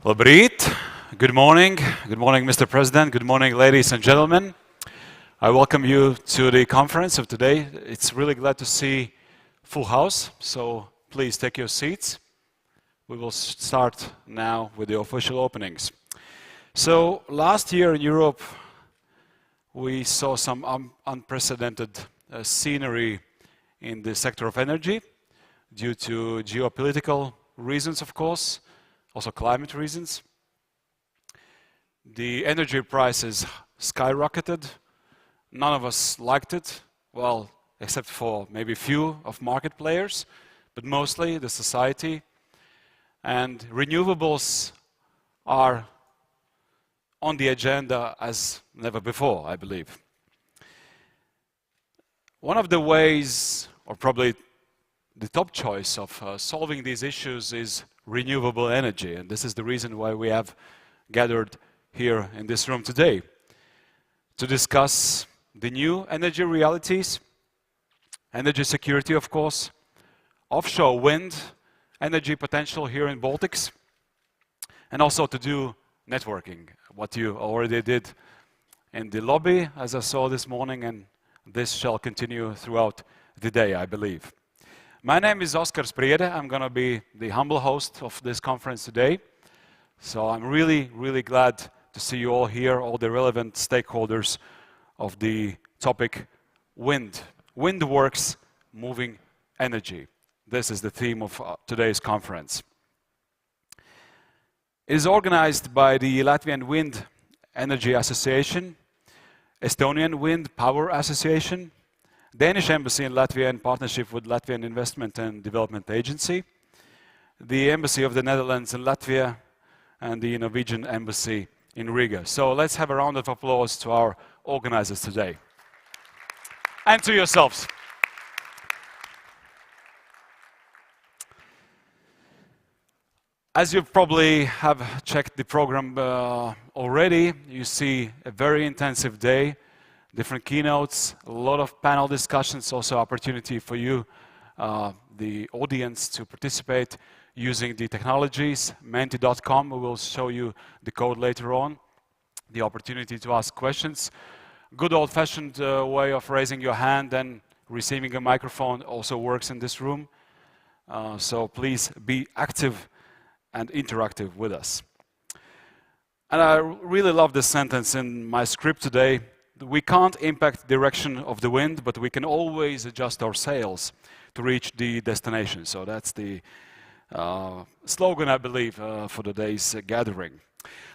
Labrīt. Good morning, Mr. President. Good morning, ladies and gentlemen. I welcome you to the conference of today. It's really glad to see full house, so please take your seats. We will start now with the official openings. So last year in Europe, we saw some unprecedented scenery in the sector of energy due to geopolitical reasons, of course, also climate reasons. The energy prices skyrocketed. None of us liked it, well, except for maybe a few of market players, but mostly the society. And renewables are on the agenda as never before, I believe. One of the ways, or probably the top choice of solving these issues is renewable energy, and this is the reason why we have gathered here in this room today to discuss the new energy realities, energy security, of course, offshore wind energy potential here in Baltics, and also to do networking, what you already did in the lobby, as I saw this morning, and this shall continue throughout the day, I believe. My name is Oskar Spriede. I'm going to be the humble host of this conference today. So I'm really, really glad to see you all here, all the relevant stakeholders of the topic wind. WindWorks, moving energy. This is the theme of today's conference. It is organized by the Latvian Wind Energy Association, Estonian Wind Power Association, Danish Embassy in Latvia in partnership with Latvian Investment and Development Agency, the Embassy of the Netherlands in Latvia, and the Norwegian Embassy in Riga. So let's have a round of applause to our organizers today. And to yourselves. As you probably have checked the program already, you see a very intensive day, different keynotes, a lot of panel discussions, also opportunity for you, the audience, to participate using the technologies. Menti.com, we will show you the code later on, the opportunity to ask questions. Good old-fashioned way of raising your hand and receiving a microphone also works in this room. So please be active and interactive with us. And I really love this sentence in my script today. We can't impact the direction of the wind, but we can always adjust our sails to reach the destination. So that's the slogan, I believe, for today's gathering.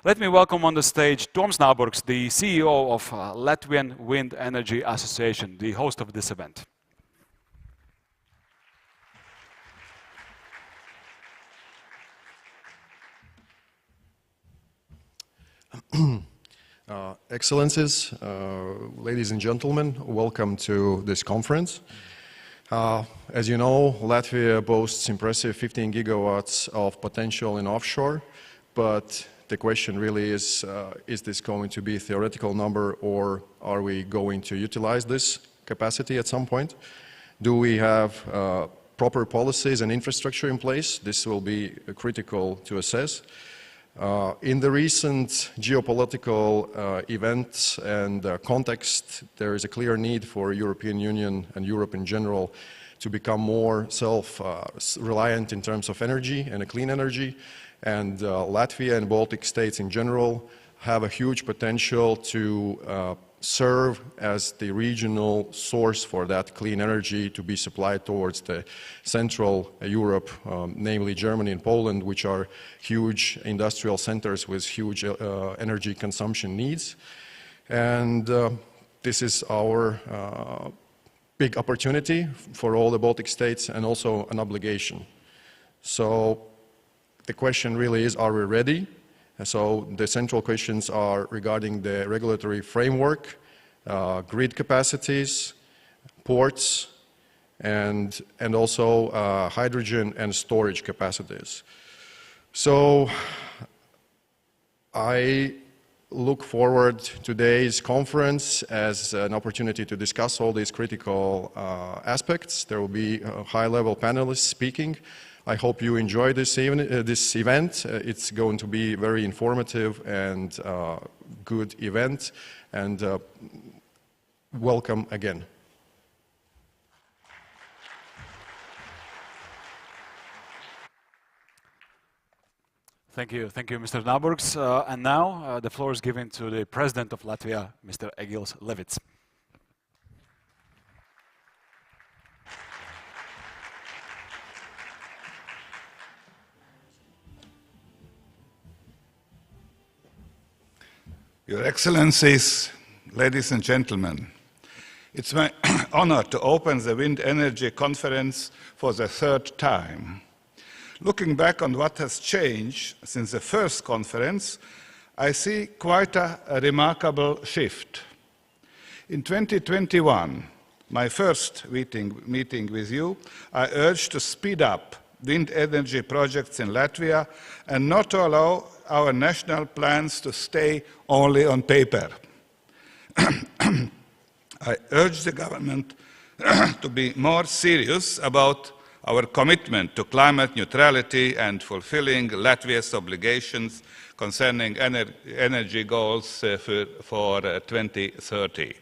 Let me welcome on the stage Toms Naburgs, the CEO of Latvian Wind Energy Association, the host of this event. Excellencies, ladies and gentlemen, welcome to this conference. As you know, Latvia boasts impressive 15 gigawatts of potential in offshore, but the question really is this going to be a theoretical number, or are we going to utilize this capacity at some point? Do we have proper policies and infrastructure in place? This will be critical to assess. In the recent geopolitical events and context, there is a clear need for European Union and Europe in general to become more self-reliant in terms of energy and a clean energy. And Latvia and Baltic states in general have a huge potential to serve as the regional source for that clean energy to be supplied towards the Central Europe, namely Germany and Poland, which are huge industrial centers with huge energy consumption needs. And this is our big opportunity for all the Baltic states and also an obligation. So the question really is, are we ready? So the central questions are regarding the regulatory framework, grid capacities, ports, and also hydrogen and storage capacities. So I look forward to today's conference as an opportunity to discuss all these critical aspects. There will be high-level panelists speaking. I hope you enjoy this event. It's going to be very informative and good event, and welcome again. Thank you, Mr. Naburgs. And now the floor is given to the President of Latvia, Mr. Egils Levits. Your Excellencies, ladies and gentlemen, it's my honor to open the Wind Energy Conference for the third time. Looking back on what has changed since the first conference, I see quite a remarkable shift. In 2021, my first meeting with you, I urged to speed up wind energy projects in Latvia and not to allow our national plans to stay only on paper. I urge the government to be more serious about our commitment to climate neutrality and fulfilling Latvia's obligations concerning energy goals for 2030.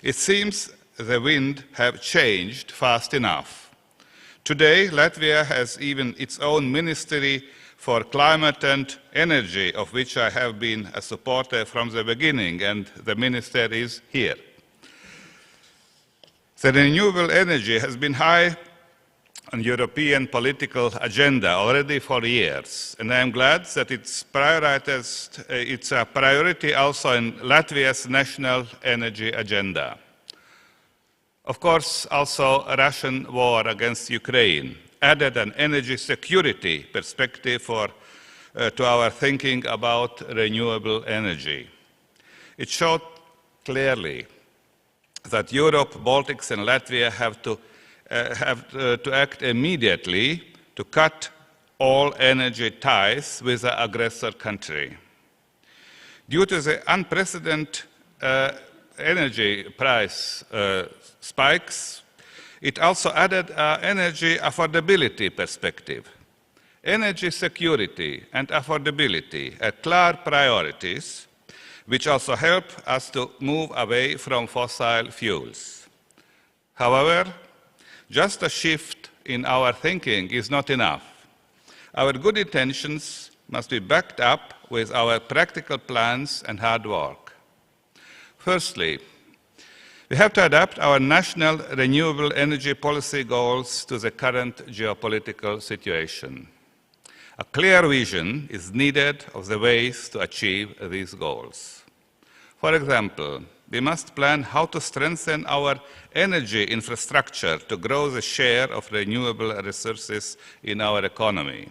It seems the wind have changed fast enough. Today, Latvia has even its own Ministry for Climate and Energy, of which I have been a supporter from the beginning, and the minister is here. The renewable energy has been high on European political agenda already for years, and I am glad that it's a priority also in Latvia's national energy agenda. Of course, also a Russian war against Ukraine added an energy security perspective to our thinking about renewable energy. It showed clearly that Europe, Baltics and Latvia have to act immediately to cut all energy ties with the aggressor country. Due to the unprecedented energy price spikes, it also added an energy affordability perspective. Energy security and affordability are clear priorities, which also help us to move away from fossil fuels. However, just a shift in our thinking is not enough. Our good intentions must be backed up with our practical plans and hard work. Firstly, we have to adapt our national renewable energy policy goals to the current geopolitical situation. A clear vision is needed of the ways to achieve these goals. For example, we must plan how to strengthen our energy infrastructure to grow the share of renewable resources in our economy.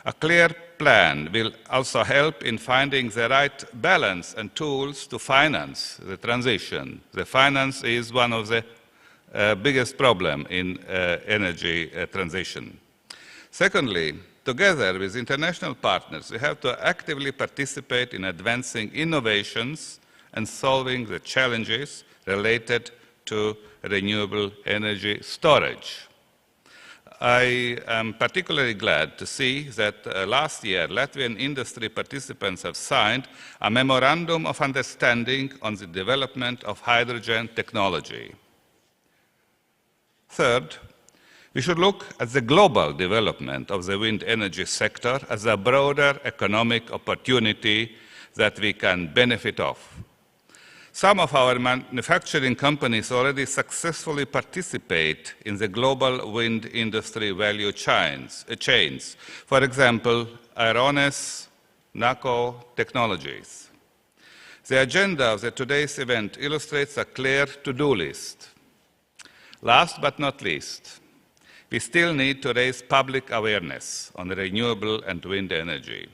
A clear plan will also help in finding the right balance and tools to finance the transition. The finance is one of the biggest problems in energy transition. Secondly, together with international partners, we have to actively participate in advancing innovations and solving the challenges related to renewable energy storage. I am particularly glad to see that last year Latvian industry participants have signed a memorandum of understanding on the development of hydrogen technology. Third, we should look at the global development of the wind energy sector as a broader economic opportunity that we can benefit of. Some of our manufacturing companies already successfully participate in the global wind industry value chains. For example, Aerones, NACO Technologies. The agenda of today's event illustrates a clear to-do list. Last but not least, we still need to raise public awareness on renewable and wind energy.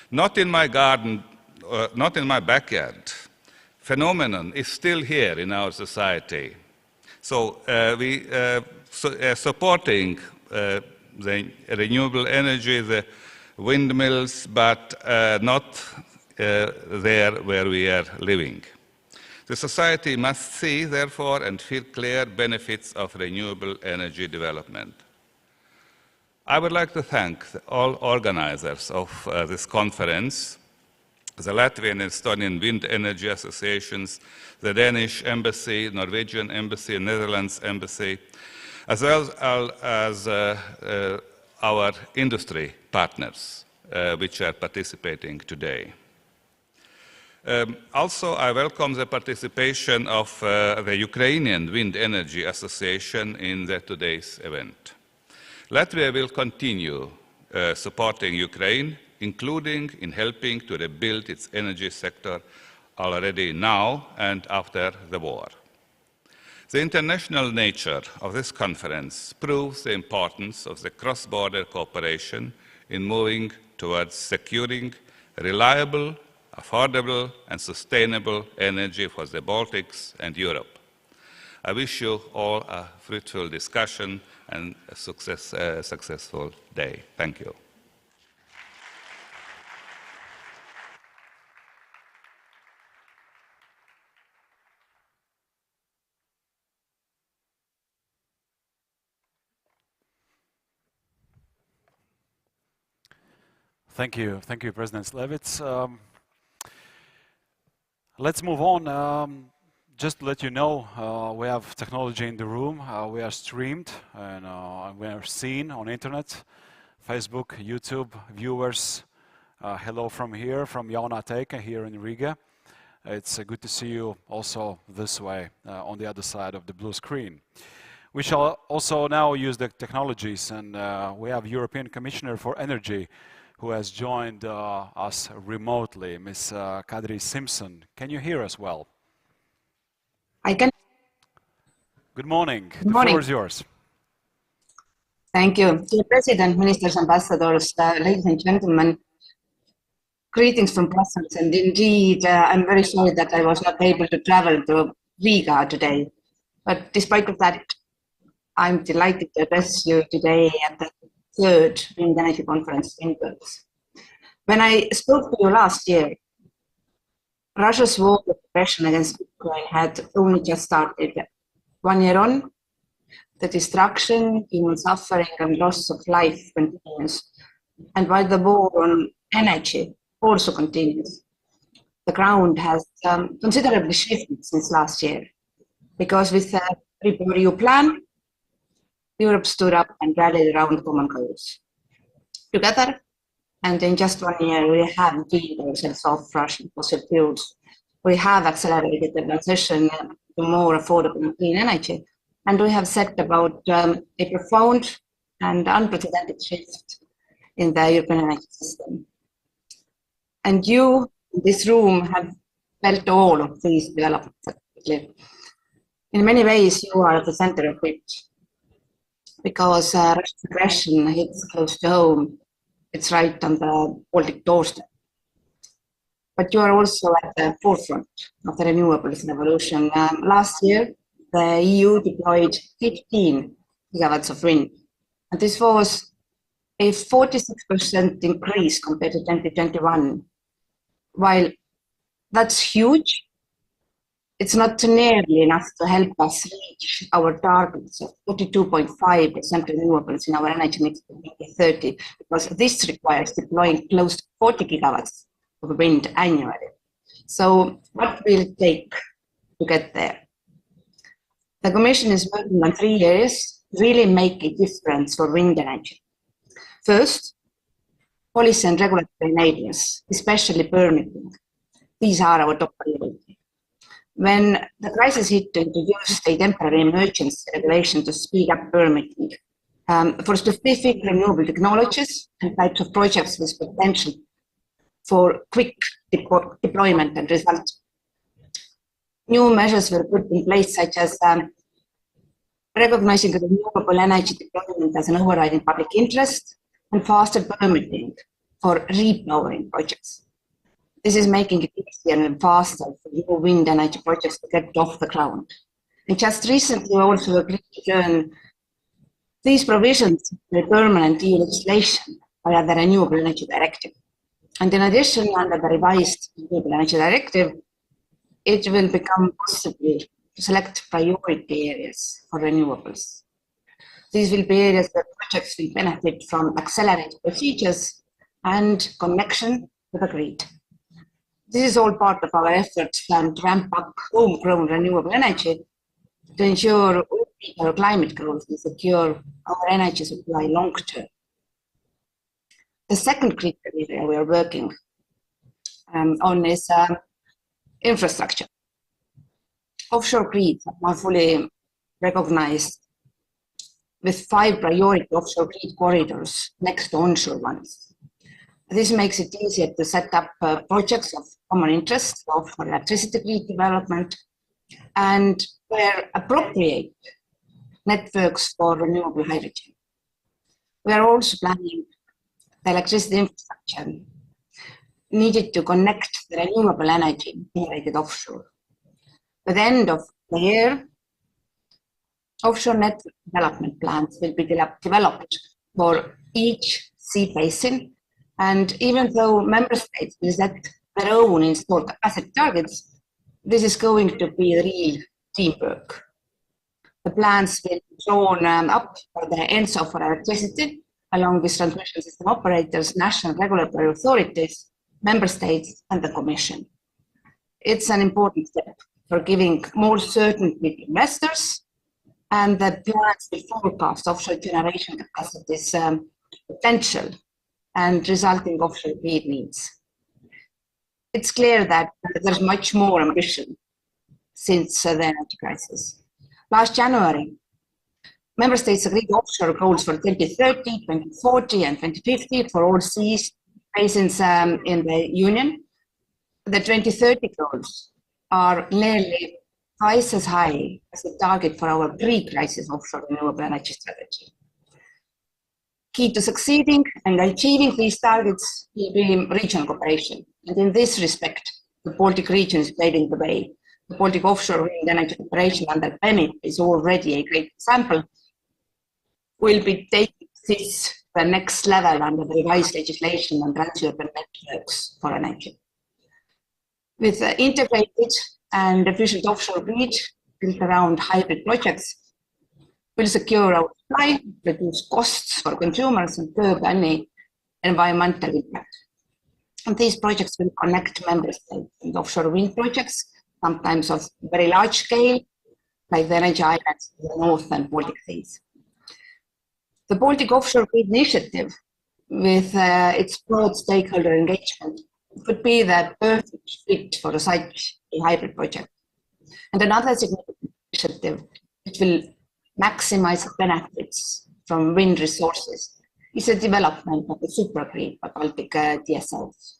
Not in my garden, not in my backyard. Phenomenon is still here in our society. So we supporting the renewable energy, the windmills, but not there where we are living. The society must see, therefore, and feel clear benefits of renewable energy development. I would like to thank all organizers of this conference, the Latvian and Estonian Wind Energy Associations, the Danish Embassy, Norwegian Embassy, Netherlands Embassy, as well as our industry partners, which are participating today. Also, I welcome the participation of the Ukrainian Wind Energy Association in today's event. Latvia will continue supporting Ukraine, including in helping to rebuild its energy sector already now and after the war. The international nature of this conference proves the importance of the cross-border cooperation in moving towards securing reliable, affordable and sustainable energy for the Baltics and Europe. I wish you all a fruitful discussion and a successful day. Thank you. Thank you, President Slevits. Let's move on. Just to let you know, we have technology in the room. We are streamed and we are seen on internet, Facebook, YouTube, viewers. Hello from here, from Jaunateka here in Riga. It's good to see you also this way, on the other side of the blue screen. We shall also now use the technologies, and we have European Commissioner for Energy who has joined us remotely, Ms. Kadri Simpson. Can you hear us well? I can. Good morning. Good morning. The floor is yours. Thank you. Dear President, Ministers, Ambassadors, ladies and gentlemen, greetings from Brussels. And indeed, I'm very sorry that I was not able to travel to Riga today. But despite of that, I'm delighted to address you today at the third wind energy conference, WindWorks. When I spoke to you last year, Russia's war of aggression against Ukraine had only just started. 1 year on, the destruction, human suffering, and loss of life continues. And while the war on energy also continues, the ground has considerably shifted since last year. Because with the REPowerEU plan, Europe stood up and rallied around common goals. Together, and in just 1 year, we have weaned ourselves off Russian fossil fuels. We have accelerated the transition to more affordable and clean energy. And we have set about a profound and unprecedented shift in the European energy system. And you, in this room, have felt all of these developments. In many ways, you are at the center of it, because Russian aggression hits close to home. It's right on the Baltic doorstep. But you are also at the forefront of the renewables revolution. Last year, the EU deployed 15 gigawatts of wind. And this was a 46% increase compared to 2021. While that's huge, it's not nearly enough to help us reach our targets of 42.5% renewables in our energy mix by 2030, because this requires deploying close to 40 gigawatts of wind annually. So what will it take to get there? The Commission is working on 3 areas to really make a difference for wind energy. First, policy and regulatory enablers, especially permitting. These are our top priority. When the crisis hit, to introduce a temporary emergency regulation to speed up permitting for specific renewable technologies and types of projects with potential for quick deployment and results. New measures were put in place, such as recognizing renewable energy deployment as an overriding public interest and faster permitting for repowering projects. This is making it easier and faster for new wind energy projects to get off the ground. And just recently, we also agreed to turn these provisions into permanent EU legislation via the Renewable Energy Directive. And in addition, under the revised Renewable Energy Directive, it will become possible to select priority areas for renewables. These will be areas where projects will benefit from accelerated procedures and connection to the grid. This is all part of our efforts to ramp up homegrown renewable energy to ensure we meet our climate goals and secure our energy supply long term. The second critical area we are working on is infrastructure. Offshore grids are now fully recognized with 5 priority offshore grid corridors next to onshore ones. This makes it easier to set up projects of common interest, for electricity grid development, and where appropriate, networks for renewable hydrogen. We are also planning the electricity infrastructure needed to connect the renewable energy generated offshore. By the end of the year, offshore network development plans will be developed for each sea basin. And even though member states will set their own installed capacity targets, this is going to be real teamwork. The plans will be drawn up by the ENSO for electricity, along with transmission system operators, national regulatory authorities, member states, and the Commission. It's an important step for giving more certainty to investors, and the plans will forecast offshore generation capacities potential and resulting offshore grid needs. It's clear that there's much more ambition since the energy crisis. Last January, member states agreed offshore goals for 2030, 2040, and 2050 for all sea basins in the Union. The 2030 goals are nearly twice as high as the target for our pre-crisis offshore renewable energy strategy. Key to succeeding and achieving these targets will be regional cooperation. And in this respect, the Baltic region is leading the way. The Baltic offshore wind energy cooperation under PEMIP is already a great example. We'll be taking this the next level under the revised legislation on trans-European networks for energy. With integrated and efficient offshore grid built around hybrid projects, will secure our supply, reduce costs for consumers, and curb any environmental impact. And these projects will connect member states and offshore wind projects, sometimes of very large scale, like the energy islands in the North and Baltic seas. The Baltic Offshore Grid Initiative, with its broad stakeholder engagement, could be the perfect fit for such a hybrid project. And another significant initiative which will maximize the benefits from wind resources is the development of the supergrid for Baltic DSLs.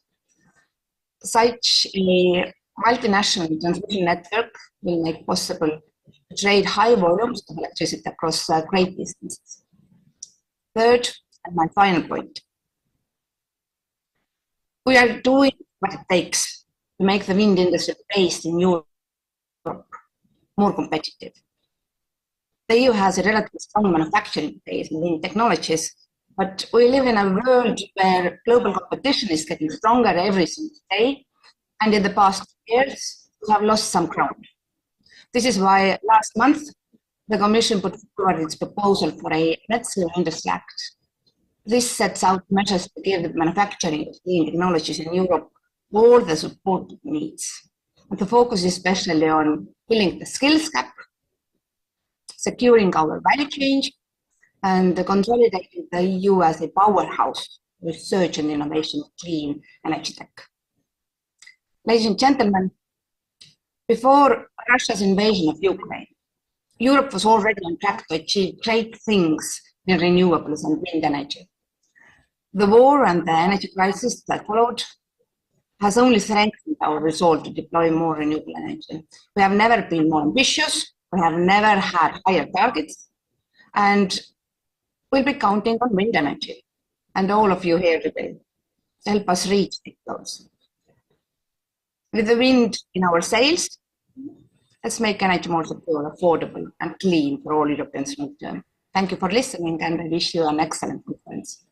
Such a multinational transmission network will make possible to trade high volumes of electricity across great distances. Third, and my final point, we are doing what it takes to make the wind industry based in Europe more competitive. The EU has a relatively strong manufacturing base in wind technologies, but we live in a world where global competition is getting stronger every single day, and in the past years, we have lost some ground. This is why last month, the Commission put forward its proposal for a Net Zero Industry Act. This sets out measures to give the manufacturing of clean technologies in Europe all the support it needs. And the focus is especially on filling the skills gap, securing our value chain, and consolidating the EU as a powerhouse for research and innovation of clean energy tech. Ladies and gentlemen, before Russia's invasion of Ukraine, Europe was already on track to achieve great things in renewables and wind energy. The war and the energy crisis that followed has only strengthened our resolve to deploy more renewable energy. We have never been more ambitious, we have never had higher targets, and we'll be counting on wind energy and all of you here today to help us reach these goals. With the wind in our sails, let's make energy more secure, affordable, and clean for all Europeans long term. Thank you for listening, and I wish you an excellent conference.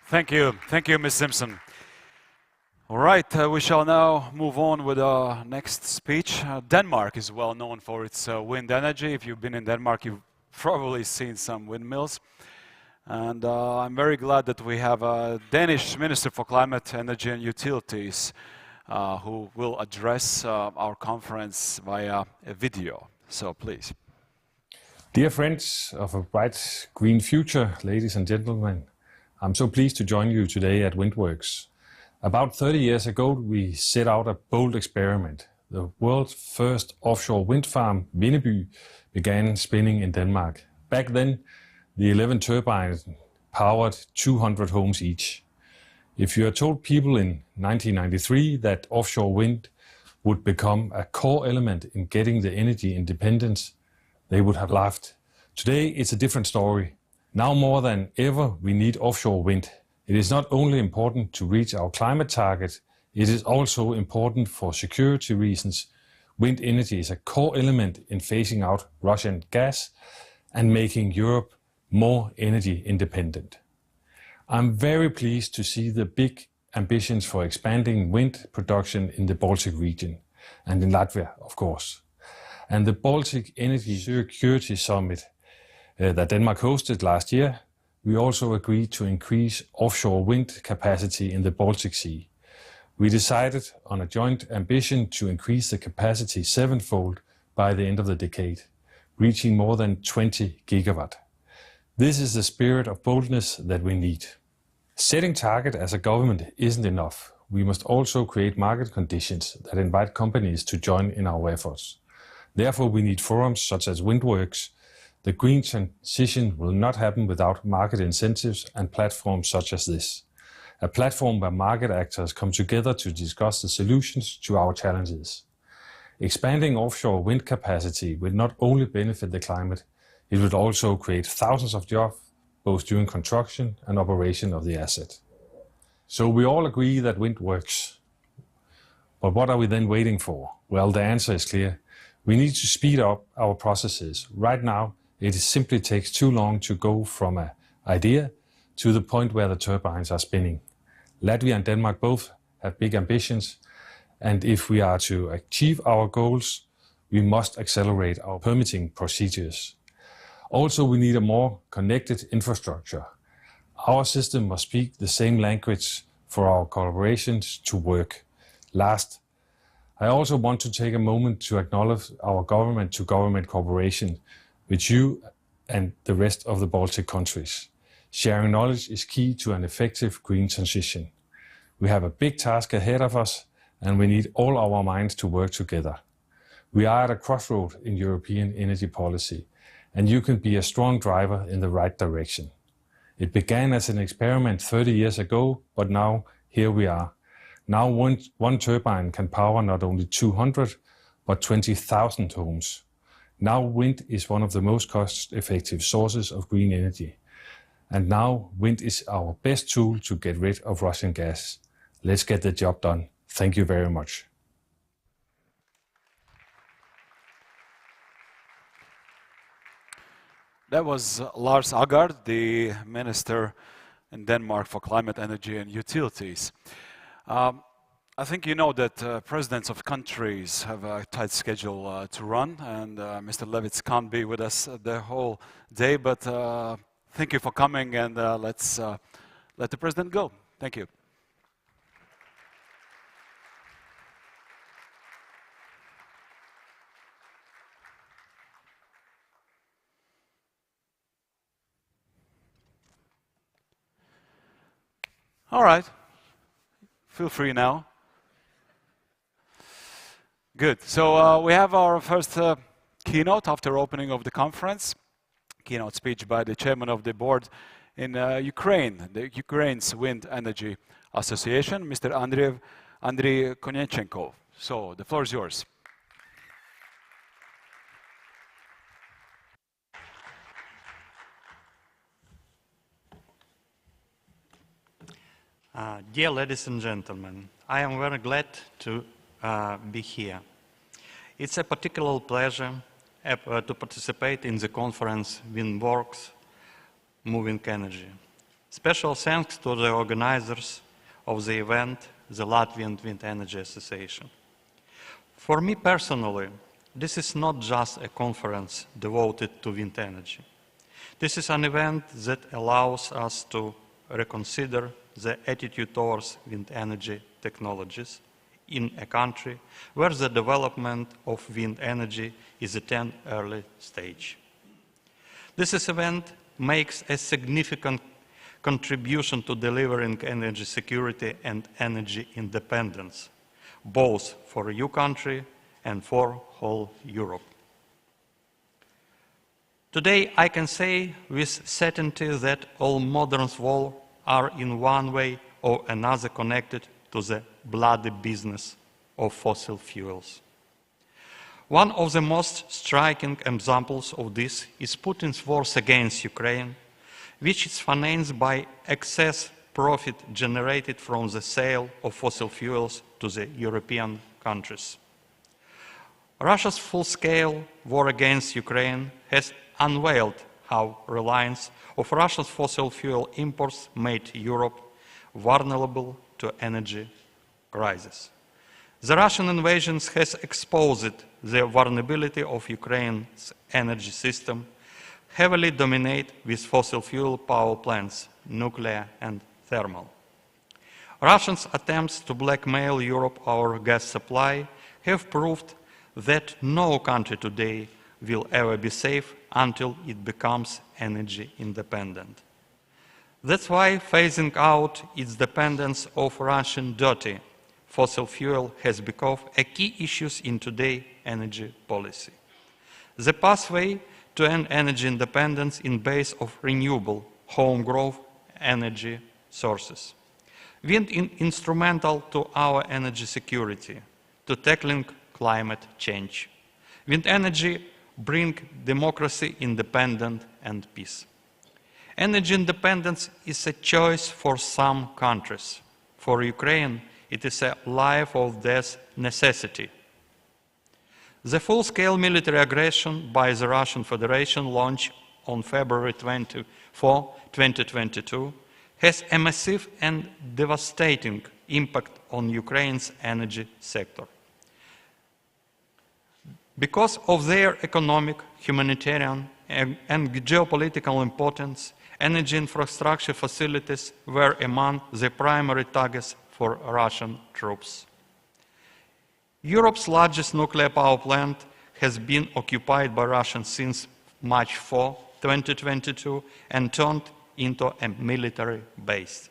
Thank you, Ms. Simpson. All right, we shall now move on with our next speech. Denmark is well known for its wind energy. If you've been in Denmark, you've probably seen some windmills. And I'm very glad that we have a Danish Minister for Climate, Energy and Utilities who will address our conference via a video. So please. Dear friends of a bright green future, ladies and gentlemen, I'm so pleased to join you today at WindWorks. About 30 years ago, we set out a bold experiment. The world's first offshore wind farm, Vindeby, began spinning in Denmark. Back then, the 11 turbines powered 200 homes each. If you had told people in 1993 that offshore wind would become a core element in getting the energy independence, they would have laughed. Today, it's a different story. Now more than ever, we need offshore wind. It is not only important to reach our climate target, it is also important for security reasons. Wind energy is a core element in phasing out Russian gas and making Europe more energy independent. I'm very pleased to see the big ambitions for expanding wind production in the Baltic region and in Latvia, of course. And the Baltic Energy Security Summit that Denmark hosted last year, we also agreed to increase offshore wind capacity in the Baltic Sea. We decided on a joint ambition to increase the capacity sevenfold by the end of the decade, reaching more than 20 gigawatt. This is the spirit of boldness that we need. Setting target as a government isn't enough. We must also create market conditions that invite companies to join in our efforts. Therefore, we need forums such as WindWorks. The green transition will not happen without market incentives and platforms such as this. A platform where market actors come together to discuss the solutions to our challenges. Expanding offshore wind capacity will not only benefit the climate, it will also create thousands of jobs, both during construction and operation of the asset. So we all agree that wind works. But what are we then waiting for? Well, the answer is clear. We need to speed up our processes. Right now, It simply takes too long to go from an idea to the point where the turbines are spinning. Latvia and Denmark both have big ambitions, and if we are to achieve our goals, we must accelerate our permitting procedures. Also, we need a more connected infrastructure. Our system must speak the same language for our collaborations to work. Last, I also want to take a moment to acknowledge our government-to-government cooperation with you and the rest of the Baltic countries. Sharing knowledge is key to an effective green transition. We have a big task ahead of us, and we need all our minds to work together. We are at a crossroad in European energy policy, and you can be a strong driver in the right direction. It began as an experiment 30 years ago, but now here we are. Now one turbine can power not only 200, but 20,000 homes. Now wind is one of the most cost-effective sources of green energy. And now wind is our best tool to get rid of Russian gas. Let's get the job done. Thank you very much. That was Lars Agard, the Minister in Denmark for Climate, Energy and Utilities. I think you know that presidents of countries have a tight schedule to run, and Mr. Levits can't be with us the whole day, but thank you for coming, and let's let the president go. Thank you. All right, feel free now. Good, so we have our first keynote after opening of the conference. Keynote speech by the chairman of the board in Ukraine, the Ukraine's Wind Energy Association, Mr. Andriy Konechenko. So the floor is yours. Dear ladies and gentlemen, I am very glad to be here. It's a particular pleasure to participate in the conference WindWorks Moving Energy. Special thanks to the organizers of the event, the Latvian Wind Energy Association. For me personally, this is not just a conference devoted to wind energy. This is an event that allows us to reconsider the attitude towards wind energy technologies in a country where the development of wind energy is at an early stage. This event makes a significant contribution to delivering energy security and energy independence, both for your country and for whole Europe. Today, I can say with certainty that all modern walls are in one way or another connected to the bloody business of fossil fuels. One of the most striking examples of this is Putin's war against Ukraine, which is financed by excess profit generated from the sale of fossil fuels to the European countries. Russia's full-scale war against Ukraine has unveiled how reliance of Russia's fossil fuel imports made Europe vulnerable to energy crisis. The Russian invasion has exposed the vulnerability of Ukraine's energy system, heavily dominated with fossil fuel power plants, nuclear and thermal. Russians' attempts to blackmail Europe our gas supply have proved that no country today will ever be safe until it becomes energy independent. That's why phasing out its dependence of Russian dirty fossil fuel has become a key issue in today's energy policy. The pathway to an energy independence is based on renewable, homegrown energy sources. Wind is instrumental to our energy security, to tackling climate change. Wind energy brings democracy, independence, and peace. Energy independence is a choice for some countries. For Ukraine, it is a life or death necessity. The full-scale military aggression by the Russian Federation launched on February 24, 2022, has a massive and devastating impact on Ukraine's energy sector. Because of their economic, humanitarian, and geopolitical importance, energy infrastructure facilities were among the primary targets for Russian troops. Europe's largest nuclear power plant has been occupied by Russians since March 4, 2022, and turned into a military base.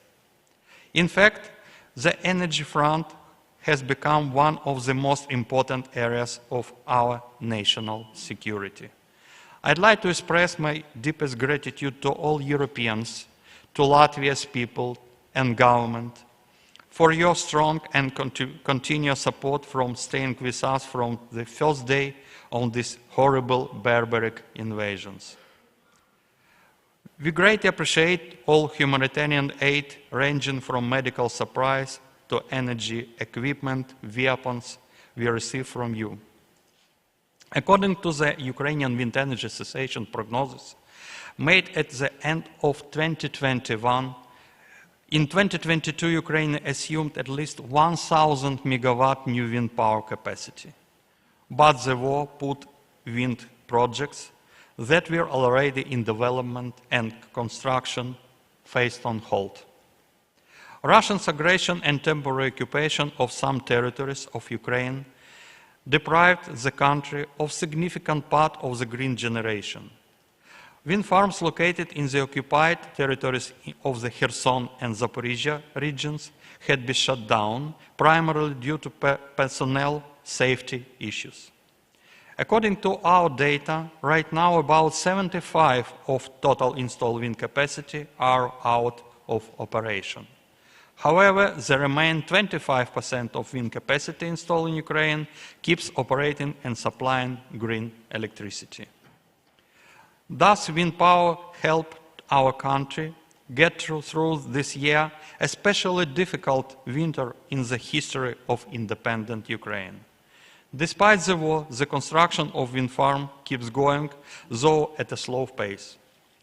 In fact, the energy front has become one of the most important areas of our national security. I'd like to express my deepest gratitude to all Europeans, to Latvia's people and government, for your strong and continuous support from staying with us from the first day on these horrible barbaric invasions. We greatly appreciate all humanitarian aid ranging from medical supplies to energy equipment, weapons we receive from you. According to the Ukrainian Wind Energy Association prognosis made at the end of 2021, in 2022, Ukraine assumed at least 1,000 megawatt new wind power capacity. But the war put wind projects that were already in development and construction faced on hold. Russia's aggression and temporary occupation of some territories of Ukraine deprived the country of significant part of the green generation. Wind farms located in the occupied territories of the Kherson and Zaporizhia regions had been shut down, primarily due to personnel safety issues. According to our data, right now about 75% of total installed wind capacity are out of operation. However, the remaining 25% of wind capacity installed in Ukraine keeps operating and supplying green electricity. Thus, wind power helped our country get through this year, especially difficult winter in the history of independent Ukraine. Despite the war, the construction of wind farm keeps going, though at a slow pace.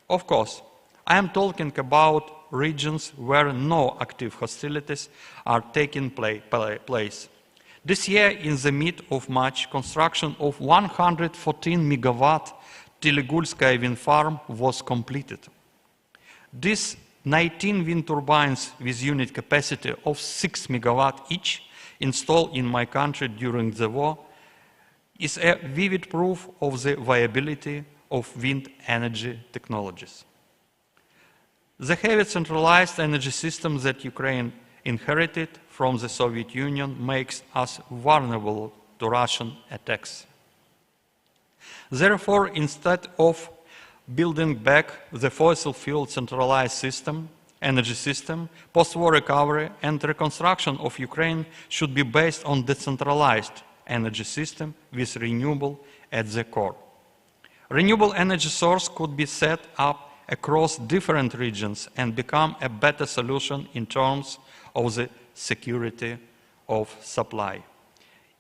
Of course, I am talking about regions where no active hostilities are taking place. This year, in the mid of March, construction of 114 megawatt Telegulskaya wind farm was completed. These 19 wind turbines with unit capacity of 6 megawatt each installed in my country during the war is a vivid proof of the viability of wind energy technologies. The heavy centralized energy system that Ukraine inherited from the Soviet Union makes us vulnerable to Russian attacks. Therefore, instead of building back the fossil fuel centralized system, energy system, post-war recovery and reconstruction of Ukraine should be based on decentralized energy system with renewable at the core. Renewable energy source could be set up across different regions and become a better solution in terms of the security of supply.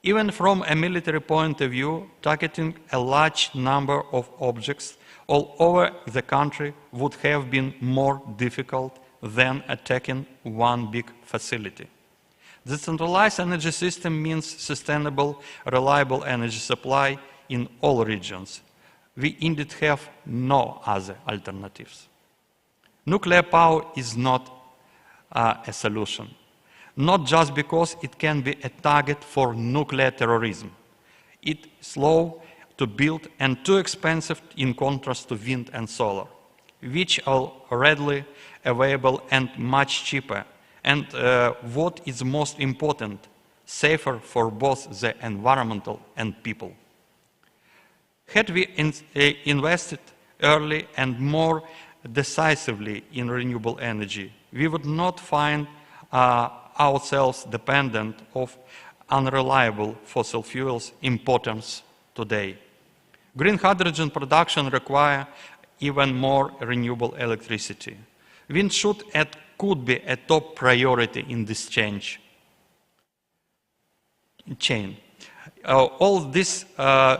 Even from a military point of view, targeting a large number of objects all over the country would have been more difficult than attacking one big facility. The centralized energy system means sustainable, reliable energy supply in all regions. We indeed have no other alternatives. Nuclear power is not a solution. Not just because it can be a target for nuclear terrorism. It's slow to build and too expensive in contrast to wind and solar, which are readily available and much cheaper. And what is most important, safer for both the environmental and people. Had we invested early and more decisively in renewable energy, we would not find ourselves dependent of unreliable fossil fuels importers today. Green hydrogen production requires even more renewable electricity. Wind should and could be a top priority in this chain. All these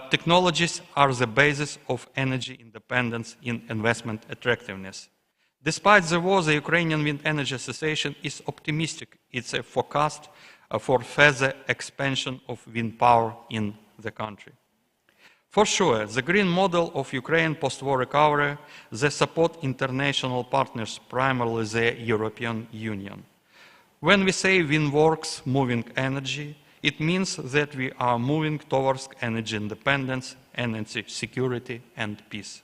technologies are the basis of energy independence in investment attractiveness. Despite the war, the Ukrainian Wind Energy Association is optimistic. It's a forecast for further expansion of wind power in the country. For sure, the green model of Ukraine post-war recovery, they support international partners, primarily the European Union. When we say WindWorks, moving energy, it means that we are moving towards energy independence, energy security, and peace.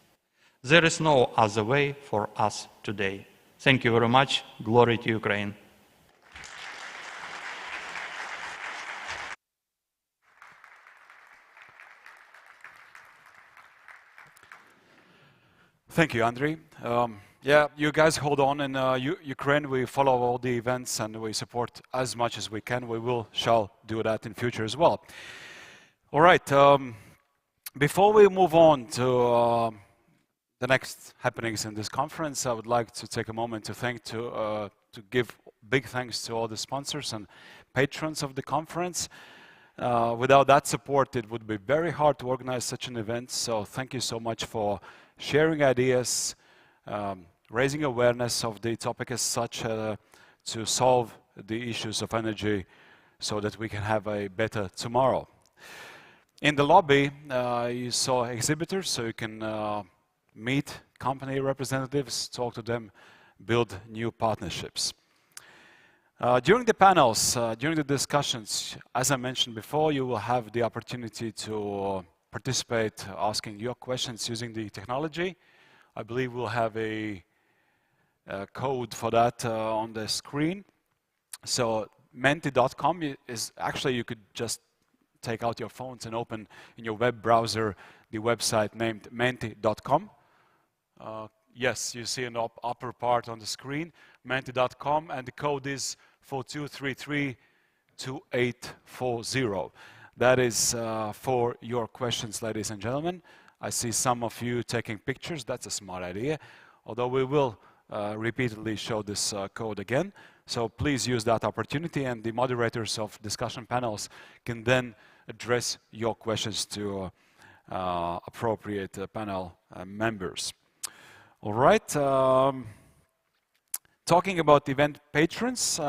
There is no other way for us today. Thank you very much. Glory to Ukraine. Thank you, Andriy. Yeah, you guys hold on. In Ukraine, we follow all the events and we support as much as we can. We shall do that in future as well. All right. Before we move on to the next happenings in this conference, I would like to take a moment to give big thanks to all the sponsors and patrons of the conference. Without that support, it would be very hard to organize such an event. So thank you so much for sharing ideas, raising awareness of the topic as such, to solve the issues of energy so that we can have a better tomorrow. In the lobby, you saw exhibitors, so you can meet company representatives, talk to them, build new partnerships. During the panels, during the discussions, as I mentioned before, you will have the opportunity to participate, asking your questions using the technology. I believe we'll have a code for that on the screen. So menti.com is actually, you could just take out your phones and open in your web browser the website named menti.com. Yes, you see in the upper part on the screen, menti.com, and the code is 42332840. That is for your questions, ladies and gentlemen. I see some of you taking pictures. That's a smart idea, although we will repeatedly show this code again. So please use that opportunity, and the moderators of discussion panels can then address your questions to appropriate panel members. All right. Talking about event patrons,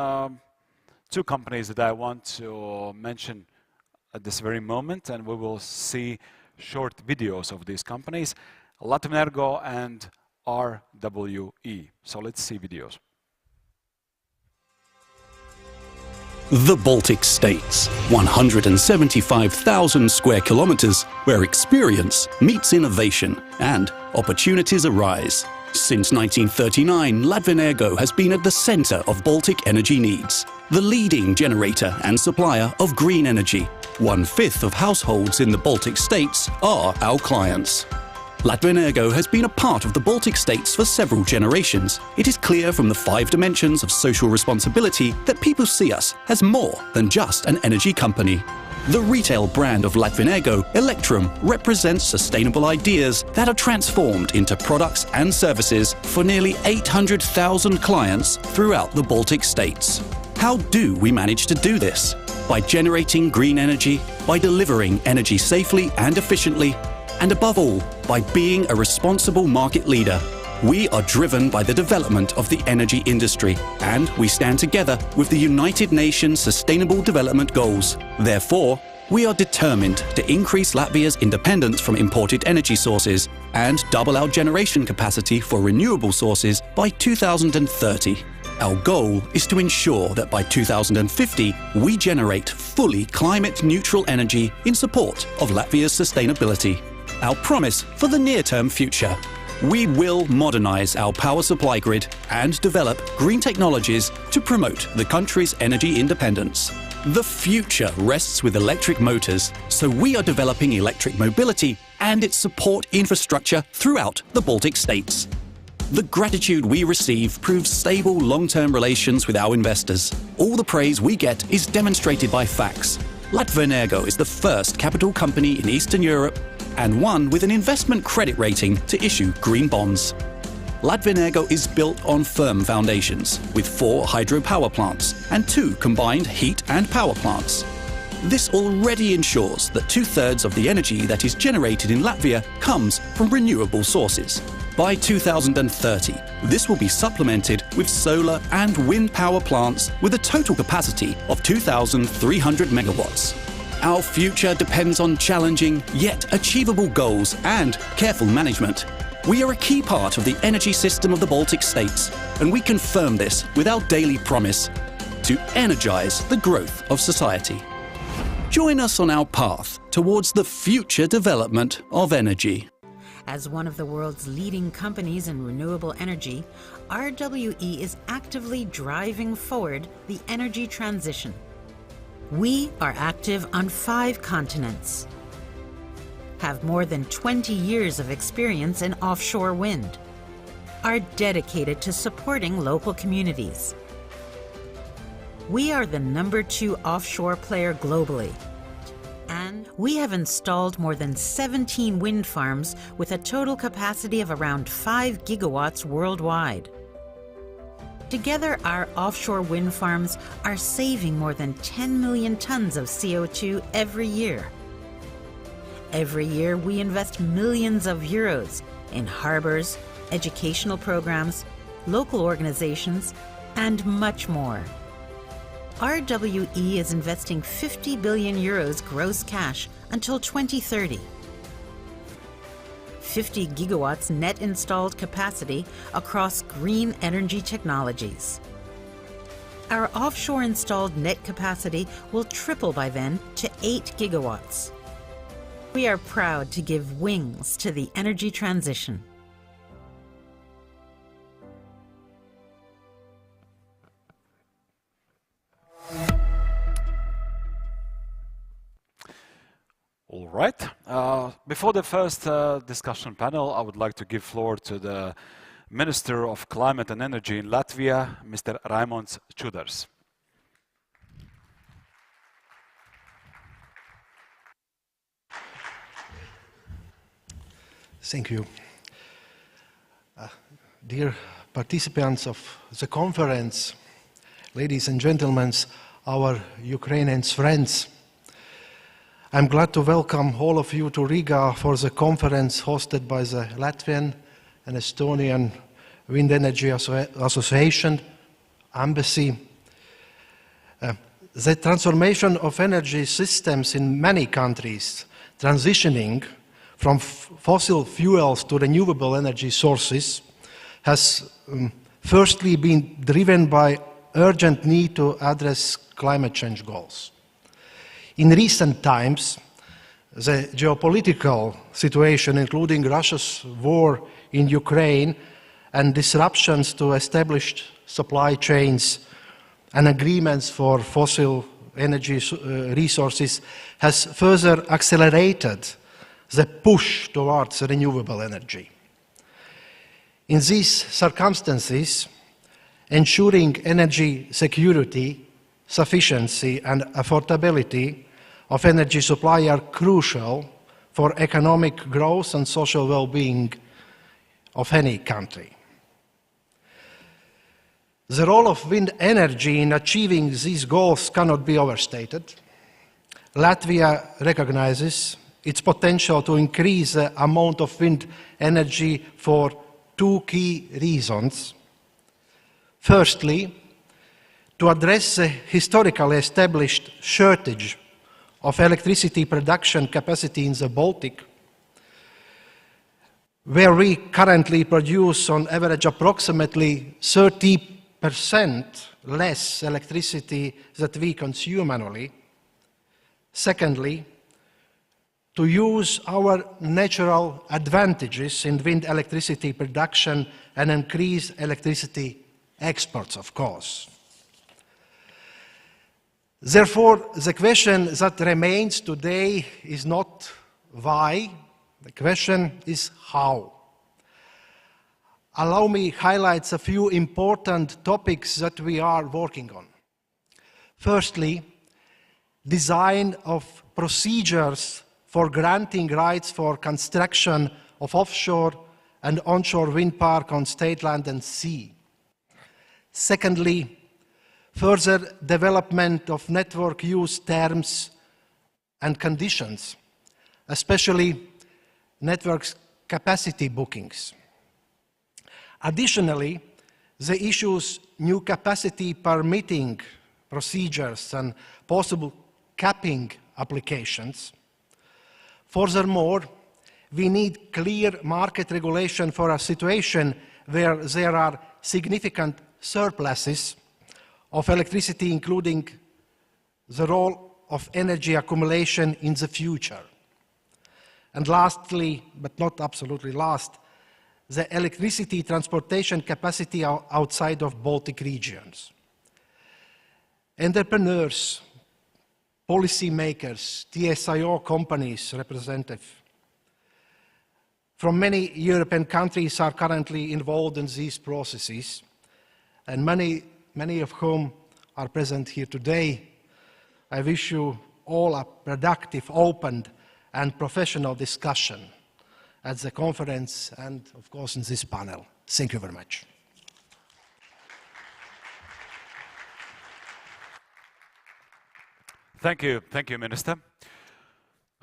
two companies that I want to mention at this very moment, and we will see short videos of these companies, Latvian and RWE. So let's see videos. The Baltic states, 175,000 square kilometers, where experience meets innovation and opportunities arise. Since 1939, Latvian has been at the center of Baltic energy needs, the leading generator and supplier of green energy. 1/5 of households in the Baltic states are our clients. Latvian has been a part of the Baltic states for several generations. It is clear from the 5 dimensions of social responsibility that people see us as more than just an energy company. The retail brand of Latvian Electrum, represents sustainable ideas that are transformed into products and services for nearly 800,000 clients throughout the Baltic states. How do we manage to do this? By generating green energy, by delivering energy safely and efficiently, and above all, by being a responsible market leader. We are driven by the development of the energy industry, and we stand together with the United Nations Sustainable Development Goals. Therefore, we are determined to increase Latvia's independence from imported energy sources and double our generation capacity for renewable sources by 2030. Our goal is to ensure that by 2050, we generate fully climate-neutral energy in support of Latvia's sustainability. Our promise for the near-term future. We will modernize our power supply grid and develop green technologies to promote the country's energy independence. The future rests with electric motors, so we are developing electric mobility and its support infrastructure throughout the Baltic states. The gratitude we receive proves stable long-term relations with our investors. All the praise we get is demonstrated by facts. Latvian is the first capital company in Eastern Europe and one with an investment credit rating to issue green bonds. Latvian is built on firm foundations, with 4 hydropower plants and 2 combined heat and power plants. This already ensures that 2/3 of the energy that is generated in Latvia comes from renewable sources. By 2030, this will be supplemented with solar and wind power plants with a total capacity of 2,300 megawatts. Our future depends on challenging yet achievable goals and careful management. We are a key part of the energy system of the Baltic states, and we confirm this with our daily promise to energize the growth of society. Join us on our path towards the future development of energy. As one of the world's leading companies in renewable energy, RWE is actively driving forward the energy transition. We are active on 5 continents, have more than 20 years of experience in offshore wind, are dedicated to supporting local communities. We are the #2 offshore player globally, and we have installed more than 17 wind farms with a total capacity of around 5 gigawatts worldwide. Together, our offshore wind farms are saving more than 10 million tons of CO2 every year. Every year, we invest millions of euros in harbors, educational programs, local organizations, and much more. RWE is investing 50 billion euros gross cash until 2030. 50 gigawatts net installed capacity across green energy technologies. Our offshore installed net capacity will triple by then to 8 gigawatts. We are proud to give wings to the energy transition. All right. Before the first discussion panel, I would like to give floor to the Minister of Climate and Energy in Latvia, Mr. Raimonds Čudars. Thank you. Dear participants of the conference, ladies and gentlemen, our Ukrainian friends, I'm glad to welcome all of you to Riga for the conference hosted by the Latvian and Estonian Wind Energy Association, Embassy. The transformation of energy systems in many countries, transitioning from fossil fuels to renewable energy sources, has firstly been driven by urgent need to address climate change goals. In recent times, the geopolitical situation, including Russia's war in Ukraine and disruptions to established supply chains and agreements for fossil energy resources, has further accelerated the push towards renewable energy. In these circumstances, ensuring energy security, sufficiency, and affordability of energy supply are crucial for economic growth and social well-being of any country. The role of wind energy in achieving these goals cannot be overstated. Latvia recognizes its potential to increase the amount of wind energy for 2 key reasons. Firstly, to address the historically established shortage of electricity production capacity in the Baltic, where we currently produce on average approximately 30% less electricity that we consume annually. Secondly, to use our natural advantages in wind electricity production and increase electricity exports, of course. Therefore, the question that remains today is not why, the question is how. Allow me to highlight a few important topics that we are working on. Firstly, design of procedures for granting rights for construction of offshore and onshore wind park on state land and sea. Secondly, further development of network use terms and conditions, especially networks capacity bookings. Additionally, the issues new capacity permitting procedures and possible capping applications. Furthermore, we need clear market regulation for a situation where there are significant surpluses of electricity, including the role of energy accumulation in the future. And lastly, but not absolutely last, the electricity transportation capacity outside of Baltic regions. Entrepreneurs, policymakers, TSIO companies representatives from many European countries are currently involved in these processes, and many of whom are present here today. I wish you all a productive, open, and professional discussion at the conference and, of course, in this panel. Thank you very much. Thank you, Minister.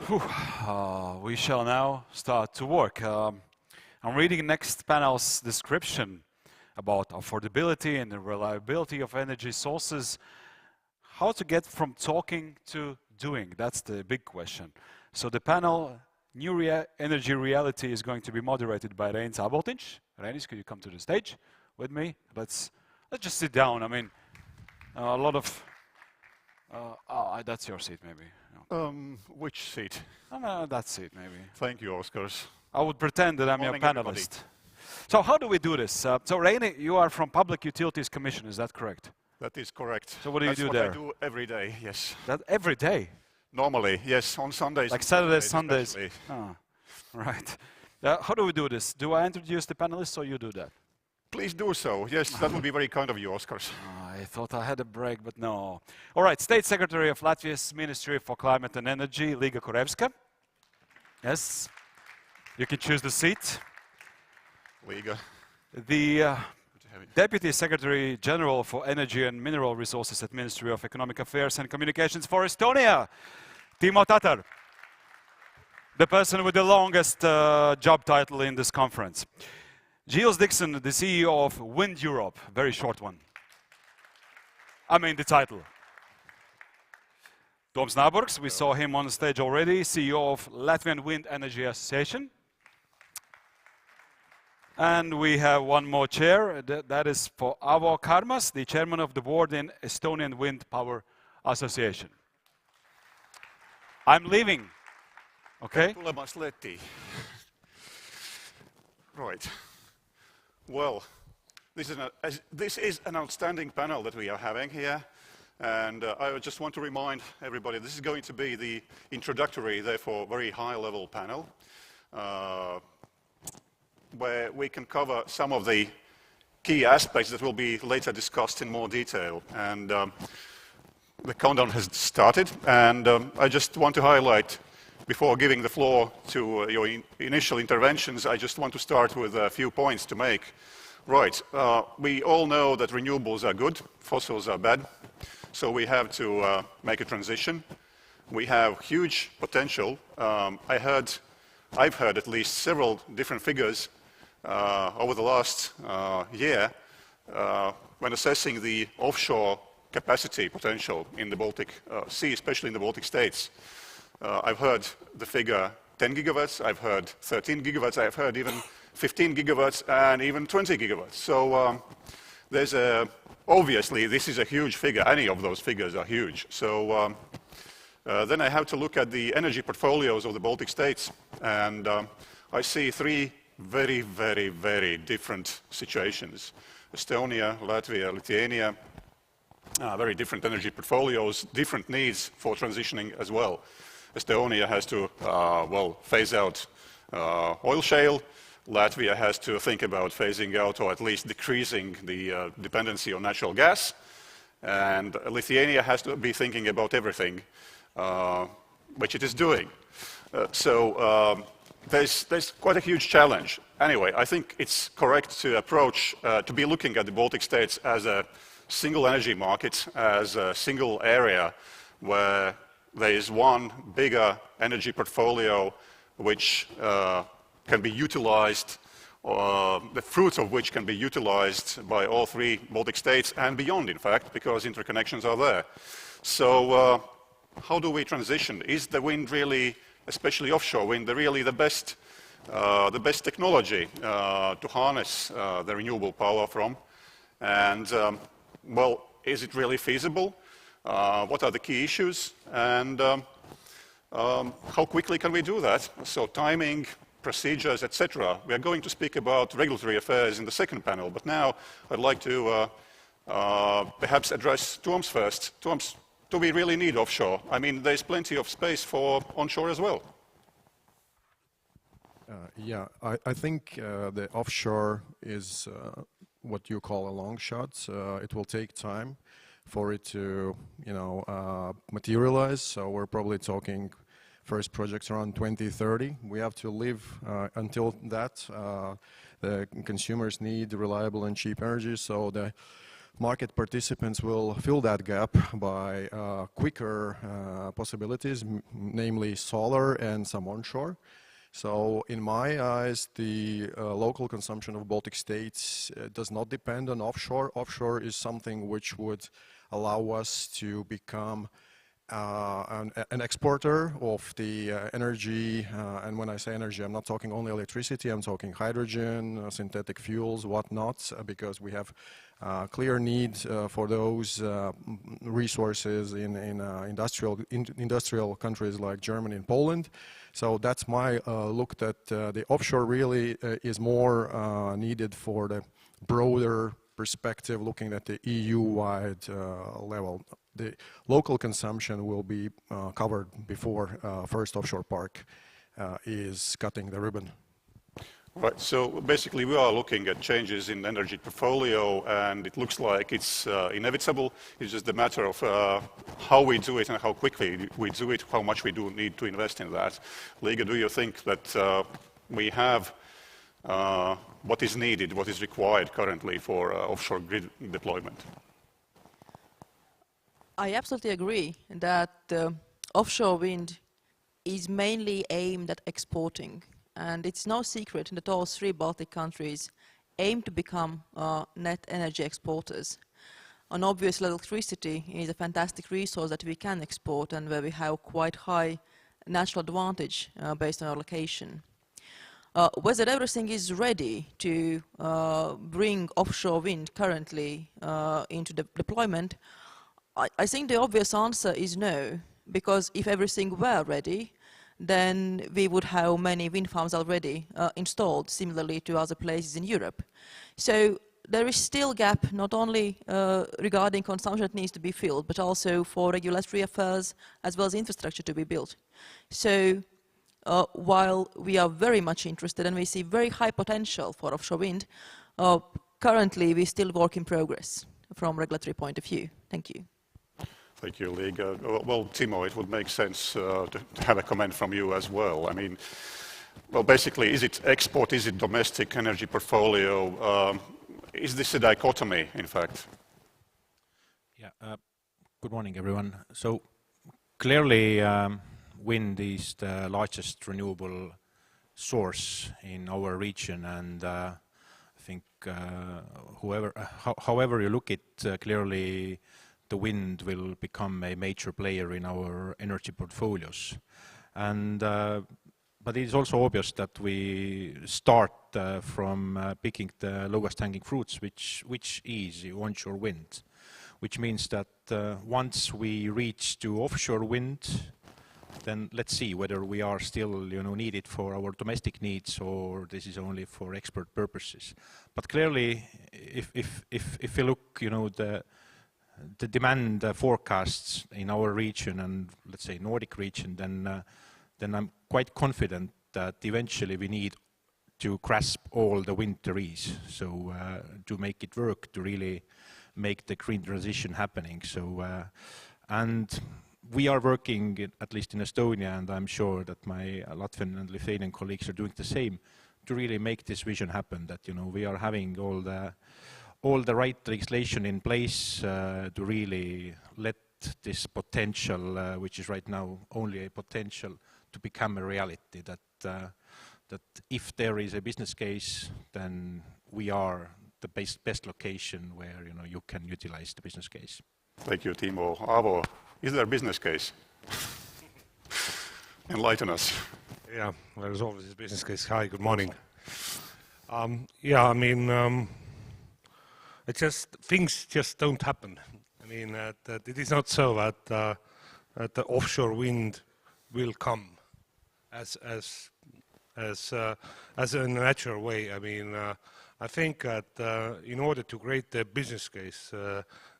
We shall now start to work. I'm reading next panel's description about affordability and the reliability of energy sources. How to get from talking to doing, that's the big question. So the panel, New Energy Reality, is going to be moderated by Reinis Aboltiņš. Reinis, could you come to the stage with me? Let's just sit down. I mean, a lot of... that's your seat, maybe. No. Which seat? No, that seat, maybe. Thank you, Oskars. I would pretend that I'm your panelist. Everybody. So how do we do this? So Reini, you are from Public Utilities Commission, is that correct? That is correct. So what do you do there? That's what I do every day, yes. That every day? Normally, yes, on Sundays. Like Saturdays, Sundays? Especially. Oh, right. How do we do this? Do I introduce the panelists or you do that? Please do so. Yes, that would be very kind of you, Oskars. I thought I had a break, but no. All right, State Secretary of Latvia's Ministry for Climate and Energy, Liga Kurevska. Yes, you can choose the seat. Liga. The Deputy Secretary General for Energy and Mineral Resources at Ministry of Economic Affairs and Communications for Estonia, Timo Tatar. The person with the longest job title in this conference. Giles Dixon, the CEO of Wind Europe, very short one. I mean the title. Toms Naburgs, we saw him on the stage already, CEO of Latvian Wind Energy Association. And we have one more chair, that is for Avo Karmas, the chairman of the board in Estonian Wind Power Association. I'm leaving, okay? Right. Well, this is an outstanding panel that we are having here. And I just want to remind everybody, this is going to be the introductory, therefore very high-level panel, where we can cover some of the key aspects that will be later discussed in more detail. And the countdown has started, and I just want to highlight, before giving the floor to your initial interventions, I just want to start with a few points to make. Right, we all know that renewables are good, fossils are bad, so we have to make a transition. We have huge potential. I've heard at least several different figures over the last year when assessing the offshore capacity potential in the Baltic Sea, especially in the Baltic states. I've heard the figure 10 gigawatts, I've heard 13 gigawatts, I've heard even 15 gigawatts and even 20 gigawatts. So there's obviously this is a huge figure, any of those figures are huge. So then I have to look at the energy portfolios of the Baltic states, and I see three very, very, very different situations. Estonia, Latvia, Lithuania, very different energy portfolios, different needs for transitioning as well. Estonia has to, phase out oil shale. Latvia has to think about phasing out or at least decreasing the dependency on natural gas. And Lithuania has to be thinking about everything, which it is doing. There's quite a huge challenge. Anyway, I think it's correct to approach, to be looking at the Baltic states as a single energy market, as a single area where there is one bigger energy portfolio which can be utilized, the fruits of which can be utilized by all three Baltic states and beyond, in fact, because interconnections are there. So how do we transition? Is the wind really, especially offshore wind, really the best technology to harness the renewable power from? And, well, is it really feasible? What are the key issues? And how quickly can we do that? So timing, procedures, etc. We are going to speak about regulatory affairs in the second panel, but now I'd like to perhaps address Toms first. Toms, do we really need offshore? I mean, there's plenty of space for onshore as well. Yeah, I think the offshore is what you call a long shot. It will take time for it to, materialize. So we're probably talking first projects around 2030. We have to live until that. The consumers need reliable and cheap energy, so the market participants will fill that gap by quicker possibilities, namely solar and some onshore. So in my eyes, the local consumption of Baltic states does not depend on offshore. Offshore is something which would allow us to become an exporter of the energy, and when I say energy, I'm not talking only electricity, I'm talking hydrogen, synthetic fuels, whatnot, because we have clear need for those resources in industrial countries like Germany and Poland. So that's my look that the offshore really is more needed for the broader perspective, looking at the EU-wide level. The local consumption will be covered before first offshore park is cutting the ribbon. Right, so basically we are looking at changes in energy portfolio, and it looks like it's inevitable. It's just a matter of how we do it and how quickly we do it, how much we do need to invest in that. Liga, do you think that we have what is needed, what is required currently for offshore grid deployment? I absolutely agree that offshore wind is mainly aimed at exporting, and it's no secret that all three Baltic countries aim to become net energy exporters. And obviously electricity is a fantastic resource that we can export and where we have quite high natural advantage based on our location. Whether everything is ready to bring offshore wind currently into the deployment, I think the obvious answer is no, because if everything were ready, then we would have many wind farms already installed, similarly to other places in Europe. So there is still a gap, not only regarding consumption that needs to be filled, but also for regulatory affairs as well as infrastructure to be built. So while we are very much interested and we see very high potential for offshore wind, currently we still work in progress from a regulatory point of view. Thank you. Thank you, Liga. Well, Timo, it would make sense to have a comment from you as well. I mean, well, basically, is it export, is it domestic energy portfolio? Is this a dichotomy, in fact? Yeah, good morning, everyone. So clearly, wind is the largest renewable source in our region, and I think however you look at clearly the wind will become a major player in our energy portfolios. And but it is also obvious that we start from picking the lowest hanging fruits, which is onshore wind, which means that once we reach to offshore wind, then let's see whether we are still needed for our domestic needs or this is only for export purposes. But clearly, if you look, the demand forecasts in our region and let's say Nordic region, then I'm quite confident that eventually we need to grasp all the wind there is, so to make it work, to really make the green transition happening. So and we are working, at least in Estonia, and I'm sure that my Latvian and Lithuanian colleagues are doing the same, to really make this vision happen, that we are having all the right legislation in place to really let this potential, which is right now only a potential, to become a reality. That if there is a business case, then we are the best location where you can utilize the business case. Thank you, Timo. Aavo, is there a business case? Enlighten us. Yeah, there's always a business case. Hi, good morning. Yeah, I mean, things just don't happen. I mean, that it is not so that the offshore wind will come as a natural way. I mean, I think that in order to create the business case,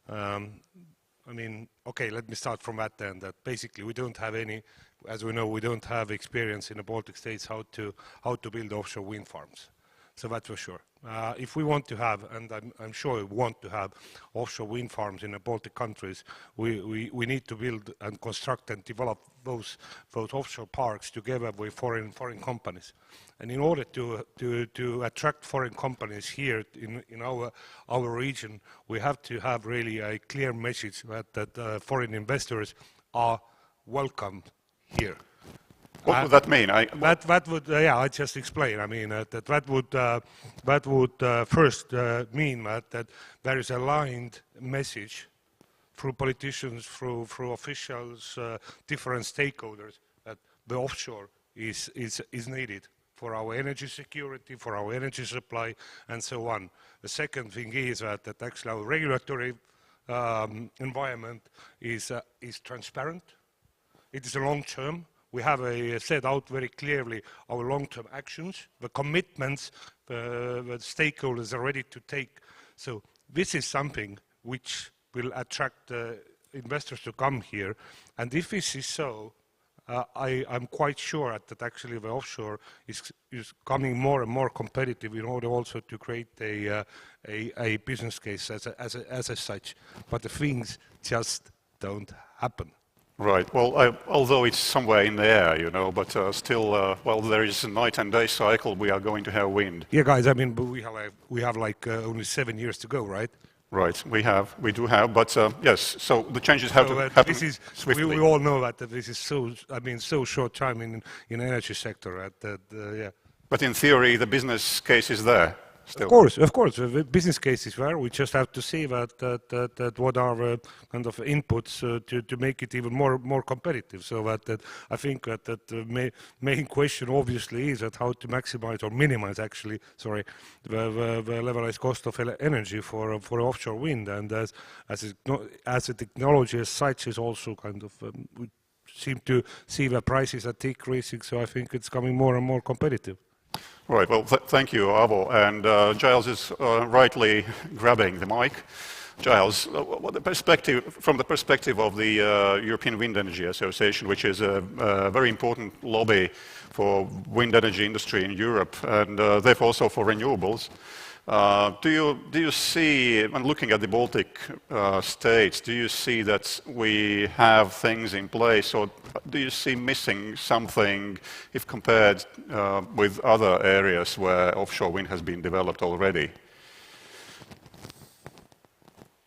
I mean, okay, let me start from that then. That basically we don't have any, as we know, we don't have experience in the Baltic states how to build offshore wind farms. So that's for sure. If we want to have, and I'm sure we want to have offshore wind farms in the Baltic countries, we need to build and construct and develop those offshore parks together with foreign companies. And in order to attract foreign companies here in our region, we have to have really a clear message that foreign investors are welcome here. What would that mean? That would, yeah, I just explain. I mean, that would first mean that there is aligned message through politicians, through officials, different stakeholders, that the offshore is needed for our energy security, for our energy supply, and so on. The second thing is that actually our regulatory environment is transparent. It is a long term. We have set out very clearly our long-term actions, the commitments the stakeholders are ready to take. So this is something which will attract investors to come here. And if this is so, I'm quite sure that actually the offshore is becoming more and more competitive in order also to create a business case as such. But the things just don't happen. Right. Well, although it's somewhere in the air, but still, well, there is a night and day cycle. We are going to have wind. Yeah, guys. I mean, but we have like only 7 years to go, right? Right. We do have. But yes. So the changes have to happen swiftly. We all know that this is so short time in energy sector. Yeah. But in theory, the business case is there. Still. Of course, the business case is there. We just have to see that what are kind of inputs to make it even more competitive. So that I think that the main question obviously is that how to maximize or minimize actually, sorry, the levelized cost of energy for offshore wind, and as a technology as such is also kind of we seem to see the prices are decreasing. So I think it's becoming more and more competitive. Right. Well, thank you, Aavo. And Giles is rightly grabbing the mic. Giles, from the perspective of the European Wind Energy Association, which is a very important lobby for wind energy industry in Europe, and therefore also for renewables, do you see, when looking at the Baltic states, do you see that we have things in place, or do you see missing something if compared with other areas where offshore wind has been developed already?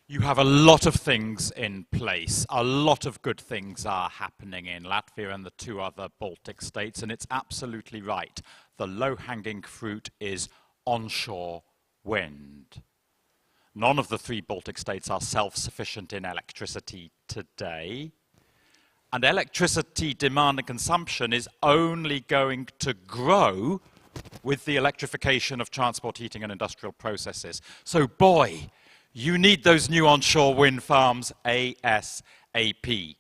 You have a lot of things in place. A lot of good things are happening in Latvia and the two other Baltic states, and it's absolutely right. The low-hanging fruit is onshore wind. None of the three Baltic states are self-sufficient in electricity today. And electricity demand and consumption is only going to grow with the electrification of transport, heating and industrial processes. So boy, you need those new onshore wind farms ASAP.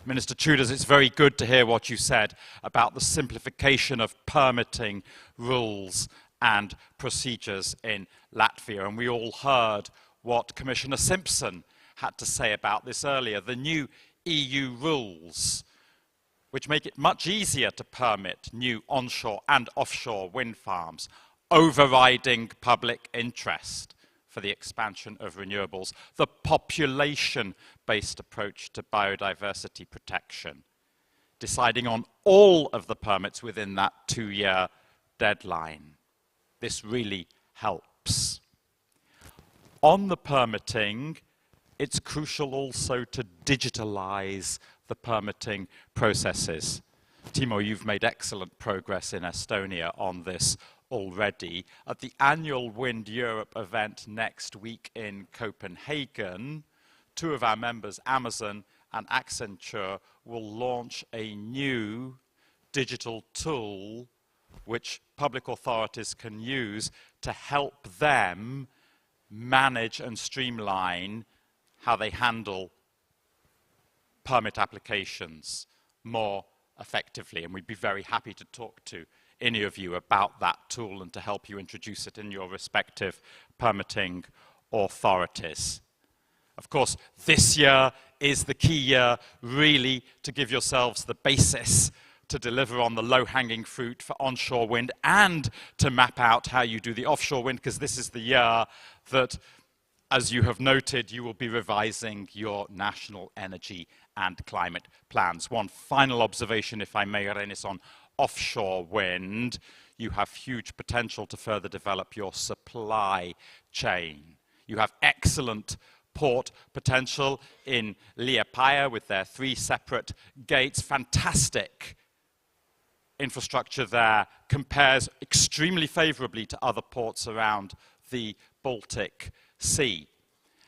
Minister Tudors, it's very good to hear what you said about the simplification of permitting rules and procedures in Latvia. And we all heard what Commissioner Simpson had to say about this earlier. The new EU rules, which make it much easier to permit new onshore and offshore wind farms, overriding public interest for the expansion of renewables, the population-based approach to biodiversity protection, deciding on all of the permits within that 2-year deadline. This really helps. On the permitting, it's crucial also to digitalize the permitting processes. Timo, you've made excellent progress in Estonia on this already. At the annual Wind Europe event next week in Copenhagen, two of our members, Amazon and Accenture, will launch a new digital tool which public authorities can use to help them manage and streamline how they handle permit applications more effectively. And we'd be very happy to talk to any of you about that tool and to help you introduce it in your respective permitting authorities. Of course, this year is the key year really to give yourselves the basis to deliver on the low-hanging fruit for onshore wind and to map out how you do the offshore wind, because this is the year that, as you have noted, you will be revising your national energy and climate plans. One final observation, if I may, Renis, on offshore wind. You have huge potential to further develop your supply chain. You have excellent port potential in Liepāja with their 3 separate gates. Fantastic infrastructure there, compares extremely favorably to other ports around the Baltic Sea.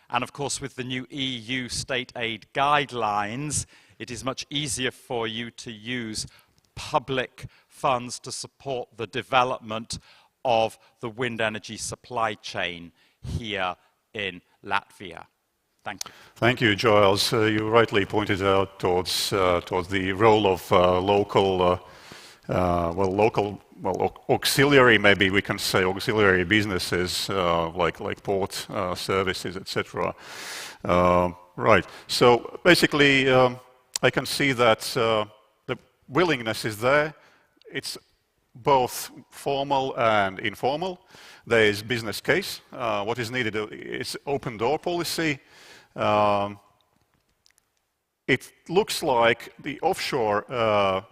And of course, with the new EU state aid guidelines, it is much easier for you to use public funds to support the development of the wind energy supply chain here in Latvia. Thank you. Thank you, Giles. You rightly pointed out towards the role of local auxiliary, maybe we can say auxiliary businesses like port services, etc. Right. So basically, I can see that the willingness is there. It's both formal and informal. There is business case. What is needed is open door policy. It looks like the offshore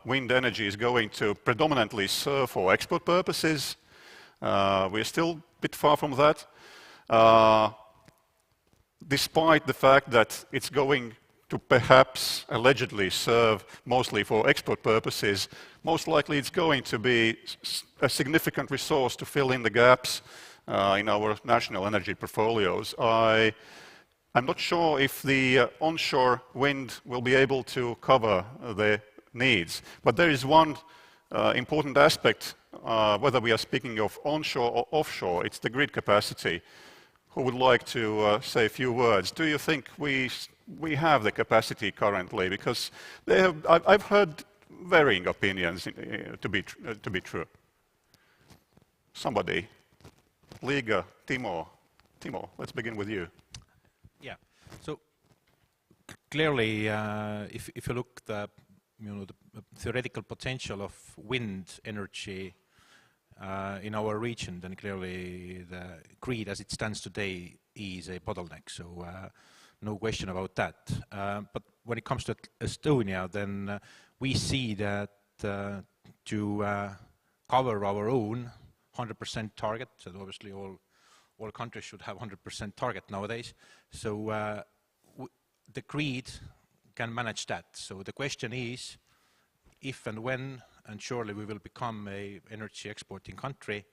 wind energy is going to predominantly serve for export purposes. We're still a bit far from that. Despite the fact that it's going to perhaps allegedly serve mostly for export purposes, most likely it's going to be a significant resource to fill in the gaps in our national energy portfolios. I'm not sure if the onshore wind will be able to cover the needs, but there is one important aspect, whether we are speaking of onshore or offshore, it's the grid capacity. Who would like to say a few words? Do you think we have the capacity currently? Because I've heard varying opinions to be true. Somebody, Liga, Timo, let's begin with you. Yeah. So clearly, if you look the theoretical potential of wind energy in our region, then clearly the grid as it stands today is a bottleneck. So no question about that. But when it comes to Estonia, then we see that to cover our own 100% target, so obviously all countries should have 100% target nowadays. So the grid can manage that. So the question is, if and when, and surely we will become an energy exporting country,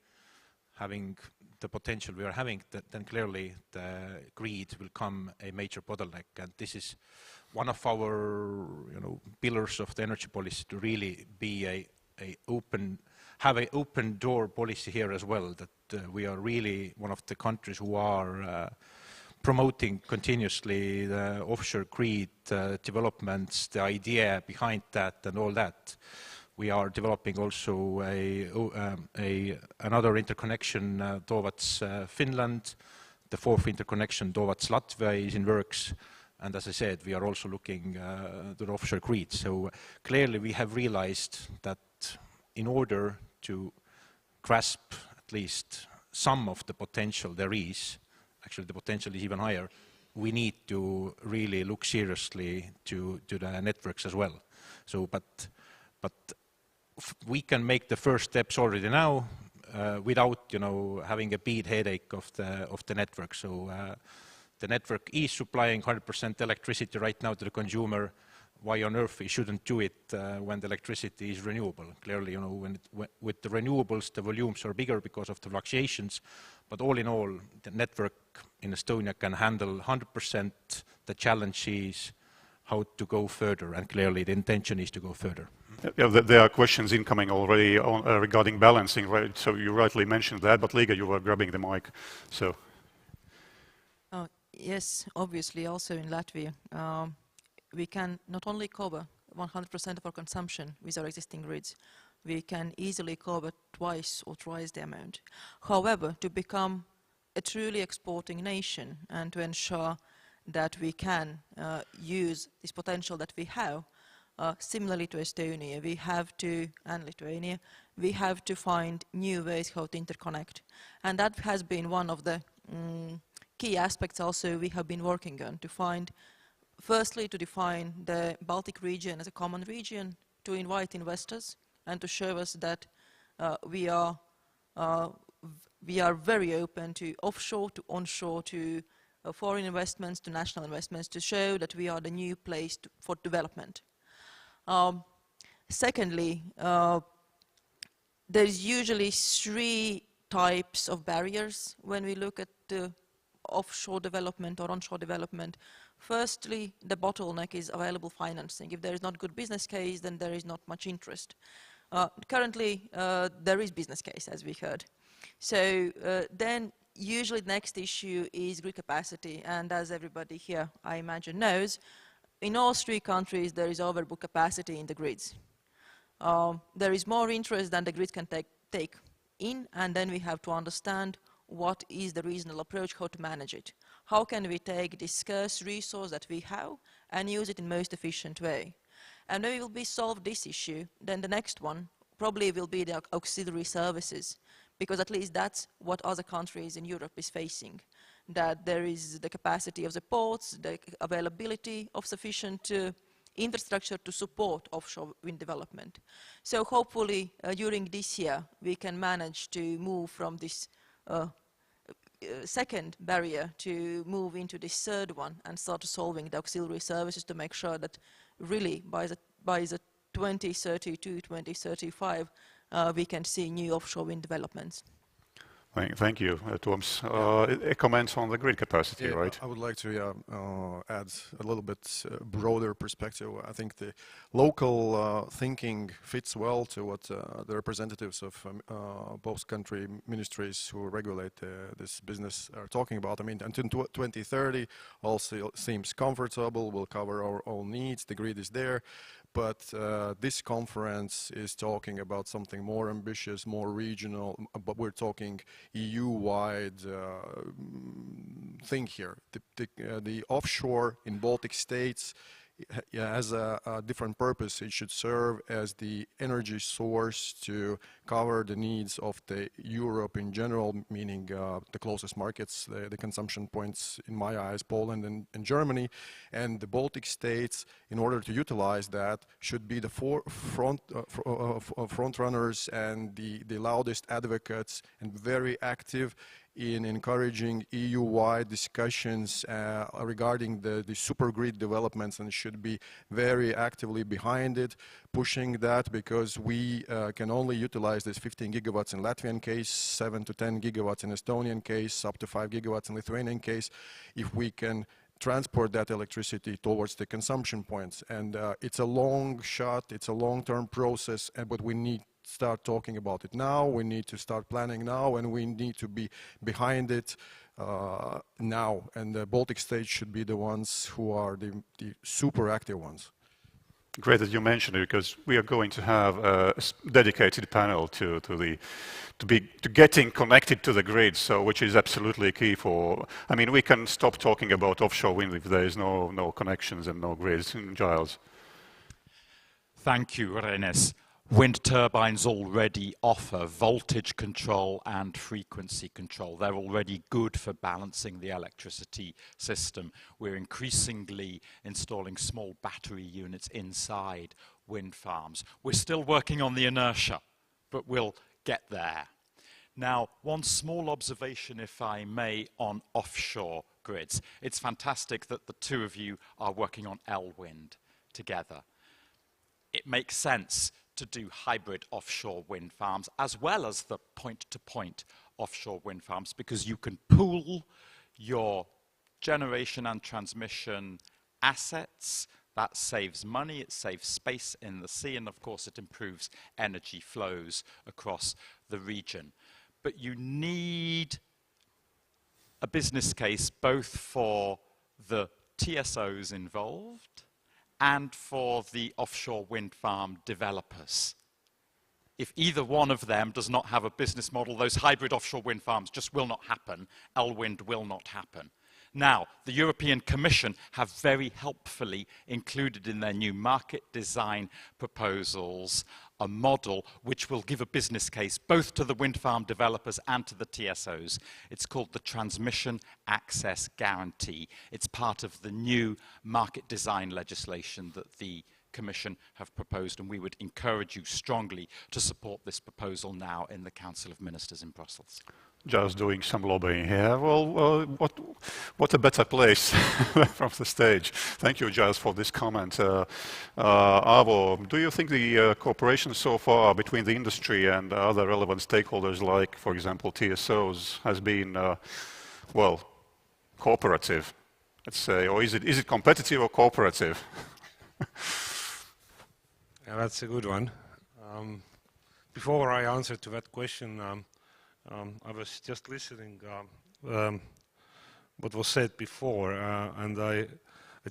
having the potential we are having, then clearly the grid will become a major bottleneck. And this is one of our pillars of the energy policy, to really be have an open door policy here as well, that we are really one of the countries who are promoting continuously the offshore grid developments, the idea behind that and all that. We are developing also another interconnection towards Finland. The 4th interconnection towards Latvia is in works. And as I said, we are also looking at the offshore grid. So clearly we have realized that in order to grasp at least some of the potential there is, actually the potential is even higher, we need to really look seriously to the networks as well. So, but we can make the first steps already now without, having a big headache of the network. So the network is supplying 100% electricity right now to the consumer, why on earth we shouldn't do it when the electricity is renewable? Clearly, you know, with the renewables, the volumes are bigger because of the fluctuations, but all in all, the network in Estonia can handle 100%. The challenge is how to go further, and clearly the intention is to go further. Yeah, there are questions incoming already on, regarding balancing, right? So you rightly mentioned that, but Liga, you were grabbing the mic, so. Yes, obviously also in Latvia, we can not only cover 100% of our consumption with our existing grids, we can easily cover twice or thrice the amount. However, to become a truly exporting nation and to ensure that we can use this potential that we have, similarly to Estonia, we have to, and Lithuania, we have to find new ways how to interconnect. And that has been one of the key aspects also we have been working on, to find, firstly, to define the Baltic region as a common region, to invite investors and to show us that we are very open to offshore, to onshore, to foreign investments, to national investments, to show that we are the new place for development. Secondly, there's usually three types of barriers when we look at offshore development or onshore development. Firstly, the bottleneck is available financing. If there is not good business case, then there is not much interest. Currently, there is business case, as we heard. So then usually the next issue is grid capacity, and as everybody here, I imagine, knows, in all three countries there is overbook capacity in the grids. There is more interest than the grids can take in, and then we have to understand what is the reasonable approach, how to manage it. How can we take this scarce resource that we have and use it in most efficient way? And when we will be solved this issue, then the next one probably will be the auxiliary services, because at least that's what other countries in Europe is facing, that there is the capacity of the ports, the availability of sufficient infrastructure to support offshore wind development. So hopefully during this year we can manage to move from this second barrier to move into this third one and start solving the auxiliary services to make sure that really by the 2032, 2035 we can see new offshore wind developments. Thank you, Toms. A comment on the grid capacity, yeah, right? I would like to add a little bit broader perspective. I think the local thinking fits well to what the representatives of both country ministries who regulate this business are talking about. I mean, until 2030 also seems comfortable, we'll cover our own needs, the grid is there. But this conference is talking about something more ambitious, more regional, but we're talking EU-wide thing here. The offshore in Baltic states has a different purpose. It should serve as the energy source to cover the needs of the Europe in general, meaning the closest markets, the consumption points, in my eyes, Poland and Germany. And the Baltic states, in order to utilize that, should be the front runners and the loudest advocates and very active in encouraging EU-wide discussions regarding the super grid developments, and should be very actively behind it, pushing that, because we can only utilize this 15 gigawatts in Latvian case, 7 to 10 gigawatts in Estonian case, up to 5 gigawatts in Lithuanian case, if we can transport that electricity towards the consumption points. And it's a long shot, it's a long-term process, but we need start talking about it now, we need to start planning now, and we need to be behind it now. And the Baltic states should be the ones who are the super active ones. Great that you mentioned it, because we are going to have a dedicated panel to getting connected to the grid, so which is absolutely key for. I mean, we can stop talking about offshore wind if there is no connections and no grids. Giles. Thank you, Renes. Wind turbines already offer voltage control and frequency control. They're already good for balancing the electricity system. We're increasingly installing small battery units inside wind farms. We're still working on the inertia, but we'll get there. Now, one small observation, if I may, on offshore grids. It's fantastic that the two of you are working on Wind together. It makes sense to do hybrid offshore wind farms as well as the point-to-point offshore wind farms, because you can pool your generation and transmission assets. That saves money, it saves space in the sea, and of course it improves energy flows across the region. But you need a business case both for the TSOs involved and for the offshore wind farm developers. If either one of them does not have a business model, those hybrid offshore wind farms just will not happen. Wind will not happen. Now, the European Commission have very helpfully included in their new market design proposals a model which will give a business case both to the wind farm developers and to the TSOs. It's called the Transmission Access Guarantee. It's part of the new market design legislation that the Commission have proposed, and we would encourage you strongly to support this proposal now in the Council of Ministers in Brussels. Just doing some lobbying here. Well, what a better place from the stage. Thank you, Giles, for this comment. Avo, do you think the cooperation so far between the industry and other relevant stakeholders, like, for example, TSOs, has been, well, cooperative, let's say, or is it competitive or cooperative? Yeah, that's a good one. Before I answer to that question, I was just listening what was said before, and I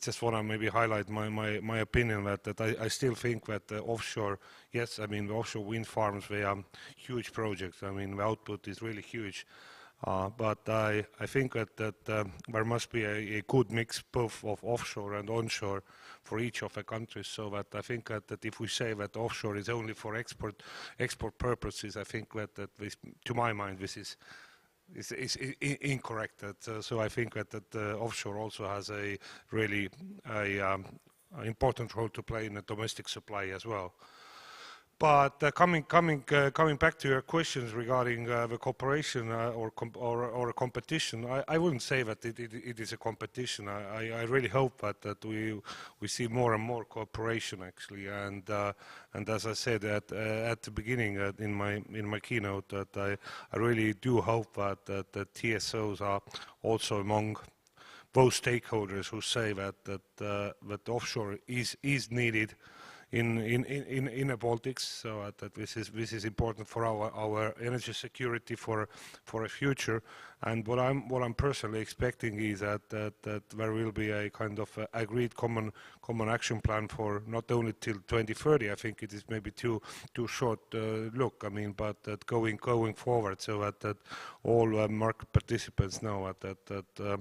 just want to maybe highlight my opinion that I still think that the offshore, yes, I mean the offshore wind farms, they are huge projects. I mean the output is really huge, but I think that there must be a good mix both of offshore and onshore for each of the countries, so that I think that if we say that offshore is only for export purposes, I think that this, to my mind, this is incorrect. So I think that offshore also has a really important role to play in the domestic supply as well. But coming back to your questions regarding the cooperation or a competition, I wouldn't say that it is a competition. I really hope that we see more and more cooperation actually, and as I said at the beginning in my keynote, that I really do hope that the TSOs are also among those stakeholders who say that offshore is needed in the Baltics, so that this is important for our energy security for a future. And what I'm personally expecting is that there will be a kind of agreed common action plan for not only till 2030. I think it is maybe too short look. I mean, but that going forward, so that all market participants know that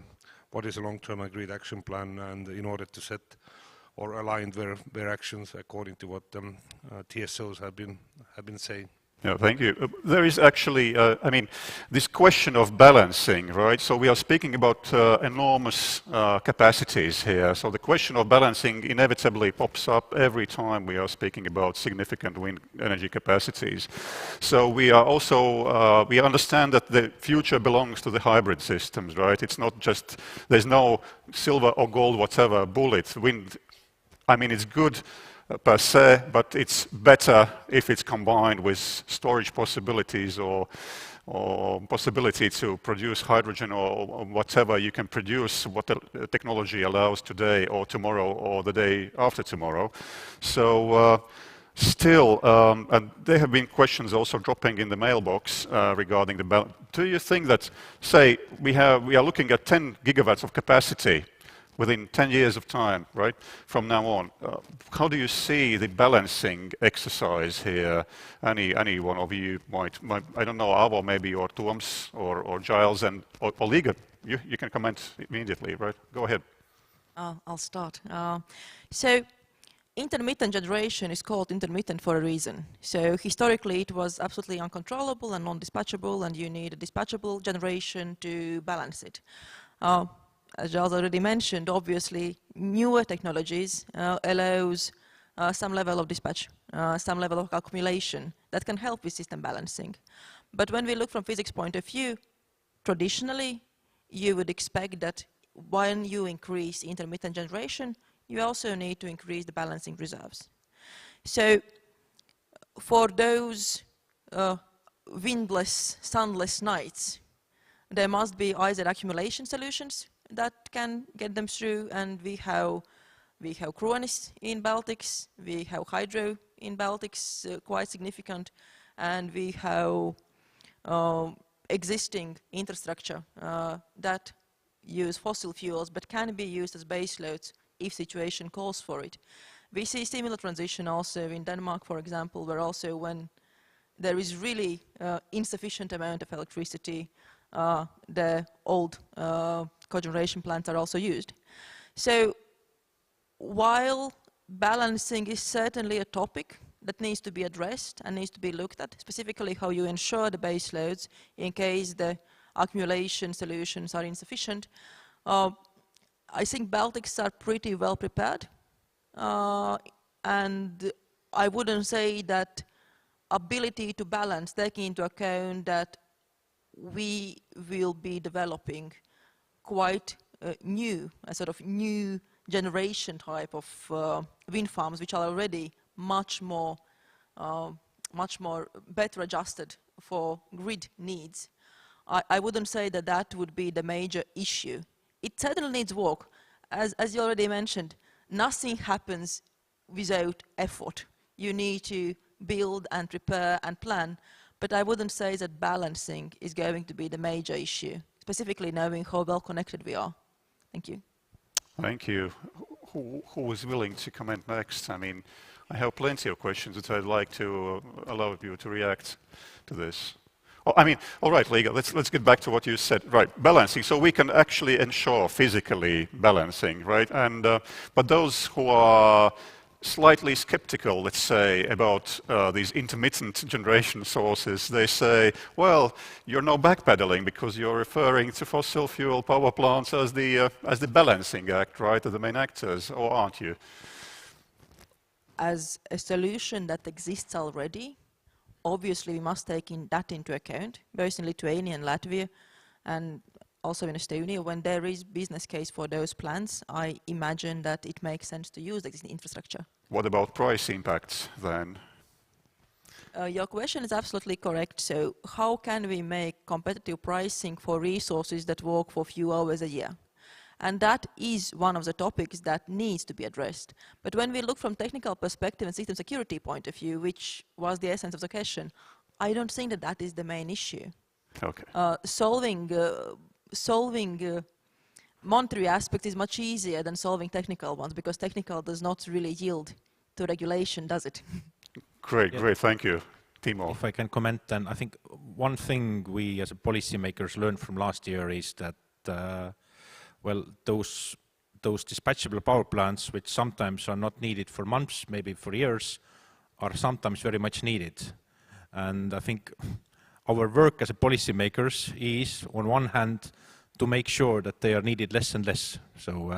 what is a long-term agreed action plan, and in order to set or align their actions according to what TSOs have been saying. Yeah, thank you. There is actually, I mean, this question of balancing, right? So we are speaking about enormous capacities here. So the question of balancing inevitably pops up every time we are speaking about significant wind energy capacities. So we are also, we understand that the future belongs to the hybrid systems, right? It's not just, there's no silver or gold, whatever, bullet. Wind, I mean, it's good per se, but it's better if it's combined with storage possibilities or possibility to produce hydrogen or whatever you can produce, what the technology allows today or tomorrow or the day after tomorrow. So still, and there have been questions also dropping in the mailbox regarding the balance. Do you think that, say, we are looking at 10 gigawatts of capacity within 10 years of time, right, from now on? How do you see the balancing exercise here? Any one of you might I don't know, Avo maybe, or Toms, or Giles, and or Liga, you can comment immediately, right? Go ahead. I'll start. So intermittent generation is called intermittent for a reason. So historically it was absolutely uncontrollable and non-dispatchable, and you need a dispatchable generation to balance it. As Giles already mentioned, obviously newer technologies allows some level of dispatch, some level of accumulation that can help with system balancing. But when we look from physics point of view, traditionally, you would expect that when you increase intermittent generation, you also need to increase the balancing reserves. So for those windless, sunless nights, there must be either accumulation solutions that can get them through, and we have Kruonis in Baltics, we have hydro in Baltics, quite significant, and we have existing infrastructure that use fossil fuels but can be used as base loads if situation calls for it. We see similar transition also in Denmark, for example, where also when there is really insufficient amount of electricity, the old cogeneration plants are also used. So while balancing is certainly a topic that needs to be addressed and needs to be looked at, specifically how you ensure the base loads in case the accumulation solutions are insufficient, I think Baltics are pretty well prepared. And I wouldn't say that ability to balance, taking into account that we will be developing quite a sort of new generation type of wind farms, which are already much more better adjusted for grid needs. I wouldn't say that that would be the major issue. It certainly needs work. As you already mentioned, nothing happens without effort. You need to build and prepare and plan, but I wouldn't say that balancing is going to be the major issue, specifically knowing how well connected we are. Thank you. Thank you. Who is willing to comment next? I mean, I have plenty of questions that I'd like to allow you to react to this. Oh, I mean, all right, Liga, let's get back to what you said. Right, balancing. So we can actually ensure physically balancing, right? And but those who are slightly skeptical, let's say, about these intermittent generation sources, they say, well, you're now backpedaling because you're referring to fossil fuel power plants as the balancing act, right, as the main actors, or aren't you? As a solution that exists already, obviously we must take that into account, both in Lithuania and Latvia, and also in Estonia. When there is business case for those plants, I imagine that it makes sense to use existing infrastructure. What about price impacts then? Your question is absolutely correct. So how can we make competitive pricing for resources that work for a few hours a year? And that is one of the topics that needs to be addressed. But when we look from technical perspective and system security point of view, which was the essence of the question, I don't think that that is the main issue. Okay. Solving monetary aspects is much easier than solving technical ones, because technical does not really yield to regulation, does it? Great, great, thank you. Timo. If I can comment, then I think one thing we as policymakers learned from last year is that well, those dispatchable power plants, which sometimes are not needed for months, maybe for years, are sometimes very much needed. And I think our work as policymakers is, on one hand, to make sure that they are needed less and less. So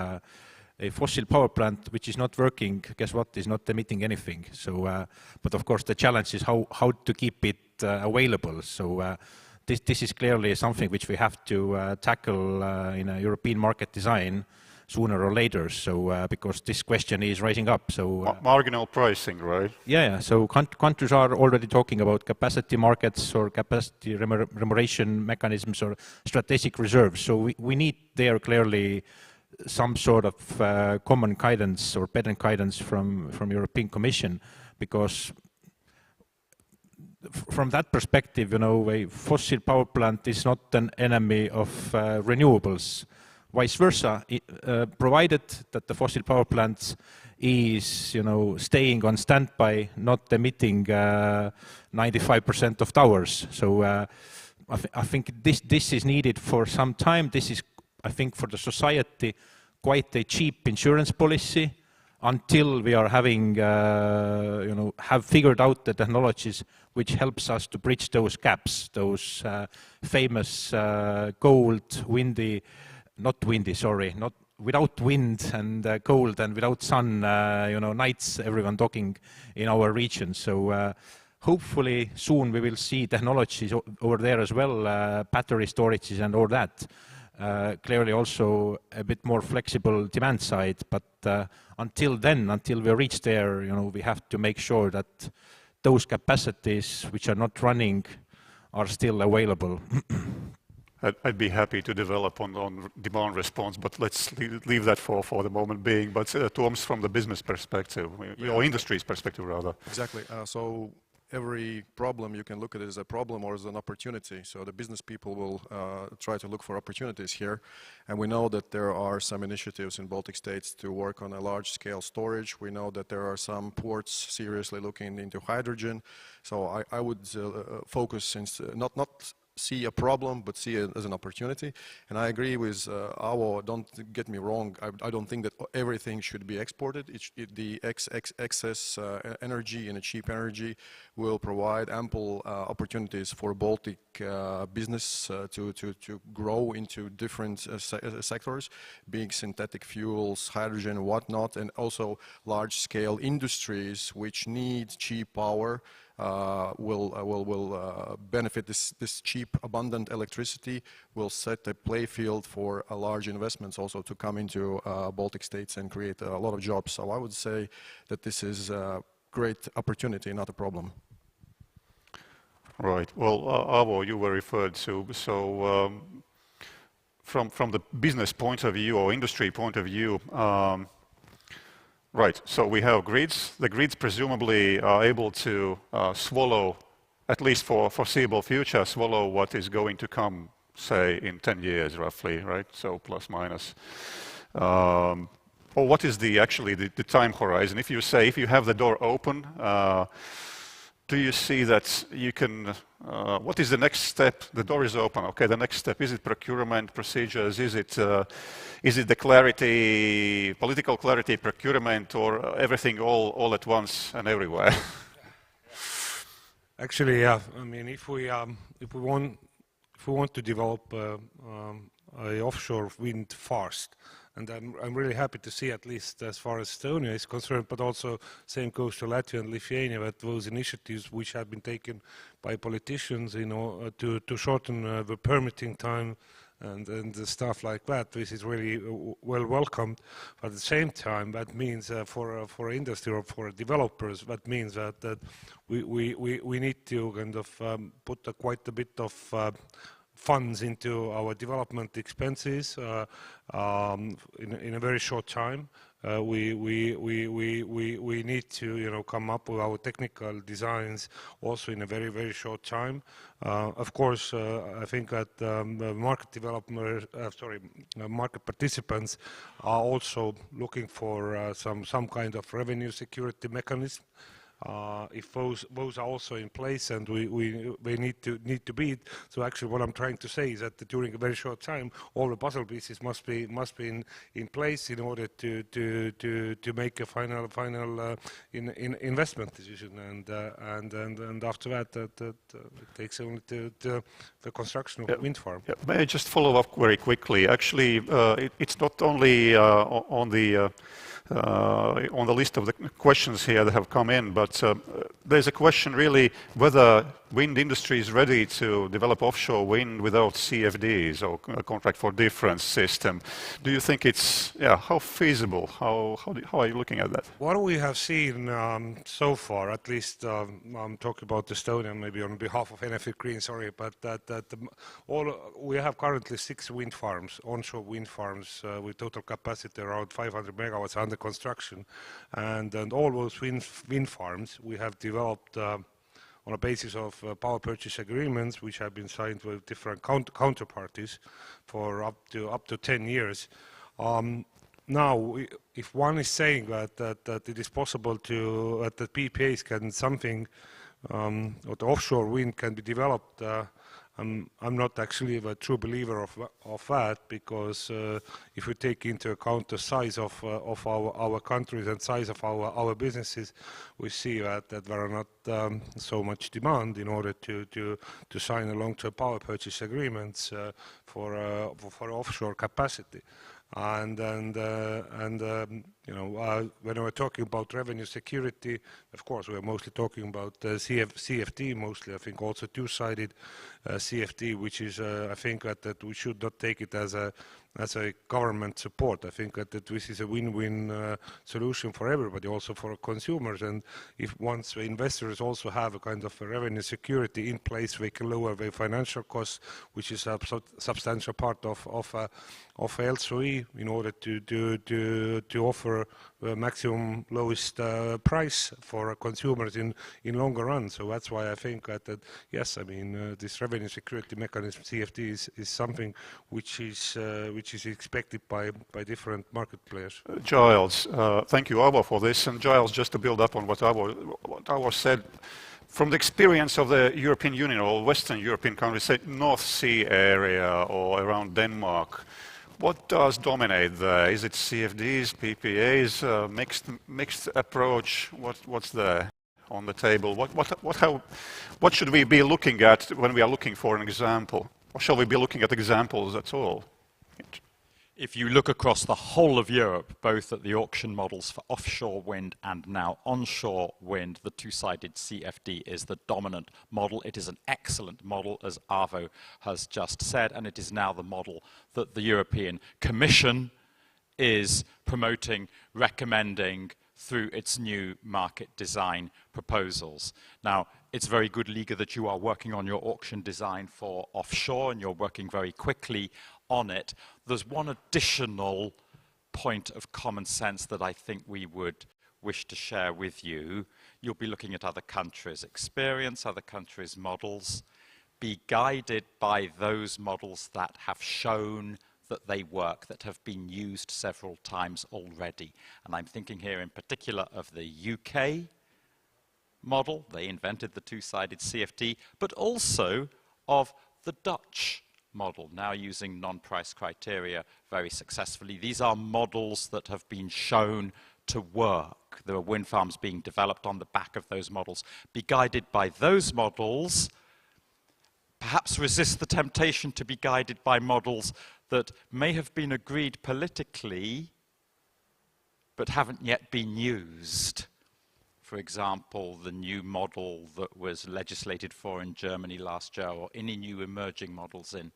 a fossil power plant which is not working, guess what, is not emitting anything. So, but of course the challenge is how to keep it available. So this is clearly something which we have to tackle in a European market design sooner or later. So because this question is rising up. So marginal pricing, right? Yeah. So countries are already talking about capacity markets or capacity remuneration mechanisms or strategic reserves. So we need there clearly some sort of common guidance or better guidance from European Commission, because from that perspective, you know, a fossil power plant is not an enemy of renewables. Vice versa, provided that the fossil power plant is, you know, staying on standby, not emitting 95% of towers. So I think this is needed for some time. This is, I think, for the society quite a cheap insurance policy until we are having, you know, have figured out the technologies which helps us to bridge those gaps, those famous cold, windy, not windy, sorry, not without wind and cold and without sun, you know, nights, everyone talking in our region. So hopefully soon we will see technologies over there as well, battery storages and all that. Clearly also a bit more flexible demand side, but until then, until we reach there, we have to make sure that those capacities which are not running are still available. I'd be happy to develop on demand response, but let's leave that for the moment being. But Toms, from the business perspective, or industry's perspective rather. Exactly. So every problem you can look at it as a problem or as an opportunity. So the business people will try to look for opportunities here. And we know that there are some initiatives in Baltic states to work on a large-scale storage. We know that there are some ports seriously looking into hydrogen. So I would focus, since not see a problem, but see it as an opportunity. And I agree with Aavo, don't get me wrong, I don't think that everything should be exported. The excess energy and cheap energy will provide ample opportunities for Baltic business to grow into different sectors, being synthetic fuels, hydrogen, whatnot, and also large-scale industries which need cheap power. Will benefit this cheap, abundant electricity, will set a play field for large investments also to come into Baltic states and create a lot of jobs. So I would say that this is a great opportunity, not a problem. Right. Well, Aavo, you were referred to. So from the business point of view or industry point of view, right, so we have grids. The grids presumably are able to swallow, at least for foreseeable future, swallow what is going to come, say, in 10 years roughly, right? So plus minus. Or what is actually the time horizon? If you have the door open, do you see that you can, what is the next step? The door is open, okay, the next step, is it procurement procedures, is it the clarity, political clarity, procurement, or everything all at once and everywhere? Actually, yeah, I mean, if we want to develop a offshore wind fast, and I'm really happy to see, at least as far as Estonia is concerned, but also same goes to Latvia and Lithuania, that those initiatives which have been taken by politicians, to shorten the permitting time and stuff like that. This is really well welcomed. But at the same time, that means for industry or for developers, that means that we need to kind of put quite a bit of funds into our development expenses in a very short time. We need to come up with our technical designs also in a very, very short time. Of course, I think that market participants are also looking for some kind of revenue security mechanism. If those are also in place, and they need to be. So actually, what I'm trying to say is that during a very short time, all the puzzle pieces must be in place in order to make a final investment decision, and after that, it takes only to the construction of a wind farm. Yeah. May I just follow up very quickly? Actually, it's not only on the list of the questions here that have come in, but there's a question really whether wind industry is ready to develop offshore wind without CFDs or a contract for difference system. Do you think it's, how feasible? How are you looking at that? What we have seen so far, at least I'm talking about Estonia, maybe on behalf of NFI Green, sorry, but we have currently 6 wind farms, onshore wind farms with total capacity around 500 megawatts under construction, and all those wind farms we have developed on a basis of power purchase agreements which have been signed with different counterparties for up to 10 years. Now, if one is saying that it is possible that the PPAs can or the offshore wind can be developed, I'm not actually a true believer of that, because if we take into account the size of our countries and size of our businesses, we see that there are not so much demand in order to sign a long-term power purchase agreements for offshore capacity. And you know, when we're talking about revenue security, of course, we're mostly talking about CFD, mostly, I think, also two-sided CFD, which is, I think that we should not take it as a government support. I think that this is a win-win solution for everybody, also for consumers. And if once the investors also have a kind of a revenue security in place, they can lower their financial costs, which is a substantial part of LSOE, in order to offer the maximum lowest price for consumers in longer run. So that's why I think that yes, I mean this revenue security mechanism CFD is something which is expected by different market players. Giles, thank you, Avo, for this. And Giles, just to build up on what Avo said, from the experience of the European Union or Western European countries, say North Sea area or around Denmark, what does dominate there? Is it CFDs, PPAs, mixed approach? What's there on the table? What should we be looking at when we are looking for an example? Or shall we be looking at examples at all? If you look across the whole of Europe, both at the auction models for offshore wind and now onshore wind, the two-sided CFD is the dominant model. It is an excellent model, as Avo has just said, and it is now the model that the European Commission is promoting, recommending through its new market design proposals. Now, it's very good, Liga, that you are working on your auction design for offshore and you're working very quickly on it. There's one additional point of common sense that I think we would wish to share with you. You'll be looking at other countries' experience, other countries' models. Be guided by those models that have shown that they work, that have been used several times already. And I'm thinking here in particular of the UK model. They invented the two-sided CFD, but also of the Dutch model, now using non-price criteria very successfully. These are models that have been shown to work. There are wind farms being developed on the back of those models. Be guided by those models. Perhaps resist the temptation to be guided by models that may have been agreed politically, but haven't yet been used. For example, the new model that was legislated for in Germany last year, or any new emerging models in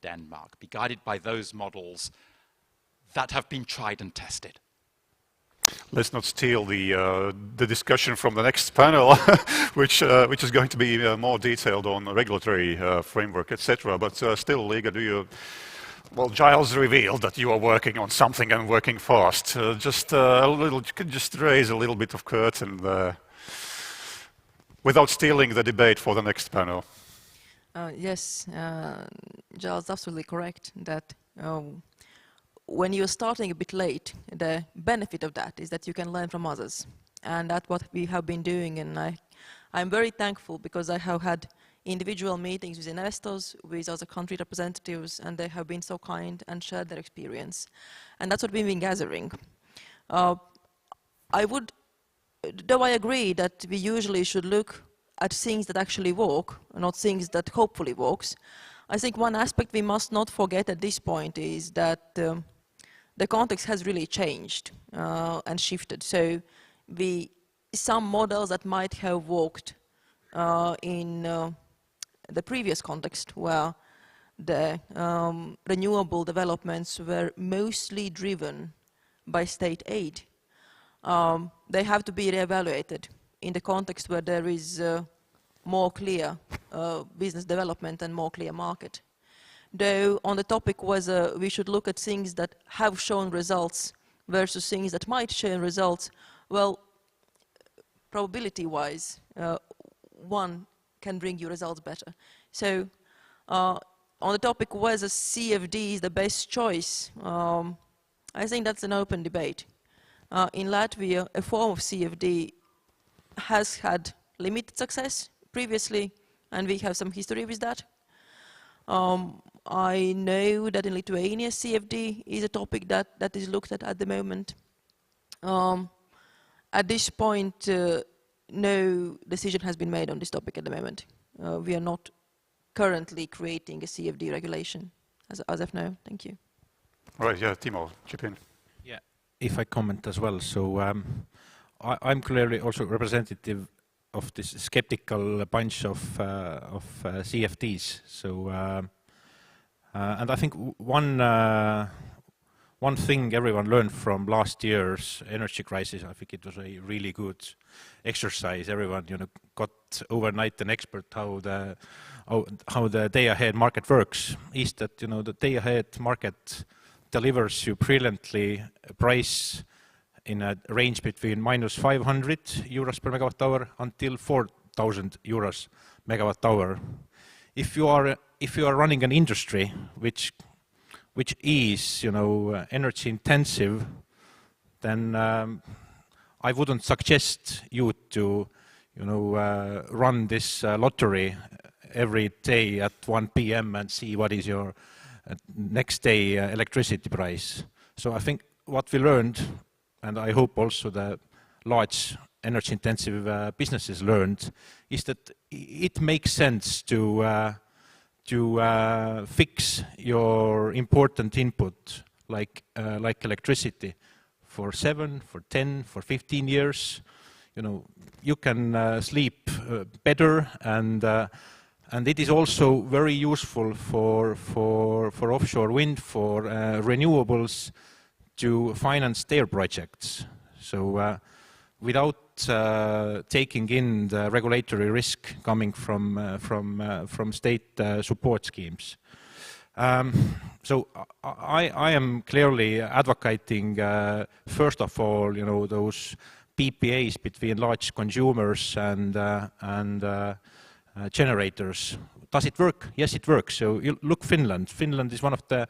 Denmark. Be guided by those models that have been tried and tested. Let's not steal the discussion from the next panel, which is going to be more detailed on the regulatory framework, etc. But still, Liga, do you? Well, Giles revealed that you are working on something and working fast. Just a little, you could just raise a little bit of curtain there, without stealing the debate for the next panel. Yes, Giles is absolutely correct that when you're starting a bit late, the benefit of that is that you can learn from others. And that's what we have been doing. And I'm very thankful because I have had individual meetings with investors, with other country representatives, and they have been so kind and shared their experience. And that's what we've been gathering. Though I agree that we usually should look at things that actually work, not things that hopefully works, I think one aspect we must not forget at this point is that the context has really changed and shifted. So some models that might have worked in the previous context, where the renewable developments were mostly driven by state aid, they have to be reevaluated in the context where there is more clear business development and more clear market. Though on the topic whether we should look at things that have shown results versus things that might show results, well, probability-wise, one can bring you results better. So on the topic whether CFD is the best choice, I think that's an open debate. In Latvia, a form of CFD has had limited success previously, and we have some history with that. I know that in Lithuania, CFD is a topic that is looked at the moment. At this point, no decision has been made on this topic at the moment. We are not currently creating a CFD regulation as of now. Thank you. Right, yeah, Timo, chip in. Yeah, if I comment as well. So I'm clearly also representative of this skeptical bunch of CFDs. So, and I think one thing everyone learned from last year's energy crisis, I think it was a really good exercise. Everyone, got overnight an expert how the day-ahead market works. Is that the day-ahead market delivers you brilliantly a price in a range between -500 € per megawatt hour until 4,000 euros megawatt hour. If you are running an industry which is energy intensive, then I wouldn't suggest you to run this lottery every day at 1 p.m. and see what is your next day electricity price. So I think what we learned, and I hope also the large energy intensive businesses learned, is that it makes sense to fix your important input like electricity for 7, for 10, for 15 years. You can sleep better, and it is also very useful for offshore wind, for renewables to finance their projects. So without taking in the regulatory risk coming from state support schemes. So I am clearly advocating, first of all, those PPAs between large consumers and generators. Does it work? Yes, it works. So you look Finland. Finland is one of the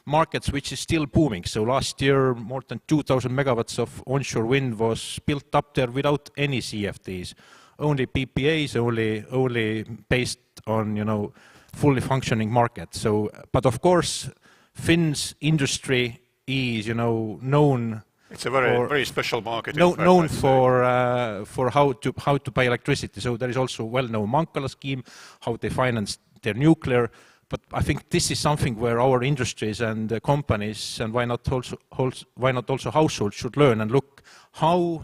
markets which is still booming. So last year, more than 2,000 megawatts of onshore wind was built up there without any CFDs, only PPAs, only based on fully functioning market. So, but of course, Finns industry is known. It's a very special market. Known for how to buy electricity. So there is also well-known Mankala scheme, how they finance their nuclear. But I think this is something where our industries and companies, and why not also households, should learn and look how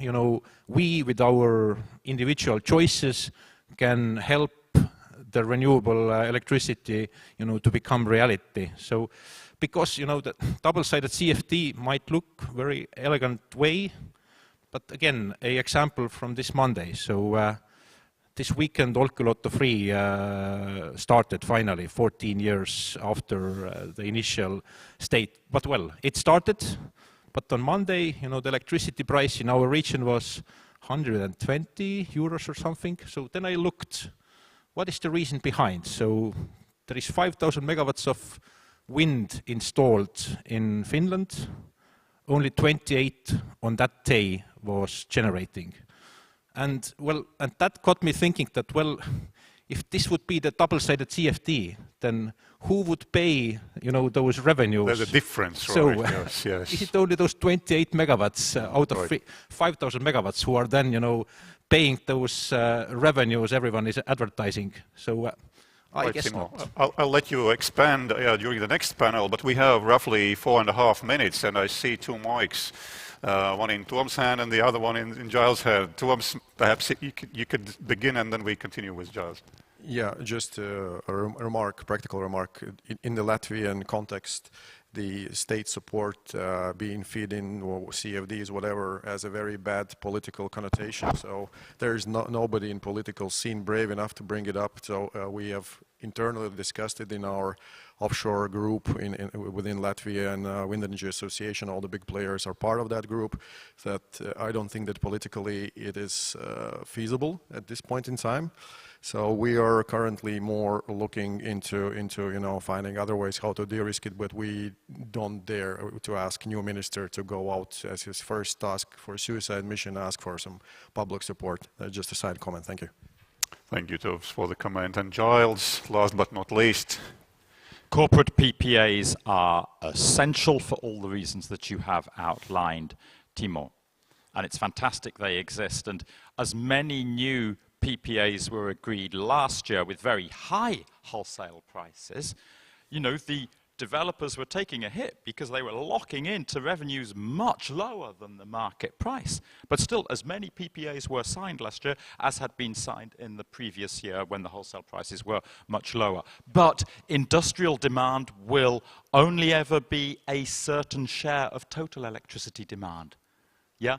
we, with our individual choices, can help the renewable electricity to become reality. So, because the double-sided CFD might look very elegant way, but again, an example from this Monday. So. This weekend, Olkiluoto 3 started finally, 14 years after the initial state. But well, it started, but on Monday, the electricity price in our region was 120 euros or something. So then I looked, what is the reason behind? So there is 5,000 megawatts of wind installed in Finland. Only 28 on that day was generating. And that got me thinking that, well, if this would be the double-sided CFD, then who would pay, those revenues? There's a difference, so, right? Yes. Is it only those 28 megawatts out of 5,000 megawatts who are then, paying those revenues everyone is advertising? So I guess not. I'll let you expand during the next panel, but we have roughly 4.5 minutes, and I see 2 mics. One in Tuom's hand and the other one in Giles' hand. Tuom, perhaps you could begin and then we continue with Giles. Yeah, just a practical remark. In the Latvian context, the state support being feed-in or CFDs, whatever, has a very bad political connotation. So there's nobody in political scene brave enough to bring it up. So we have internally discussed it in our offshore group within Latvia and Wind Energy Association. All the big players are part of that group. That I don't think that politically it is feasible at this point in time. So we are currently more looking into finding other ways how to de-risk it, but we don't dare to ask new minister to go out as his first task for suicide mission, ask for some public support. Just a side comment. Thank you. Thank you, Tovs, for the comment. And Giles, last but not least. Corporate PPAs are essential for all the reasons that you have outlined, Timo. And it's fantastic they exist. And as many new PPAs were agreed last year with very high wholesale prices, the developers were taking a hit because they were locking into revenues much lower than the market price. But still, as many PPAs were signed last year as had been signed in the previous year when the wholesale prices were much lower. But industrial demand will only ever be a certain share of total electricity demand. Yeah?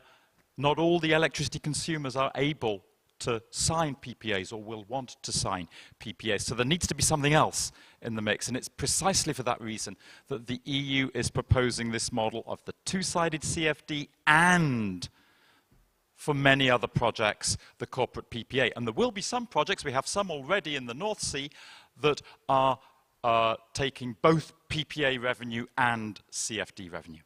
Not all the electricity consumers are able to sign PPAs or will want to sign PPAs. So there needs to be something else in the mix. And it's precisely for that reason that the EU is proposing this model of the two-sided CFD and, for many other projects, the corporate PPA. And there will be some projects, we have some already in the North Sea, that are taking both PPA revenue and CFD revenue.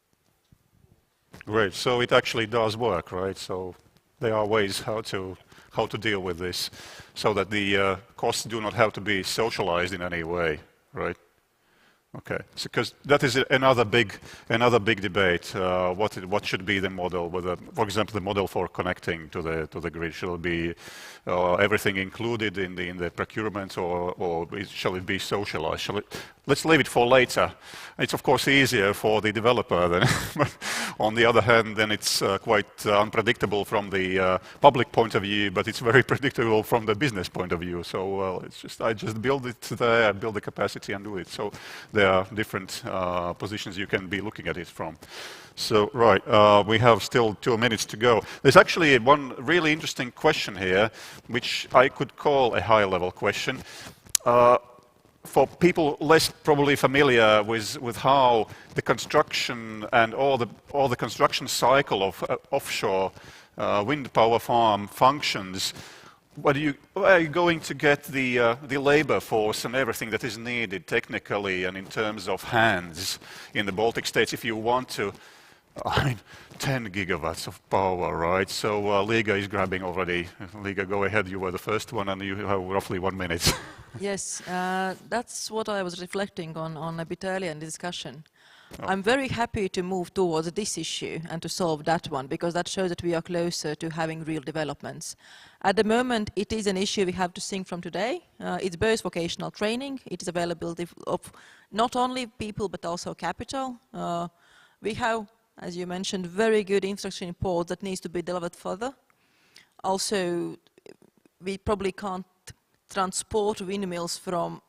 Great. So it actually does work, right? So there are ways how to deal with this so that the costs do not have to be socialized in any way, right? Okay, so because that is another big debate. What should be the model? Whether, for example, the model for connecting to the grid, shall it be everything included in the procurement, or shall it be socialized? Let's leave it for later. It's of course easier for the developer then. But on the other hand, then it's quite unpredictable from the public point of view, but it's very predictable from the business point of view. So I just build it there, build the capacity and do it. So there are different positions you can be looking at it from. So, right, we have still 2 minutes to go. There's actually one really interesting question here, which I could call a high-level question. For people less probably familiar with how the construction and all the construction cycle of offshore wind power farm functions, where are you going to get the labor force and everything that is needed technically and in terms of hands in the Baltic states if you want to, I mean, 10 gigawatts of power, right? So Liga is grabbing already. Liga, go ahead. You were the first one and you have roughly 1 minute. Yes, that's what I was reflecting on a bit earlier in the discussion. I'm very happy to move towards this issue and to solve that one, because that shows that we are closer to having real developments. At the moment, it is an issue we have to think from today. It's both vocational training, it is availability of not only people but also capital. We have, as you mentioned, very good infrastructure in ports that needs to be delivered further. Also, we probably can't transport windmills from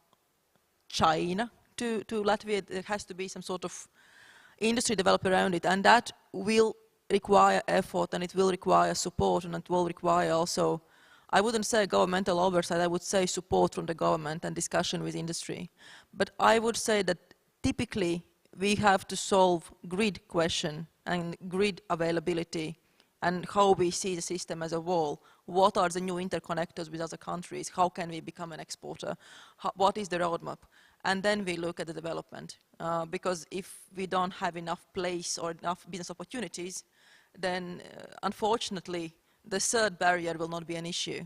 China to Latvia. There has to be some sort of industry developed around it, and that will require effort, and it will require support, and it will require also, I wouldn't say governmental oversight, I would say support from the government and discussion with industry. But I would say that typically we have to solve grid question and grid availability and how we see the system as a whole. What are the new interconnectors with other countries? How can we become an exporter? What is the roadmap? And then we look at the development. Because if we don't have enough place or enough business opportunities, then unfortunately, the third barrier will not be an issue.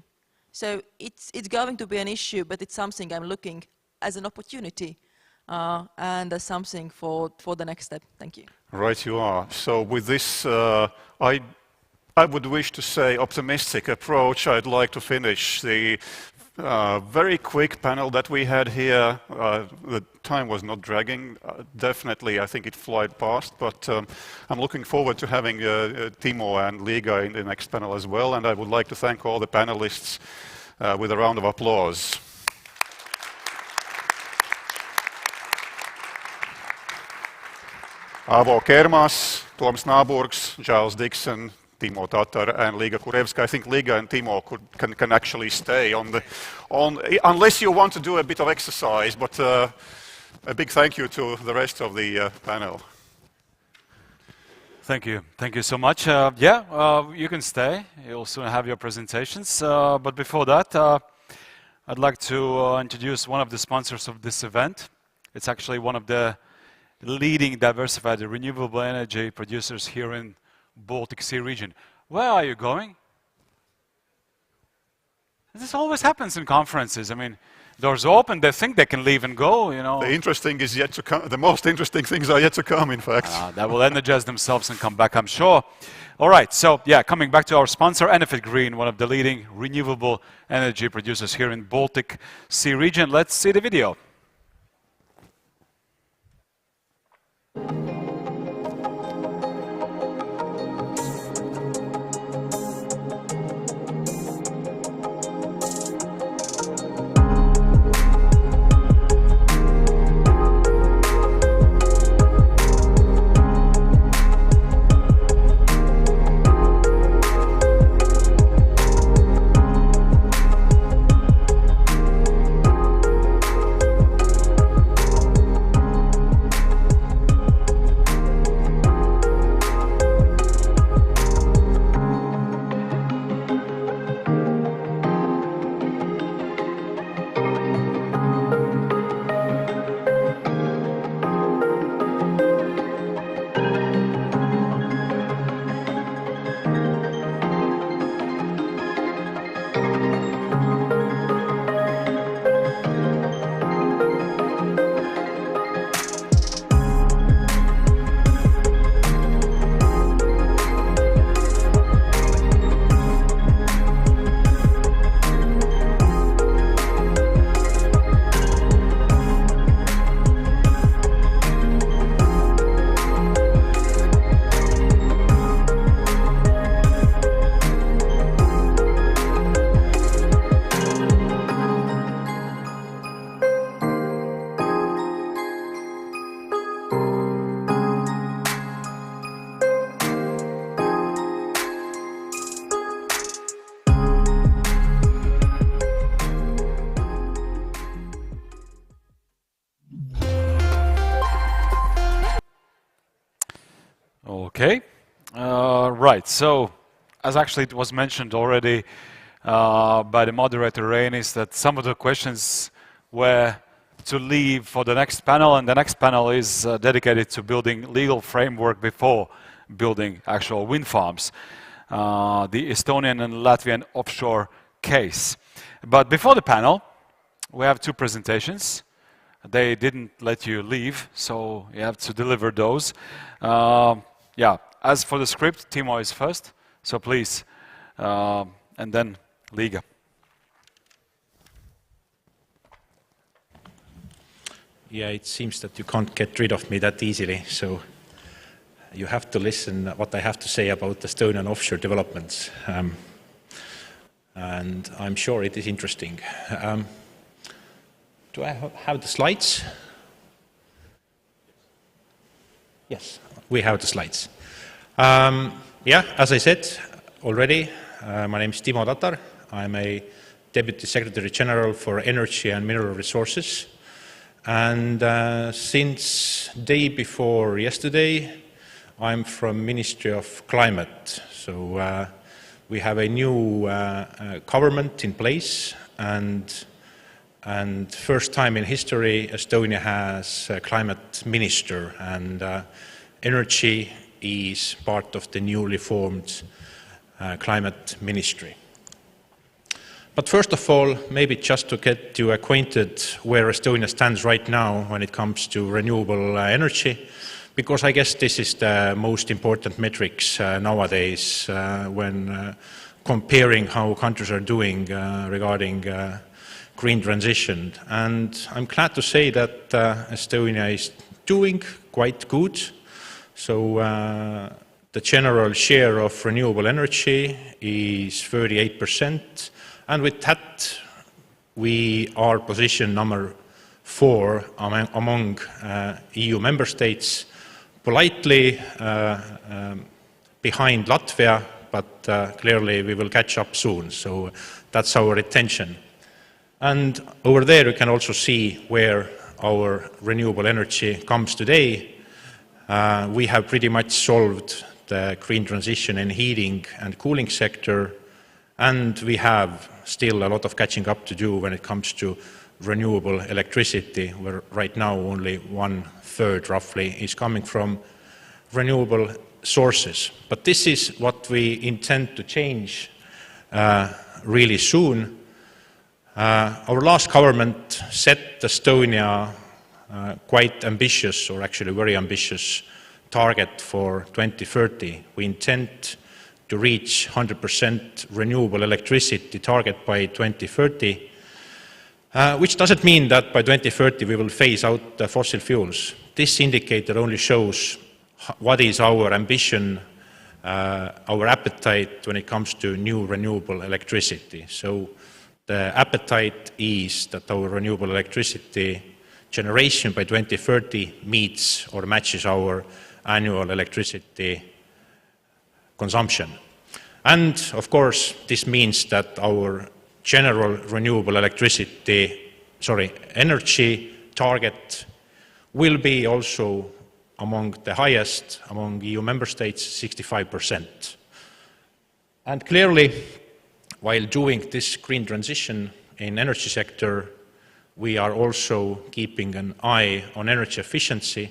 So it's going to be an issue, but it's something I'm looking as an opportunity and as something for the next step. Thank you. Right, you are. So with this, I would wish to say optimistic approach. I'd like to finish the very quick panel that we had here. The time was not dragging. Definitely, I think it flew past, but I'm looking forward to having Timo and Liga in the next panel as well, and I would like to thank all the panelists with a round of applause. Avo Kermas, Toms Naburgs, Giles Dixon, Timo Tatar and Liga Kurevska. I think Liga and Timo can actually stay on unless you want to do a bit of exercise, but a big thank you to the rest of the panel. Thank you so much. You can stay, you'll soon have your presentations, but before that I'd like to introduce one of the sponsors of this event. It's actually one of the leading diversified renewable energy producers here in Baltic Sea region. Where are you going? This always happens in conferences. I mean, doors open, they think they can leave and go, you know. The interesting is yet to come. The most interesting things are yet to come, in fact. That will energize themselves and come back, I'm sure. All right, so yeah, coming back to our sponsor, Enefit Green, one of the leading renewable energy producers here in Baltic Sea region. Let's see the video. Okay, right. So, as actually it was mentioned already by the moderator Rain, is that some of the questions were to leave for the next panel, and the next panel is dedicated to building legal framework before building actual wind farms, the Estonian and Latvian offshore case. But before the panel, we have two presentations. They didn't let you leave, so you have to deliver those. Yeah, as for the script, Timo is first, so please, and then Liga. Yeah, it seems that you can't get rid of me that easily, so you have to listen what I have to say about Estonian offshore developments. And I'm sure it is interesting. Do I have the slides? Yes, we have the slides. Yeah, as I said already, my name is Timo Tatar. I'm a Deputy Secretary General for Energy and Mineral Resources. And since day before yesterday, I'm from Ministry of Climate. So we have a new government in place, and first time in history, Estonia has a climate minister, and energy is part of the newly formed climate ministry. But first of all, maybe just to get you acquainted where Estonia stands right now when it comes to renewable energy, because I guess this is the most important metrics nowadays when comparing how countries are doing regarding green transition. And I'm glad to say that Estonia is doing quite good. So the general share of renewable energy is 38%. And with that, we are position number 4 among EU member states, politely behind Latvia, but clearly we will catch up soon. So that's our intention. And over there you can also see where our renewable energy comes today. We have pretty much solved the green transition in heating and cooling sector, and we have still a lot of catching up to do when it comes to renewable electricity, where right now only 1/3 roughly is coming from renewable sources. But this is what we intend to change really soon. Our last government set Estonia quite ambitious, or actually very ambitious, target for 2030. We intend to reach 100% renewable electricity target by 2030, which doesn't mean that by 2030 we will phase out the fossil fuels. This indicator only shows what is our ambition, our appetite when it comes to new renewable electricity. So the appetite is that our renewable electricity generation by 2030 meets or matches our annual electricity consumption. And of course, this means that our general renewable energy target will be also among the highest among EU member states, 65%. And clearly, while doing this green transition in energy sector, we are also keeping an eye on energy efficiency.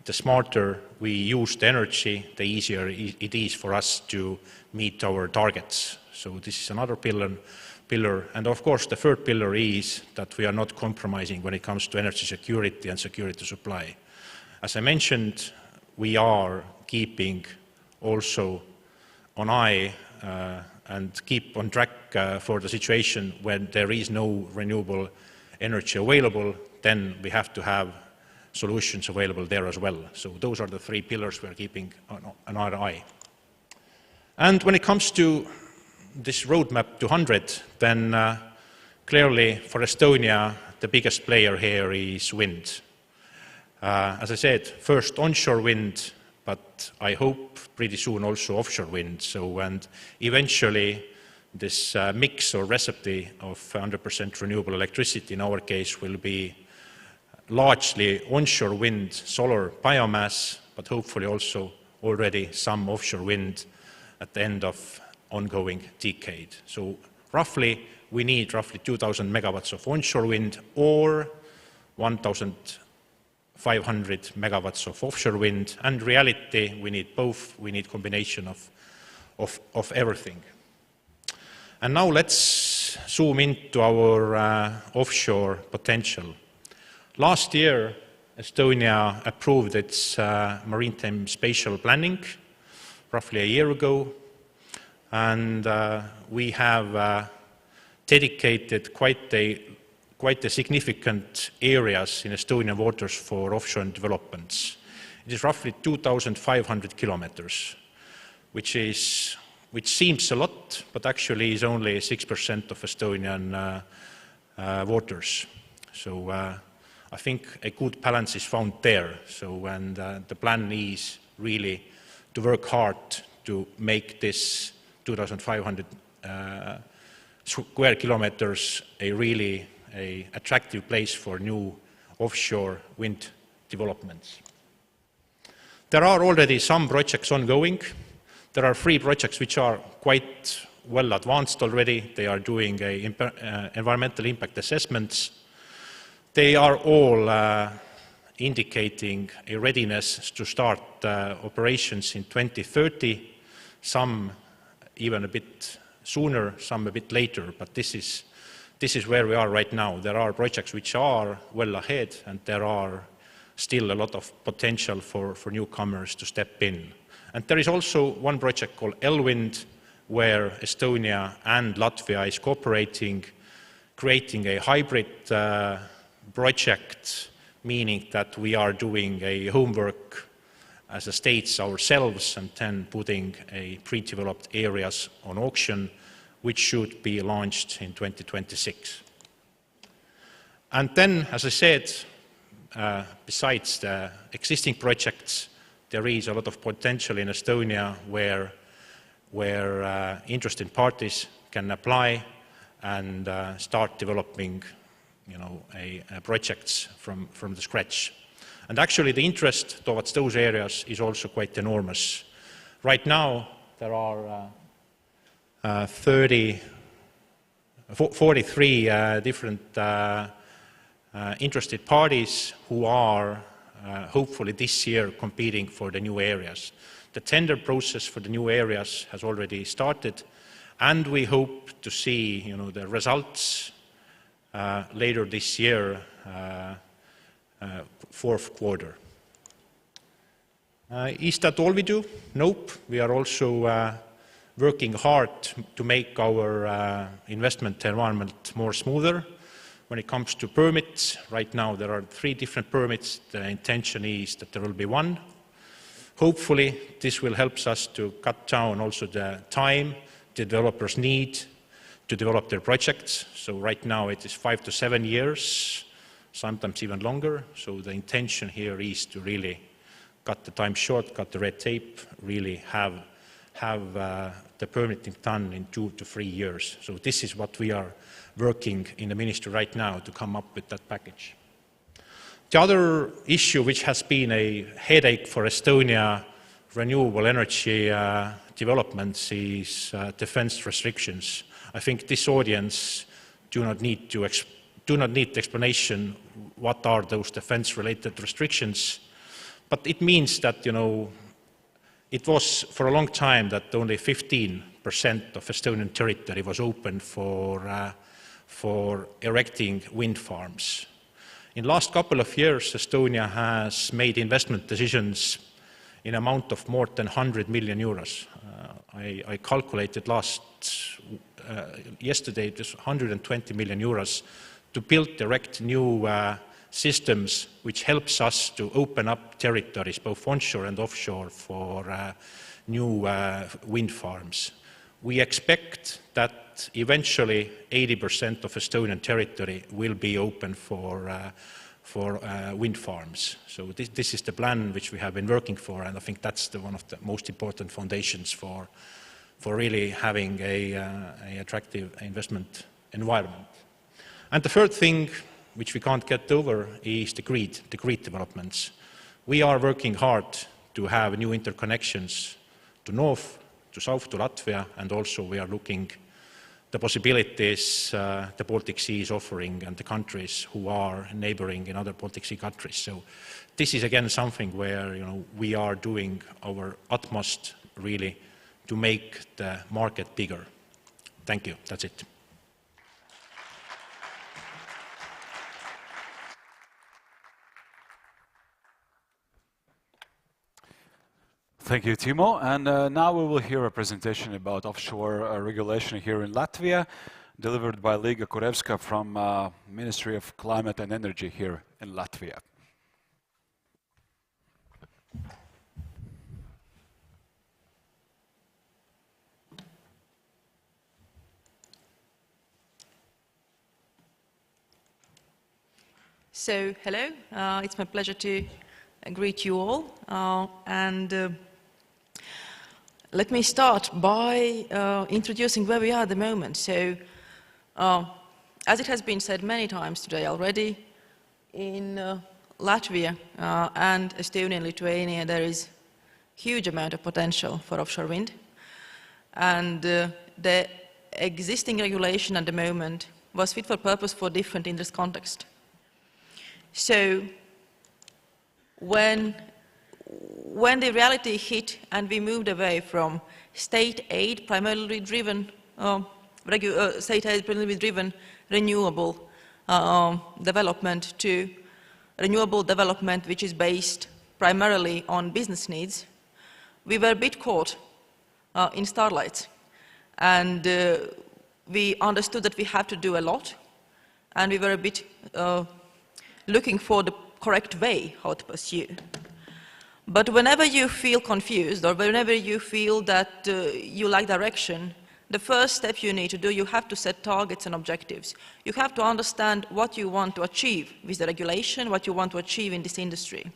The smarter we use the energy, the easier it is for us to meet our targets. So this is another pillar. And of course, the third pillar is that we are not compromising when it comes to energy security and security supply. As I mentioned, we are keeping also an eye and keep on track for the situation when there is no renewable energy available, then we have to have solutions available there as well. So those are the 3 pillars we are keeping an eye. And when it comes to this roadmap to 100, then clearly for Estonia, the biggest player here is wind. As I said, first onshore wind, but I hope pretty soon also offshore wind. So, and eventually this mix or recipe of 100% renewable electricity in our case will be largely onshore wind, solar, biomass, but hopefully also already some offshore wind at the end of ongoing decade. So roughly, we need roughly 2,000 megawatts of onshore wind or 1,500 megawatts of offshore wind. And in reality, we need both. We need combination of everything. And now let's zoom into our offshore potential. Last year, Estonia approved its maritime spatial planning, roughly a year ago, and we have dedicated quite a significant areas in Estonian waters for offshore developments. It is roughly 2,500 kilometers, which seems a lot, but actually is only 6% of Estonian waters. So I think a good balance is found there. So, and the plan is really to work hard to make this 2,500 square kilometers a really attractive place for new offshore wind developments. There are already some projects ongoing. There are 3 projects which are quite well advanced already. They are doing environmental impact assessments. They are all indicating a readiness to start operations in 2030, some even a bit sooner, some a bit later, but this is where we are right now. There are projects which are well ahead, and there are still a lot of potential for newcomers to step in. And there is also one project called L-Wind, where Estonia and Latvia is cooperating, creating a hybrid project, meaning that we are doing a homework as a states ourselves and then putting a pre-developed areas on auction, which should be launched in 2026. And then, as I said, besides the existing projects, there is a lot of potential in Estonia where interested parties can apply and start developing projects from the scratch. And actually the interest towards those areas is also quite enormous. Right now there are 43 different interested parties who are hopefully this year competing for the new areas. The tender process for the new areas has already started, and we hope to see the results later this year, fourth quarter. Is that all we do? Nope. We are also working hard to make our investment environment more smoother. When it comes to permits, right now there are 3 different permits. The intention is that there will be 1. Hopefully this will help us to cut down also the time the developers need to develop their projects. So right now it is 5 to 7 years, sometimes even longer. So the intention here is to really cut the time short, cut the red tape, really have the permitting done in 2 to 3 years. So this is what we are working in the ministry right now to come up with that package. The other issue which has been a headache for Estonia renewable energy developments is defense restrictions. I think this audience do not need explanation what are those defense-related restrictions, but it means that it was for a long time that only 15% of Estonian territory was open for erecting wind farms. In the last couple of years, Estonia has made investment decisions in amount of more than 100 million euros. I calculated yesterday it was 120 million euros to build direct new systems which helps us to open up territories, both onshore and offshore, for new wind farms. We expect that eventually 80% of Estonian territory will be open for wind farms. So this is the plan which we have been working for, and I think that's one of the most important foundations for really having a attractive investment environment. And the third thing which we can't get over is the grid developments. We are working hard to have new interconnections to north, to south, to Latvia, and also we are looking the possibilities the Baltic Sea is offering and the countries who are neighboring in other Baltic Sea countries. So this is again something where we are doing our utmost really to make the market bigger. Thank you. That's it. Thank you, Timo. And now we will hear a presentation about offshore regulation here in Latvia, delivered by Liga Kurevska from Ministry of Climate and Energy here in Latvia. So, hello. It's my pleasure to greet you all. Let me start by introducing where we are at the moment. So, as it has been said many times today already, in Latvia and Estonia and Lithuania there is huge amount of potential for offshore wind. And the existing regulation at the moment was fit for purpose for different industry context. So, when the reality hit and we moved away from state aid primarily driven renewable development to renewable development which is based primarily on business needs, we were a bit caught in starlight, and we understood that we have to do a lot, and we were a bit looking for the correct way how to pursue. But whenever you feel confused or whenever you feel that you lack direction, the first step you need to do, you have to set targets and objectives. You have to understand what you want to achieve with the regulation, what you want to achieve in this industry.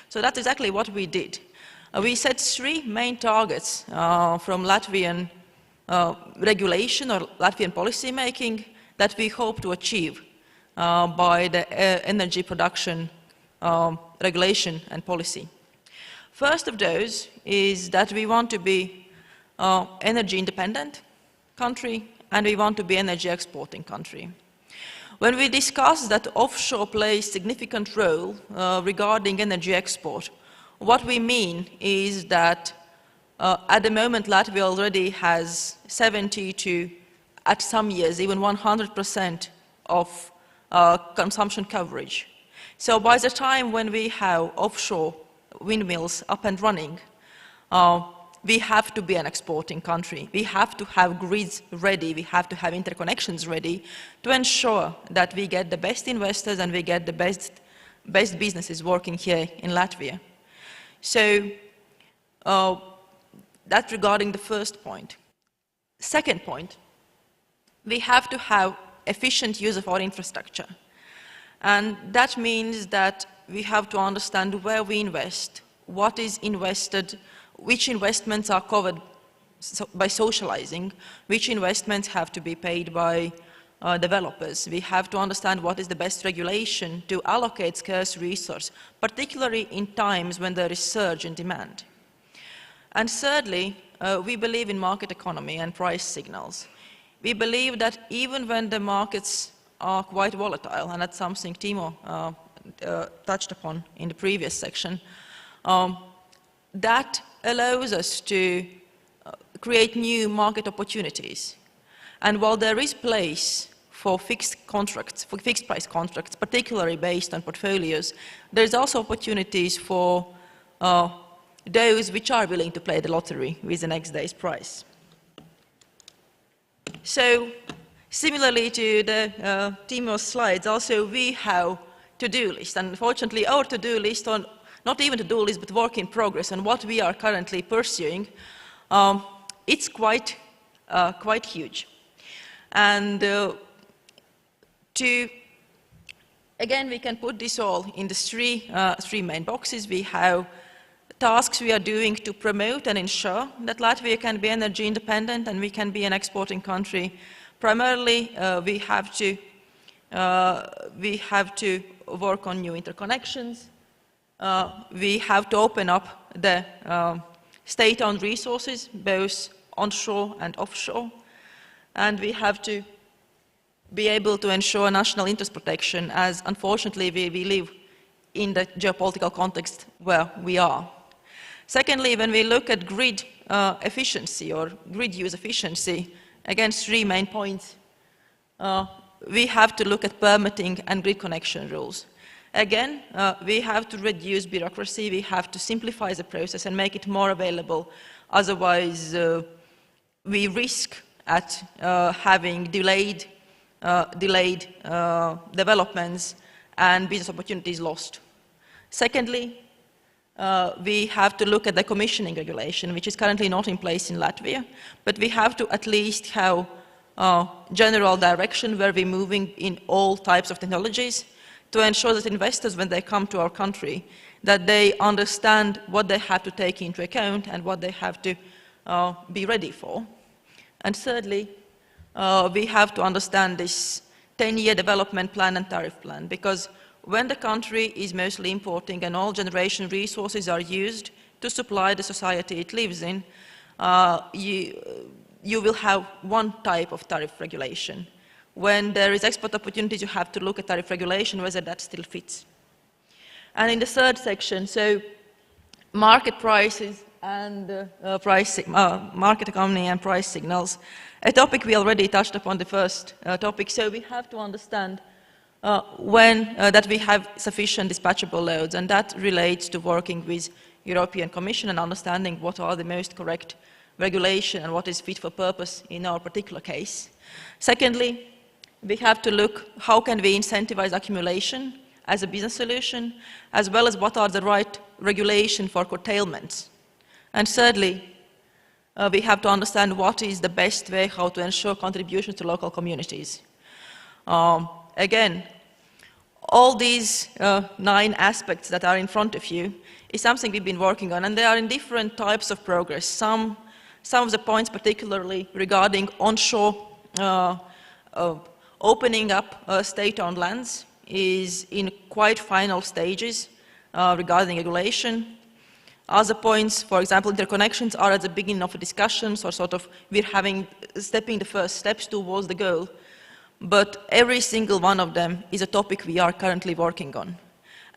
So that's exactly what we did. We set 3 main targets from Latvian regulation or Latvian policy making that we hope to achieve by the energy production regulation and policy. First of those is that we want to be energy independent country and we want to be energy exporting country. When we discuss that offshore plays significant role regarding energy export, what we mean is that at the moment Latvia already has 70 to, at some years, even 100% of consumption coverage. So by the time when we have offshore windmills up and running, we have to be an exporting country. We have to have grids ready, we have to have interconnections ready to ensure that we get the best investors and we get the best businesses working here in Latvia. So that's regarding the first point. Second point, we have to have efficient use of our infrastructure. And that means that we have to understand where we invest, what is invested, which investments are covered by socializing, which investments have to be paid by developers. We have to understand what is the best regulation to allocate scarce resource, particularly in times when there is surge in demand. And thirdly, we believe in market economy and price signals. We believe that even when the markets are quite volatile, and that's something Timo touched upon in the previous section, that allows us to create new market opportunities. And while there is place for fixed contracts, for fixed price contracts, particularly based on portfolios, there's also opportunities for those which are willing to play the lottery with the next day's price. So, similarly to the Timo's slides, also we have to-do list. And unfortunately, our to-do list, on not even to-do list, but work in progress, and what we are currently pursuing, it's quite huge. And to Again, we can put this all in the three main boxes. We have tasks we are doing to promote and ensure that Latvia can be energy independent and we can be an exporting country. Primarily, we have to work on new interconnections. We have to open up the state-owned resources, both onshore and offshore. And we have to be able to ensure national interest protection, as unfortunately we live in the geopolitical context where we are. Secondly, when we look at grid efficiency or grid use efficiency, again, three main points. We have to look at permitting and grid connection rules. Again, we have to reduce bureaucracy, we have to simplify the process and make it more available. Otherwise, we risk at having delayed developments and business opportunities lost. Secondly, we have to look at the commissioning regulation, which is currently not in place in Latvia, but we have to at least have general direction where we're moving in all types of technologies to ensure that investors, when they come to our country, that they understand what they have to take into account and what they have to be ready for. And thirdly, we have to understand this 10-year development plan and tariff plan, because when the country is mostly importing and all generation resources are used to supply the society it lives in, you will have one type of tariff regulation. When there is export opportunities, you have to look at tariff regulation, whether that still fits. And in the third section, so market prices and market economy and price signals, a topic we already touched upon the first topic. So we have to understand that we have sufficient dispatchable loads, and that relates to working with European Commission and understanding what are the most correct regulation and what is fit for purpose in our particular case. Secondly, we have to look how can we incentivize accumulation as a business solution, as well as what are the right regulation for curtailments. And thirdly, we have to understand what is the best way how to ensure contributions to local communities. Again, all these 9 aspects that are in front of you is something we've been working on, and they are in different types of progress. Some of the points particularly regarding onshore opening up state-owned lands is in quite final stages regarding regulation. Other points, for example, interconnections are at the beginning of a discussion, so sort of we're stepping the first steps towards the goal. But every single one of them is a topic we are currently working on.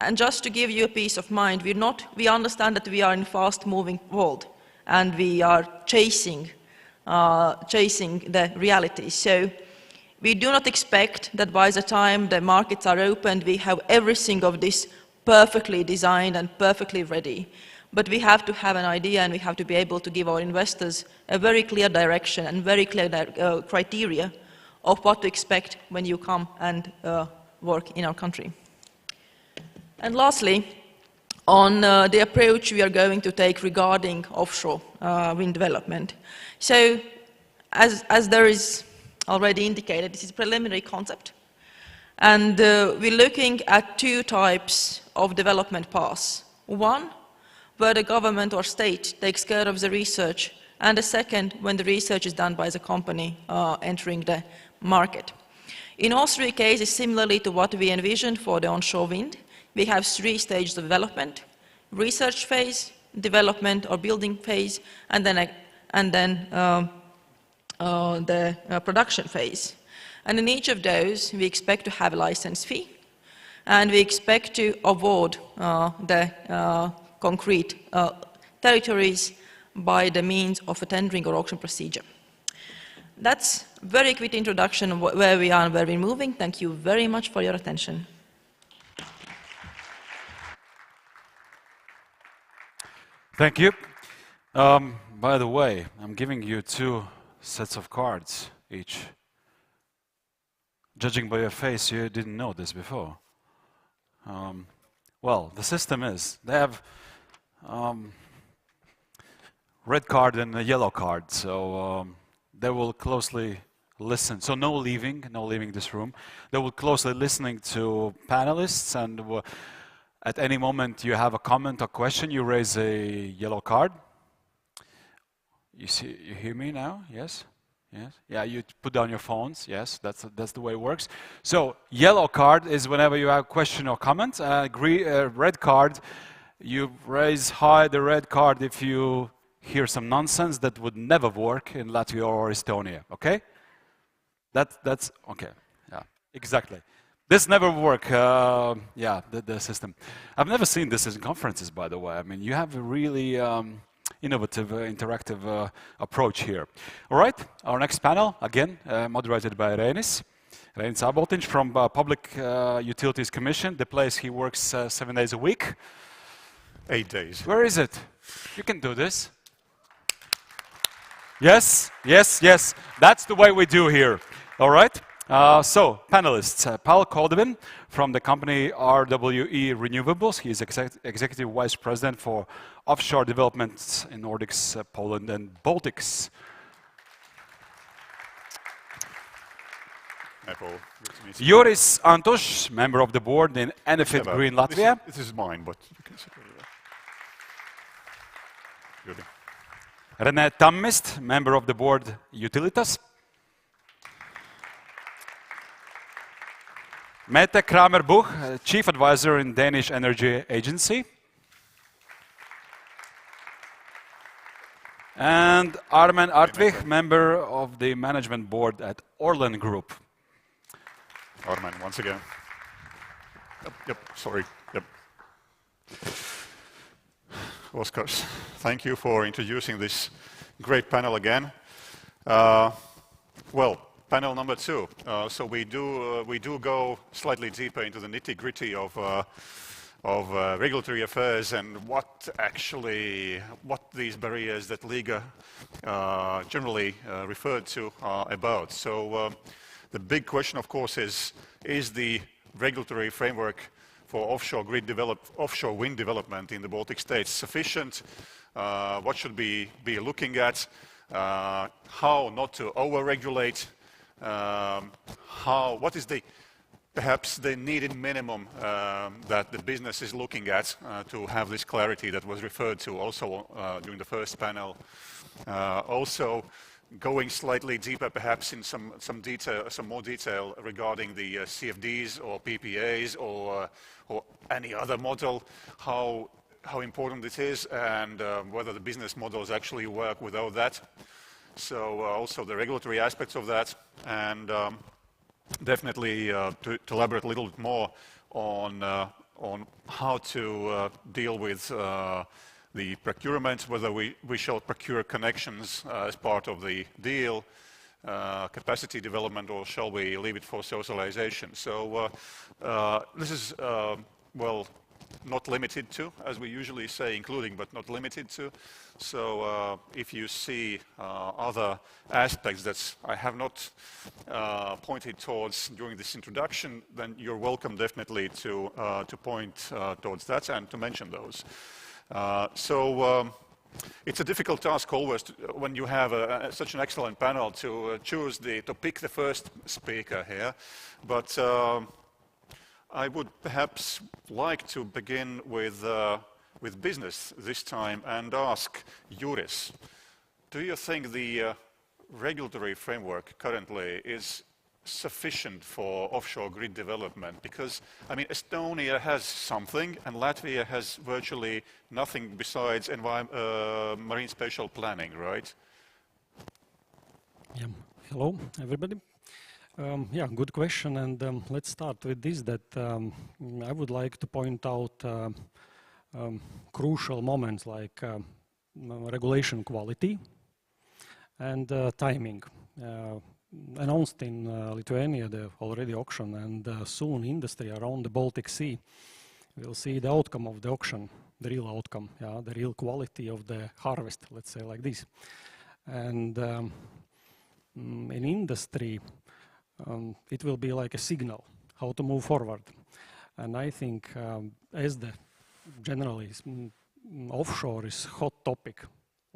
And just to give you a peace of mind, we understand that we are in a fast-moving world, and we are chasing the reality. So we do not expect that by the time the markets are opened, we have everything of this perfectly designed and perfectly ready. But we have to have an idea, and we have to be able to give our investors a very clear direction and very clear criteria of what to expect when you come and work in our country. And lastly, on the approach we are going to take regarding offshore wind development. So, as there is already indicated, this is a preliminary concept, and we're looking at 2 types of development paths. One, where the government or state takes care of the research, and the second, when the research is done by the company entering the market. In all 3 cases, similarly to what we envisioned for the onshore wind, we have 3 stages of development: research phase, development or building phase, and then the production phase. And in each of those, we expect to have a license fee, and we expect to award the concrete territories by the means of a tendering or auction procedure. That's a very quick introduction of where we are and where we're moving. Thank you very much for your attention. Thank you. By the way, I'm giving you 2 sets of cards each. Judging by your face, you didn't know this before. Well, the system is, they have red card and a yellow card, so they will closely listen. So no leaving this room. They will closely listening to panelists, and at any moment you have a comment or question, you raise a yellow card. You hear me now? Yes? Yes? Yeah, you put down your phones. Yes, that's the way it works. So yellow card is whenever you have a question or comment. Red card, you raise high the red card if you hear some nonsense that would never work in Latvia or Estonia. Okay? That's okay. Yeah, exactly. This never work. Yeah, the system. I've never seen this in conferences, by the way. I mean, you have a really innovative, interactive approach here. All right, our next panel, again, moderated by Reinis Aboltiņš from Public Utilities Commission, the place he works 7 days a week. 8 days. Where is it? You can do this. Yes, yes, yes. That's the way we do here. All right. So, panelists, Paul Koldevin from the company RWE Renewables. He is Executive Vice President for Offshore Development in Nordics, Poland and Baltics. Hi, Paul. Good to meet you. Juris Antoš, member of the board in Enefit Green Latvia. This is mine, but you can sit over there. Good. René Tammist, member of the board Utilitas. Mette Kramer-Buch, Chief Advisor in Danish Energy Agency. And Armen Artvig, member of the management board at Orlen Group. Armen, once again. Yep, sorry. Yep. Oskars, thank you for introducing this great panel again. Well, panel number 2. So we do go slightly deeper into the nitty-gritty of regulatory affairs and what these barriers that Liga generally referred to are about. So the big question, of course, is the regulatory framework for offshore wind development in the Baltic states sufficient? What should we be looking at? How not to over-regulate? What is perhaps the needed minimum that the business is looking at to have this clarity that was referred to also during the first panel? Also, going slightly deeper, perhaps in some more detail regarding the CFDs or PPAs or any other model, how important it is, and whether the business models actually work without that. So also the regulatory aspects of that, and definitely to elaborate a little bit more on how to deal with the procurement, whether we shall procure connections as part of the deal, capacity development, or shall we leave it for socialization. So this is, well, not limited to, as we usually say, including but not limited to. So if you see other aspects that I have not pointed towards during this introduction, then you're welcome definitely to point towards that and to mention those. It's a difficult task always when you have such an excellent panel to pick the first speaker here, but I would perhaps like to begin with business this time and ask Juris, do you think the regulatory framework currently is sufficient for offshore grid development? Because, I mean, Estonia has something and Latvia has virtually nothing besides marine spatial planning, right? Yeah. Hello, everybody. Yeah, good question, and let's start with this, that I would like to point out crucial moments like regulation quality and timing. Announced in Lithuania the already auction, and soon industry around the Baltic Sea will see the outcome of the auction, the real outcome, yeah, the real quality of the harvest, let's say like this. And in industry, it will be like a signal how to move forward. And I think as the generally offshore is hot topic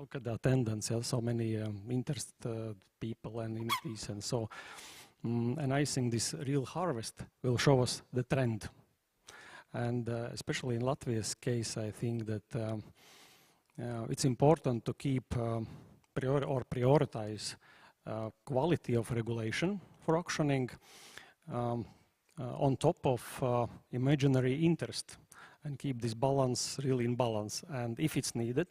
look at the attendance. There are so many interested people and entities, and so. And I think this real harvest will show us the trend. And especially in Latvia's case, I think that it's important to keep prioritize quality of regulation for auctioning on top of imaginary interest, and keep this balance really in balance. And if it's needed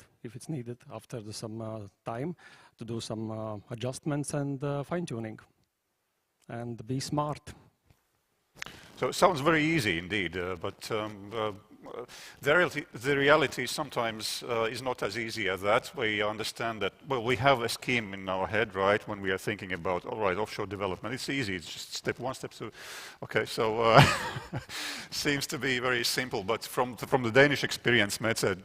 after some time, to do some adjustments and fine-tuning, and be smart. So it sounds very easy indeed, but the reality sometimes is not as easy as that. We understand that, well, we have a scheme in our head, right, when we are thinking about, all right, offshore development. It's easy, it's just step one, step two. Okay, so seems to be very simple, but from the Danish experience, Mette,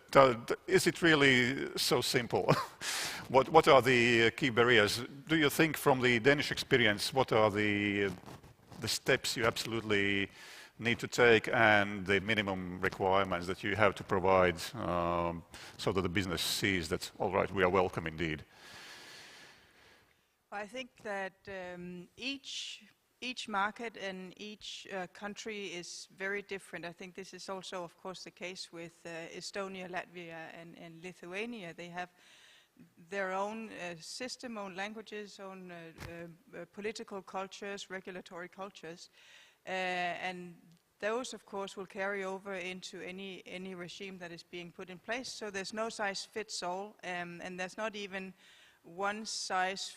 is it really so simple? What are the key barriers? Do you think from the Danish experience, what are the steps you absolutely need to take and the minimum requirements that you have to provide so that the business sees that, all right, we are welcome indeed? I think that each market and each country is very different. I think this is also, of course, the case with Estonia, Latvia, and Lithuania. They have their own system, own languages, own political cultures, regulatory cultures, and those, of course, will carry over into any regime that is being put in place. So there's no size fits all, and there's not even one size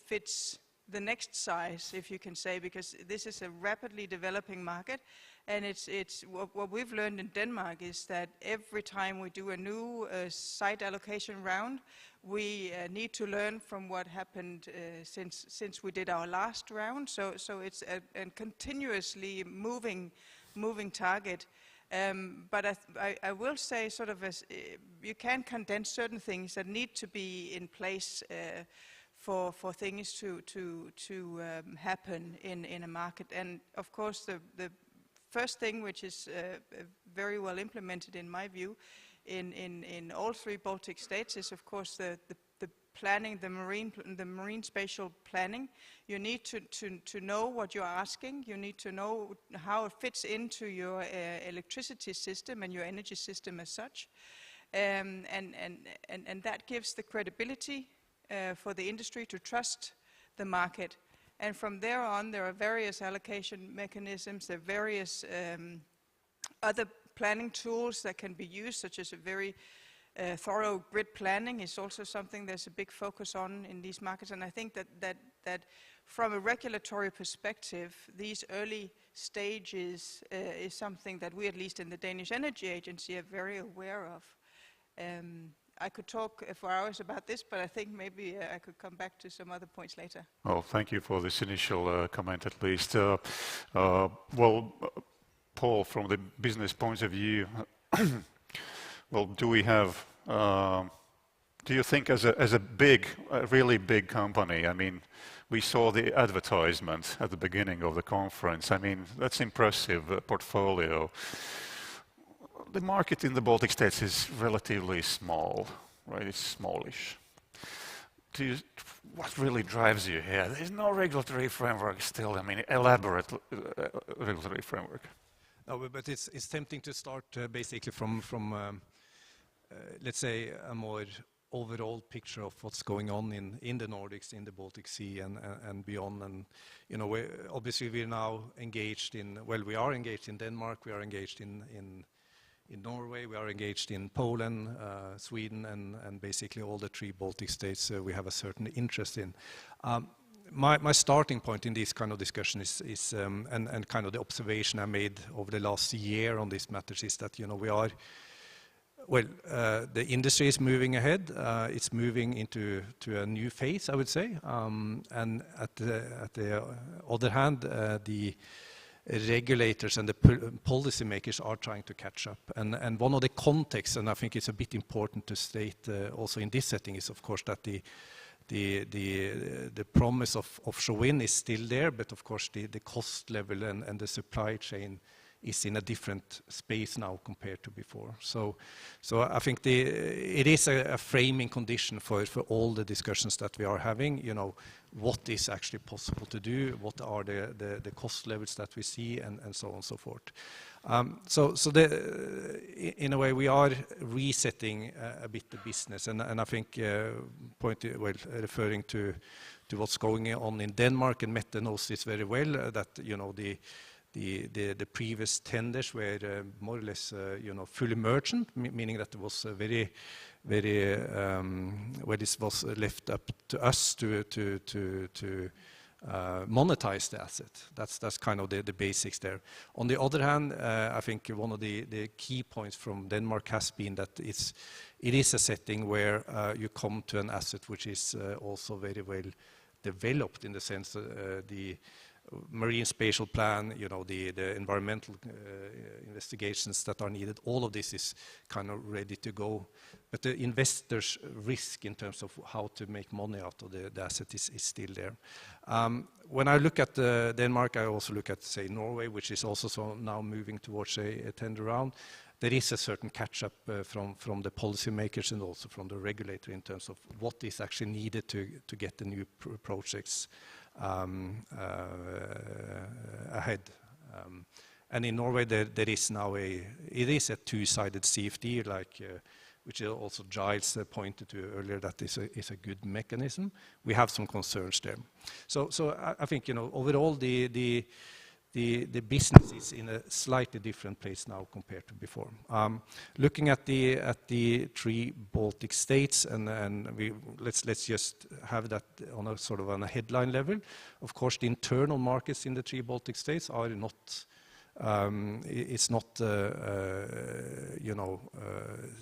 fits the next size, if you can say, because this is a rapidly developing market. And it's what we've learned in Denmark is that every time we do a new site allocation round, we need to learn from what happened since we did our last round. So it's a continuously moving target. But I will say, sort of, as you can condense certain things that need to be in place for things to happen in a market. And of course, the first thing, which is very well implemented in my view in all three Baltic states, is of course the planning, the marine spatial planning. You need to know what you're asking. You need to know how it fits into your electricity system and your energy system as such, and that gives the credibility for the industry to trust the market. And from there on, there are various allocation mechanisms, there are various other planning tools that can be used, such as a very thorough grid planning is also something there's a big focus on in these markets. And I think that from a regulatory perspective, these early stages is something that we, at least in the Danish Energy Agency, are very aware of. I could talk for hours about this, but I think maybe I could come back to some other points later. Well, thank you for this initial comment, at least. Well, Paul, from the business point of view, well, do you think as a really big company, I mean, we saw the advertisement at the beginning of the conference. I mean, that's impressive portfolio. The market in the Baltic states is relatively small, right? It's smallish. What really drives you here? There's no regulatory framework still. I mean, elaborate regulatory framework. No, but it's tempting to start basically from let's say a more overall picture of what's going on in the Nordics, in the Baltic Sea, and beyond. And you know, obviously we're now engaged in. Well, we are engaged in Denmark. We are engaged in Norway, we are engaged in Poland, Sweden, and basically all the three Baltic states we have a certain interest in. My starting point in this kind of discussion is and kind of the observation I made over the last year on these matters is that, you know, we are, well, the industry is moving ahead. It's moving into a new phase, I would say. And at the other hand, the regulators and the policymakers are trying to catch up. And one of the contexts, and I think it's a bit important to state also in this setting, is of course that the promise of offshore wind is still there, but of course the cost level and the supply chain is in a different space now compared to before. So I think it is a framing condition for all the discussions that we are having. You know, what is actually possible to do, what are the cost levels that we see, and so on and so forth. In a way, we are resetting a bit the business, and I think referring to what's going on in Denmark, and Mette knows this very well, that you know the previous tenders were more or less fully merchant, meaning that it was very where this was left up to us to monetize the asset. That's kind of the basics there. On the other hand, I think one of the key points from Denmark has been that it is a setting where you come to an asset which is also very well developed, in the sense the marine spatial plan, you know, the environmental investigations that are needed, all of this is kind of ready to go. But the investors' risk in terms of how to make money out of the asset is still there. When I look at Denmark, I also look at, say, Norway, which is also now moving towards a tender round. There is a certain catch-up from the policymakers and also from the regulator in terms of what is actually needed to get the new projects ahead. And in Norway, there is now it is a two-sided CFD, like which also Giles pointed to earlier, that is a good mechanism. We have some concerns there. So I think, you know, overall the business is in a slightly different place now compared to before. Looking at the three Baltic states, and let's just have that on a sort of on a headline level. Of course, the internal markets in the three Baltic states are not. It's not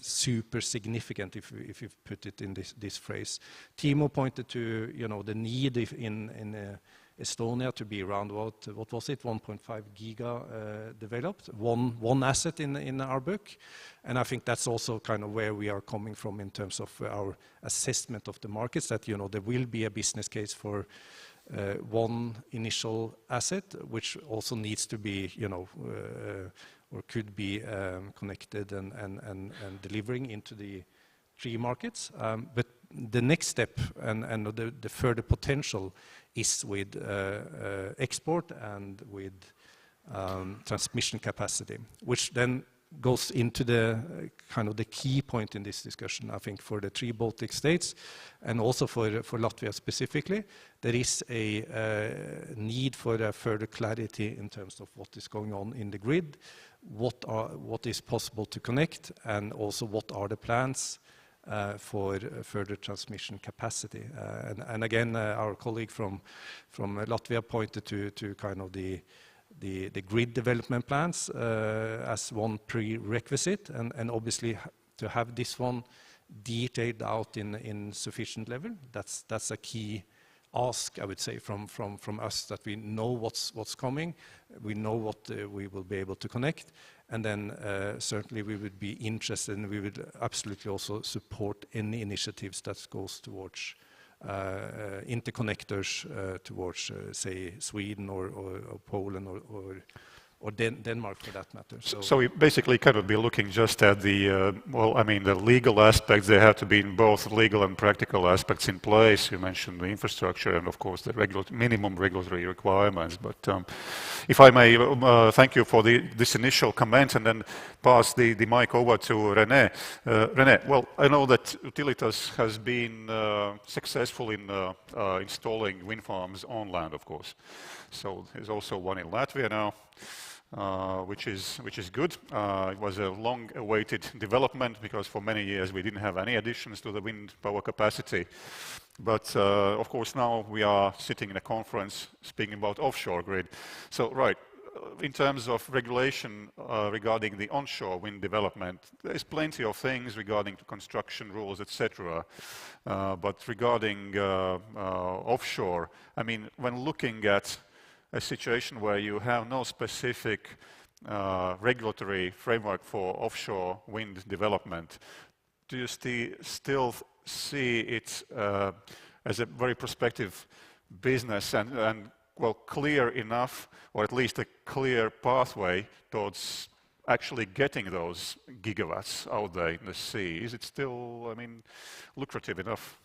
super significant if you put it in this phrase. Timo pointed to the need in Estonia to be around what was it, 1.5 giga developed, one asset in our book, and I think that's also kind of where we are coming from in terms of our assessment of the markets, that there will be a business case for one initial asset, which also needs to be or could be connected and delivering into the three markets. But the next step and the further potential is with export and with transmission capacity, which then goes into the kind of the key point in this discussion, I think, for the three Baltic states and also for Latvia specifically. There is a need for a further clarity in terms of what is going on in the grid, what is possible to connect, and also what are the plans for further transmission capacity. And again, our colleague from Latvia pointed to kind of the grid development plans as one prerequisite, and obviously to have this one detailed out in sufficient level, that's a key ask, I would say, from us, that we know what's coming, we know what we will be able to connect, and then certainly we would be interested, and we would absolutely also support any initiatives that goes towards interconnectors towards, say, Sweden or Poland or Denmark, for that matter. So we basically cannot be looking just at the, the legal aspects. There have to be both legal and practical aspects in place. You mentioned the infrastructure and, of course, the minimum regulatory requirements. But if I may, thank you for this initial comment, and then pass the mic over to René. René, well, I know that Utilitas has been successful in installing wind farms on land, of course. So there's also one in Latvia now. Which is good. It was a long-awaited development, because for many years we didn't have any additions to the wind power capacity. But of course now we are sitting in a conference speaking about offshore grid. So right, in terms of regulation regarding the onshore wind development, there's plenty of things regarding construction rules, etc. But regarding offshore, I mean, when looking at a situation where you have no specific regulatory framework for offshore wind development, do you still see it as a very prospective business, and well, clear enough, or at least a clear pathway towards actually getting those gigawatts out there in the sea? Is it still, I mean, lucrative enough?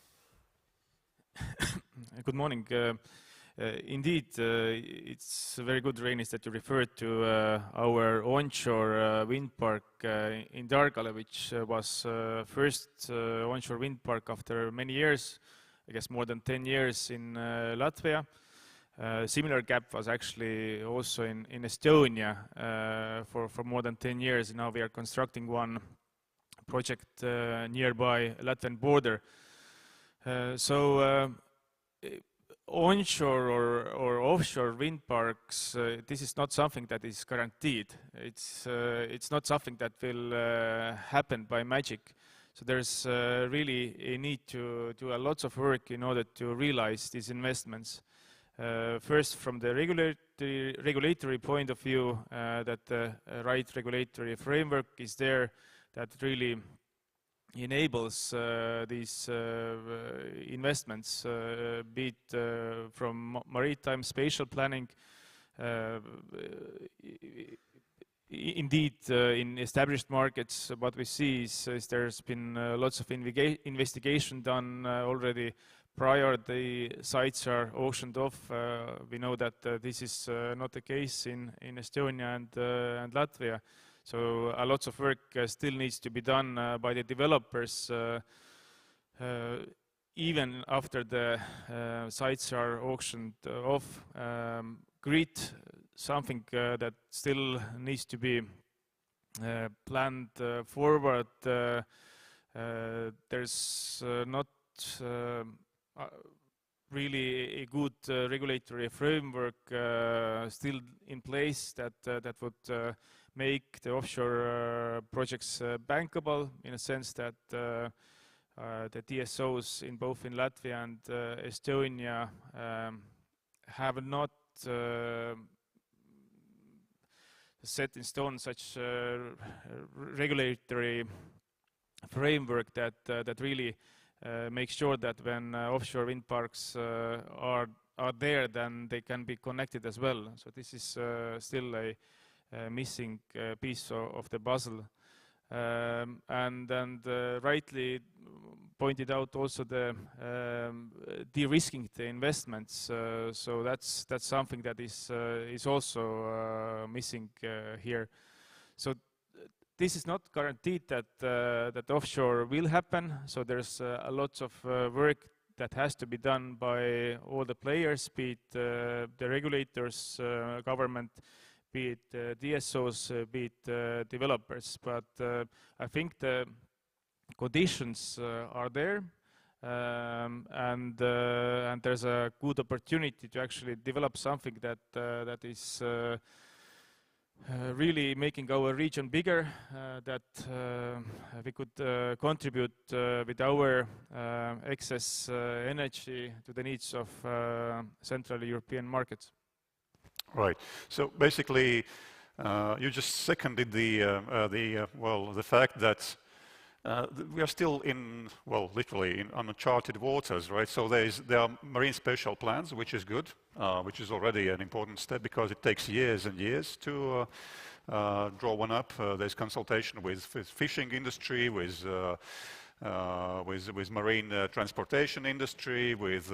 Good morning. Indeed, it's very good, Reinis, that you referred to our onshore wind park in Dargale, which was first onshore wind park after many years, I guess more than 10 years in Latvia. Similar gap was actually also in Estonia for more than 10 years. Now we are constructing one project nearby Latvian border. Onshore or offshore wind parks, this is not something that is guaranteed. It's not something that will happen by magic. So there's really a need to do a lot of work in order to realize these investments. First, from the regulatory point of view, that the right regulatory framework is there that really enables these investments, be it from maritime spatial planning. Indeed, in established markets, what we see is there's been lots of investigation done already prior the sites are auctioned off. We know that this is not the case in Estonia and Latvia. So a lot of work still needs to be done by the developers even after the sites are auctioned off. Grid, something that still needs to be planned forward. There's not really a good regulatory framework still in place that would make the offshore projects bankable, in a sense that the TSOs in both in Latvia and Estonia have not set in stone such regulatory framework that really makes sure that when offshore wind parks are there, then they can be connected as well. So this is still a missing piece of the puzzle. And rightly pointed out also the de-risking the investments. So that's something that is also missing here. So this is not guaranteed that offshore will happen. So there's a lot of work that has to be done by all the players, be it the regulators, government, be it DSOs, be it developers. But I think the conditions are there, and there's a good opportunity to actually develop something that is really making our region bigger, that we could contribute with our excess energy to the needs of Central European markets. Right. So basically, you just seconded the fact that we are still in, well, literally in uncharted waters, right? So there are marine spatial plans, which is good, which is already an important step because it takes years and years to draw one up. There's consultation with fishing industry, with marine transportation industry, with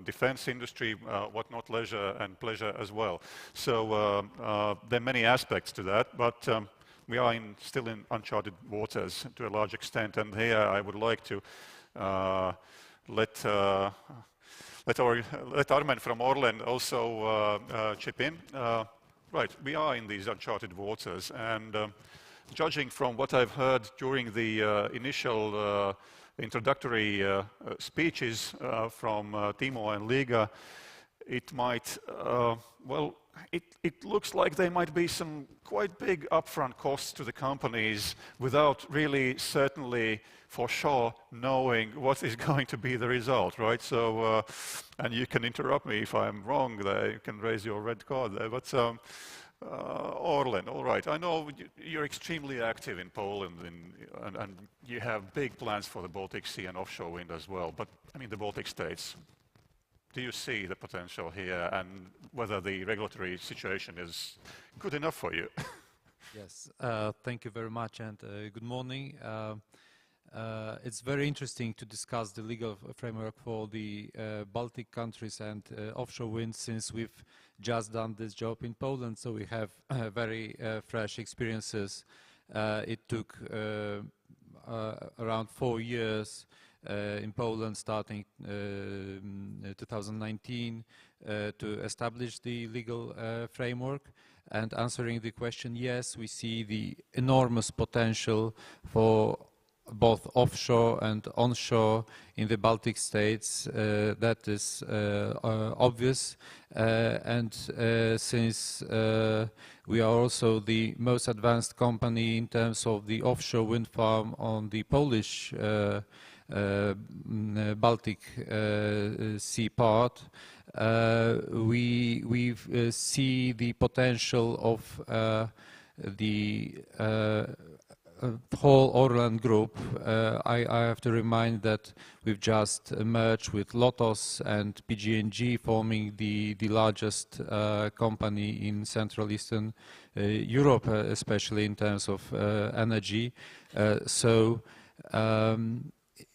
defense industry, whatnot, leisure and pleasure as well. So there are many aspects to that, but we are still in uncharted waters to a large extent, and here I would like to let Armen from Orlen also chip in. Right, we are in these uncharted waters, and judging from what I've heard during the initial introductory speeches from Timo and Liga, it might, it looks like there might be some quite big upfront costs to the companies without really certainly for sure knowing what is going to be the result, right? So, and you can interrupt me if I'm wrong there, you can raise your red card there, but Orlen, all right, I know you're extremely active in Poland and you have big plans for the Baltic Sea and offshore wind as well, but I mean the Baltic states, do you see the potential here, and whether the regulatory situation is good enough for you? Yes, thank you very much, and good morning. It's very interesting to discuss the legal framework for the Baltic countries and offshore wind, since we've just done this job in Poland, so we have very fresh experiences. It took around 4 years in Poland, starting 2019, to establish the legal framework. And answering the question, yes, we see the enormous potential for both offshore and onshore in the Baltic states. That is obvious. And since we are also the most advanced company in terms of the offshore wind farm on the Polish Baltic Sea part, we see the potential of the whole Orlen group. I have to remind that we've just merged with Lotos and PGNG, forming the largest company in Central Eastern Europe, especially in terms of energy.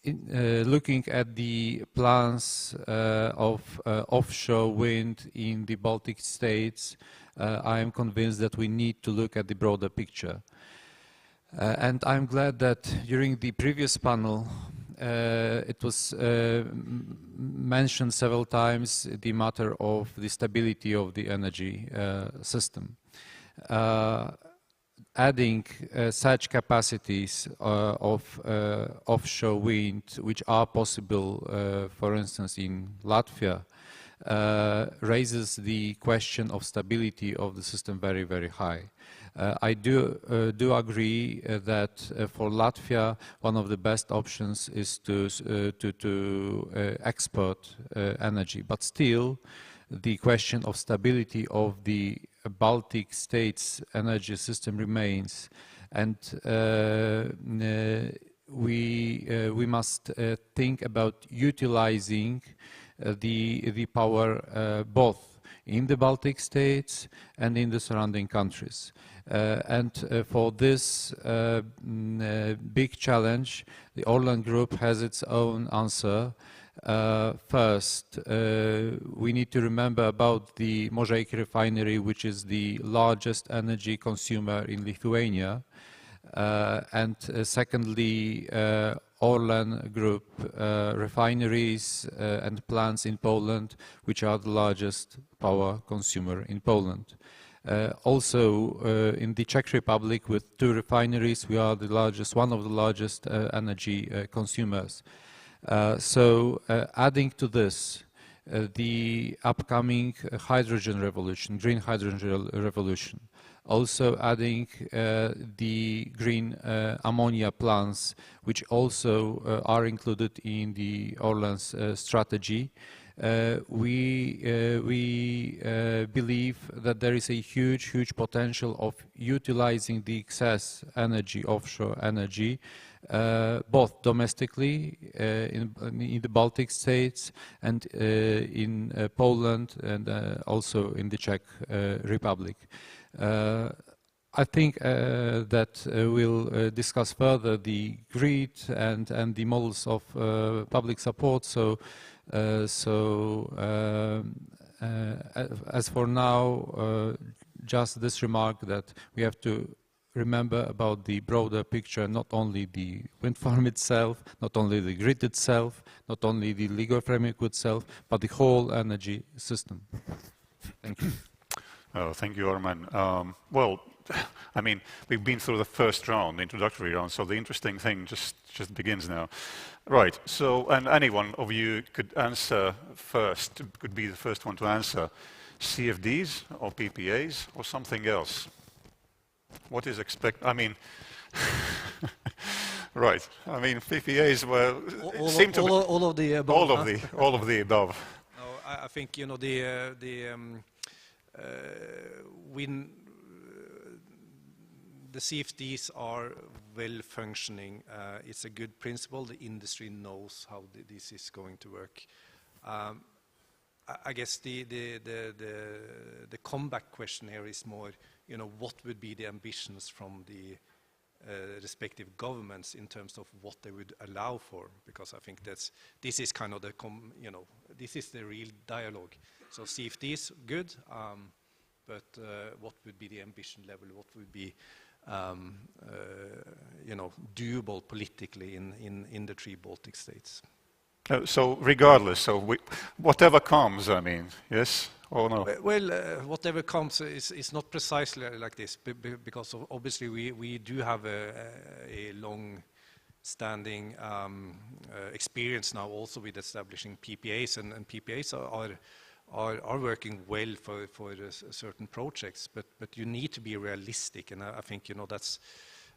Looking at the plans of offshore wind in the Baltic states, I am convinced that we need to look at the broader picture. And I'm glad that during the previous panel it was mentioned several times, the matter of the stability of the energy system. Adding such capacities of offshore wind, which are possible, for instance, in Latvia, raises the question of stability of the system very, very high. I do agree that for Latvia, one of the best options is to export energy, but still the question of stability of the Baltic states' energy system remains, and we must think about utilizing the power both in the Baltic states and in the surrounding countries. For this big challenge, the Orlen Group has its own answer. First, we need to remember about the Mažeikiai refinery, which is the largest energy consumer in Lithuania. And secondly, Orlen Group refineries and plants in Poland, which are the largest power consumer in Poland. Also, in the Czech Republic, with 2 refineries, we are one of the largest energy consumers. Adding to this, the upcoming hydrogen revolution, green hydrogen revolution, also adding the green ammonia plants, which also are included in the Orlen's strategy. We believe that there is a huge potential of utilizing the excess energy, offshore energy, both domestically in the Baltic states and in Poland, and also in the Czech Republic. I think that we'll discuss further the grid and the models of public support. As for now, just this remark that we have to remember about the broader picture, not only the wind farm itself, not only the grid itself, not only the legal framework itself, but the whole energy system. Thank you. Oh, thank you, Arman. Well, I mean, we've been through the first round, the introductory round, so the interesting thing just begins now. Right, so, and anyone of you could answer first, could be the first one to answer. CFDs or PPAs or something else? What is I mean, right, I mean, PPAs were, seem to be... All of the above. All of the above. No, I think, you know, the CFDs are well functioning. It's a good principle. The industry knows how this is going to work. I guess the comeback question here is more, you know, what would be the ambitions from the respective governments in terms of what they would allow for, because I think this is kind of the this is the real dialogue. So CFD is good, but what would be the ambition level? What would be doable politically in the 3 Baltic states? So regardless, so whatever comes, I mean, yes or no? Well, whatever comes is not precisely like this, because obviously we do have a long-standing experience now also with establishing PPAs, and PPAs are working well for certain projects, but you need to be realistic, and I think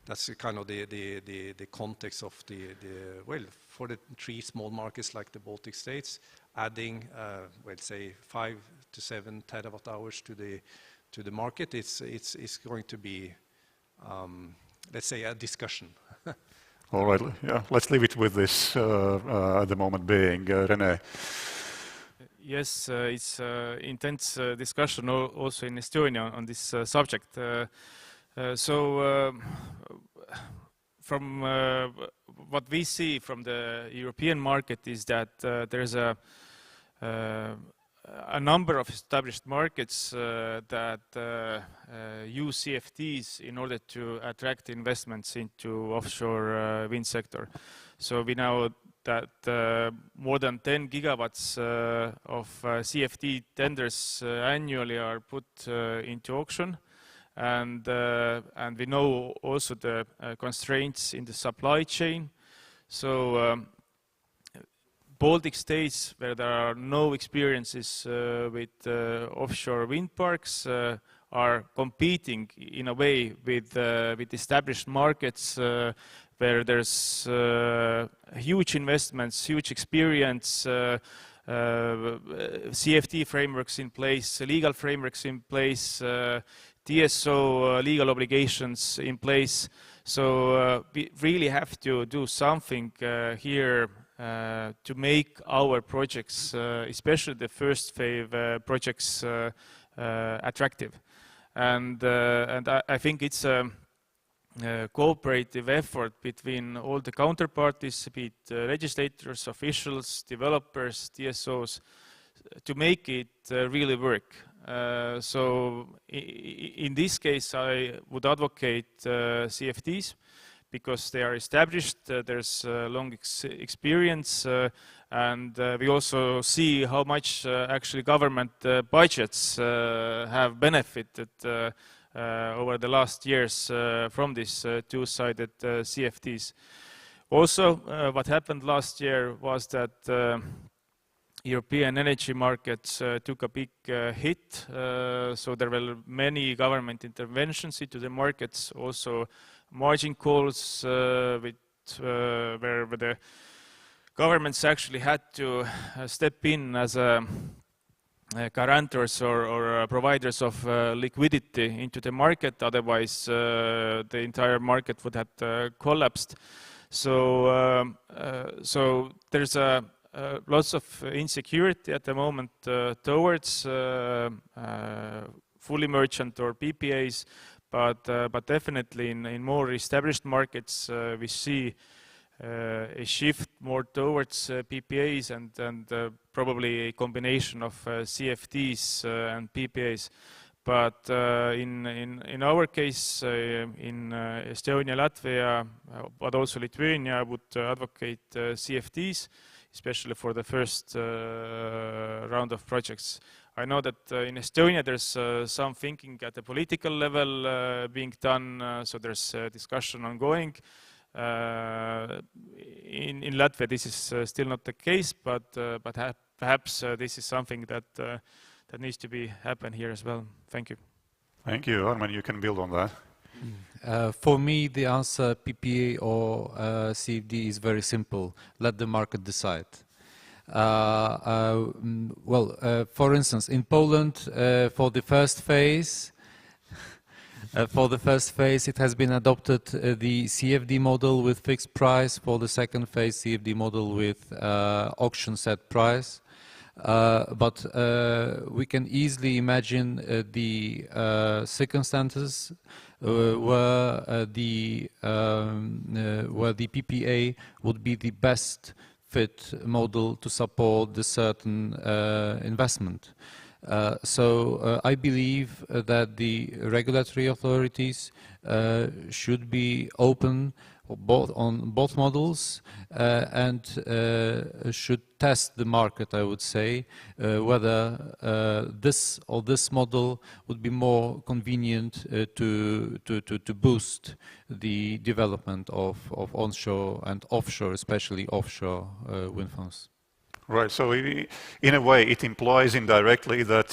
that's kind of the context of for the 3 small markets like the Baltic states, adding say 5 to 7 terawatt hours to the market, it's going to be let's say a discussion. All right, yeah, let's leave it with this at the moment being. Rene. Yes, it's intense discussion also in Estonia on this subject. From what we see from the European market is that there's a number of established markets that use CFDs in order to attract investments into offshore wind sector. So we know that more than 10 gigawatts of CFD tenders annually are put into auction. And we know also the constraints in the supply chain. So Baltic states where there are no experiences with offshore wind parks are competing in a way with established markets where there's huge investments, huge experience, CFD frameworks in place, legal frameworks in place, TSO legal obligations in place. So we really have to do something here to make our projects, especially the first phase projects, attractive. And I think it's a cooperative effort between all the counterparties, be it legislators, officials, developers, TSOs, to make it really work. So in this case, I would advocate CFDs because they are established, there's long experience, and we also see how much actually government budgets have benefited over the last years from these two-sided CFDs. Also, what happened last year was that European energy markets took a big hit, so there were many government interventions into the markets, also margin calls where the governments actually had to step in as guarantors or providers of liquidity into the market, otherwise the entire market would have collapsed. So there's lots of insecurity at the moment towards fully merchant or PPAs, but definitely in more established markets we see a shift more towards PPAs and probably a combination of CFDs and PPAs. But in our case, in Estonia, Latvia, but also Lithuania, I would advocate CFDs, especially for the first round of projects. I know that in Estonia there's some thinking at the political level being done, so there's discussion ongoing. In Latvia this is still not the case, but perhaps this is something that needs to be happen here as well. Thank you. Thank you. Armen, you can build on that. For me, the answer PPA or CFD is very simple. Let the market decide. For instance, in Poland, for the first phase, it has been adopted the CFD model with fixed price. For the second phase, CFD model with auction set price. but we can easily imagine the circumstances where the PPA would be the best fit model to support the certain investment. So I believe that the regulatory authorities should be open on both models and should test the market, I would say, whether this or this model would be more convenient to boost the development of onshore and offshore, especially offshore wind farms. Right. So in a way, it implies indirectly that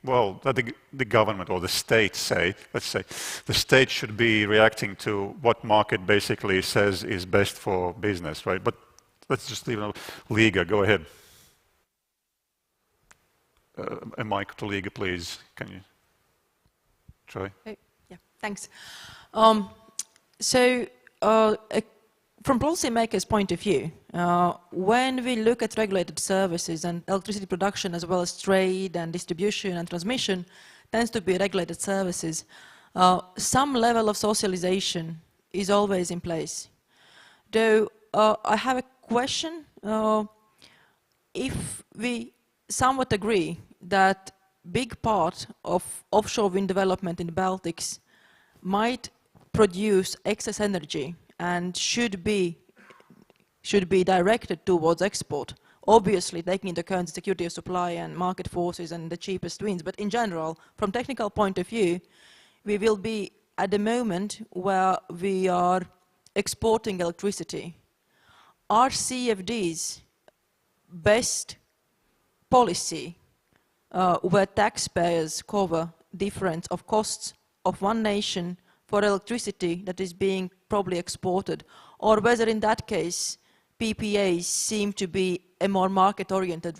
the government or the state let's say, the state should be reacting to what market basically says is best for business, right? But let's just leave it. Liga, go ahead. A mic to Liga, please. Can you try? Yeah, thanks. From policymakers' point of view, when we look at regulated services and electricity production as well as trade and distribution and transmission tends to be regulated services, some level of socialization is always in place. Though I have a question, if we somewhat agree that big part of offshore wind development in the Baltics might produce excess energy and should be directed towards export, obviously taking into account the security of supply and market forces and the cheapest wins. But in general, from technical point of view, we will be at the moment where we are exporting electricity. Are CFDs best policy where taxpayers cover difference of costs of one nation for electricity that is being probably exported, or whether in that case PPAs seem to be a more market-oriented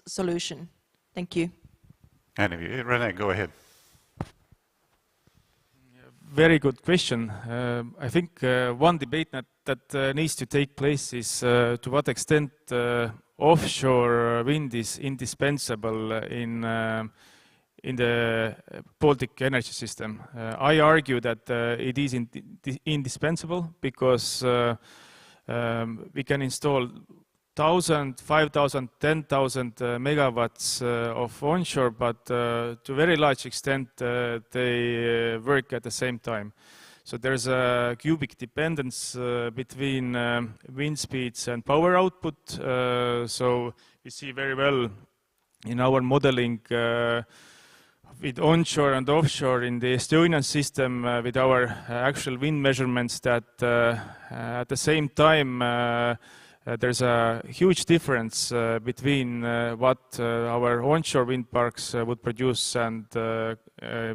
solution? Thank you. And René, go ahead. Very good question. I think one debate that needs to take place is to what extent offshore wind is indispensable in the Baltic energy system. I argue that it is indispensable because we can install 1,000, 5,000, 10,000 megawatts of onshore, but to a very large extent they work at the same time. So there's a cubic dependence between wind speeds and power output. So we see very well in our modeling with onshore and offshore in the Estonian system with our actual wind measurements that at the same time there's a huge difference between what our onshore wind parks would produce and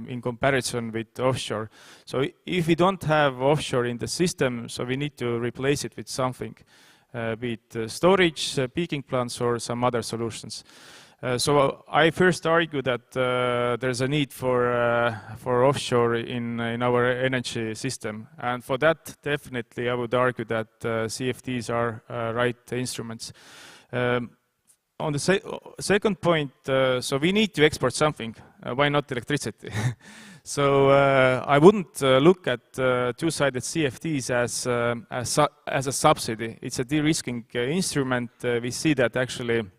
in comparison with offshore. So if we don't have offshore in the system, so we need to replace it with something, be it storage, peaking plants or some other solutions. So I first argue that there's a need for offshore in our energy system, and for that definitely I would argue that CFDs are right instruments. On the second point, so we need to export something. Why not electricity? So I wouldn't look at two-sided CFDs as a subsidy. It's a de-risking instrument. We see that actually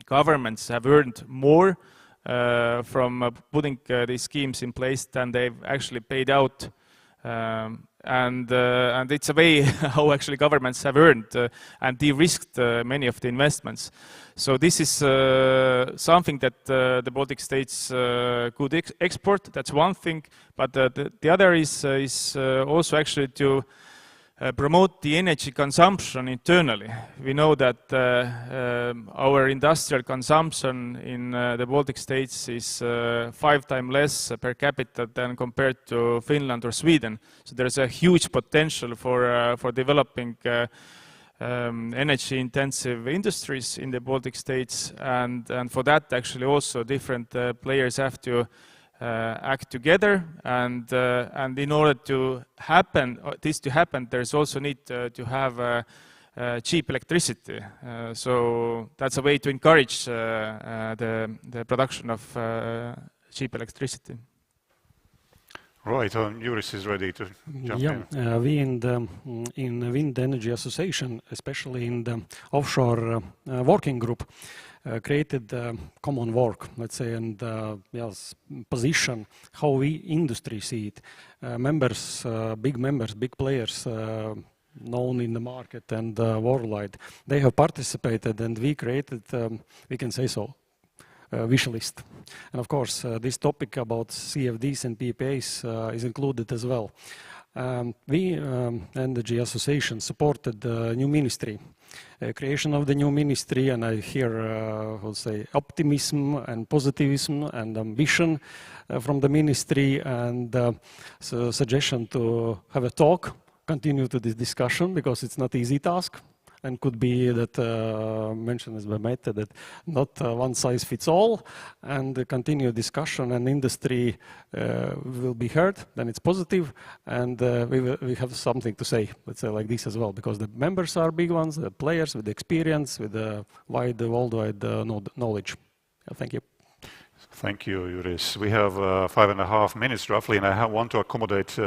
governments have earned more from putting these schemes in place than they've actually paid out. And it's a way how actually governments have earned and de-risked many of the investments. So this is something that the Baltic states could export. That's one thing. But the other is also actually to promote the energy consumption internally. We know that our industrial consumption in the Baltic states is 5 times less per capita than compared to Finland or Sweden. So there's a huge potential for developing energy-intensive industries in the Baltic states, and for that actually also different players have to act together, and in order to happen, there's also need to have cheap electricity. So that's a way to encourage the production of cheap electricity. Right, Juris is ready to jump in. We in the Wind Energy Association, especially in the offshore working group, created common work, let's say, and yes, position how we industry see it. Members, big players, known in the market and worldwide, they have participated, and we created, we can say so, wish list. And of course, this topic about CFDs and PPAs is included as well. We, Energy Association, supported the new ministry, creation of the new ministry, and I hear, how to say, optimism and positivism and ambition from the ministry, and so suggestion to have a talk, continue to this discussion, because it's not easy task. And could be that, mentioned as by Mette, that not one size fits all, and continue discussion and industry will be heard, then it's positive, and we have something to say, let's say like this as well, because the members are big ones, the players with experience, with the worldwide knowledge. Thank you. Thank you, Juris. We have 5.5 minutes roughly, and I want to accommodate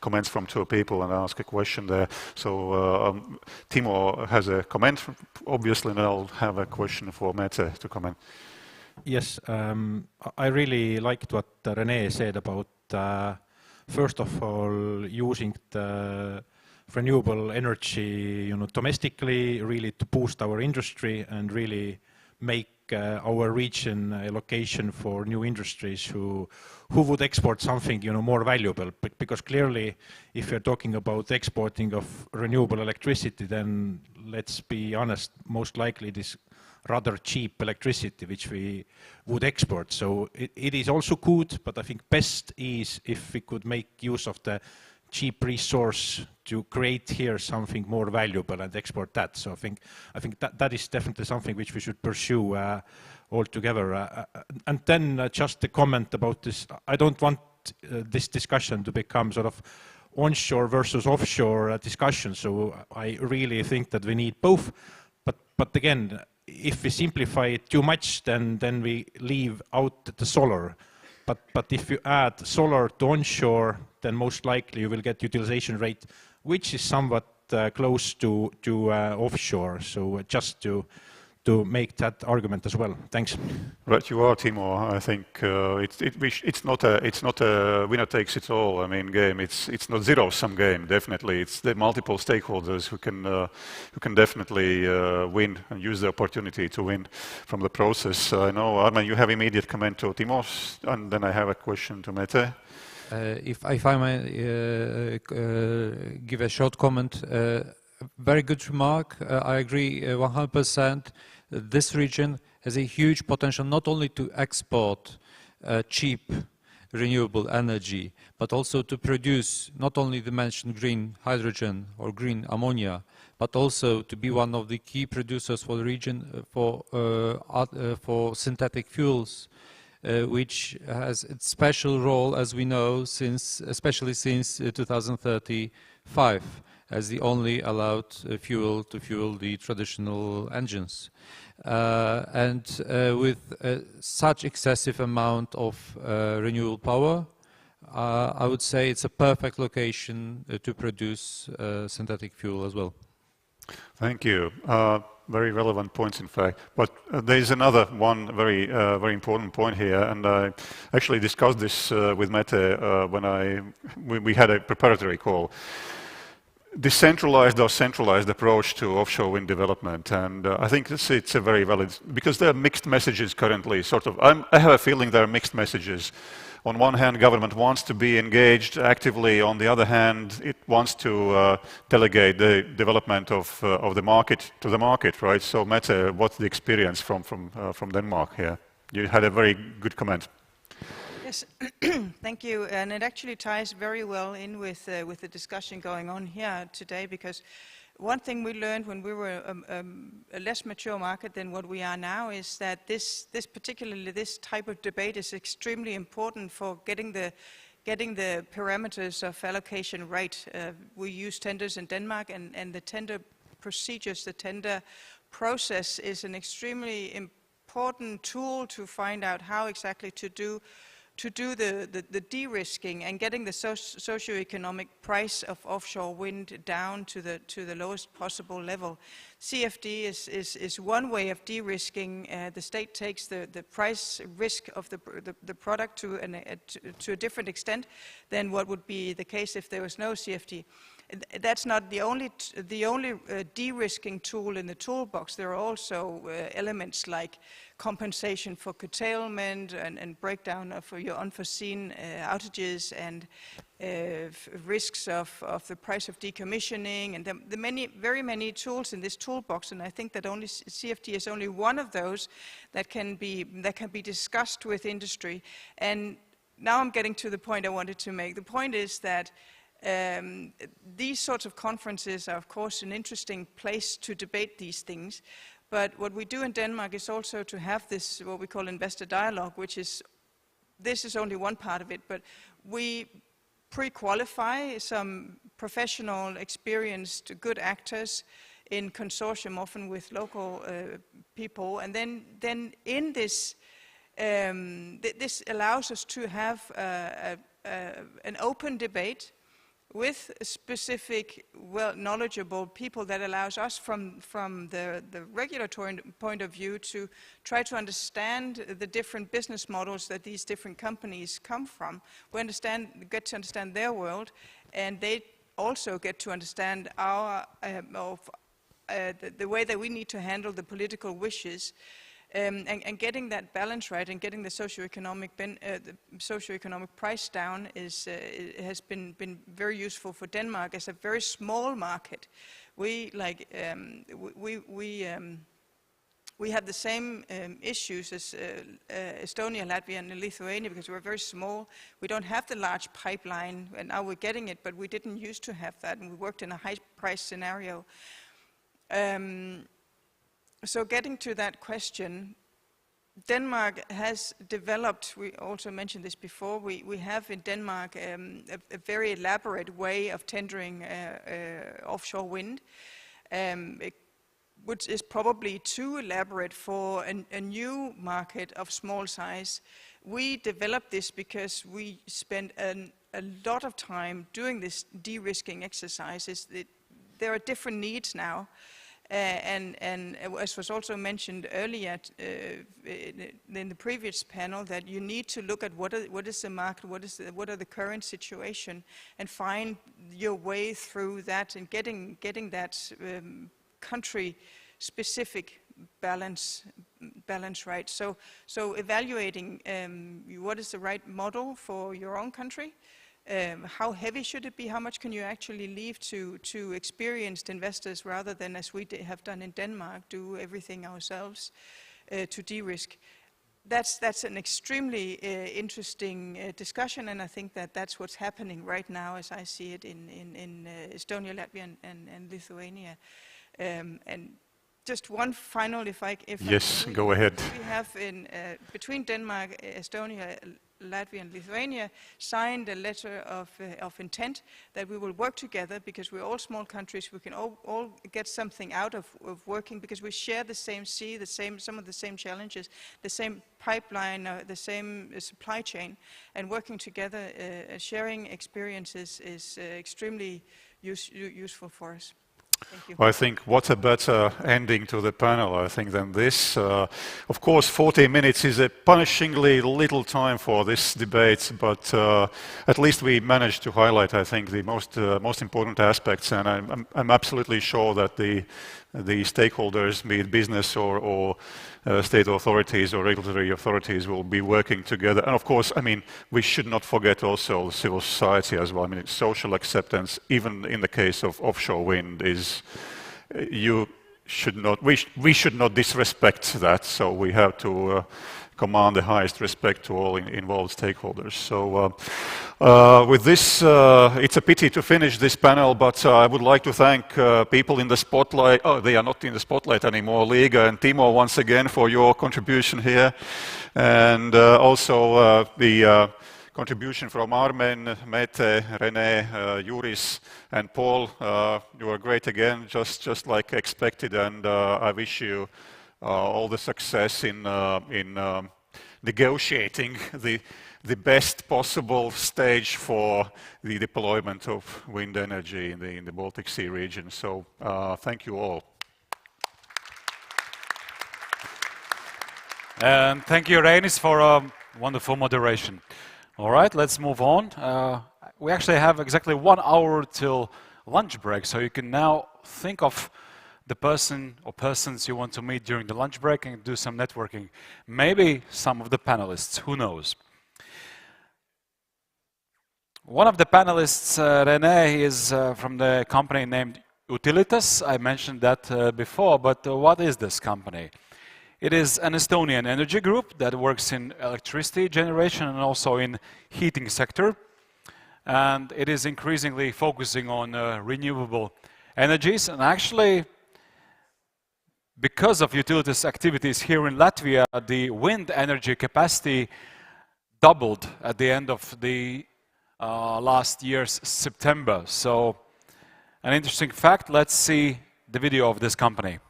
comments from two people and ask a question there. So Timo has a comment, obviously, and I'll have a question for Mette to comment. Yes, I really liked what Rene said about, first of all, using the renewable energy, domestically, really to boost our industry and really make our region a location for new industries who would export something more valuable. Because clearly, if you're talking about exporting of renewable electricity, then let's be honest, most likely this rather cheap electricity which we would export. So it is also good, but I think best is if we could make use of the cheap resource to create here something more valuable and export that. So I think that is definitely something which we should pursue altogether. And then just a comment about this. I don't want this discussion to become sort of onshore versus offshore discussion. So I really think that we need both. But again, if we simplify it too much, then we leave out the solar. But if you add solar to onshore, then most likely you will get utilization rate, which is somewhat close to offshore. So just to make that argument as well. Thanks. Right, you are, Timo. I think it's not a winner takes it all. I mean, game. It's not zero-sum game. Definitely, it's the multiple stakeholders who can definitely win and use the opportunity to win from the process. I know, Armen, you have immediate comment to Timo's, and then I have a question to Mette. If I may give a short comment, very good remark. I agree 100%. This region has a huge potential not only to export cheap renewable energy, but also to produce not only the mentioned green hydrogen or green ammonia, but also to be one of the key producers for the region for synthetic fuels, which has its special role, as we know, especially since 2035, as the only allowed fuel to fuel the traditional engines. With such excessive amount of renewable power, I would say it's a perfect location to produce synthetic fuel as well. Thank you. Very relevant points, in fact. But there is another one very important point here, and I actually discussed this with Mette when we had a preparatory call. Decentralized or centralized approach to offshore wind development, and I think it's a very valid, because there are mixed messages currently. I have a feeling there are mixed messages. On one hand, government wants to be engaged actively. On the other hand, it wants to delegate the development of the market to the market, right? So, Mette, what's the experience from Denmark here? You had a very good comment. Yes, thank you. And it actually ties very well in with the discussion going on here today, because one thing we learned when we were a less mature market than what we are now is that particularly this type of debate is extremely important for getting the parameters of allocation right. We use tenders in Denmark, and the tender procedures, the tender process is an extremely important tool to find out how exactly to do the de-risking and getting the socio-economic price of offshore wind down to the lowest possible level. CFD is one way of de-risking. The state takes the price risk of the product to a different extent than what would be the case if there was no CFD. That's not the only de-risking tool in the toolbox. There are also elements like compensation for curtailment and breakdown of your unforeseen outages and risks of the price of decommissioning, and the very many tools in this toolbox. And I think that only CFD is only one of those that can be discussed with industry. And now I'm getting to the point I wanted to make. The point is that these sorts of conferences are, of course, an interesting place to debate these things. But what we do in Denmark is also to have this, what we call investor dialogue, this is only one part of it, but we pre-qualify some professional, experienced, good actors in consortium, often with local people. And then in this, this allows us to have an open debate with specific, knowledgeable people that allows us from the regulatory point of view to try to understand the different business models that these different companies come from. We get to understand their world, and they also get to understand our the way that we need to handle the political wishes. And getting that balance right and getting the socioeconomic price down has been very useful for Denmark as a very small market. We have the same issues as Estonia, Latvia, and Lithuania because we're very small. We don't have the large pipeline, and now we're getting it, but we didn't used to have that, and we worked in a high-price scenario. So getting to that question, Denmark has developed, we also mentioned this before, we have in Denmark a very elaborate way of tendering offshore wind, which is probably too elaborate for a new market of small size. We developed this because we spent a lot of time doing this de-risking exercises. There are different needs now. And as was also mentioned earlier in the previous panel, that you need to look at what is the market, what are the current situation, and find your way through that and getting that country-specific balance right. So evaluating what is the right model for your own country. How heavy should it be? How much can you actually leave to experienced investors rather than, as we have done in Denmark, do everything ourselves to de-risk? That's an extremely interesting discussion, and I think that's what's happening right now as I see it in Estonia, Latvia, and Lithuania. And just one final, yes, go ahead. We have between Denmark, Estonia, Latvia and Lithuania signed a letter of intent that we will work together because we're all small countries. We can all get something out of working because we share the same sea, some of the same challenges, the same pipeline, the same supply chain, and working together, sharing experiences is extremely useful for us. Thank you. I think what a better ending to the panel, I think, than this. Of course, 40 minutes is a punishingly little time for this debate, but at least we managed to highlight, I think, the most important aspects, and I'm absolutely sure that the stakeholders, be it business or state authorities or regulatory authorities, will be working together. And of course, I mean, we should not forget also civil society as well. I mean, social acceptance, even in the case of offshore wind, is we should not disrespect that. So we have to command the highest respect to all involved stakeholders. So with this, it's a pity to finish this panel, but I would like to thank people in the spotlight. Oh, they are not in the spotlight anymore. Liga and Timo, once again, for your contribution here. And also the contribution from Armen, Mete, René, Juris, and Paul. You were great again, just like expected, and I wish you all the success in negotiating the best possible stage for the deployment of wind energy in the Baltic Sea region. So thank you all. And thank you, Reinis, for a wonderful moderation. All right, let's move on. We actually have exactly 1 hour till lunch break, so you can now think of the person or persons you want to meet during the lunch break and do some networking. Maybe some of the panelists, who knows? One of the panelists, René, is from the company named Utilitas. I mentioned that before, but what is this company? It is an Estonian energy group that works in electricity generation and also in heating sector. And it is increasingly focusing on renewable energies. And actually, because of Utilitas activities here in Latvia, the wind energy capacity doubled at the end of the last year's September. So, an interesting fact. Let's see the video of this company.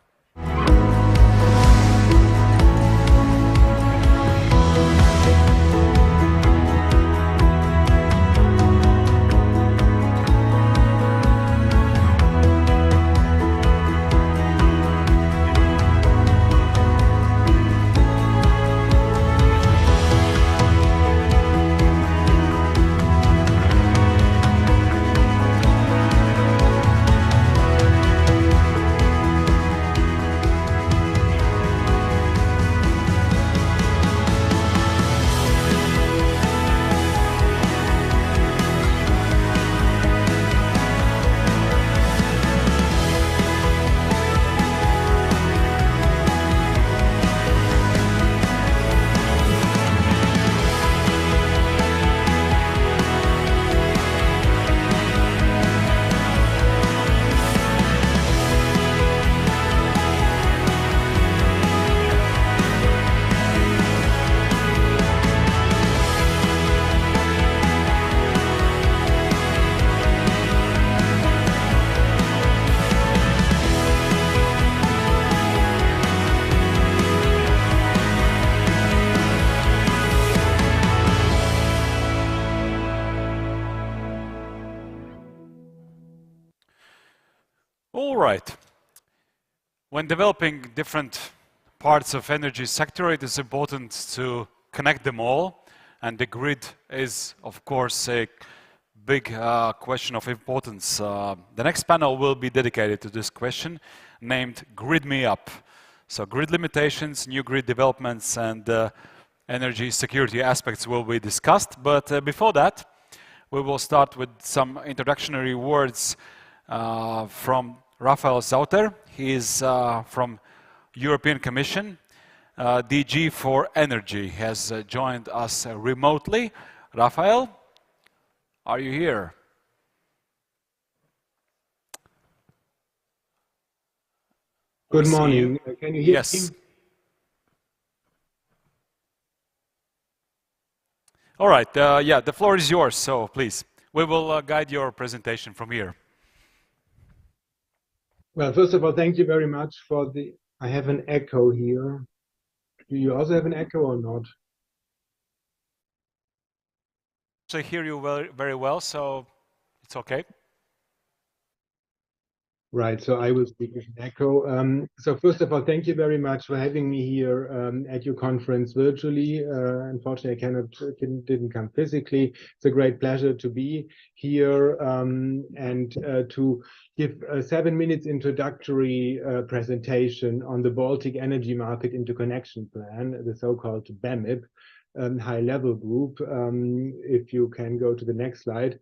All right. When developing different parts of energy sector, it is important to connect them all. And the grid is, of course, a big question of importance. The next panel will be dedicated to this question, named Grid Me Up. So grid limitations, new grid developments, and energy security aspects will be discussed. But before that, we will start with some introductory words from Rafael Sauter. He is from European Commission. DG for Energy has joined us remotely. Rafael, are you here? Good morning. Can you hear yes. me? All right. Yeah, the floor is yours, so please. We will guide your presentation from here. Well, first of all, thank you very much for the... I have an echo here. Do you also have an echo or not? I hear you very well, so it's okay. Right, so I will speak with an echo. So first of all, thank you very much for having me here at your conference virtually. Unfortunately, I didn't come physically. It's a great pleasure to be here and to give a 7 minutes introductory presentation on the Baltic Energy Market Interconnection Plan, the so-called BEMIP, high-level group. If you can go to the next slide,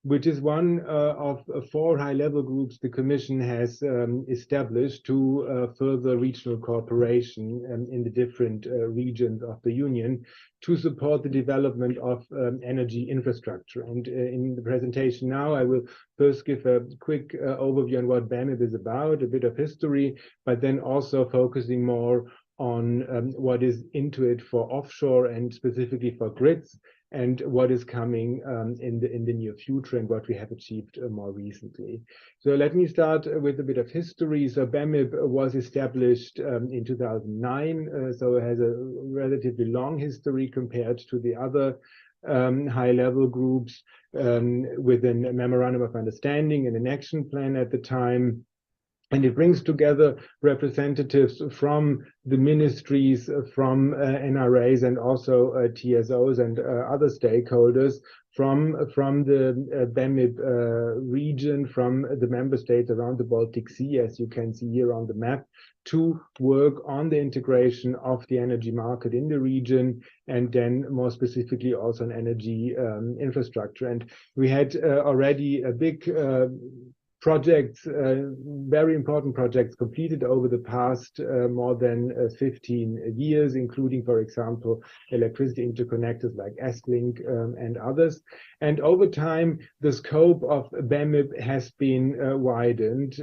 which is one of 4 high-level groups the Commission has established to further regional cooperation in the different regions of the Union to support the development of energy infrastructure. And in the presentation now, I will first give a quick overview on what BEMIP is about, a bit of history, but then also focusing more on what is into it for offshore and specifically for grids. and what is coming in the near future and what we have achieved more recently. So let me start with a bit of history. So BEMIP was established in 2009, so it has a relatively long history compared to the other high-level groups, with a memorandum of understanding and an action plan at the time. And it brings together representatives from the ministries, from NRAs, and also TSOs and other stakeholders from the BEMIP region, from the member states around the Baltic Sea, as you can see here on the map, to work on the integration of the energy market in the region, and then more specifically also on energy infrastructure. And we had already a big projects, very important projects completed over the past more than 15 years, including, for example, electricity interconnectors like Estlink and others. And over time, the scope of BEMIP has been widened.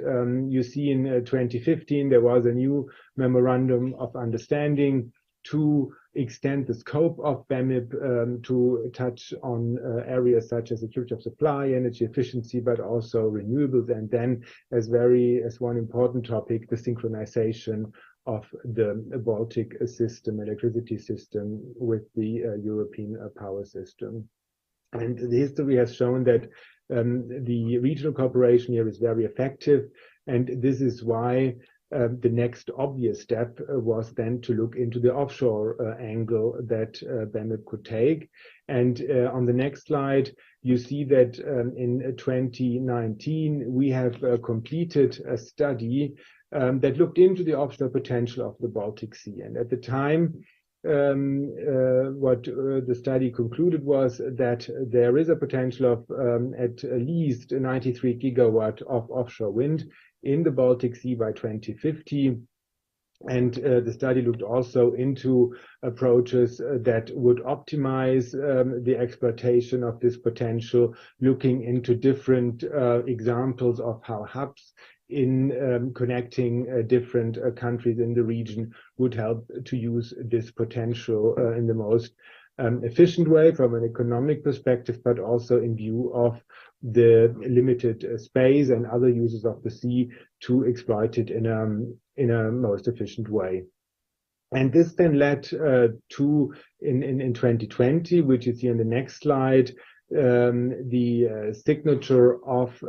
You see in 2015, there was a new memorandum of understanding to extend the scope of BEMIP to touch on areas such as security of supply, energy efficiency, but also renewables, and then as one important topic, the synchronization of the Baltic system, electricity system, with the European power system. And the history has shown that the regional cooperation here is very effective, and this is why the next obvious step was then to look into the offshore angle that BEMIP could take. And on the next slide, you see that in 2019, we have completed a study that looked into the offshore potential of the Baltic Sea. And at the time, what the study concluded was that there is a potential of at least 93 gigawatt of offshore wind in the Baltic Sea by 2050. And the study looked also into approaches that would optimize the exploitation of this potential, looking into different examples of how hubs in connecting different countries in the region would help to use this potential in the most efficient way from an economic perspective, but also in view of the limited space and other uses of the sea to exploit it in a most efficient way. And this then led to, in 2020, which you see on the next slide, the signature of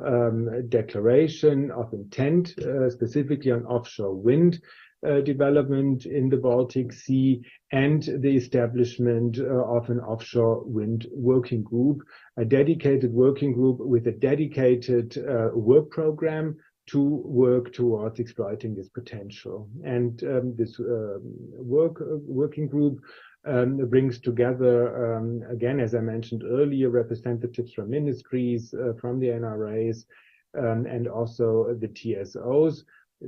declaration of intent, specifically on offshore wind development in the Baltic Sea, and the establishment of an offshore wind working group, a dedicated working group with a dedicated work program to work towards exploiting this potential. And this working group brings together, again, as I mentioned earlier, representatives from ministries, from the NRAs, and also the TSOs,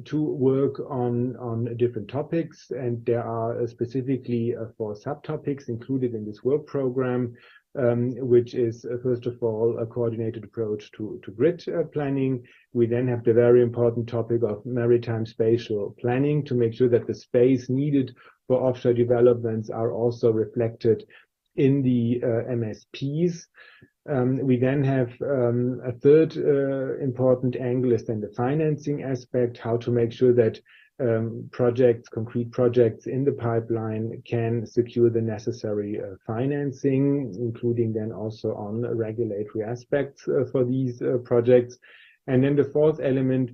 to work on different topics. And there are specifically 4 subtopics included in this work program, which is, first of all, a coordinated approach to grid planning. We then have the very important topic of maritime spatial planning to make sure that the space needed for offshore developments are also reflected in the MSPs. We then have a third important angle is then the financing aspect, how to make sure that concrete projects in the pipeline can secure the necessary financing, including then also on regulatory aspects for these projects. And then the fourth element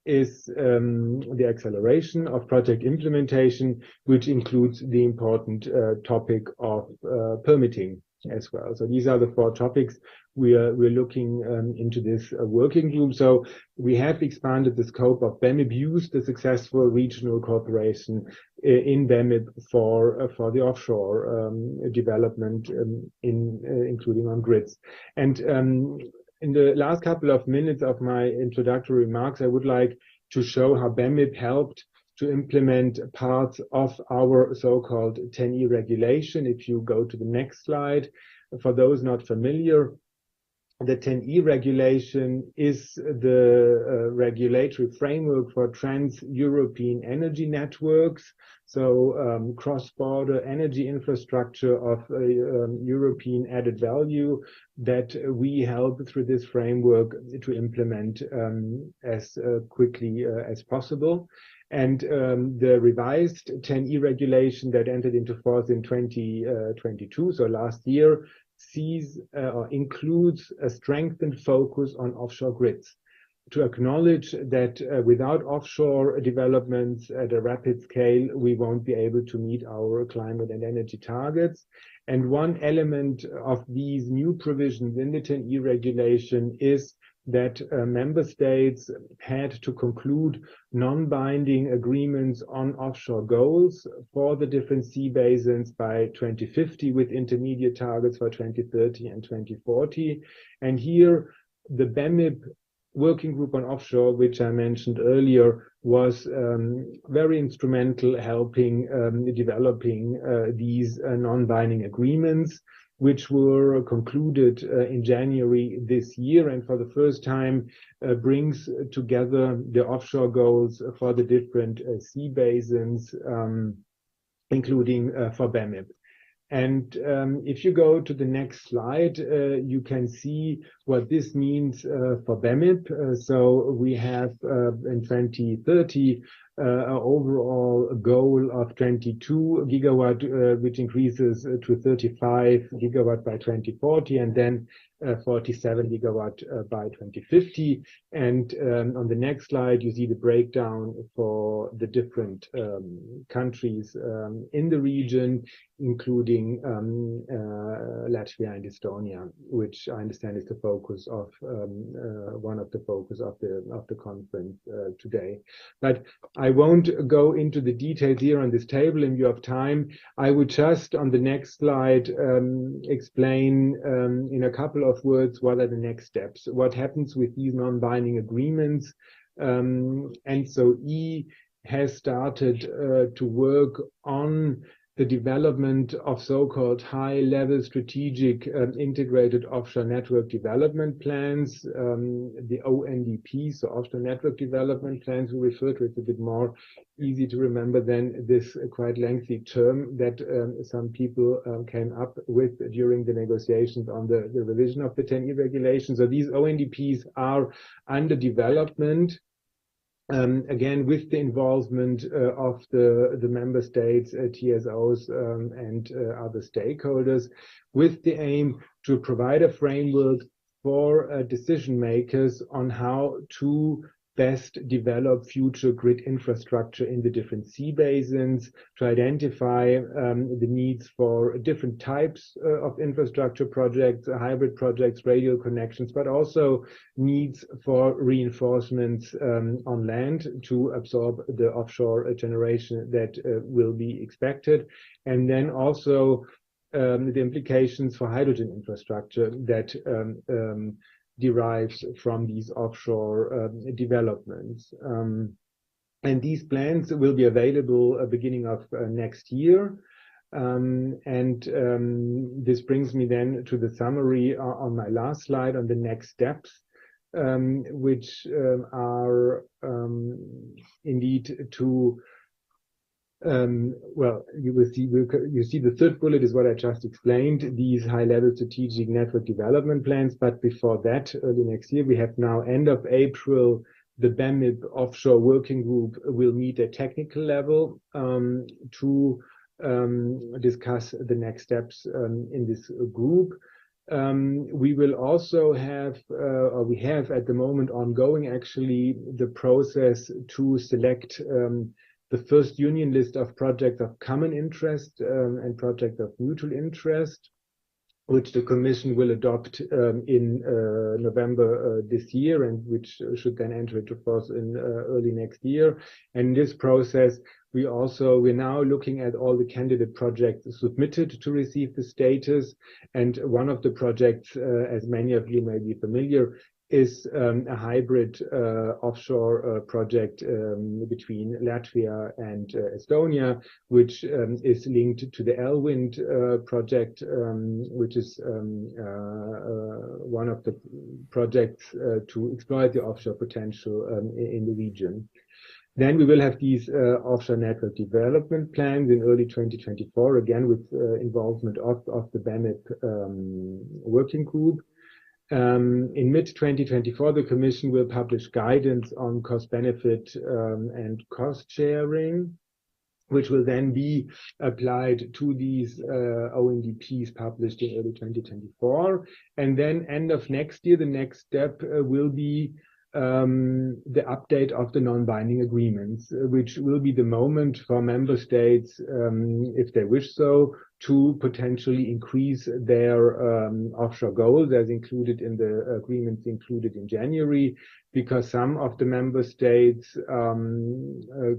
is the acceleration of project implementation, which includes the important topic of permitting as well. So these are the 4 topics we're looking into this working group. So we have expanded the scope of BEMIP, used the successful regional cooperation in BEMIP for the offshore development, including on grids. And in the last couple of minutes of my introductory remarks, I would like to show how BEMIP helped to implement parts of our so-called 10E regulation. If you go to the next slide, for those not familiar, the 10E regulation is the regulatory framework for trans-European energy networks, so cross-border energy infrastructure of European added value that we help through this framework to implement as quickly as possible. And the revised 10E regulation that entered into force in 2022, so last year, sees or includes a strengthened focus on offshore grids to acknowledge that without offshore developments at a rapid scale, we won't be able to meet our climate and energy targets. And one element of these new provisions in the 10E regulation is that member states had to conclude non-binding agreements on offshore goals for the different sea basins by 2050 with intermediate targets for 2030 and 2040. And here the BEMIP working group on offshore, which I mentioned earlier, was very instrumental helping developing these non-binding agreements, which were concluded in January this year, and for the first time brings together the offshore goals for the different sea basins, including for BEMIP. And if you go to the next slide, you can see what this means for BEMIP. So we have in 2030 an overall goal of 22 gigawatt, which increases to 35 gigawatt by 2040, and then 47 gigawatt by 2050. And on the next slide, you see the breakdown for the different countries in the region, including Latvia and Estonia, which I understand is the focus of one of the focus of the conference today. But I won't go into the details here on this table in view of time. I would just on the next slide explain in a couple of words what are the next steps, what happens with these non-binding agreements. And so E has started to work on the development of so-called high-level strategic integrated offshore network development plans, the ONDP, so offshore network development plans we refer to. It's a bit more easy to remember than this quite lengthy term that some people came up with during the negotiations on the revision of the 10E regulations. So these ONDPs are under development. Again, with the involvement of the member states, TSOs, and other stakeholders, with the aim to provide a framework for decision makers on how to best develop future grid infrastructure in the different sea basins, to identify the needs for different types of infrastructure projects, hybrid projects, radial connections, but also needs for reinforcements on land to absorb the offshore generation that will be expected. And then also the implications for hydrogen infrastructure that derives from these offshore developments. And these plans will be available beginning of next year. This brings me then to the summary on my last slide on the next steps, which are indeed to well, you see the third bullet is what I just explained, these high-level strategic network development plans. But before that, early next year, we have now end of April, the BEMIP offshore working group will meet at technical level to discuss the next steps in this group. We will also have, or we have at the moment ongoing actually, the process to select the first union list of projects of common interest and projects of mutual interest, which the Commission will adopt in November this year, and which should then enter into force in early next year. And in this process, we're now looking at all the candidate projects submitted to receive the status. And one of the projects, as many of you may be familiar, is a hybrid offshore project between Latvia and Estonia, which is linked to the Wind project, which is one of the projects to exploit the offshore potential in the region. Then we will have these offshore network development plans in early 2024, again with involvement of the BEMIP working group. In mid-2024, the Commission will publish guidance on cost-benefit and cost sharing, which will then be applied to these ONDPs published in early 2024. And then end of next year, the next step will be the update of the non-binding agreements, which will be the moment for member states, if they wish so, to potentially increase their offshore goals as included in the agreements included in January, because some of the member states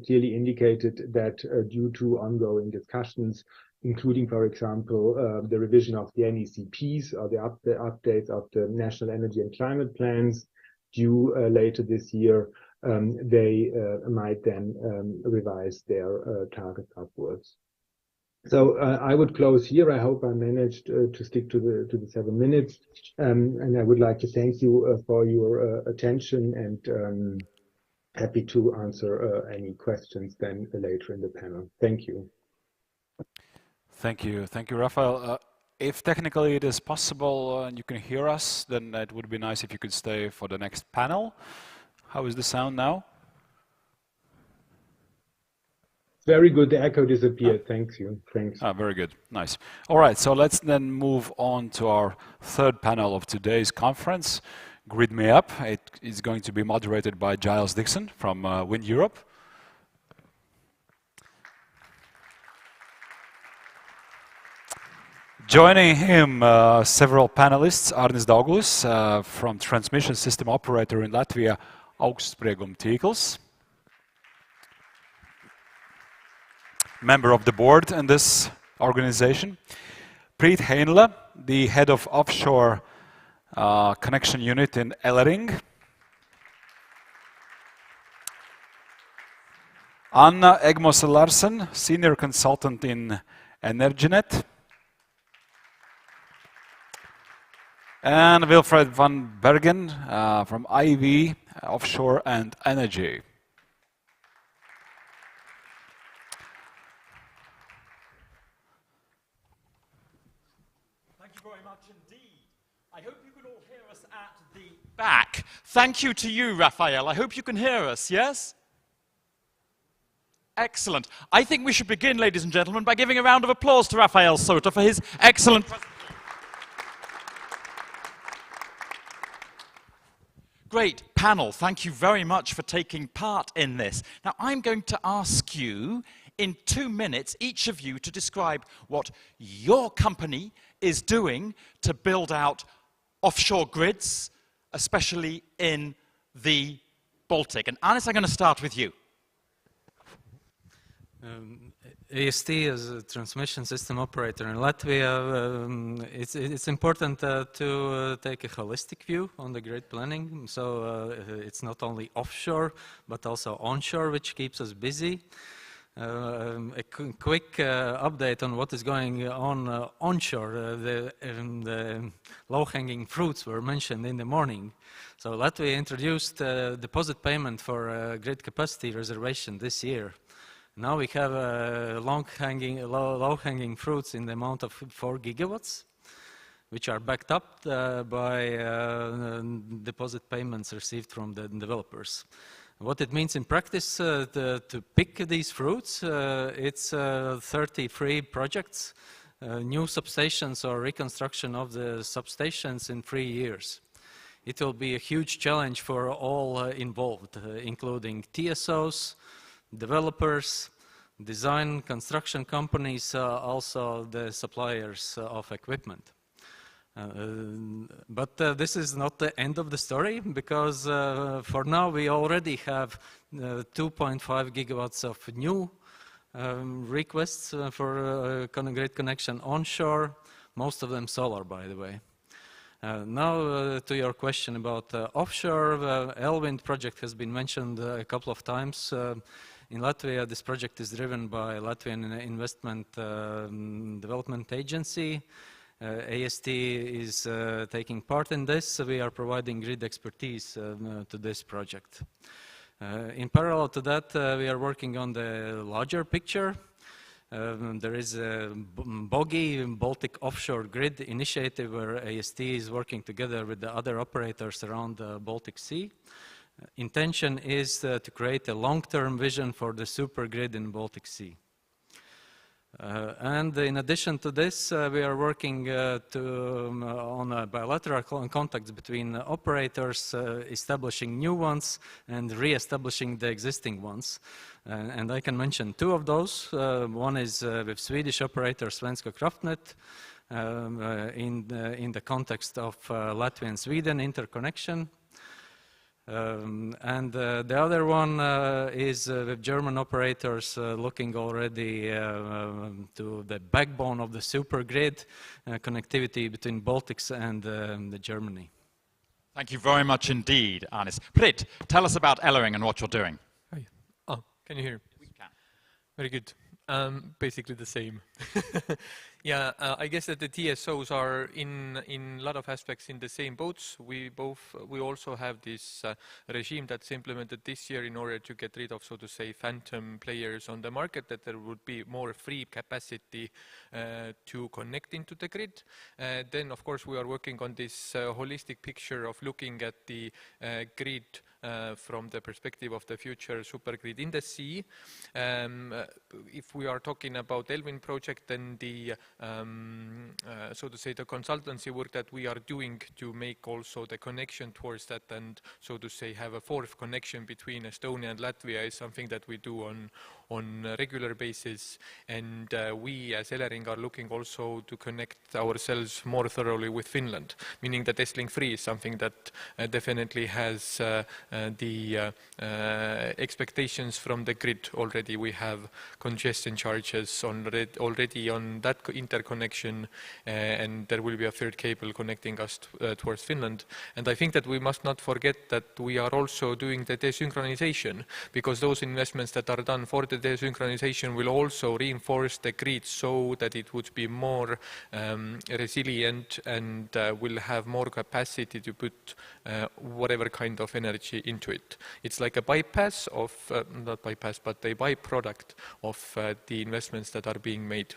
clearly indicated that due to ongoing discussions, including, for example, the revision of the NECPs or the updates of the National Energy and Climate Plans, due later this year, they might then revise their targets upwards. So I would close here. I hope I managed to stick to the 7 minutes, and I would like to thank you for your attention, and happy to answer any questions then later in the panel. Thank you. Thank you, Raphael. If technically it is possible and you can hear us, then it would be nice if you could stay for the next panel. How is the sound now? Very good. The echo disappeared. Thank you. Thanks. Very good. Nice. All right. So let's then move on to our third panel of today's conference, Grid Me Up. It is going to be moderated by Giles Dixon from Wind Europe. Joining him, several panelists, Arnis Dauglis from Transmission System Operator in Latvia, Augstsprieguma tīkls, member of the board in this organization, Preet Heinle, the head of offshore connection unit in Ellering, Anna Egmose Larsen, senior consultant in Energinet, and Wilfred van Bergen from IV Offshore and Energy. Thank you very much indeed. I hope you can all hear us at the back. Thank you to you, Raphael. I hope you can hear us, yes? Excellent. I think we should begin, ladies and gentlemen, by giving a round of applause to Raphael Sota for his excellent presentation. Great panel. Thank you very much for taking part in this. Now, I'm going to ask you in 2 minutes, each of you, to describe what your company is doing to build out offshore grids, especially in the Baltic. And Arnis, I'm going to start with you. AST as a transmission system operator in Latvia, it's important to take a holistic view on the grid planning. So it's not only offshore, but also onshore, which keeps us busy. A quick update on what is going on onshore. The low-hanging fruits were mentioned in the morning. So Latvia introduced deposit payment for grid capacity reservation this year. Now we have low-hanging fruits in the amount of 4 gigawatts, which are backed up by deposit payments received from the developers. What it means in practice to pick these fruits, it's 33 projects, new substations or reconstruction of the substations in 3 years. It will be a huge challenge for all involved, including TSOs, developers, design, construction companies, also the suppliers of equipment. But this is not the end of the story, because for now we already have 2.5 gigawatts of new requests for grid connection onshore, most of them solar, by the way. Now to your question about offshore, Elwind project has been mentioned a couple of times. In Latvia, this project is driven by Latvian Investment Development Agency. AST is taking part in this, so we are providing grid expertise to this project. In parallel to that, we are working on the larger picture. There is a BOGI, Baltic Offshore Grid initiative, where AST is working together with the other operators around the Baltic Sea. Intention is to create a long-term vision for the super grid in Baltic Sea. And in addition to this, we are working on bilateral contacts between operators, establishing new ones and re-establishing the existing ones. And I can mention two of those. One is with Swedish operator Svenska Kraftnät in the context of Latvia and Sweden interconnection. And the other one is with German operators looking already to the backbone of the super grid, connectivity between Baltics and Germany. Thank you very much indeed, Arnis. Britt, tell us about Ellering and what you're doing. Oh, can you hear? We can. Very good. Basically the same. Yeah, I guess that the TSOs are in a lot of aspects in the same boats. We also have this regime that's implemented this year in order to get rid of, so to say, phantom players on the market, that there would be more free capacity to connect into the grid. Then, of course, we are working on this holistic picture of looking at the grid from the perspective of the future supergrid in the sea. If we are talking about Elwind project, then the so to say the consultancy work that we are doing to make also the connection towards that, and so to say have a fourth connection between Estonia and Latvia, is something that we do on a regular basis. And we as Ellering are looking also to connect ourselves more thoroughly with Finland, meaning that Estlink 3 is something that definitely has the expectations from the grid already. We have congestion charges already on that interconnection, and there will be a third cable connecting us towards Finland. And I think that we must not forget that we are also doing the desynchronization, because those investments that are done for the desynchronization will also reinforce the grid so that it would be more resilient and will have more capacity to put whatever kind of energy into it. It's like a bypass of, not bypass, but a byproduct of the investments that are being made.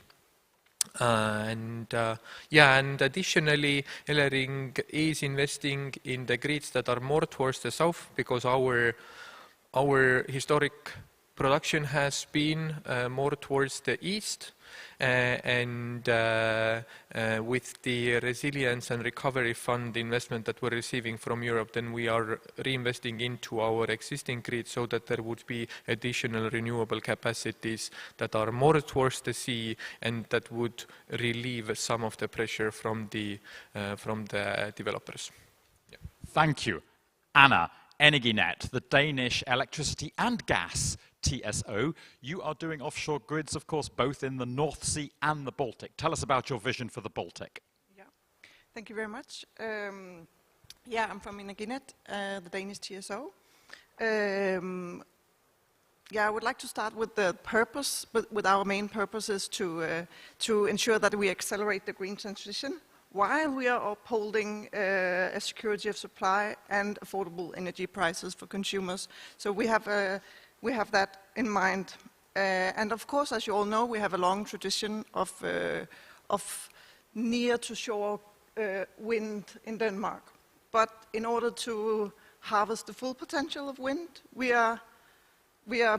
And additionally, Ellering is investing in the grids that are more towards the south, because our historic production has been more towards the east, and with the resilience and recovery fund investment that we're receiving from Europe, then we are reinvesting into our existing grid so that there would be additional renewable capacities that are more towards the sea and that would relieve some of the pressure from the developers. Yeah. Thank you. Anna, Energinet, the Danish electricity and gas TSO. You are doing offshore grids, of course, both in the North Sea and the Baltic. Tell us about your vision for the Baltic. Yeah, thank you very much. Yeah, I'm from Energinet, the Danish TSO. Yeah, I would like to start with the purpose, but with our main purpose is to ensure that we accelerate the green transition while we are upholding a security of supply and affordable energy prices for consumers. So we have that in mind. And of course, as you all know, we have a long tradition of near to shore wind in Denmark. But in order to harvest the full potential of wind, we are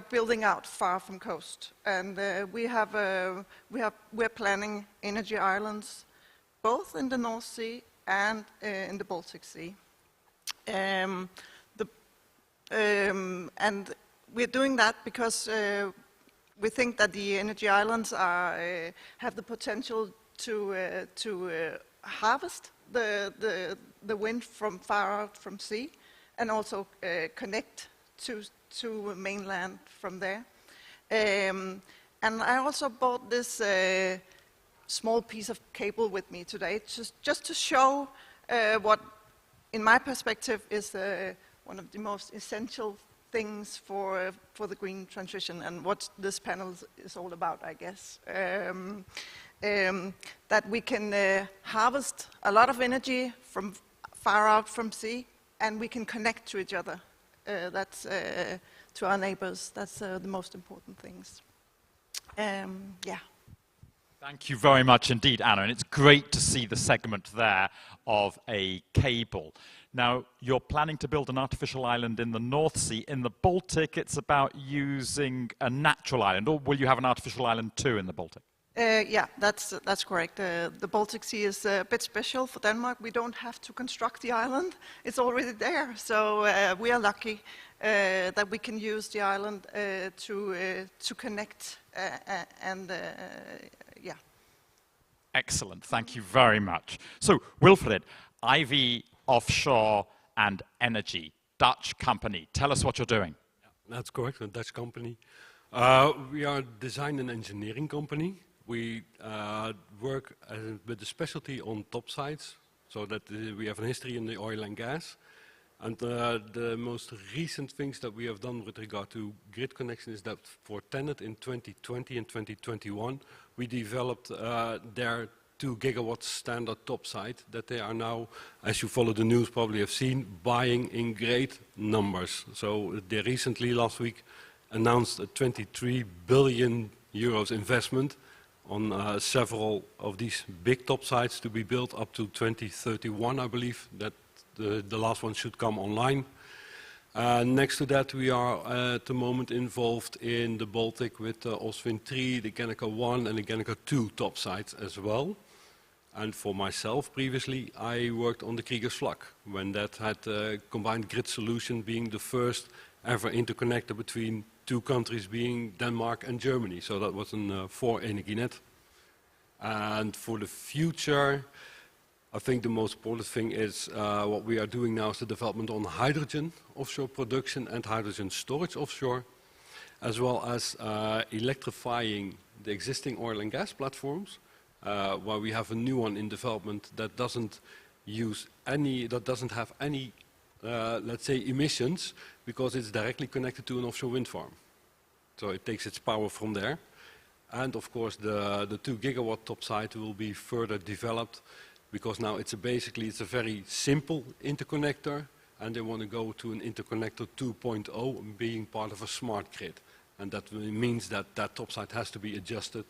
building out far from coast. And we're planning energy islands both in the North Sea and in the Baltic Sea. And we're doing that because we think that the energy islands have the potential to harvest the wind from far out from sea, and also connect to mainland from there. And I also bought this small piece of cable with me today, just to show what, in my perspective, is one of the most essential things for the green transition, and what this panel is all about, I guess. That we can harvest a lot of energy from far out from sea, and we can connect to each other. That's to our neighbors. That's the most important things. Yeah. Thank you very much indeed, Anna, and it's great to see the segment there of a cable. Now, you're planning to build an artificial island in the North Sea. In the Baltic, it's about using a natural island, or will you have an artificial island too in the Baltic? Yeah, that's correct. The Baltic Sea is a bit special for Denmark. We don't have to construct the island. It's already there. So we are lucky that we can use the island to connect and yeah. Excellent. Thank you very much. So, Wilfred, IV Offshore and Energy, Dutch company. Tell us what you're doing. That's correct, a Dutch company. We are a design and engineering company. We work with a specialty on topsides, so that we have a history in the oil and gas. And the most recent things that we have done with regard to grid connection is that for TenneT in 2020 and 2021, we developed their 2 gigawatt standard topside that they are now, as you follow the news probably have seen, buying in great numbers. So they recently, last week, announced a 23 billion euros investment on several of these big topsides to be built up to 2031, I believe, that the last one should come online. Next to that, we are at the moment involved in the Baltic with Oswin 3, the Genica 1 and the Genica 2 topsides as well. And for myself, previously, I worked on the Kriegers Flak, when that had a combined grid solution being the first ever interconnector between 2 countries, being Denmark and Germany. So that was a 4 Energinet. And for the future, I think the most important thing is what we are doing now is the development on hydrogen offshore production and hydrogen storage offshore, as well as electrifying the existing oil and gas platforms, while we have a new one in development that doesn't have any, let's say, emissions, because it's directly connected to an offshore wind farm. So it takes its power from there. And of course, the 2 gigawatt topside will be further developed, because now it's a very simple interconnector, and they want to go to an interconnector 2.0, being part of a smart grid. And that means that that topside has to be adjusted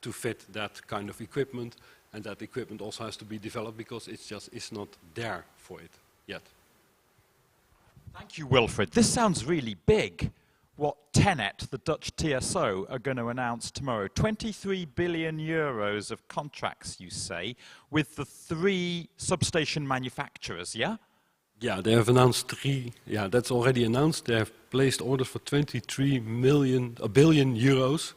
to fit that kind of equipment, and that equipment also has to be developed because it's not there for it yet. Thank you, Wilfred. This sounds really big. What TenneT, the Dutch TSO, are going to announce tomorrow. 23 billion euros of contracts, you say, with the 3 substation manufacturers, yeah? Yeah, they have announced 3. Yeah, that's already announced. They have placed orders for 23 billion euros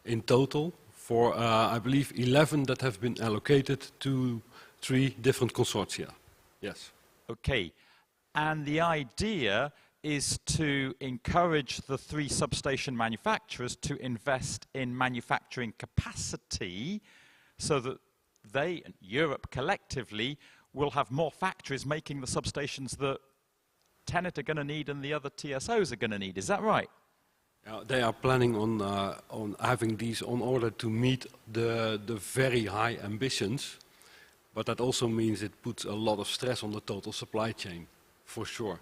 in total for, I believe, 11 that have been allocated to 3 different consortia. Yes. Okay. And the idea is to encourage the 3 substation manufacturers to invest in manufacturing capacity so that they and Europe collectively will have more factories making the substations that TenneT are going to need and the other TSOs are going to need. Is that right? They are planning on having these on order to meet the very high ambitions, but that also means it puts a lot of stress on the total supply chain, for sure.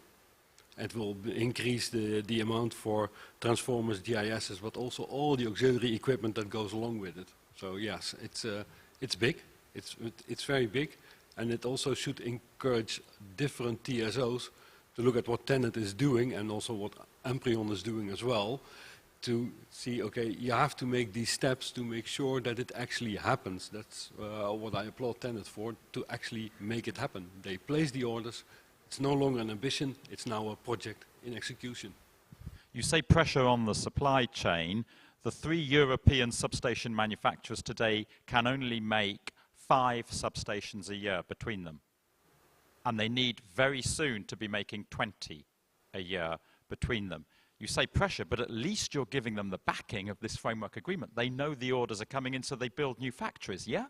It will increase the amount for transformers, GISs, but also all the auxiliary equipment that goes along with it. So yes, it's big. It's very big, and it also should encourage different TSOs to look at what TenneT is doing and also what Amprion is doing as well, to see, okay, you have to make these steps to make sure that it actually happens. That's what I applaud TenneT for, to actually make it happen. They place the orders. It's no longer an ambition, it's now a project in execution. You say pressure on the supply chain. The 3 European substation manufacturers today can only make 5 substations a year between them. And they need very soon to be making 20 a year between them. You say pressure, but at least you're giving them the backing of this framework agreement. They know the orders are coming in, so they build new factories, yeah?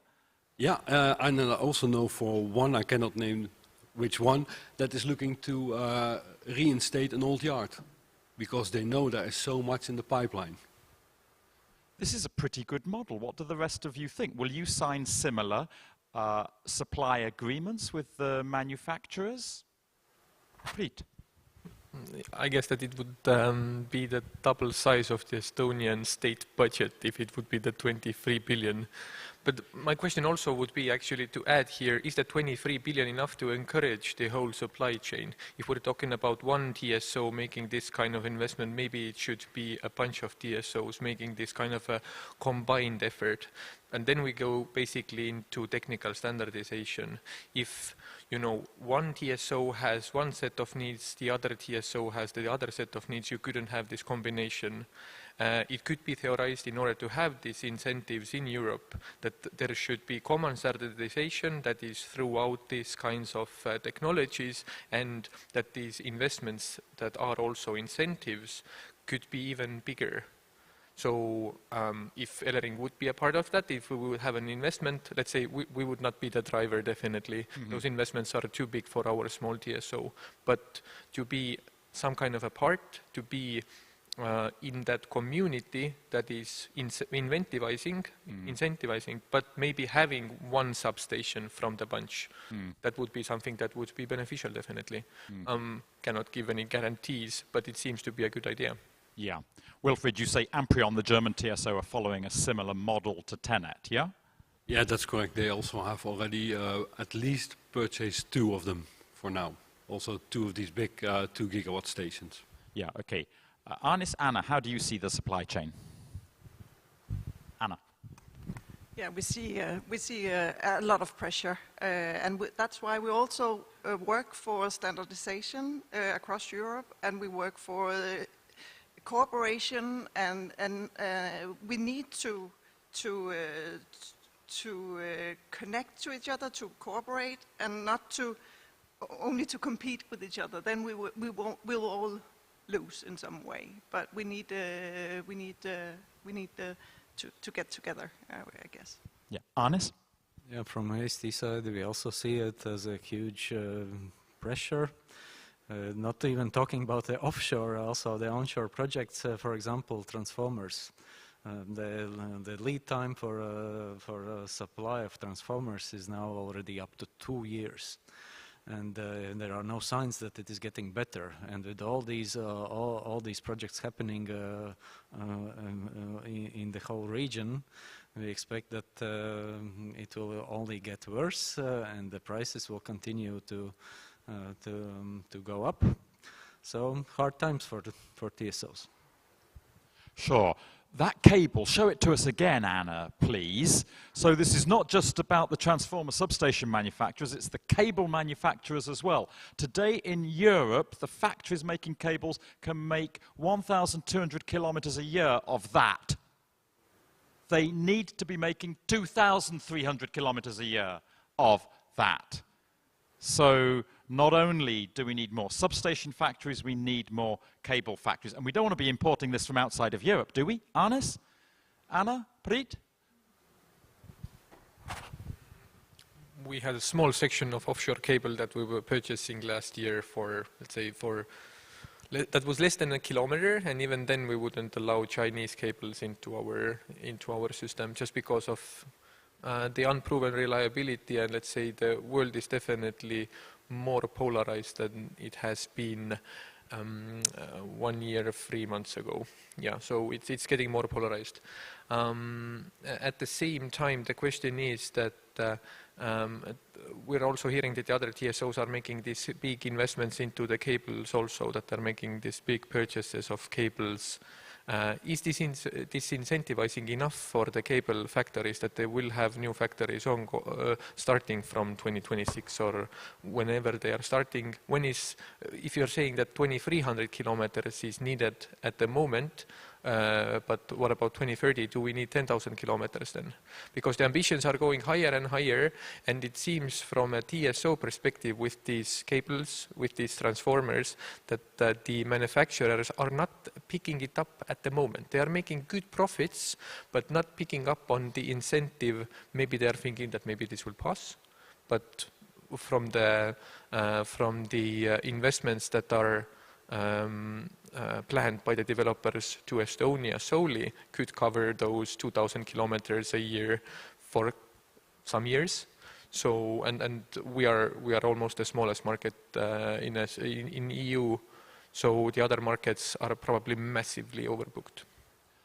Yeah, and I also know for one, I cannot name which one, that is looking to reinstate an old yard, because they know there is so much in the pipeline. This is a pretty good model. What do the rest of you think? Will you sign similar supply agreements with the manufacturers? Preet. I guess that it would be the double size of the Estonian state budget if it would be the 23 billion. But my question also would be actually to add here, is the 23 billion enough to encourage the whole supply chain? If we're talking about one TSO making this kind of investment, maybe it should be a bunch of TSOs making this kind of a combined effort. And then we go basically into technical standardization. If, you know, one TSO has one set of needs, the other TSO has the other set of needs, you couldn't have this combination. It could be theorized in order to have these incentives in Europe that there should be common standardization that is throughout these kinds of technologies, and that these investments that are also incentives could be even bigger. So if Elering would be a part of that, if we would have an investment, let's say we would not be the driver, definitely. Mm-hmm. Those investments are too big for our small TSO. But to be some kind of a part, to be in that community that is incentivizing, but maybe having one substation from the bunch, that would be something that would be beneficial, definitely. Cannot give any guarantees, but it seems to be a good idea. Yeah. Wilfried, you say Amprion, the German TSO, are following a similar model to TenneT, yeah? Yeah, that's correct. They also have already at least purchased 2 of them for now. Also 2 of these big 2 gigawatt stations. Yeah, okay. Arnis, Anna, how do you see the supply chain? Anna. Yeah, we see a lot of pressure, and that's why we also work for standardization across Europe, and we work for cooperation, and we need to connect to each other, to cooperate, and not to only to compete with each other. Then we'll all lose in some way. But we need to get together, I guess. Yeah, Arnis? Yeah, from AST side, we also see it as a huge pressure. Not even talking about the offshore, also the onshore projects, for example, transformers. The lead time for supply of transformers is now already up to 2 years. And there are no signs that it is getting better. And with all these projects happening in the whole region, we expect that it will only get worse, and the prices will continue to go up. So hard times for TSOs. Sure. That cable, show it to us again, Anna, please. So this is not just about the transformer substation manufacturers, it's the cable manufacturers as well. Today in Europe, the factories making cables can make 1,200 kilometers a year of that. They need to be making 2,300 kilometers a year of that. So not only do we need more substation factories, we need more cable factories. And we don't want to be importing this from outside of Europe, do we? Arnis? Anna? Preet? We had a small section of offshore cable that we were purchasing last year for, let's say, that was less than a kilometer, and even then we wouldn't allow Chinese cables into our system just because of the unproven reliability, and let's say the world is definitely more polarized than it has been 1 year, 3 months ago. Yeah, so it's getting more polarized. At the same time, the question is that we're also hearing that the other TSOs are making these big investments into the cables also, that are making these big purchases of cables. Is this incentivizing enough for the cable factories that they will have new factories starting from 2026 or whenever they are starting? When is, if you're saying that 2,300 kilometers is needed at the moment, But what about 2030? Do we need 10,000 kilometers then? Because the ambitions are going higher and higher, and it seems from a TSO perspective with these cables, with these transformers, that the manufacturers are not picking it up at the moment. They are making good profits, but not picking up on the incentive. Maybe they are thinking that maybe this will pass, but from the investments that are planned by the developers to Estonia solely could cover those 2,000 kilometers a year for some years. So, and we are almost the smallest market in EU. So the other markets are probably massively overbooked.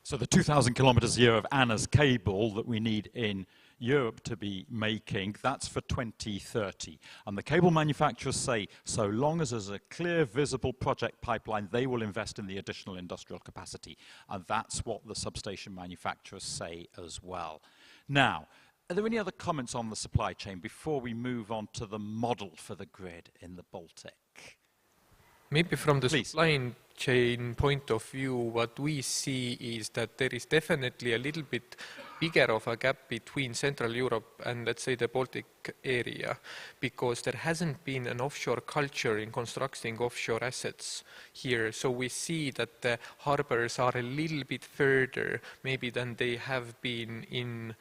So the 2,000 kilometers a year of Anna's cable that we need in Europe to be making, that's for 2030. And the cable manufacturers say, so long as there's a clear, visible project pipeline, they will invest in the additional industrial capacity. And that's what the substation manufacturers say as well. Now, are there any other comments on the supply chain before we move on to the model for the grid in the Baltic? Maybe from the supply chain point of view, what we see is that there is definitely a little bit bigger of a gap between Central Europe and, let's say, the Baltic area, because there hasn't been an offshore culture in constructing offshore assets here. So we see that the harbors are a little bit further maybe than they have been in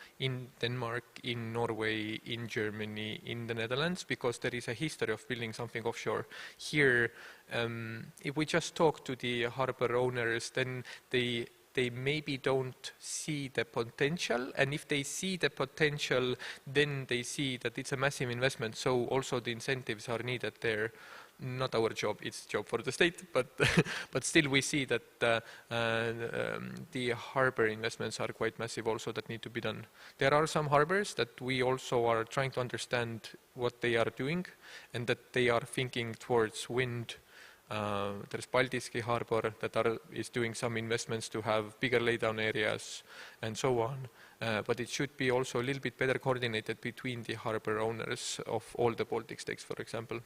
Denmark, in Norway, in Germany, in the Netherlands, because there is a history of building something offshore. Here, if we just talk to the harbor owners, then they maybe don't see the potential, and if they see the potential, then they see that it's a massive investment, so also the incentives are needed there. Not our job, it's a job for the state, but but still we see that the harbor investments are quite massive also that need to be done. There are some harbors that we also are trying to understand what they are doing, and that they are thinking towards wind. There's Baltic harbor that is doing some investments to have bigger laydown areas and so on. But it should be also a little bit better coordinated between the harbor owners of all the Baltic states, for example.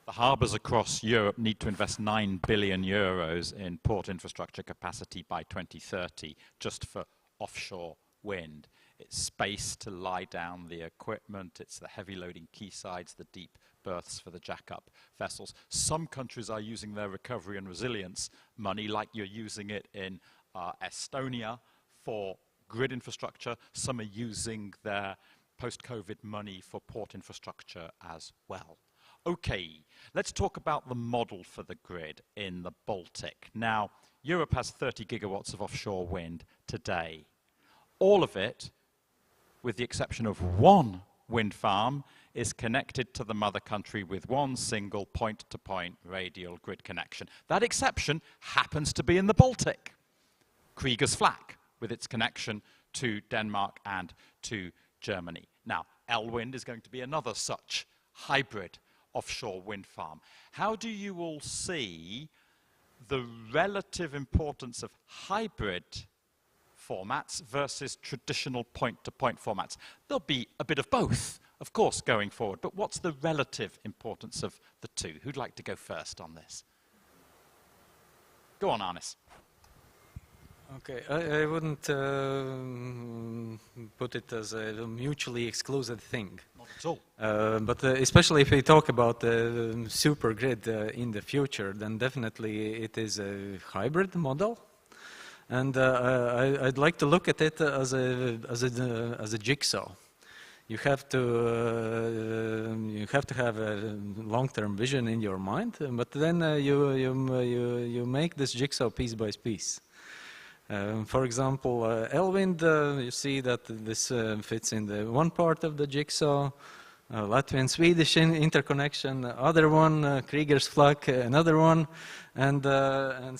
The harbours across Europe need to invest 9 billion euros in port infrastructure capacity by 2030 just for offshore wind. It's space to lie down the equipment, it's the heavy loading quaysides, the deep berths for the jack-up vessels. Some countries are using their recovery and resilience money like you're using it in Estonia for grid infrastructure. Some are using their post-COVID money for port infrastructure as well. Okay, let's talk about the model for the grid in the Baltic. Now, Europe has 30 gigawatts of offshore wind today. All of it, with the exception of one wind farm, is connected to the mother country with one single point-to-point radial grid connection. That exception happens to be in the Baltic. Kriegers Flak, with its connection to Denmark and to Germany. Now, Elwind is going to be another such hybrid offshore wind farm. How do you all see the relative importance of hybrid formats versus traditional point-to-point formats? There'll be a bit of both, of course, going forward, but what's the relative importance of the two? Who'd like to go first on this? Go on, Arnis. Okay, I wouldn't put it as a mutually exclusive thing. Not at all. But especially if we talk about the super grid in the future, then definitely it is a hybrid model. And I'd like to look at it as a jigsaw. You have to have a long-term vision in your mind, but then you make this jigsaw piece by piece. For example, Elwind, you see that this fits in the one part of the jigsaw. Latvian Swedish interconnection, other one, Kriegers Flak, another one, and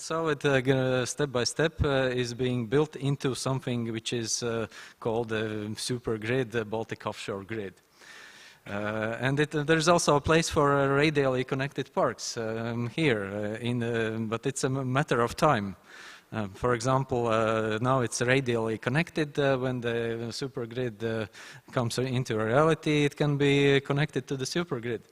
so it step by step is being built into something which is called the super grid, the Baltic offshore grid. And there's also a place for radially connected parks here, but it's a matter of time. For example, now it's radially connected. When the supergrid comes into reality, it can be connected to the supergrid.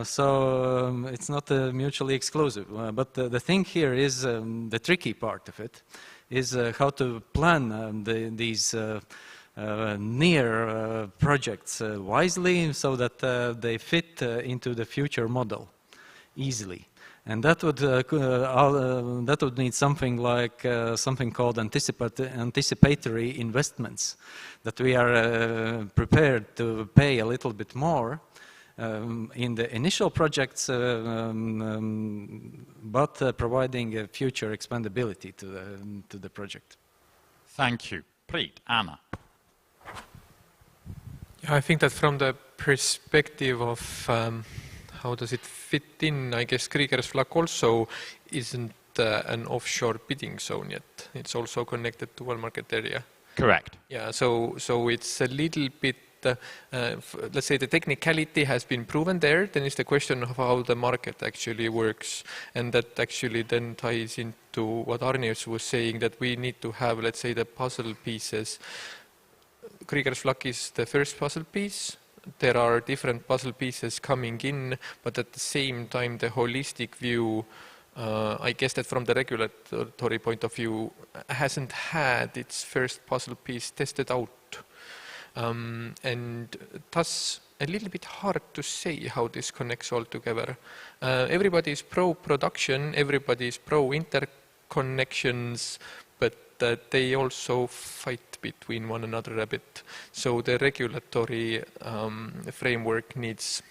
So it's not mutually exclusive. But the thing here is the tricky part of it is how to plan these near projects wisely so that they fit into the future model easily. And that would need something like something called anticipatory investments, that we are prepared to pay a little bit more in the initial projects, but providing a future expandability to the project. Thank you. Preet, Anna. Yeah, I think that from the perspective of how does it fit in, I guess Kriegers Flak also isn't an offshore bidding zone yet. It's also connected to one market area. Correct. Yeah, so it's a little bit, let's say the technicality has been proven there, then it's the question of how the market actually works. And that actually then ties into what Arnius was saying, that we need to have, let's say, the puzzle pieces. Kriegers Flak is the first puzzle piece. There are different puzzle pieces coming in, but at the same time, the holistic view, I guess that from the regulatory point of view, hasn't had its first puzzle piece tested out. And thus, a little bit hard to say how this connects all together. Everybody is pro-production, everybody is pro-interconnections, but they also fight between one another a bit. So the regulatory framework needs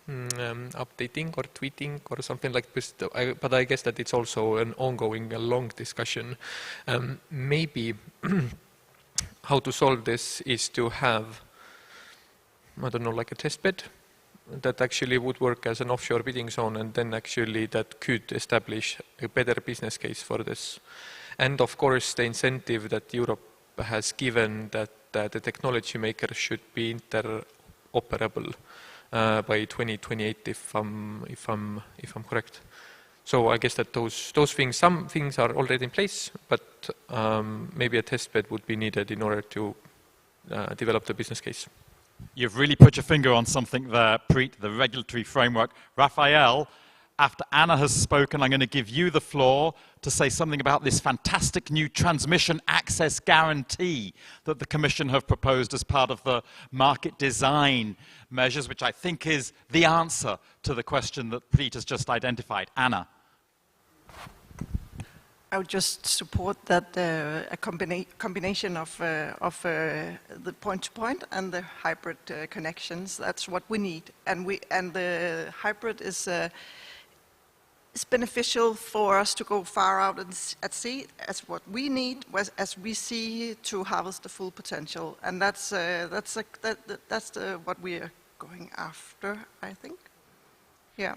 updating or tweeting or something like this. But I guess that it's also an ongoing, a long discussion. Maybe how to solve this is to have, I don't know, like a test bed that actually would work as an offshore bidding zone, and then actually that could establish a better business case for this. And of course, the incentive that Europe has given that the technology makers should be interoperable by 2028, if I'm correct. So I guess that those things, some things are already in place, but maybe a test bed would be needed in order to develop the business case. You've really put your finger on something there, Preet, the regulatory framework. Raphael, after Anna has spoken, I'm going to give you the floor to say something about this fantastic new transmission access guarantee that the Commission have proposed as part of the market design measures, which I think is the answer to the question that Preet has just identified. Anna. I would just support that a combination of the point-to-point and the hybrid connections, that's what we need. And the hybrid is beneficial for us to go far out at sea, as what we need, as we see to harvest the full potential. And that's what we are going after, I think. Yeah.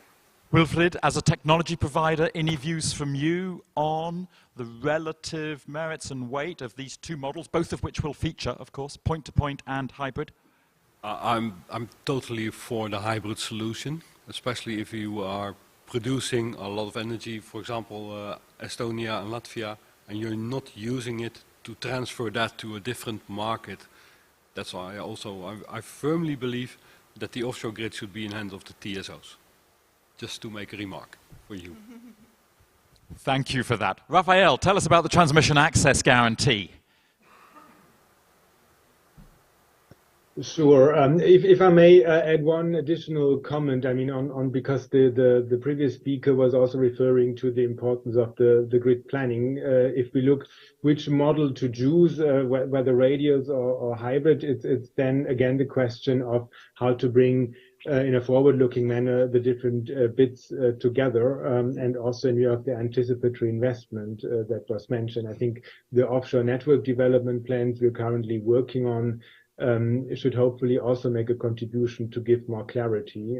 Wilfried, as a technology provider, any views from you on the relative merits and weight of these two models, both of which will feature, of course, point-to-point and hybrid? I'm totally for the hybrid solution, especially if you are producing a lot of energy, for example, Estonia and Latvia, and you're not using it to transfer that to a different market. That's why I firmly believe that the offshore grid should be in hands of the TSOs. Just to make a remark for you. Thank you for that. Raphael, tell us about the transmission access guarantee. Sure. If I may add one additional comment, I mean, because the previous speaker was also referring to the importance of the grid planning. If we look which model to choose, whether radials or hybrid, it's then again the question of how to bring in a forward-looking manner the different bits together, and also in view of the anticipatory investment that was mentioned. I think the offshore network development plans we're currently working on should hopefully also make a contribution to give more clarity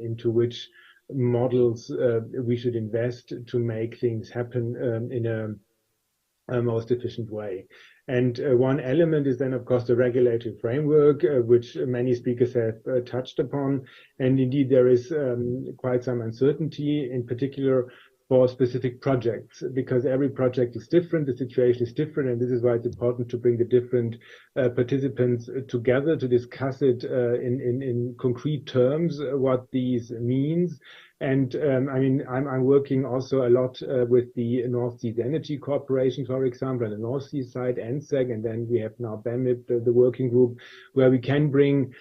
into which models we should invest to make things happen in a most efficient way. And one element is then, of course, the regulatory framework, which many speakers have touched upon. And indeed, there is quite some uncertainty, in particular for specific projects, because every project is different, the situation is different, and this is why it's important to bring the different participants together to discuss it in concrete terms, what these means. And I mean, I'm working also a lot with the North Seas Energy Corporation, for example, on the North Sea side, NSEG, and then we have now BEMIP, the working group, where we can bring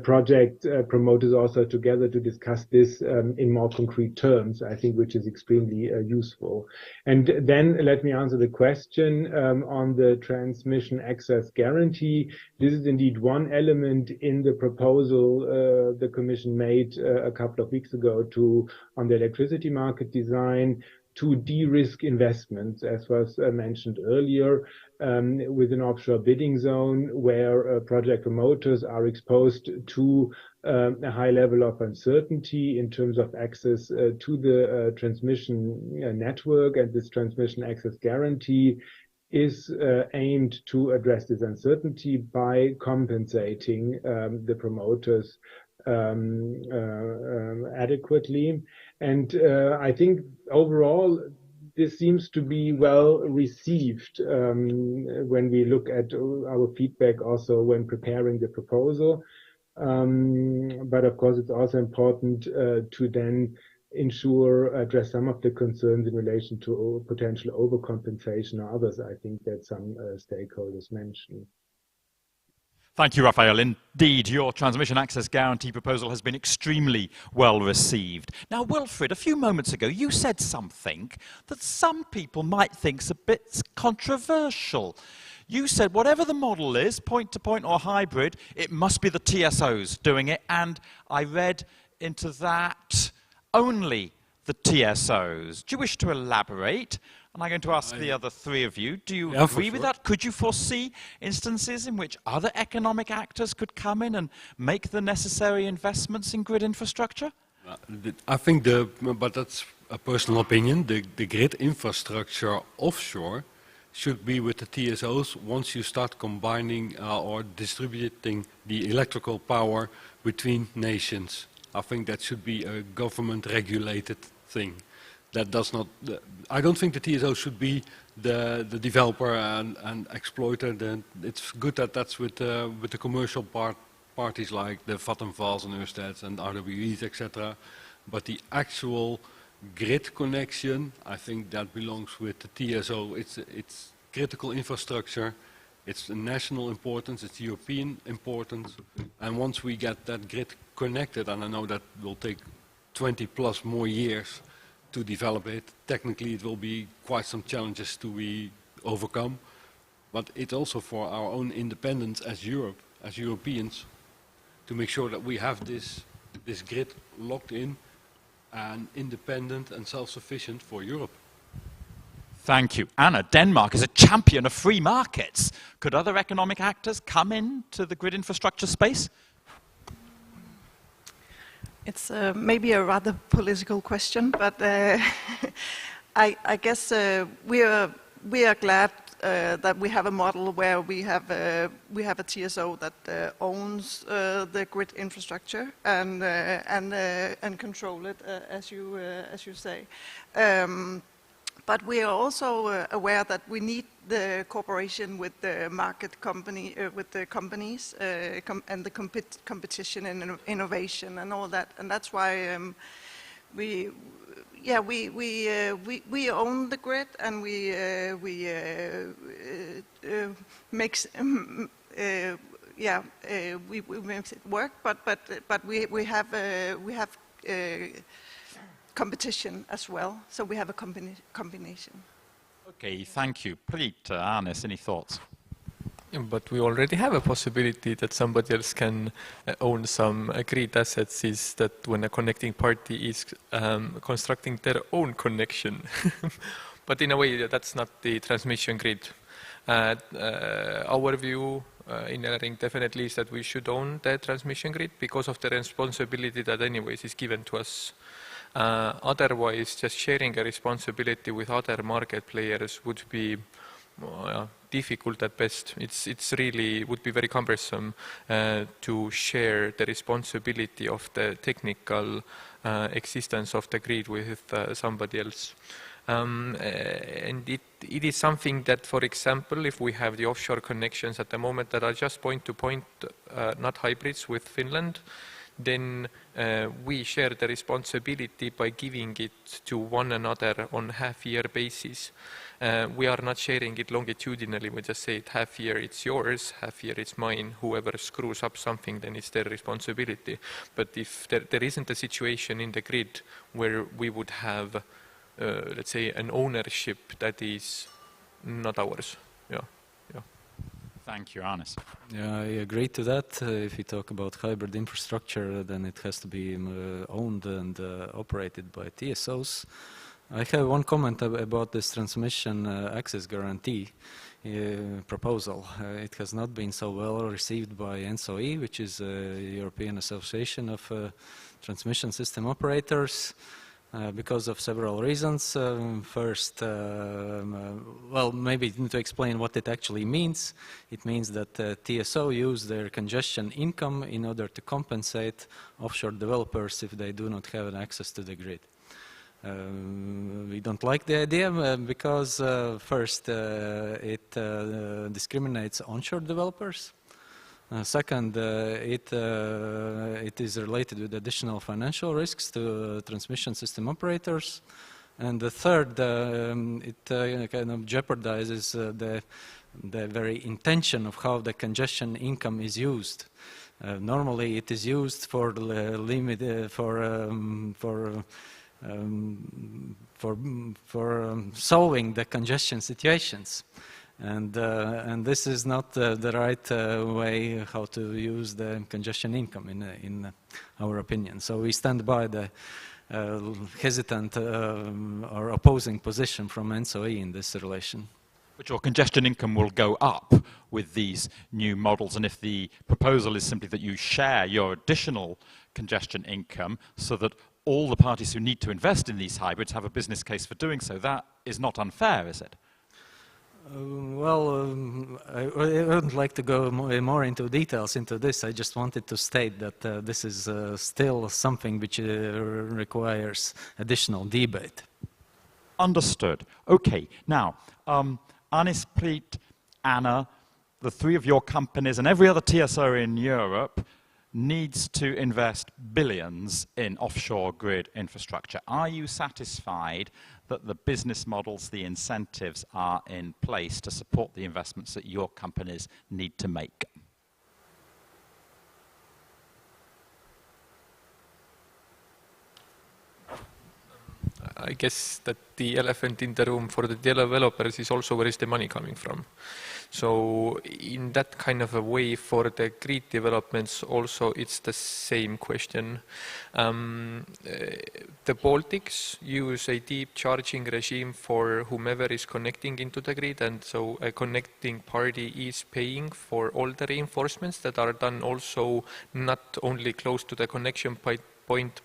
project promoters also together to discuss this in more concrete terms, I think, which is extremely useful. And then let me answer the question on the transmission access guarantee. This is indeed one element in the proposal the Commission made a couple of weeks ago on the electricity market design to de-risk investments, as was mentioned earlier, with an offshore bidding zone where project promoters are exposed to a high level of uncertainty in terms of access to the transmission network. And this transmission access guarantee is aimed to address this uncertainty by compensating the promoters adequately. And I think overall, this seems to be well received when we look at our feedback also when preparing the proposal. But of course, it's also important to then address some of the concerns in relation to potential overcompensation or others, I think, that some stakeholders mentioned. Thank you, Raphael. Indeed, your transmission access guarantee proposal has been extremely well received. Now, Wilfred, a few moments ago, you said something that some people might think is a bit controversial. You said whatever the model is, point-to-point or hybrid, it must be the TSOs doing it. And I read into that only the TSOs. Do you wish to elaborate? And I'm going to ask the other three of you, do you agree with that? Could you foresee instances in which other economic actors could come in and make the necessary investments in grid infrastructure? I think, but that's a personal opinion, the grid infrastructure offshore should be with the TSOs once you start combining or distributing the electrical power between nations. I think that should be a government-regulated thing. That does not. I don't think the TSO should be the developer and exploiter. Then it's good that that's with the commercial parties like the Vattenfalls and Ørsteds and RWEs, etc. But the actual grid connection, I think that belongs with the TSO. It's critical infrastructure. It's national importance. It's European importance. And once we get that grid connected, and I know that will take 20 plus more years to develop it. Technically, it will be quite some challenges to be overcome, but it's also for our own independence as Europe, as Europeans, to make sure that we have this grid locked in and independent and self-sufficient for Europe. Thank you. Anna, Denmark is a champion of free markets. Could other economic actors come into the grid infrastructure space? It's maybe a rather political question, but I guess we are glad that we have a model where we have a TSO that owns the grid infrastructure and control it, as you say. But we are also aware that we need the cooperation with the market company, with the companies, and the competition and innovation and all that. And that's why we own the grid, and we make it work. But we have competition as well, so we have a combination. Okay, thank you. Preet, Arnes, any thoughts? But we already have a possibility that somebody else can own some grid assets, is that when a connecting party is constructing their own connection. But in a way, that's not the transmission grid. Our view in Elering definitely is that we should own the transmission grid because of the responsibility that anyways is given to us. Otherwise, just sharing a responsibility with other market players would be difficult at best. It's really would be very cumbersome to share the responsibility of the technical existence of the grid with somebody else. And it is something that, for example, if we have the offshore connections at the moment that are just point-to-point, not hybrids with Finland, then we share the responsibility by giving it to one another on half-year basis. We are not sharing it longitudinally. We just say it half year it's yours, half year it's mine. Whoever screws up something, then it's their responsibility. But if there isn't a situation in the grid where we would have, let's say, an ownership that is not ours. Yeah. Thank you, Arnis. Yeah, I agree to that. If you talk about hybrid infrastructure, then it has to be owned and operated by TSOs. I have one comment about this transmission access guarantee proposal. It has not been so well received by NSOE, which is a European Association of Transmission System Operators, because of several reasons. First, well, maybe to explain what it actually means. It means that TSO use their congestion income in order to compensate offshore developers if they do not have access to the grid. We don't like the idea because first it discriminates onshore developers. Second, it is related with additional financial risks to transmission system operators. And the third, it kind of jeopardizes the very intention of how the congestion income is used. Normally, it is used for solving the congestion situations, and this is not the right way how to use the congestion income in our opinion. So we stand by the hesitant or opposing position from NSOE in this relation. But your congestion income will go up with these new models, and if the proposal is simply that you share your additional congestion income so that all the parties who need to invest in these hybrids have a business case for doing so, that is not unfair, is it? I wouldn't like to go more into details into this. I just wanted to state that this is still something which requires additional debate. Understood. Okay. Now, Arnis, Preet, Anna, the three of your companies and every other TSO in Europe needs to invest billions in offshore grid infrastructure. Are you satisfied that the business models, the incentives are in place to support the investments that your companies need to make? I guess that the elephant in the room for the developers is also where is the money coming from. So in that kind of a way for the grid developments also it's the same question. The Baltics use a deep charging regime for whomever is connecting into the grid, and so a connecting party is paying for all the reinforcements that are done also not only close to the connection point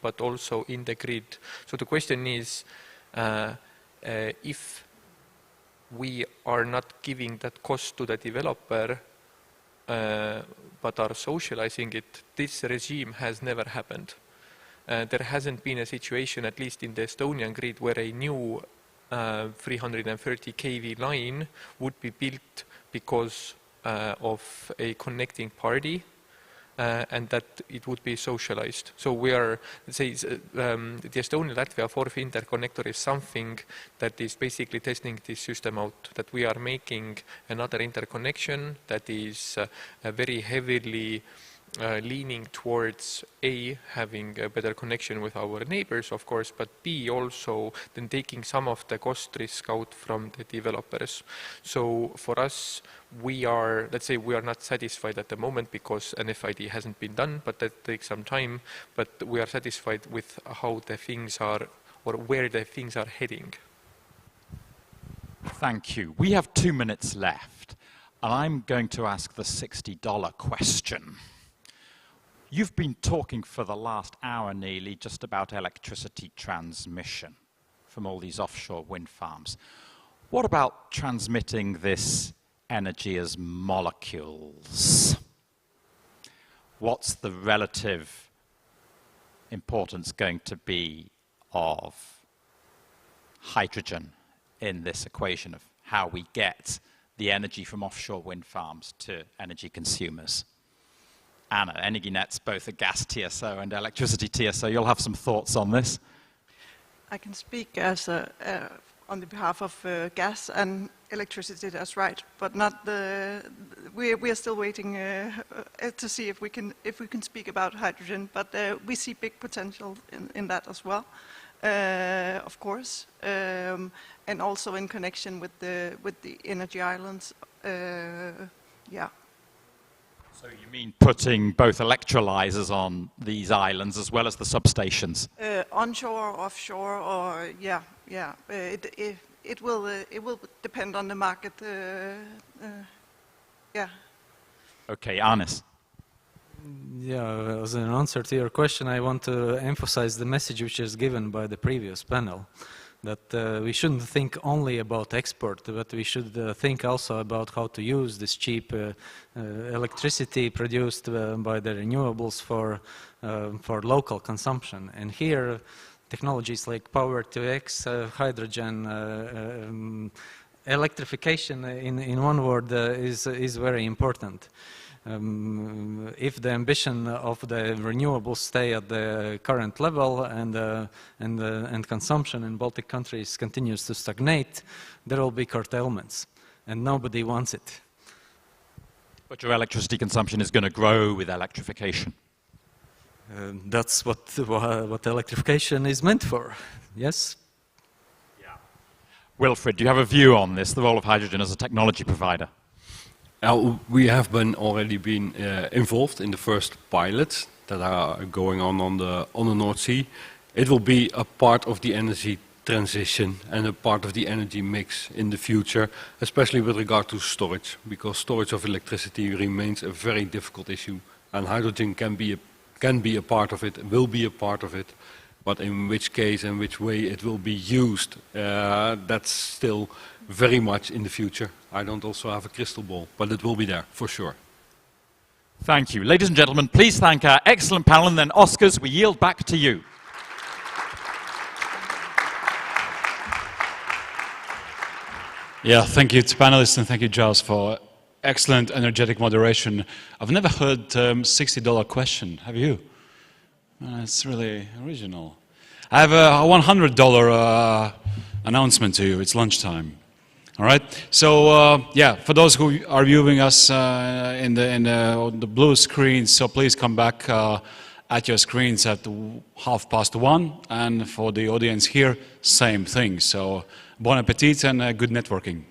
but also in the grid. So the question is if we are not giving that cost to the developer but are socializing it, this regime has never happened. There hasn't been a situation, at least in the Estonian grid, where a new 330 kV line would be built because of a connecting party and that it would be socialized. So we are, let's say, the Estonia-Latvia fourth interconnector is something that is basically testing this system out, that we are making another interconnection that is very heavily leaning towards A, having a better connection with our neighbors, of course, but B, also then taking some of the cost risk out from the developers. So for us, we are, let's say, we are not satisfied at the moment because an FID hasn't been done, but that takes some time, but we are satisfied with how the things are, or where the things are heading. Thank you. We have 2 minutes left, and I'm going to ask the $60 question. You've been talking for the last hour nearly just about electricity transmission from all these offshore wind farms. What about transmitting this energy as molecules? What's the relative importance going to be of hydrogen in this equation of how we get the energy from offshore wind farms to energy consumers? Anna, Energinet's both a gas TSO and electricity TSO. You'll have some thoughts on this. I can speak as on the behalf of gas and electricity. That's right, but not the. We are still waiting to see if we can speak about hydrogen. But we see big potential in that as well, of course, and also in connection with the energy islands. Yeah. So you mean putting both electrolyzers on these islands as well as the substations? Onshore, offshore, or yeah. It will depend on the market. Yeah. Okay, Arnis. Yeah, as an answer to your question, I want to emphasize the message which is given by the previous panel, that we shouldn't think only about export, but we should think also about how to use this cheap electricity produced by the renewables for local consumption. And here, technologies like Power-to-X, hydrogen, electrification, in one word, is very important. If the ambition of the renewables stay at the current level and consumption in Baltic countries continues to stagnate, there will be curtailments, and nobody wants it. But your electricity consumption is going to grow with electrification. That's what electrification is meant for, yes? Yeah. Wilfred, do you have a view on this, the role of hydrogen as a technology provider? We have already been involved in the first pilots that are going on the North Sea. It will be a part of the energy transition and a part of the energy mix in the future, especially with regard to storage, because storage of electricity remains a very difficult issue, and hydrogen can be a part of it, will be a part of it, but in which case and which way it will be used, that's still very much in the future. I don't also have a crystal ball, but it will be there for sure. Thank you. Ladies and gentlemen, please thank our excellent panel, and then Oscars, we yield back to you. Yeah, thank you to panelists, and thank you, Giles, for excellent, energetic moderation. I've never heard $60 question, have you? It's really original. I have a $100 announcement to you. It's lunchtime. All right. So yeah, for those who are viewing us on the blue screen, so please come back at your screens at 1:30, and for the audience here, same thing. So bon appetit and good networking.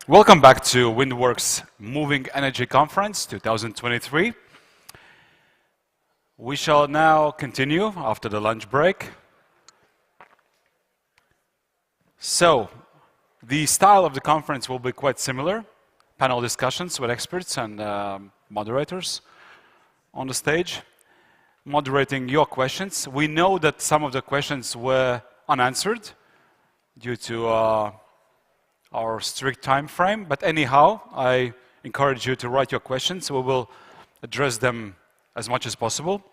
Welcome back to WindWorks Moving Energy Conference 2023. We shall now continue after the lunch break. So, the style of the conference will be quite similar. Panel discussions with experts and moderators on the stage, moderating your questions. We know that some of the questions were unanswered due to our strict time frame, but anyhow, I encourage you to write your questions. We will address them as much as possible.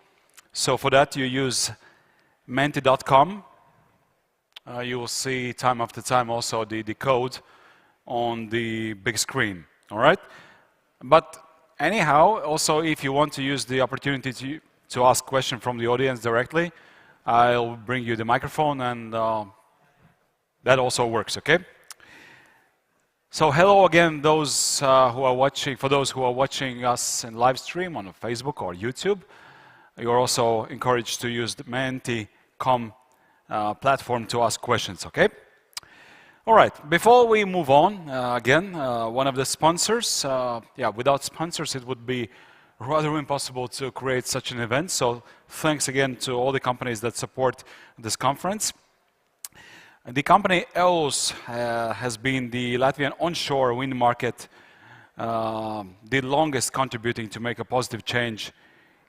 So for that, you use menti.com. You will see time after time also the code on the big screen, all right? But anyhow, also if you want to use the opportunity to ask questions from the audience directly, I'll bring you the microphone and that also works, okay? So hello again, those who are watching. For those who are watching us in live stream on Facebook or YouTube, you're also encouraged to use the menti.com platform to ask questions. Okay. All right. Before we move on, again, one of the sponsors. Without sponsors, it would be rather impossible to create such an event. So thanks again to all the companies that support this conference. The company EOS has been the Latvian onshore wind market, the longest contributing to make a positive change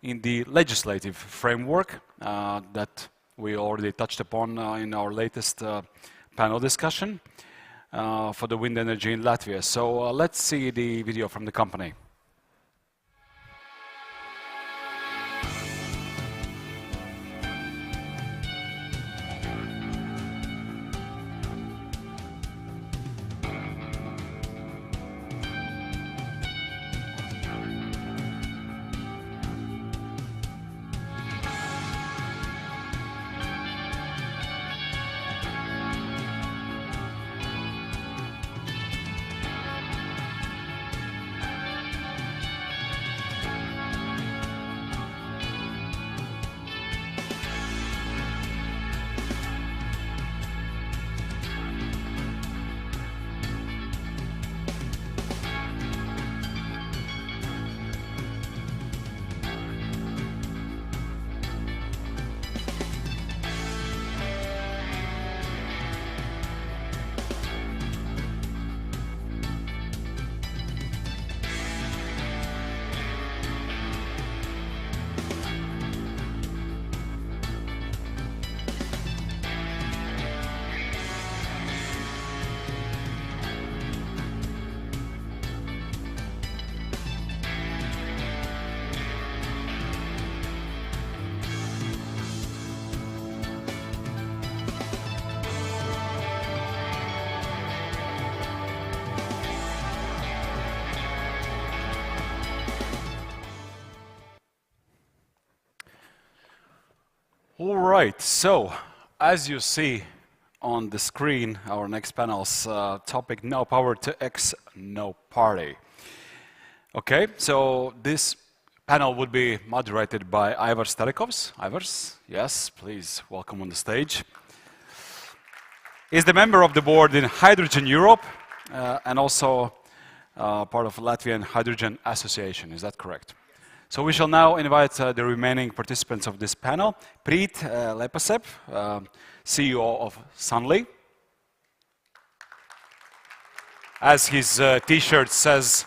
in the legislative framework that we already touched upon in our latest panel discussion for the wind energy in Latvia. So let's see the video from the company. All right, so as you see on the screen, our next panel's topic, no power to X, no party. Okay, so this panel would be moderated by Ivars Starikovs. Ivars, yes, please welcome on the stage. He's the member of the board in Hydrogen Europe and also part of Latvian Hydrogen Association, is that correct? So we shall now invite the remaining participants of this panel. Preet Lepasep, CEO of Sunly. As his t-shirt says,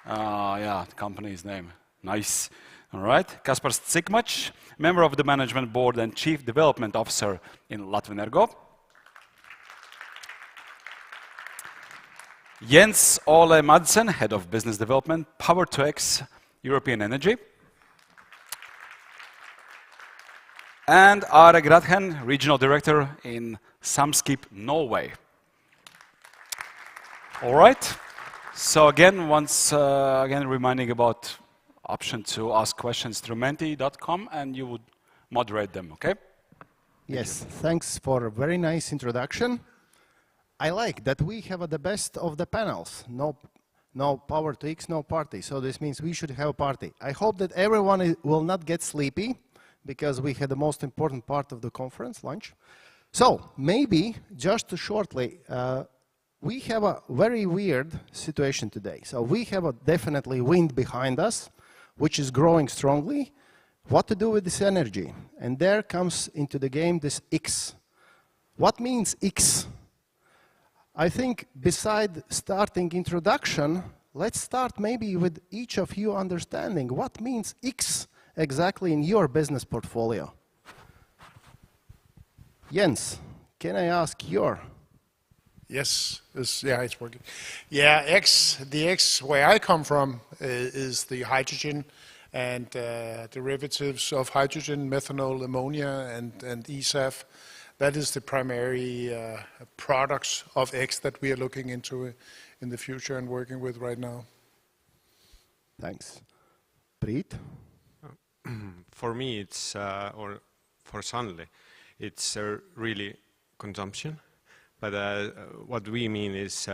the company's name, nice. All right, Kaspars Cikmach, member of the management board and chief development officer in Latvenergo. Jens Ole Madsen, head of business development, Power to X, European Energy. And Are Gradhen, regional director in Samskip, Norway. All right. So again, once again, reminding about option to ask questions through menti.com, and you would moderate them. Okay? Yes. Thanks for a very nice introduction. I like that we have the best of the panels. No power to X, no party. So this means we should have a party. I hope that everyone will not get sleepy because we had the most important part of the conference, lunch. So maybe just shortly, we have a very weird situation today. So we have a definitely wind behind us, which is growing strongly. What to do with this energy? And there comes into the game this X. What means X? I think beside starting introduction, let's start maybe with each of you understanding what means X exactly in your business portfolio. Jens, can I ask your? Yes, yeah, it's working. Yeah, the X where I come from is the hydrogen and derivatives of hydrogen, methanol, ammonia, and eSAF. That is the primary products of X that we are looking into in the future and working with right now. Thanks. Preet? For me, it's, or for Sunly, it's really consumption. But what we mean is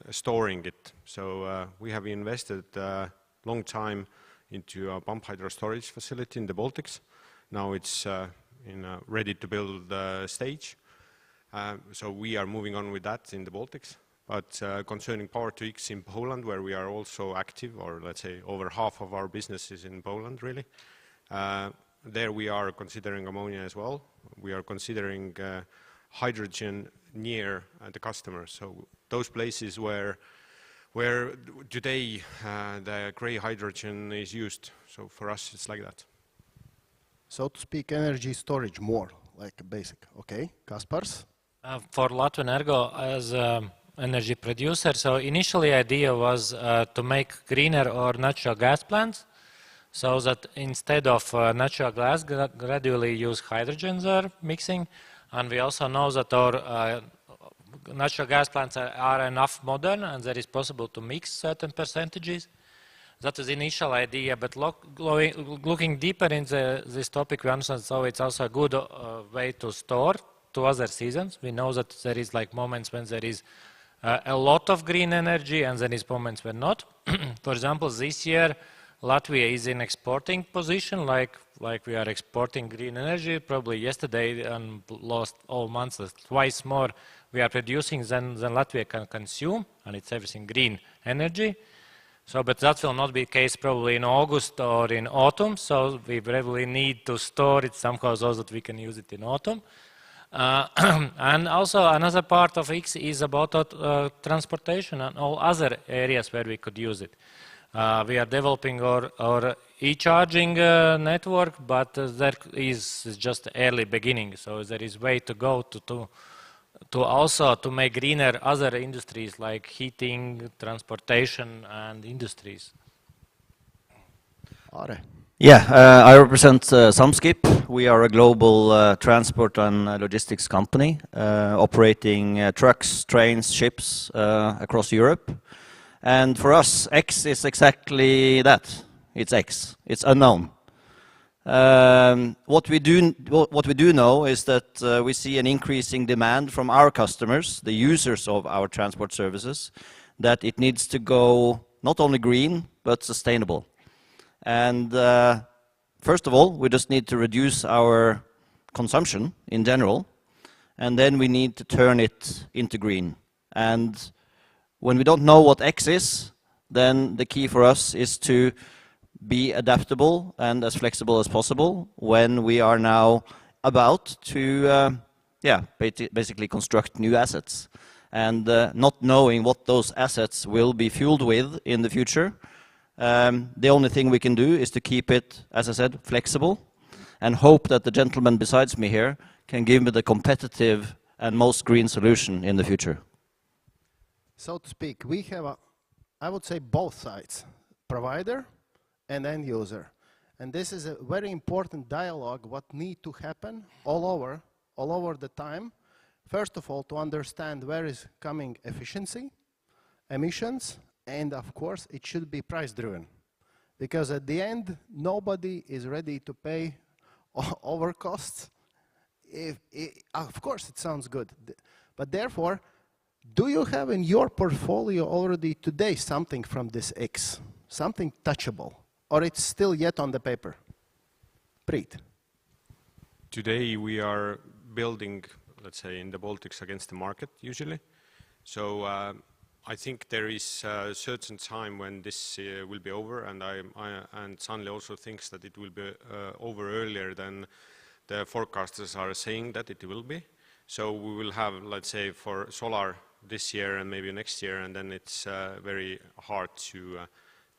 storing it. So we have invested a long time into a pump hydro storage facility in the Baltics. Now it's in a ready-to-build stage. So we are moving on with that in the Baltics. But concerning Power-to-X in Poland, where we are also active, or let's say over half of our business is in Poland, really, there we are considering ammonia as well. We are considering hydrogen near the customer. So those places where today the grey hydrogen is used. So for us, it's like that. So to speak, energy storage more, like basic. Okay, Kaspars? For Latvian Ergo as energy producer, so initially idea was to make greener or natural gas plants, so that instead of natural gas, gradually use hydrogen there mixing. And we also know that our natural gas plants are enough modern and that is possible to mix certain percentages. That is the initial idea, but looking deeper into this topic, we understand so it's also a good way to store to other seasons. We know that there is like moments when there is a lot of green energy and there is moments when not. For example, this year, Latvia is in exporting position, like we are exporting green energy. Probably yesterday and last all months, twice more we are producing than Latvia can consume, and it's everything green energy. So, but that will not be the case probably in August or in autumn, so we really need to store it somehow so that we can use it in autumn. And also another part of X is about transportation and all other areas where we could use it. We are developing our e-charging network, but there is just early beginning, so there is way to go to also to make greener other industries like heating, transportation, and industries. Are. Yeah, I represent Samskip. We are a global transport and logistics company operating trucks, trains, ships across Europe. And for us, X is exactly that. It's X. It's unknown. What we do know is that we see an increasing demand from our customers, the users of our transport services, that it needs to go not only green but sustainable. And first of all, we just need to reduce our consumption in general, and then we need to turn it into green. And when we don't know what X is, then the key for us is to be adaptable and as flexible as possible when we are now about to basically construct new assets. And not knowing what those assets will be fueled with in the future, the only thing we can do is to keep it, as I said, flexible, and hope that the gentleman besides me here can give me the competitive and most green solution in the future. So to speak, we have, I would say, both sides, provider and end user. And this is a very important dialogue what need to happen all over the time. First of all, to understand where is coming efficiency, emissions, and of course, it should be price-driven. Because at the end, nobody is ready to pay over costs. Of course, it sounds good. But therefore, do you have in your portfolio already today something from this X? Something touchable? Or it's still yet on the paper? Preet. Today we are building, let's say, in the Baltics against the market, usually. So I think there is a certain time when this will be over, and and Sunly also thinks that it will be over earlier than the forecasters are saying that it will be. So we will have, let's say, for solar this year and maybe next year, and then it's very hard to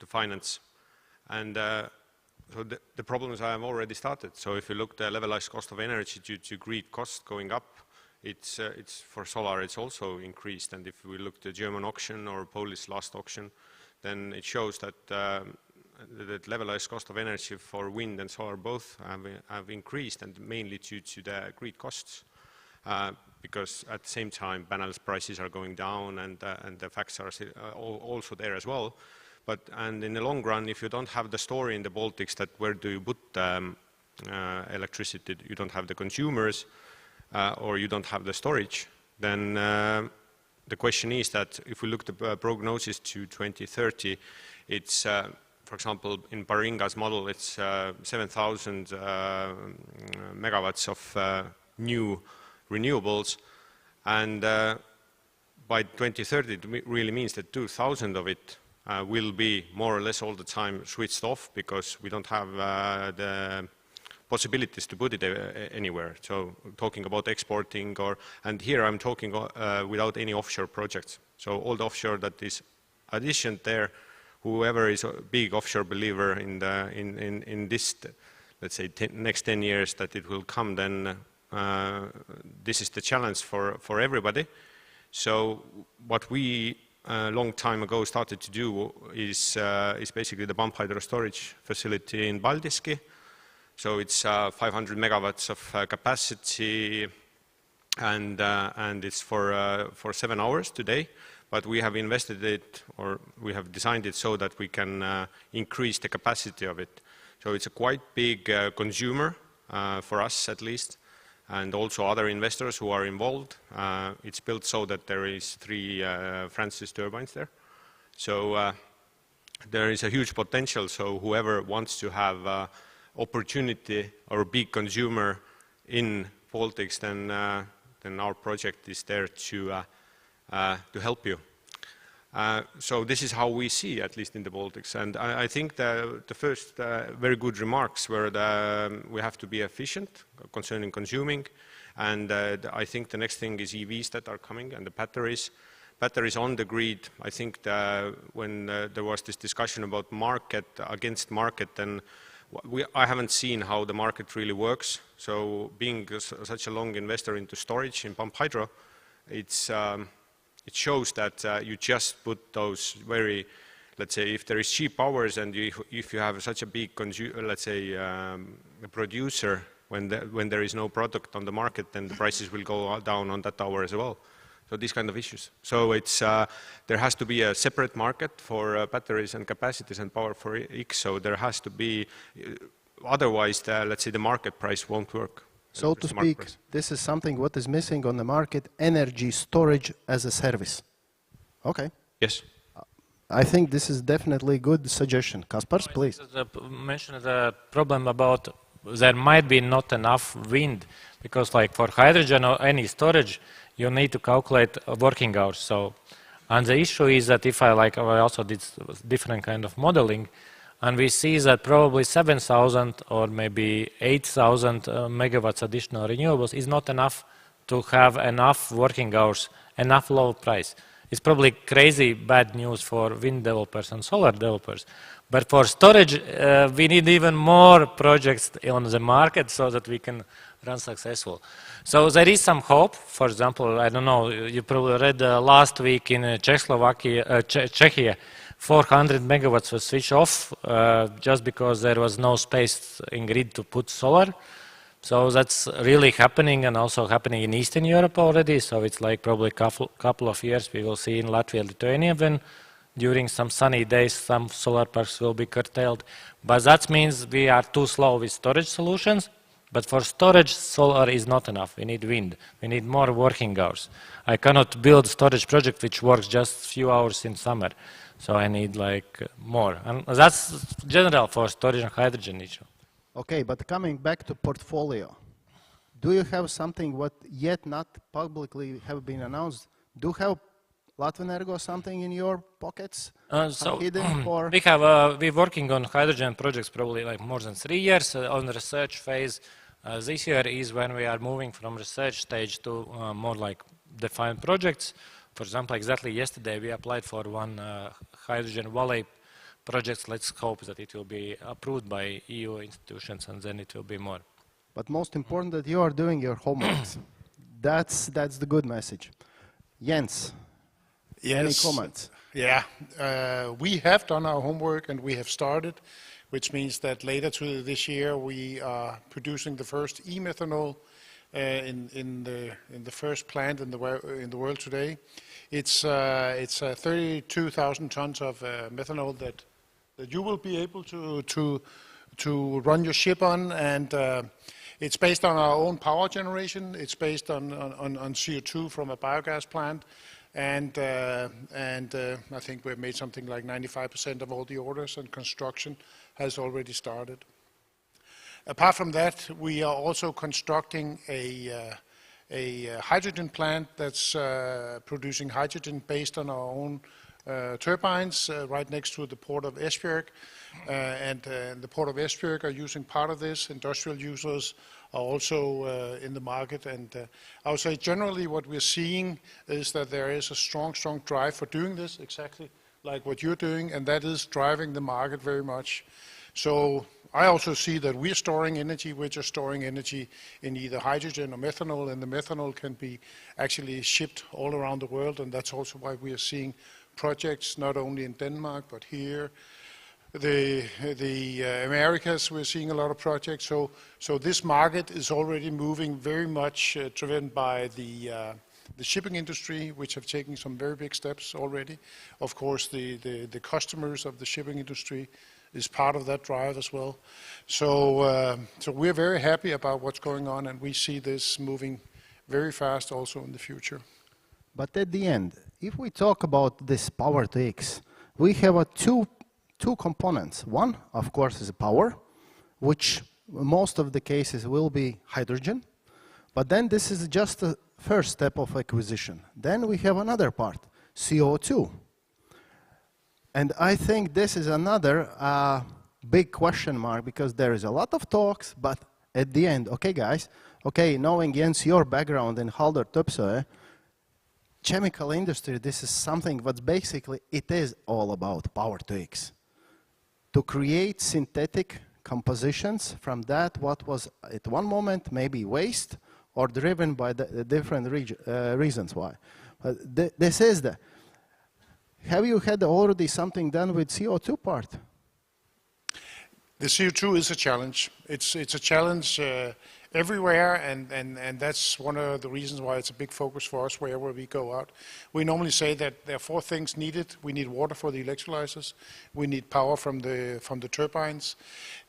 finance. And so the problems have already started. So if you look at the levelized cost of energy due to grid cost going up, it's for solar it's also increased. And if we look at the German auction or Polish last auction, then it shows that the levelized cost of energy for wind and solar both have increased, and mainly due to the grid costs. Because at the same time panels prices are going down, and the facts are also there as well. And in the long run, if you don't have the story in the Baltics that where do you put electricity, you don't have the consumers, or you don't have the storage, then the question is that if we look at the prognosis to 2030, it's, for example, in Baringa's model, it's 7,000 megawatts of new renewables, and by 2030 it really means that 2,000 of it will be more or less all the time switched off, because we don't have the possibilities to put it anywhere. So talking about exporting, and here I'm talking without any offshore projects. So all the offshore that is addition there, whoever is a big offshore believer in this, let's say, next 10 years that it will come, then this is the challenge for everybody. So what we a long time ago started to do is basically the pump hydro storage facility in Baltic. So it's 500 megawatts of capacity, and it's for 7 hours today. But we have invested it, or we have designed it so that we can increase the capacity of it. So it's a quite big consumer for us at least, and also other investors who are involved. It's built so that there is 3 Francis turbines there. So there is a huge potential. So whoever wants to have opportunity or a big consumer in Baltics, then our project is there to help you. So this is how we see, at least in the Baltics. And I think the first very good remarks were that we have to be efficient concerning consuming. And I think the next thing is EVs that are coming, and the batteries. Batteries on the grid. I think when there was this discussion about market against market, then I haven't seen how the market really works. So being such a long investor into storage in pump hydro, it shows that you just put those very, let's say, if there is cheap hours, and if you have such a big, let's say, producer, when there is no product on the market, then the prices will go down on that hour as well. So these kind of issues. So it's there has to be a separate market for batteries and capacities and power for X. So there has to be, otherwise, let's say, the market price won't work. So to speak, this is something what is missing on the market: energy storage as a service. Okay. Yes. I think this is definitely a good suggestion. Kaspars, please. Mentioned the problem about there might be not enough wind, because like for hydrogen or any storage, you need to calculate working hours. So, and the issue is that if I also did different kind of modeling, and we see that probably 7,000 or maybe 8,000 megawatts additional renewables is not enough to have enough working hours, enough low price. It's probably crazy bad news for wind developers and solar developers. But for storage, we need even more projects on the market so that we can run successful. So there is some hope. For example, I don't know, you probably read last week in Czechia, 400 megawatts was switched off just because there was no space in grid to put solar. So that's really happening, and also happening in Eastern Europe already. So it's like probably couple of years we will see in Latvia, Lithuania, when during some sunny days some solar parks will be curtailed. But that means we are too slow with storage solutions. But for storage, solar is not enough. We need wind. We need more working hours. I cannot build storage project which works just few hours in summer. So I need like more. And that's general for storage and hydrogen issue. Okay, but coming back to portfolio, do you have something what yet not publicly have been announced? Do you have Latvian something in your pockets? Hidden for we're working on hydrogen projects probably like more than 3 years on the research phase. This year is when we are moving from research stage to more like defined projects. For example, exactly yesterday we applied for one hydrogen valley project. Let's hope that it will be approved by EU institutions and then it will be more. But most important that you are doing your homeworks. That's the good message. Jens, any comments? Yeah, we have done our homework and we have started, which means that later this year we are producing the first e-methanol in the first plant in the world today. It's 32,000 tons of methanol that you will be able to run your ship on, and it's based on our own power generation. It's based on CO2 from a biogas plant, and I think we've made something like 95% of all the orders, and construction has already started. Apart from that, we are also constructing a hydrogen plant that's producing hydrogen based on our own turbines right next to the port of Esbjerg. And the port of Esbjerg are using part of this. Industrial users are also in the market. And I would say generally what we're seeing is that there is a strong drive for doing this, exactly like what you're doing, and that is driving the market very much. So I also see that we're storing energy. We're just storing energy in either hydrogen or methanol, and the methanol can be actually shipped all around the world, and that's also why we are seeing projects not only in Denmark but here. The Americas, we're seeing a lot of projects. So this market is already moving very much driven by the shipping industry, which have taken some very big steps already. Of course, the customers of the shipping industry is part of that drive as well. So we're very happy about what's going on, and we see this moving very fast also in the future. But at the end, if we talk about this power to X, we have two components. One, of course, is power, which most of the cases will be hydrogen. But then this is just the first step of acquisition. Then we have another part, CO2. And I think this is another big question mark, because there is a lot of talks, but at the end, okay guys, okay, knowing Jens, your background in Haldor Topsoe, chemical industry, this is something what basically it is all about power to X. To create synthetic compositions from that what was at one moment maybe waste or driven by the different reasons why. This is the... Have you had already something done with CO2 part? The CO2 is a challenge. It's a challenge everywhere, and that's one of the reasons why it's a big focus for us wherever we go out. We normally say that there are 4 things needed. We need water for the electrolyzers. We need power from the turbines.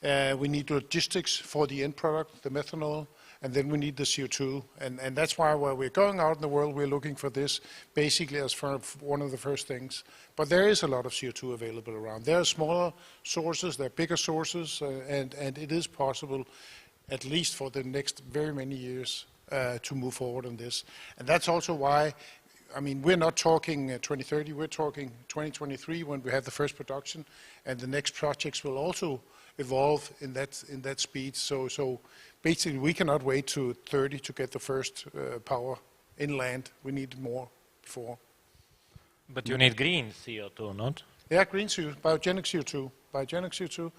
We need logistics for the end product, the methanol. And then we need the CO2, and that's why while we're going out in the world, we're looking for this basically as one of the first things. But there is a lot of CO2 available around. There are smaller sources, there are bigger sources, and it is possible, at least for the next very many years, to move forward on this. And that's also why, I mean, we're not talking 2030, we're talking 2023 when we have the first production, and the next projects will also evolve in that speed. So basically, we cannot wait to 30 to get the first power inland. We need more before. But you need green CO2, not? Yeah, green CO2, biogenic CO2. Biogenic CO2.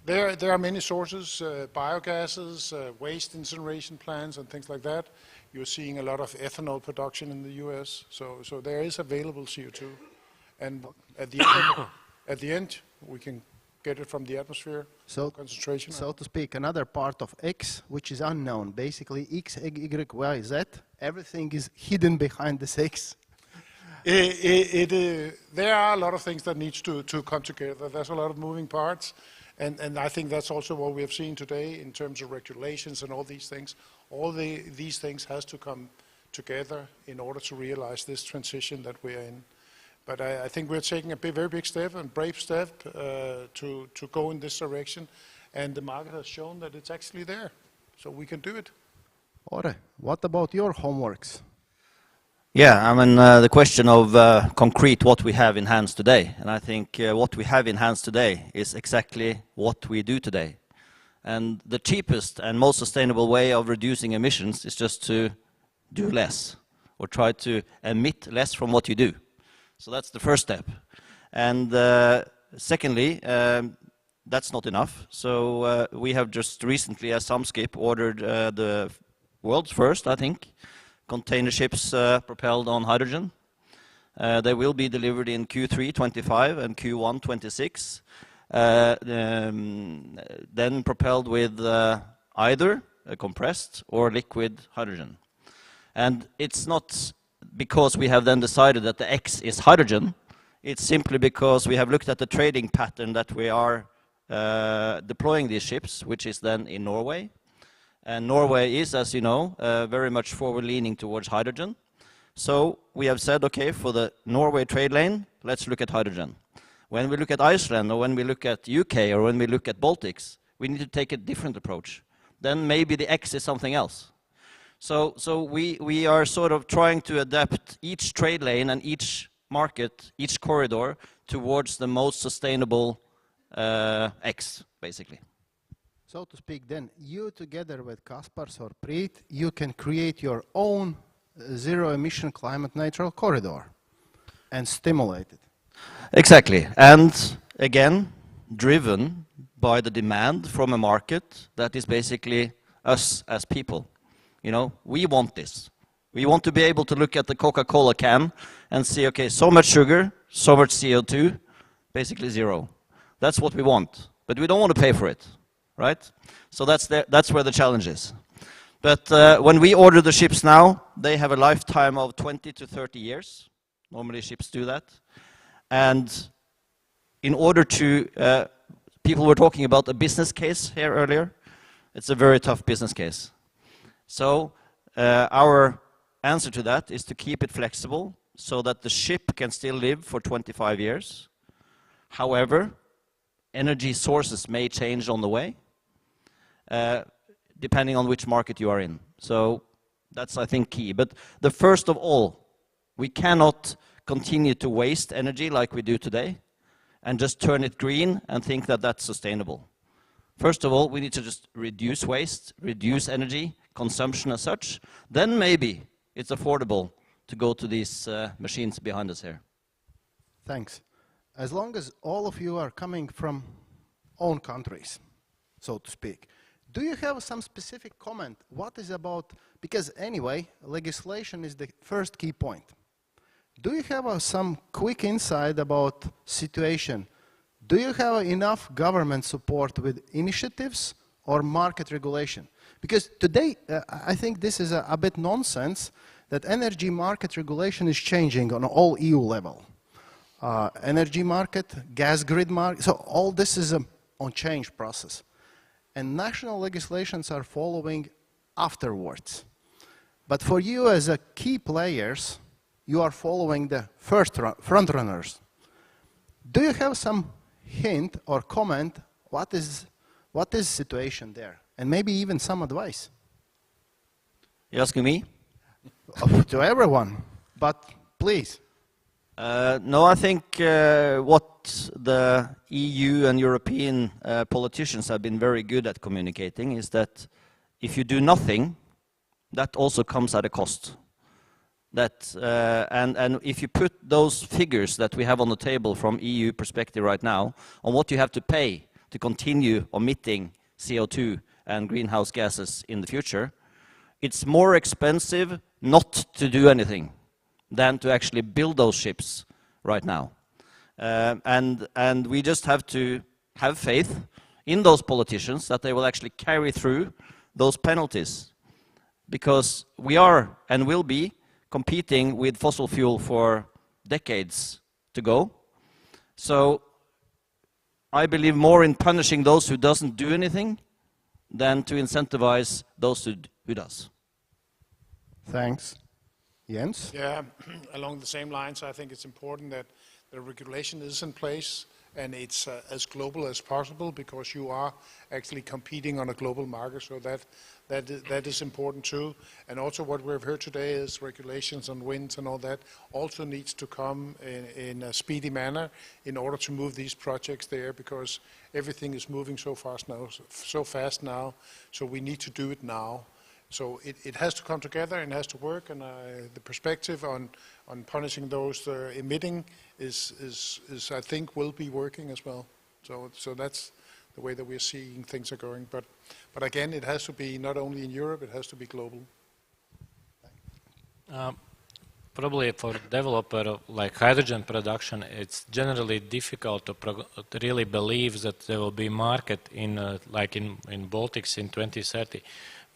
There are many sources, biogases, waste incineration plants, and things like that. You're seeing a lot of ethanol production in the US. So there is available CO2, and at the end, we can get it from the atmosphere, concentration. So to speak, another part of X, which is unknown, basically X, Y, Y, Z, everything is hidden behind this X. There are a lot of things that needs to come together. There's a lot of moving parts, and I think that's also what we have seen today in terms of regulations and all these things. All these things has to come together in order to realize this transition that we are in. But I think we're taking a very big step and brave step to go in this direction, and the market has shown that it's actually there, so we can do it. Ore, what about your homeworks? Yeah, I mean, the question of concrete what we have in hands today. And I think what we have in hands today is exactly what we do today. And the cheapest and most sustainable way of reducing emissions is just to do less, or try to emit less from what you do. So that's the first step. And secondly, that's not enough. So we have just recently, as Samskip, ordered the world's first, I think, container ships propelled on hydrogen. They will be delivered in Q3 25 and Q1 26. Then propelled with either compressed or liquid hydrogen. And it's not because we have then decided that the X is hydrogen. It's simply because we have looked at the trading pattern that we are deploying these ships, which is then in Norway. And Norway is, as you know, very much forward-leaning towards hydrogen. So we have said, okay, for the Norway trade lane, let's look at hydrogen. When we look at Iceland, or when we look at UK, or when we look at Baltics, we need to take a different approach. Then maybe the X is something else. So we are sort of trying to adapt each trade lane and each market, each corridor, towards the most sustainable X, basically. So to speak, then, you together with Kaspars or Preet, you can create your own zero-emission climate-neutral corridor and stimulate it. Exactly. And again, driven by the demand from a market that is basically us as people. You know, we want this. We want to be able to look at the Coca-Cola can and see, okay, so much sugar, so much CO2, basically zero. That's what we want. But we don't want to pay for it. Right? So that's where the challenge is. But when we order the ships now, they have a lifetime of 20 to 30 years. Normally ships do that. And in order to, people were talking about a business case here earlier. It's a very tough business case. So our answer to that is to keep it flexible so that the ship can still live for 25 years. However, energy sources may change on the way. Depending on which market you are in. So that's, I think, key. But the first of all, we cannot continue to waste energy like we do today and just turn it green and think that that's sustainable. First of all, we need to just reduce waste, reduce energy consumption as such. Then maybe it's affordable to go to these machines behind us here. Thanks. As long as all of you are coming from own countries, so to speak, do you have some specific comment? What is about, because anyway, legislation is the first key point. Do you have some quick insight about situation? Do you have enough government support with initiatives or market regulation? Because today, I think this is a bit nonsense that energy market regulation is changing on all EU level. Energy market, gas grid market, so all this is on change process. And national legislations are following afterwards. But for you as a key players, you are following the front runners. Do you have some hint or comment what is situation there? And maybe even some advice? You asking me? To everyone, but please. No, I think what the EU and European politicians have been very good at communicating is that if you do nothing, that also comes at a cost. That, and if you put those figures that we have on the table from EU perspective right now on what you have to pay to continue emitting CO2 and greenhouse gases in the future, it's more expensive not to do anything than to actually build those ships right now. And we just have to have faith in those politicians that they will actually carry through those penalties. Because we are and will be competing with fossil fuel for decades to go. So I believe more in punishing those who doesn't do anything than to incentivize those who does. Thanks. Jens? Yeah, along the same lines, I think it's important that the regulation is in place and it's as global as possible because you are actually competing on a global market. So that is important too. And also what we've heard today is regulations on winds and all that also needs to come in a speedy manner in order to move these projects there, because everything is moving so fast now. So we need to do it now. So it has to come together and has to work, and the perspective on punishing those emitting is I think will be working as well. So that's the way that we're seeing things are going. But again, it has to be not only in Europe, it has to be global. Probably for a developer like hydrogen production, it's generally difficult to really believe that there will be market in like in Baltics in 2030.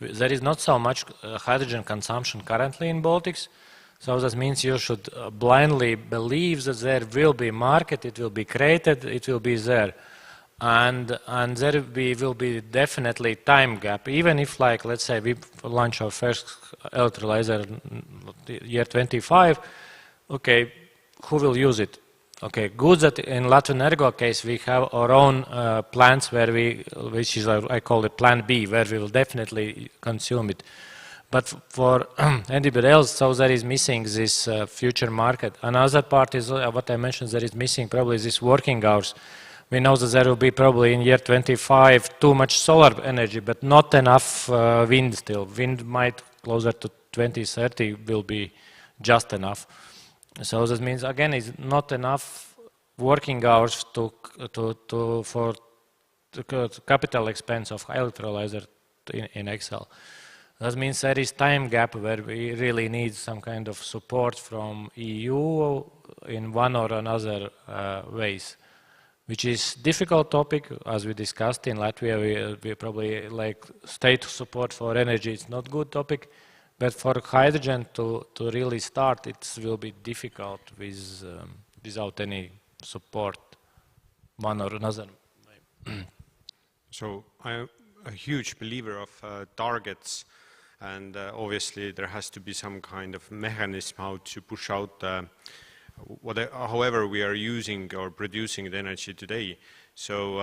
There is not so much hydrogen consumption currently in Baltics, so that means you should blindly believe that there will be market, it will be created, it will be there. And there will be definitely time gap, even if, like, let's say we launch our first electrolyzer year 25, okay, who will use it? Okay, good that in Latvian Ergo case we have our own plants which is, I call it Plan B, where we will definitely consume it. But for anybody else, so there is missing this future market. Another part is what I mentioned, there is missing probably this working hours. We know that there will be probably in year 25 too much solar energy, but not enough wind still. Wind might closer to 2030 will be just enough. So that means again it's not enough working hours for the capital expense of electrolyzer in Excel. That means there is time gap where we really need some kind of support from EU in one or another ways, which is difficult topic. As we discussed in Latvia, we probably like state support for energy. It's not good topic, but for hydrogen to really start, it will be difficult without any support, one or another. So I'm a huge believer of targets, and obviously there has to be some kind of mechanism how to push out however we are using or producing the energy today. So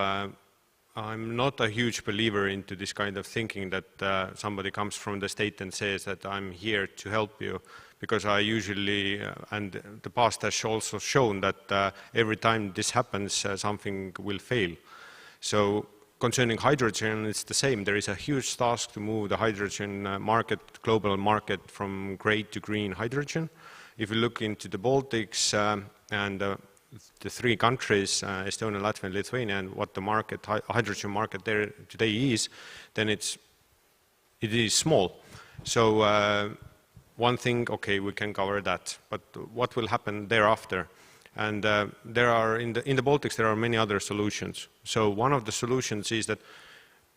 I'm not a huge believer into this kind of thinking that somebody comes from the state and says that I'm here to help you, because I usually, and the past has also shown that every time this happens, something will fail. So concerning hydrogen, it's the same. There is a huge task to move the hydrogen market, global market, from grey to green hydrogen. If you look into the Baltics and the three countries, Estonia, Latvia and Lithuania, and what the market, hydrogen market there today is, then it is small. So one thing, okay, we can cover that, but what will happen thereafter? And there are, in the Baltics, there are many other solutions. So one of the solutions is that,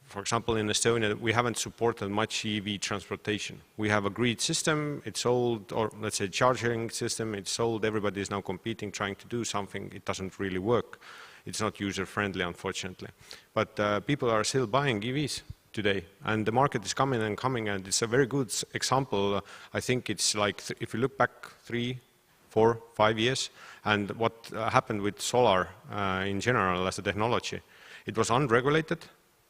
for example, in Estonia, we haven't supported much EV transportation. We have a grid system, it's old, or let's say charging system, it's old, everybody is now competing, trying to do something, it doesn't really work. It's not user-friendly, unfortunately. But people are still buying EVs today, and the market is coming, and it's a very good example. I think it's like, if you look back 3, 4, 5 years, and what happened with solar in general as a technology, it was unregulated.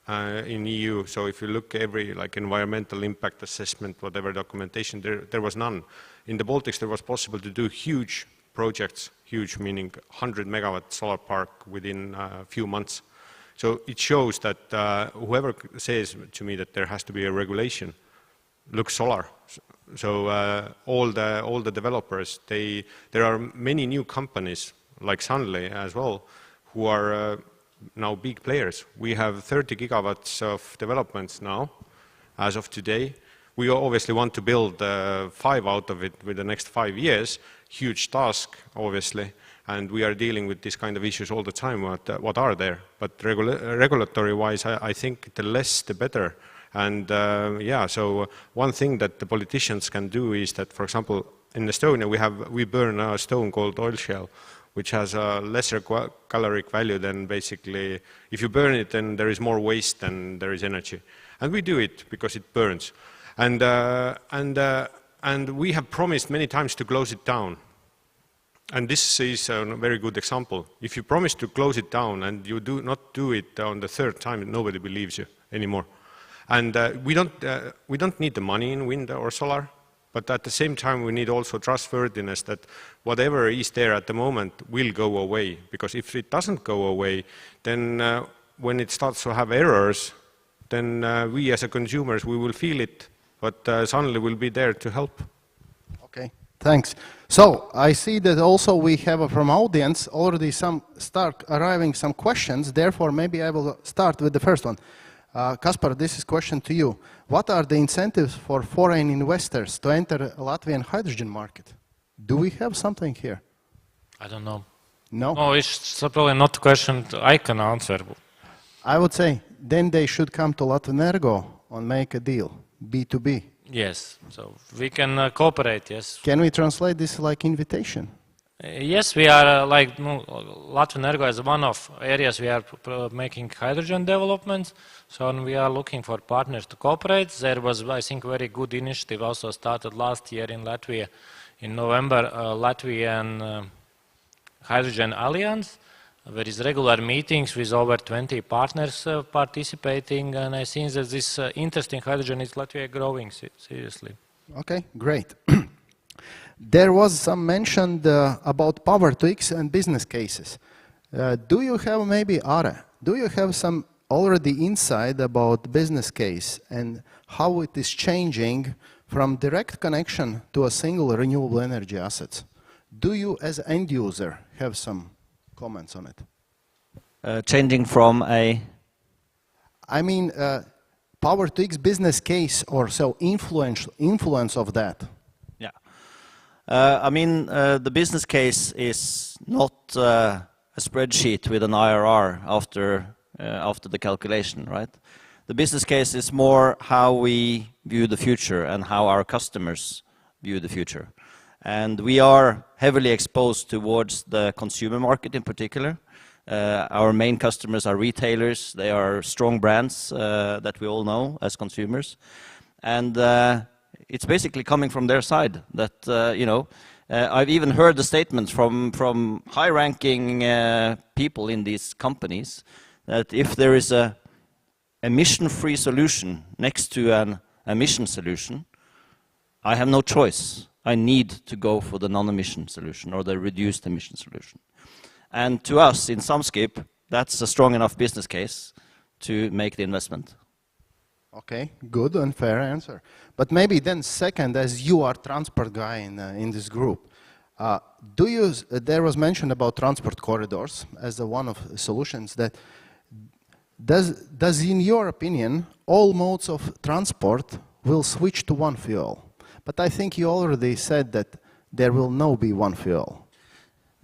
In EU, so if you look every like environmental impact assessment, whatever documentation, there was none. In the Baltics, there was possible to do huge projects, huge meaning 100 megawatt solar park within a few months. So it shows that whoever says to me that there has to be a regulation, look solar. So all the developers, there are many new companies like Sunly as well, who are now big players. We have 30 gigawatts of developments now, as of today. We obviously want to build 5 out of it with the next 5 years. Huge task, obviously, and we are dealing with this kind of issues all the time, what are there. But regulatory-wise, I think the less, the better. And yeah, so one thing that the politicians can do is that, for example, in Estonia, we burn a stone called oil shell, which has a lesser caloric value than basically, if you burn it, then there is more waste than there is energy. And we do it because it burns. And we have promised many times to close it down. And this is a very good example. If you promise to close it down and you do not do it on the third time, nobody believes you anymore. And we don't need the money in wind or solar, but at the same time we need also trustworthiness that whatever is there at the moment will go away. Because if it doesn't go away, then when it starts to have errors, then we as a consumers, we will feel it, but Sunly will be there to help. Okay, thanks. So I see that also we have from audience already start arriving some questions. Therefore, maybe I will start with the first one. Kaspar, this is a question to you. What are the incentives for foreign investors to enter Latvian hydrogen market? Do we have something here? I don't know. No? No, it's probably not a question I can answer. I would say then they should come to Latvenergo and make a deal, B2B. Yes, so we can cooperate, yes. Can we translate this like invitation? Yes, we are Latvenergo is one of areas we are making hydrogen developments. So we are looking for partners to cooperate. There was, I think, very good initiative also started last year in Latvia. In November, Latvian Hydrogen Alliance. There is regular meetings with over 20 partners participating, and I think that this interest in hydrogen is Latvia growing seriously. Okay, great. There was some mentioned about Power-to-X and business cases. Do you have maybe, Are, do you have some already insight about business case and how it is changing from direct connection to a single renewable energy assets? Do you as end user have some comments on it? Changing from a... I mean, Power-to-X business case or so influence of that. Yeah. I mean, the business case is not a spreadsheet with an IRR after the calculation, right? The business case is more how we view the future and how our customers view the future. And we are heavily exposed towards the consumer market in particular. Our main customers are retailers. They are strong brands that we all know as consumers. And it's basically coming from their side that, you know, I've even heard the statements from high-ranking people in these companies that if there is a emission-free solution next to an emission solution, I have no choice. I need to go for the non-emission solution or the reduced emission solution. And to us in Samskip, that's a strong enough business case to make the investment. Okay, good and fair answer. But maybe then second, as you are transport guy in this group, there was mention about transport corridors as one of the solutions that does in your opinion all modes of transport will switch to one fuel? But I think you already said that there will not be one fuel.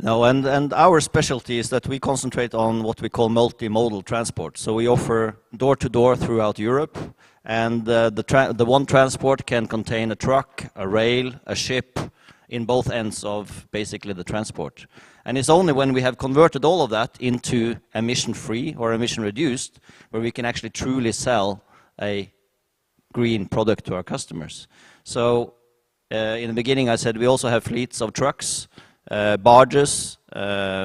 No, and our specialty is that we concentrate on what we call multimodal transport. So we offer door-to-door throughout Europe, and the one transport can contain a truck, a rail, a ship in both ends of basically the transport. And it's only when we have converted all of that into emission-free or emission-reduced where we can actually truly sell a green product to our customers. So in the beginning I said we also have fleets of trucks, barges,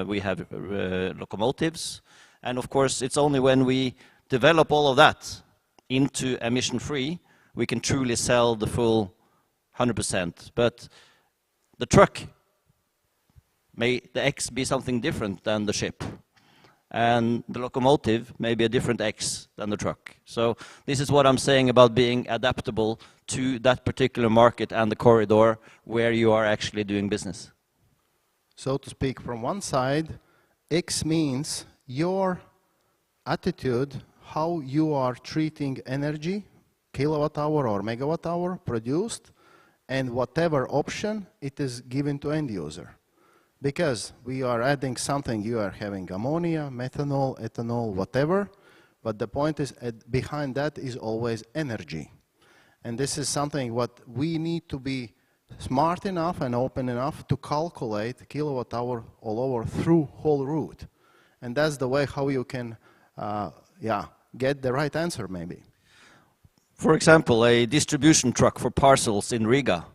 we have locomotives, and of course it's only when we develop all of that into emission-free we can truly sell the full 100%. But the truck, may the X be something different than the ship, and the locomotive may be a different X than the truck. So this is what I'm saying about being adaptable to that particular market and the corridor where you are actually doing business. So to speak, from one side, X means your attitude, how you are treating energy, kilowatt hour or megawatt hour produced, and whatever option it is given to end user. Because we are adding something, you are having ammonia, methanol, ethanol, whatever, but the point is behind that is always energy. And this is something what we need to be smart enough and open enough to calculate kilowatt hour all over through whole route. And that's the way how you can get the right answer maybe. For example, a distribution truck for parcels in Riga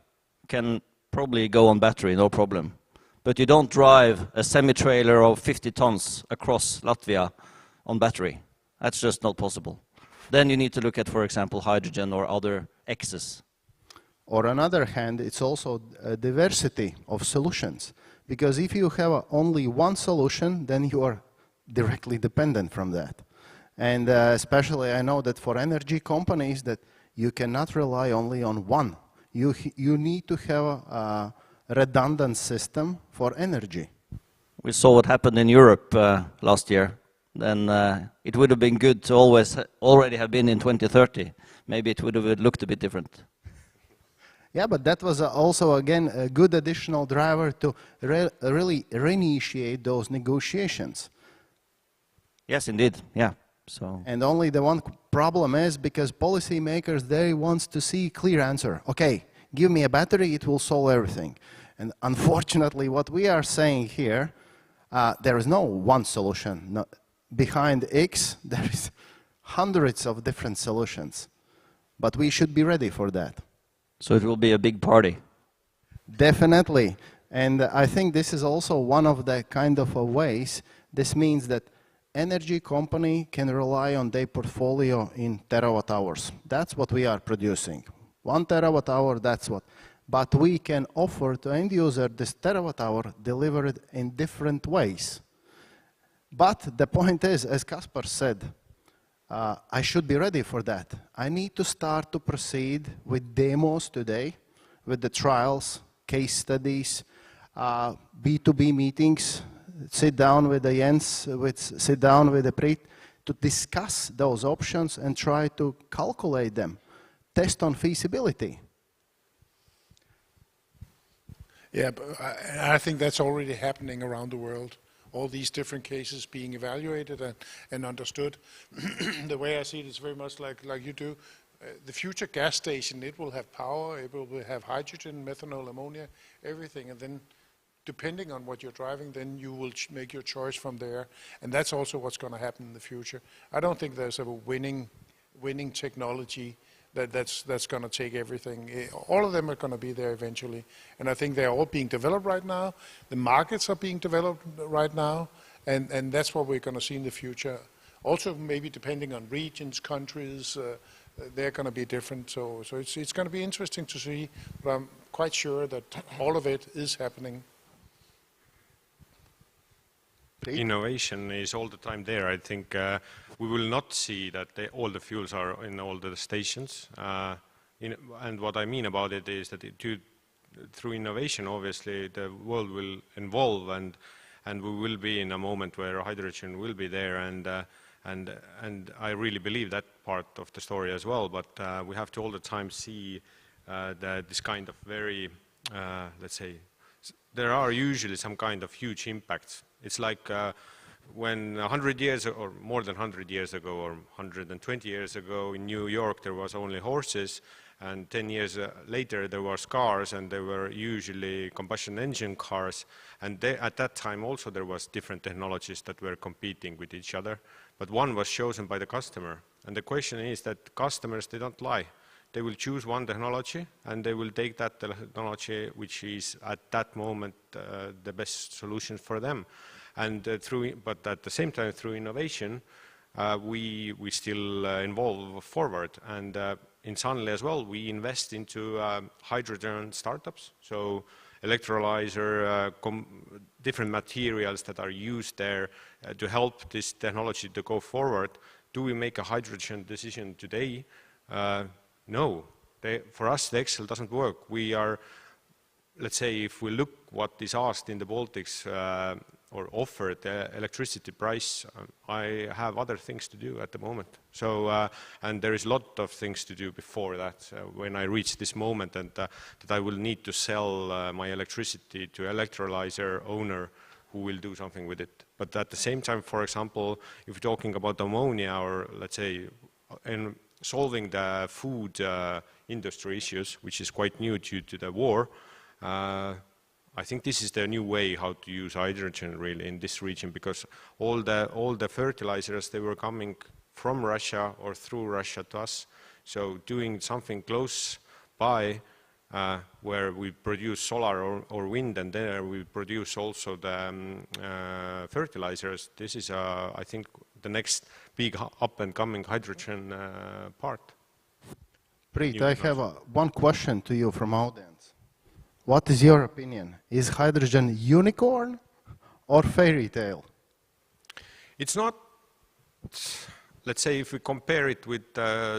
can probably go on battery, no problem. but you don't drive a semi-trailer of 50 tons across Latvia on battery. That's just not possible. Then you need to look at, for example, hydrogen or other X's. Or on the other hand, it's also a diversity of solutions. Because if you have only one solution, then you are directly dependent from that. And especially I know that for energy companies that you cannot rely only on one. You need to have a redundant system for energy. We saw what happened in Europe last year. Then it would have been good to already have been in 2030. Maybe it would have looked a bit different. Yeah, but that was also, again, a good additional driver to really reinitiate those negotiations. Yes, indeed, yeah. So. And only the one problem is because policymakers, they want to see clear answer. Okay, give me a battery, it will solve everything. And unfortunately, what we are saying here, there is no one solution. No, behind X, there is hundreds of different solutions. But we should be ready for that. So it will be a big party. Definitely. And I think this is also one of the kind of ways. This means that energy company can rely on their portfolio in terawatt hours. That's what we are producing. 1 terawatt hour, that's what. But we can offer to end user this terawatt hour delivered in different ways. But the point is, as Kasper said, I should be ready for that. I need to start to proceed with demos today, with the trials, case studies, B2B meetings, sit down with the Jens, sit down with the Prit, to discuss those options and try to calculate them, test on feasibility. Yeah, but I think that's already happening around the world. All these different cases being evaluated and understood. The way I see it is very much like you do. The future gas station, it will have power, it will have hydrogen, methanol, ammonia, everything. And then depending on what you're driving, then you will make your choice from there. And that's also what's going to happen in the future. I don't think there's a winning technology that's going to take everything. All of them are going to be there eventually. And I think they're all being developed right now. The markets are being developed right now. And that's what we're going to see in the future. Also, maybe depending on regions, countries, they're going to be different. So it's going to be interesting to see. But I'm quite sure that all of it is happening. Innovation is all the time there. I think we will not see that all the fuels are in all the stations. And what I mean about it is that through innovation, obviously, the world will evolve, and we will be in a moment where hydrogen will be there. And I really believe that part of the story as well. But we have to all the time see this kind of very, let's say, there are usually some kind of huge impacts. It's like when 100 years or more than 100 years ago or 120 years ago in New York there was only horses, and 10 years later there was cars, and they were usually combustion engine cars, and at that time also there was different technologies that were competing with each other, but one was chosen by the customer. And the question is that customers, they don't lie. They will choose one technology, and they will take that technology which is at that moment the best solution for them. And but at the same time, through innovation, we still evolve forward. And in Sunly as well, we invest into hydrogen startups. So electrolyzer, different materials that are used there to help this technology to go forward. Do we make a hydrogen decision today? No, for us the Excel doesn't work. We are, let's say, if we look what is asked in the Baltics or offered the electricity price, I have other things to do at the moment. So, and there is a lot of things to do before that when I reach this moment, and that I will need to sell my electricity to electrolyzer owner who will do something with it. But at the same time, for example, if we're talking about ammonia, or let's say in solving the food industry issues, which is quite new due to the war, I think this is the new way how to use hydrogen really in this region, because all the fertilizers, they were coming from Russia or through Russia to us. So doing something close by where we produce solar or wind, and there we produce also the fertilizers. This is, I think, the next big up-and-coming hydrogen part. Preet, I have one question to you from audience. What is your opinion? Is hydrogen unicorn or fairy tale? It's not, let's say, if we compare it with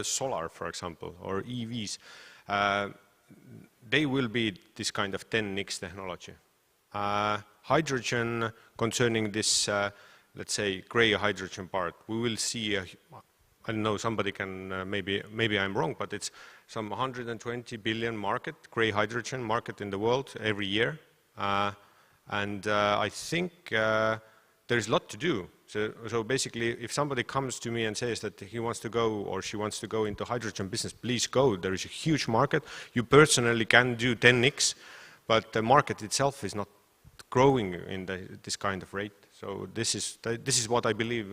solar, for example, or EVs, they will be this kind of 10x technology. Hydrogen, concerning this, let's say, gray hydrogen part, we will see, I don't know, somebody can, maybe I'm wrong, but it's some 120 billion market, gray hydrogen market in the world every year. And I think there's a lot to do. So basically, if somebody comes to me and says that he wants to go or she wants to go into hydrogen business, please go. There is a huge market. You personally can do 10x, but the market itself is not growing in this kind of rate. So this is what I believe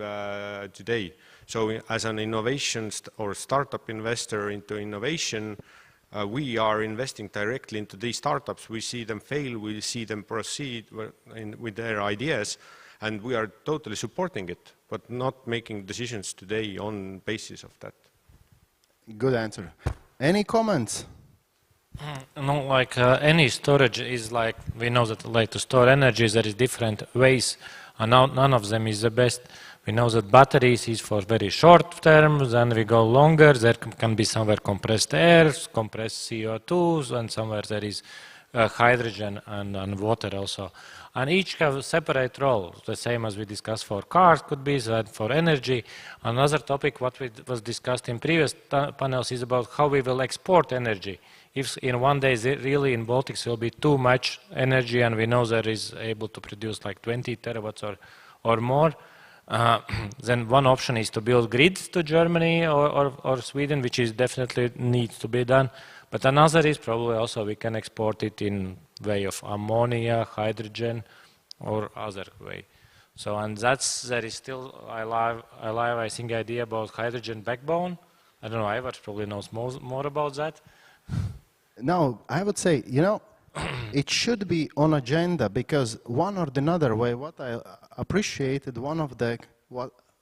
today. So as an innovation or startup investor into innovation, we are investing directly into these startups. We see them fail, we see them proceed with their ideas, and we are totally supporting it, but not making decisions today on basis of that. Good answer. Any comments? No, like any storage is like, we know that like to store energy, there is different ways, and none of them is the best. We know that batteries is for very short term, then we go longer, there can be somewhere compressed air, compressed CO2, and somewhere there is hydrogen and water also. And each have a separate role, the same as we discussed for cars could be, that for energy. Another topic what was discussed in previous panels is about how we will export energy. If in one day really in Baltics will be too much energy and we know there is able to produce like 20 terawatts or more, then one option is to build grids to Germany or Sweden, which is definitely needs to be done. But another is probably also we can export it in way of ammonia, hydrogen, or other way. So, and there is still alive, I think, idea about hydrogen backbone. I don't know, Ivars probably knows more about that. No, I would say, you know, it should be on agenda, because one or another way, what I appreciated, one of the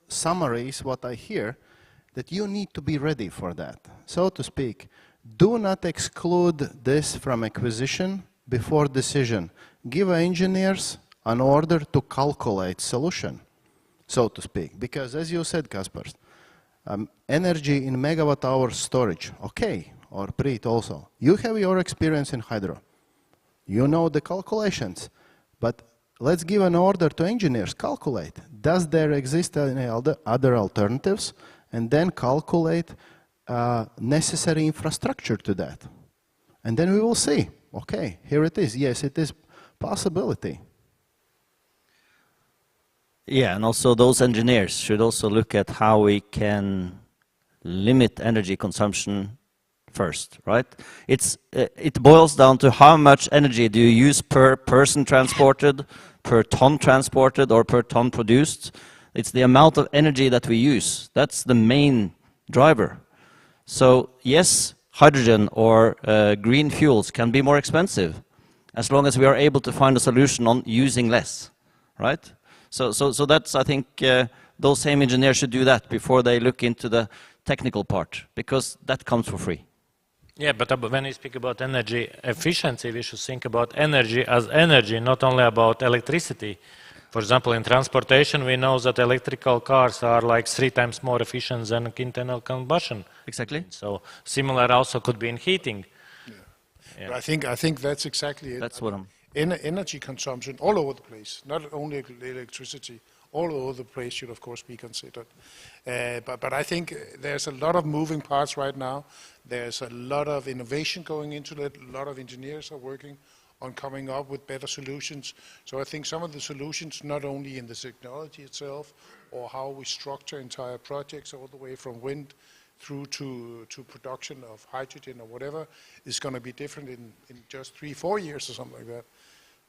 summaries, what I hear, that you need to be ready for that, so to speak. Do not exclude this from acquisition before decision. Give engineers an order to calculate solution, so to speak. Because as you said, Kaspars, energy in megawatt hour storage, okay, or Preet also. You have your experience in hydro. You know the calculations, but let's give an order to engineers, calculate. Does there exist any other alternatives? And then calculate necessary infrastructure to that. And then we will see, okay, here it is. Yes, it is possibility. Yeah, and also those engineers should also look at how we can limit energy consumption first, right? It boils down to how much energy do you use per person transported, per ton transported, or per ton produced. It's the amount of energy that we use. That's the main driver. So yes, hydrogen or green fuels can be more expensive as long as we are able to find a solution on using less, right? So that's, I think, those same engineers should do that before they look into the technical part, because that comes for free. Yeah, but when we speak about energy efficiency, we should think about energy as energy, not only about electricity. For example, in transportation, we know that electrical cars are like 3 times more efficient than internal combustion. Exactly. So similar also could be in heating. Yeah. Yeah. I think that's exactly it. That's what I'm... Energy consumption all over the place, not only electricity, all over the place should of course be considered. But I think there's a lot of moving parts right now. There's a lot of innovation going into it. A lot of engineers are working on coming up with better solutions. So I think some of the solutions, not only in the technology itself or how we structure entire projects all the way from wind through to production of hydrogen or whatever, is going to be different in just 3-4 years or something like that.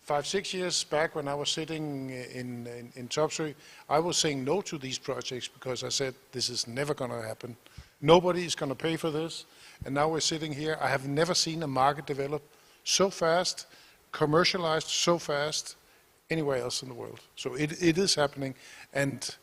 5-6 years back when I was sitting in Topsø, I was saying no to these projects because I said this is never going to happen. Nobody is going to pay for this. And now we're sitting here. I have never seen a market develop so fast, commercialized so fast, anywhere else in the world. So it is happening. And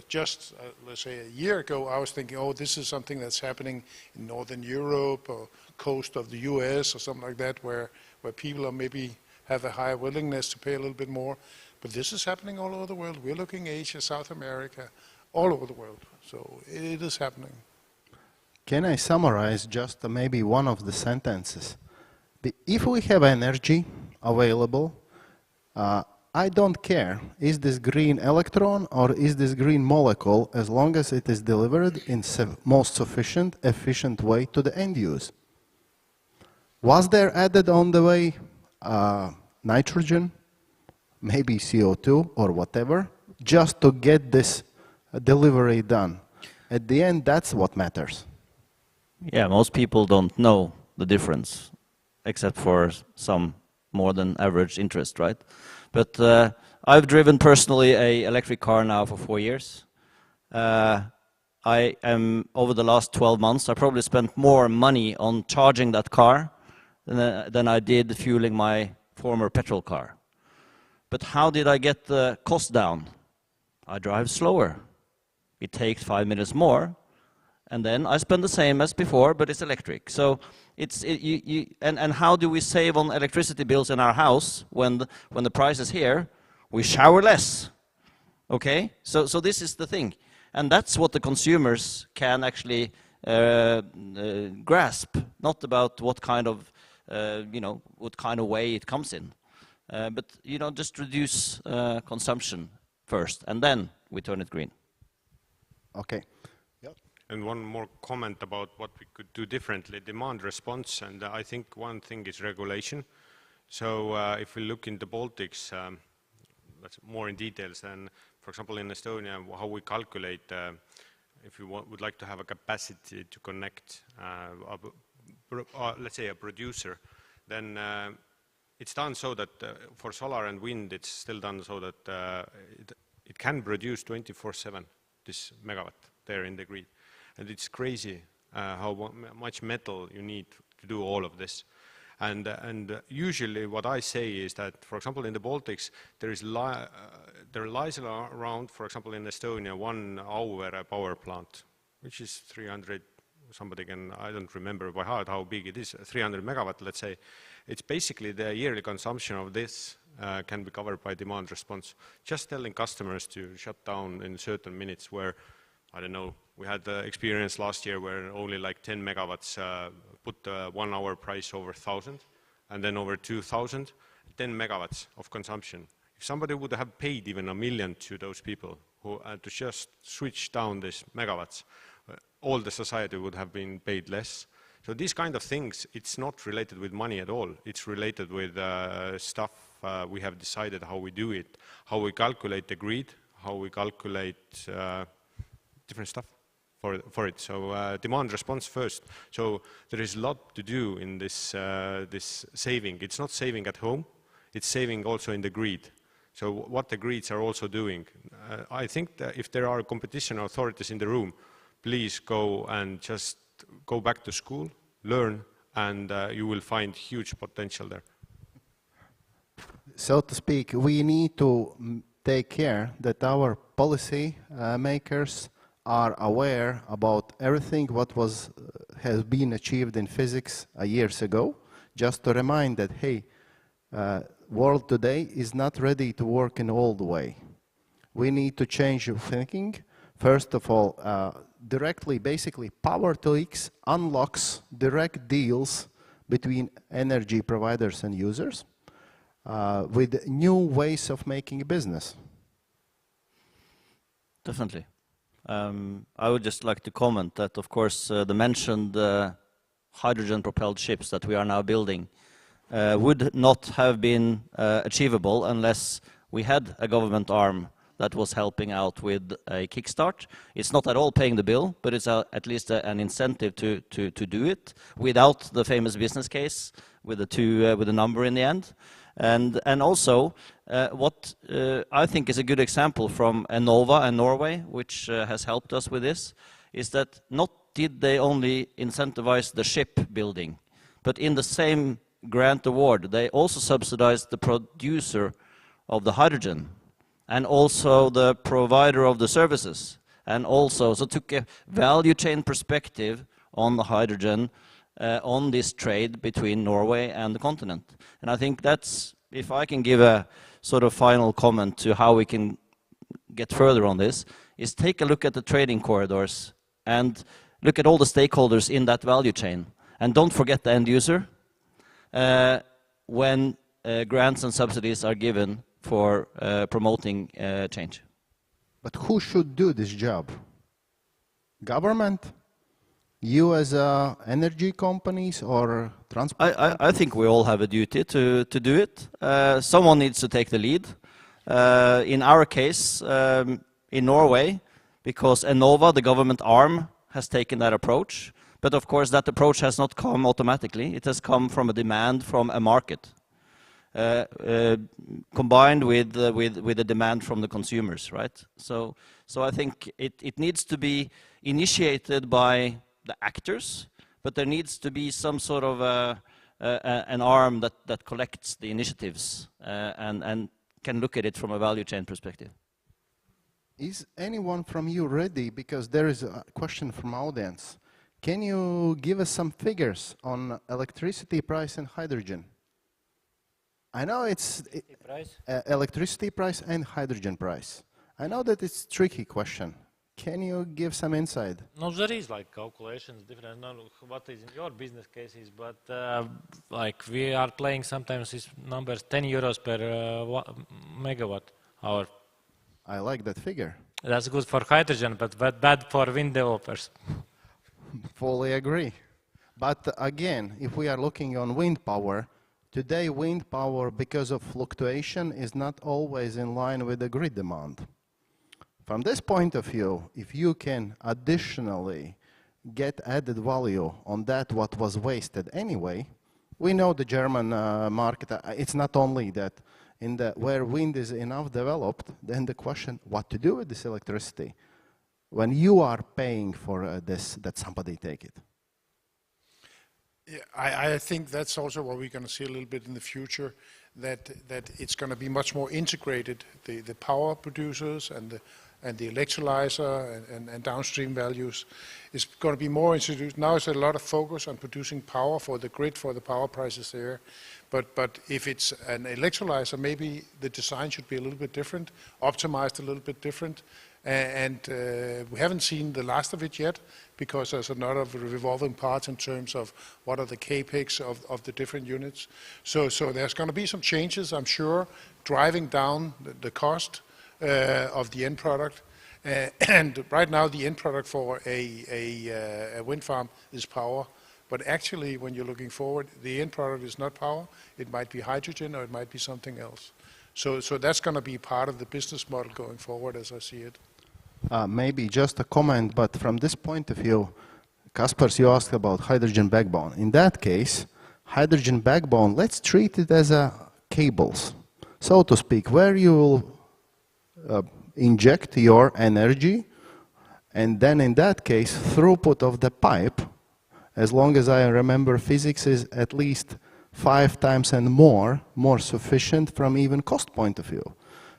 just, let's say, a year ago, I was thinking, oh, this is something that's happening in Northern Europe or coast of the US or something like that, where people are maybe have a higher willingness to pay a little bit more. But this is happening all over the world. We're looking Asia, South America, all over the world. So it is happening. Can I summarize just maybe one of the sentences? If we have energy available, I don't care, is this green electron or is this green molecule, as long as it is delivered in most sufficient, efficient way to the end use. Was there added on the way nitrogen, maybe CO2 or whatever, just to get this delivery done? At the end, that's what matters. Yeah, most people don't know the difference, except for some more than average interest, right? But I've driven personally an electric car now for 4 years. I am, over the last 12 months, I probably spent more money on charging that car than I did fueling my former petrol car. But how did I get the cost down? I drive slower. It takes 5 minutes more, and then I spend the same as before, but it's electric. So and how do we save on electricity bills in our house when the price is here? We shower less. Okay, so this is the thing, and that's what the consumers can actually grasp. Not about what kind of what kind of way it comes in, but just reduce consumption first, and then we turn it green. Okay. And one more comment about what we could do differently, demand response, and I think one thing is regulation. So if we look in the Baltics, that's more in details than, for example, in Estonia, how we calculate if we would like to have a capacity to connect, let's say, a producer, then it's done so that for solar and wind, it's still done so that it can produce 24/7 this megawatt there in the grid. And it's crazy how much metal you need to do all of this. And usually what I say is that, for example, in the Baltics, there lies around, for example, in Estonia, one Auvere power plant, which is 300, somebody can, I don't remember by heart how big it is, 300 megawatt, let's say. It's basically the yearly consumption of this can be covered by demand response. Just telling customers to shut down in certain minutes where, I don't know, we had the experience last year where only like 10 megawatts put the 1 hour price over 1,000, and then over 2,000, 10 megawatts of consumption. If somebody would have paid even $1 million to those people who had to just switch down these megawatts, all the society would have been paid less. So these kind of things, it's not related with money at all. It's related with stuff we have decided how we do it, how we calculate the grid, how we calculate different stuff for it. So demand response first. So there is a lot to do in this this saving. It's not saving at home, it's saving also in the grid. So what the grids are also doing. I think that if there are competition authorities in the room, please go and just go back to school, learn, and you will find huge potential there. So to speak, we need to take care that our policy makers are aware about everything what has been achieved in physics years ago, just to remind that, hey, world today is not ready to work in old way. We need to change your thinking. First of all, directly, basically, Power-to-X unlocks direct deals between energy providers and users with new ways of making business. Definitely. I would just like to comment that, of course, the mentioned hydrogen-propelled ships that we are now building would not have been achievable unless we had a government arm that was helping out with a kickstart. It's not at all paying the bill, but it's at least an incentive to do it without the famous business case with the number in the end. And also, what I think is a good example from Enova and Norway, which has helped us with this, is that not did they only incentivize the ship building, but in the same grant award, they also subsidized the producer of the hydrogen and also the provider of the services, and also so took a value chain perspective on the hydrogen, on this trade between Norway and the continent. And I think that's, if I can give a sort of final comment to how we can get further on this, is take a look at the trading corridors and look at all the stakeholders in that value chain. And don't forget the end user when grants and subsidies are given for promoting change. But who should do this job? Government? You as energy companies or transport? I think we all have a duty to do it. Someone needs to take the lead. In our case, in Norway, because Enova, the government arm, has taken that approach. But of course, that approach has not come automatically. It has come from a demand from a market, combined with the demand from the consumers, right? So I think it needs to be initiated by the actors, but there needs to be some sort of an arm that collects the initiatives and can look at it from a value chain perspective. Is anyone from you ready? Because there is a question from audience. Can you give us some figures on electricity price and hydrogen? I know it's electricity price and hydrogen price. I know that it's a tricky question. Can you give some insight? No, there is like calculations different. Not what is in your business cases, but like we are playing sometimes these numbers 10 euros per megawatt hour. I like that figure. That's good for hydrogen, but bad for wind developers. Fully agree. But again, if we are looking on wind power, today wind power, because of fluctuation, is not always in line with the grid demand. From this point of view, if you can additionally get added value on that what was wasted anyway, we know the German market, it's not only that in the where wind is enough developed, then the question what to do with this electricity when you are paying for this, that somebody take it. Yeah, I think that's also what we're going to see a little bit in the future, that it's going to be much more integrated, the power producers and the electrolyzer and downstream values is going to be more introduced. Now there's a lot of focus on producing power for the grid, for the power prices there. But if it's an electrolyzer, maybe the design should be a little bit different, optimized a little bit different. And we haven't seen the last of it yet, because there's a lot of revolving parts in terms of what are the capex of the different units. So there's going to be some changes, I'm sure, driving down the cost of the end product. And right now the end product for a wind farm is power. But actually, when you're looking forward, the end product is not power. It might be hydrogen or it might be something else. So that's going to be part of the business model going forward as I see it. Maybe just a comment, but from this point of view, Kaspars, you asked about hydrogen backbone. In that case, hydrogen backbone, let's treat it as a cables, so to speak, where you will inject your energy, and then in that case, throughput of the pipe, as long as I remember, physics is at least 5 times and more sufficient from even cost point of view.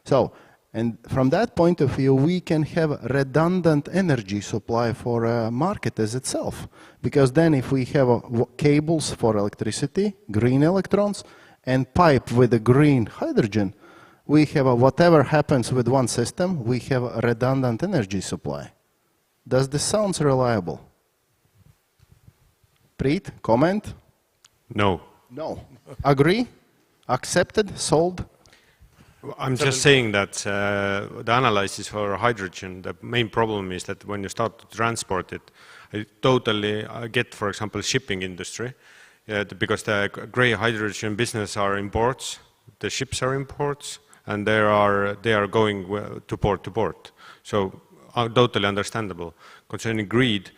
So, and from that point of view, we can have redundant energy supply for a market as itself. Because then if we have cables for electricity, green electrons, and pipe with the green hydrogen, we have whatever happens with one system, we have a redundant energy supply. Does this sound reliable? Preet, comment? No. No. Agree? Accepted? Sold? I'm just saying that the analysis for hydrogen, the main problem is that when you start to transport it, I totally get, for example, shipping industry, because the grey hydrogen business are imports, the ships are imports, and they are going to port. So totally understandable. Concerning grid,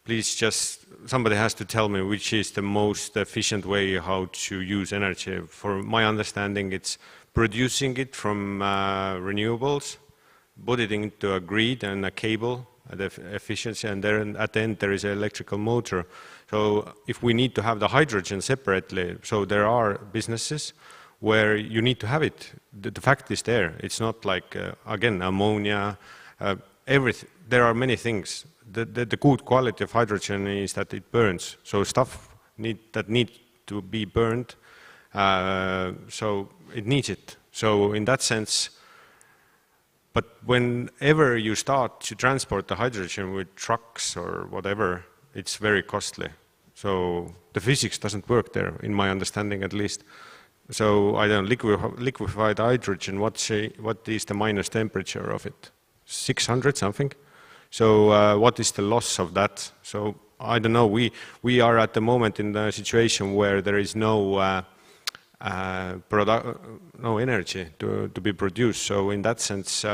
please just, somebody has to tell me which is the most efficient way how to use energy. For my understanding, it's producing it from renewables, put it into a grid and a cable, the efficiency, and then at the end there is an electrical motor. So if we need to have the hydrogen separately, so there are businesses where you need to have it. The fact is there. It's not like, again, ammonia, everything. There are many things. The good quality of hydrogen is that it burns. So stuff that needs to be burned, so it needs it. So in that sense, but whenever you start to transport the hydrogen with trucks or whatever, it's very costly. So the physics doesn't work there, in my understanding at least. So I don't know, liquefied hydrogen, what is the minus temperature of it? 600 something? So what is the loss of that? So I don't know, we are at the moment in the situation where there is no no energy to be produced. So in that sense,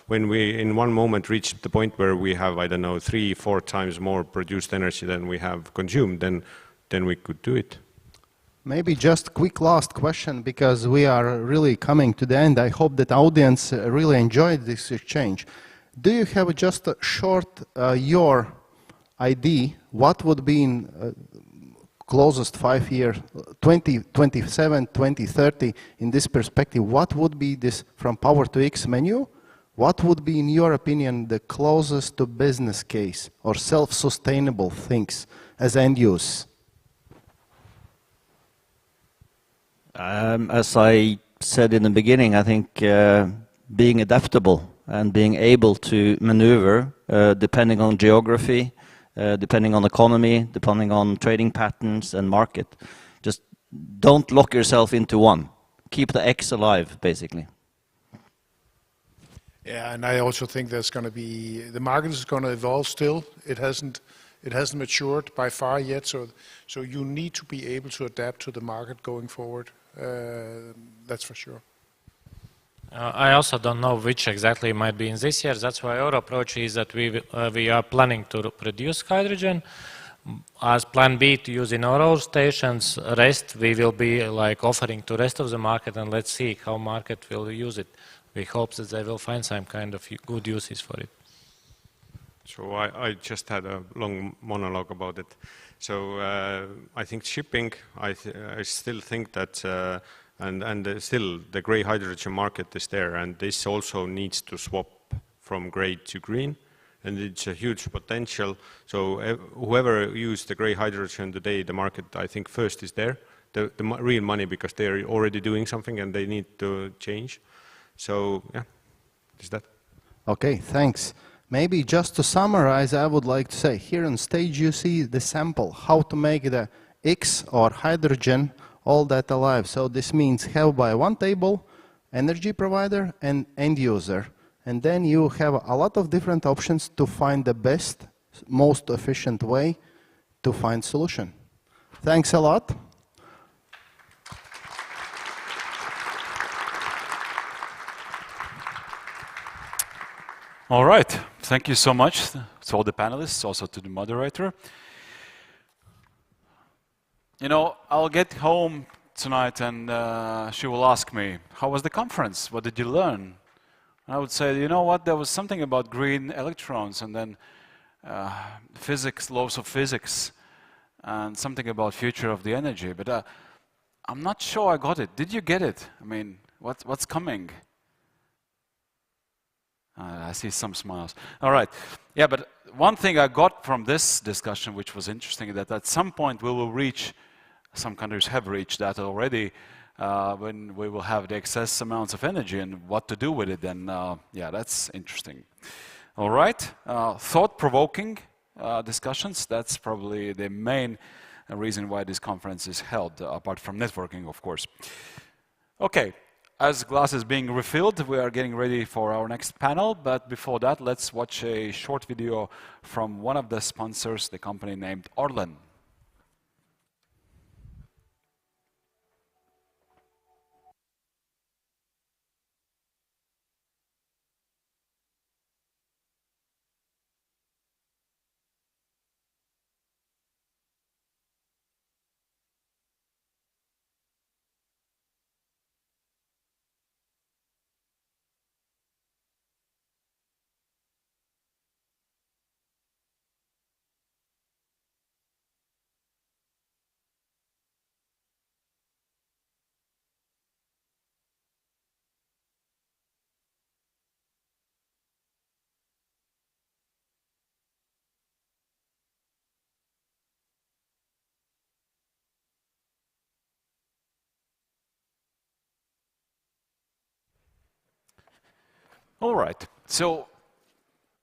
when we in one moment reach the point where we have, I don't know, 3-4 times more produced energy than we have consumed, then we could do it. Maybe just quick last question, because we are really coming to the end. I hope that audience really enjoyed this exchange. Do you have just a short your idea what would be in closest 5 years, 2027, 2030, in this perspective, what would be this from Power to X menu? What would be, in your opinion, the closest to business case or self-sustainable things as end use? As I said in the beginning, I think being adaptable and being able to maneuver depending on geography, depending on economy, depending on trading patterns and market. Just don't lock yourself into one. Keep the X alive, basically. Yeah, and I also think there's going to be, the market is going to evolve still. It hasn't matured by far yet, so you need to be able to adapt to the market going forward. That's for sure. I also don't know which exactly might be in this year. That's why our approach is that we are planning to produce hydrogen as plan B to use in our own stations. Rest we will be like offering to rest of the market, and let's see how market will use it. We hope that they will find some kind of good uses for it. So I just had a long monologue about it. So I think shipping, I still think that and still the grey hydrogen market is there, and this also needs to swap from grey to green, and it's a huge potential. So whoever used the grey hydrogen today, the market I think first is there, the real money, because they're already doing something and they need to change. So yeah, is that. Okay, thanks. Maybe just to summarize, I would like to say here on stage you see the sample, how to make the X or hydrogen all that alive. So this means have by one table energy provider and end user, and then you have a lot of different options to find the best, most efficient way to find solution. Thanks a lot. All right, thank you so much to all the panelists, also to the moderator. You know, I'll get home tonight and she will ask me, how was the conference? What did you learn? And I would say, you know what, there was something about green electrons, and then physics, laws of physics, and something about future of the energy. But I'm not sure I got it. Did you get it? I mean, what's coming? I see some smiles. All right. Yeah, but one thing I got from this discussion, which was interesting, that at some point we will reach, some countries have reached that already, when we will have the excess amounts of energy and what to do with it. And yeah, that's interesting. All right. Thought-provoking discussions. That's probably the main reason why this conference is held, apart from networking, of course. Okay. As glass is being refilled, we are getting ready for our next panel, but before that, let's watch a short video from one of the sponsors, the company named Orlen. All right. So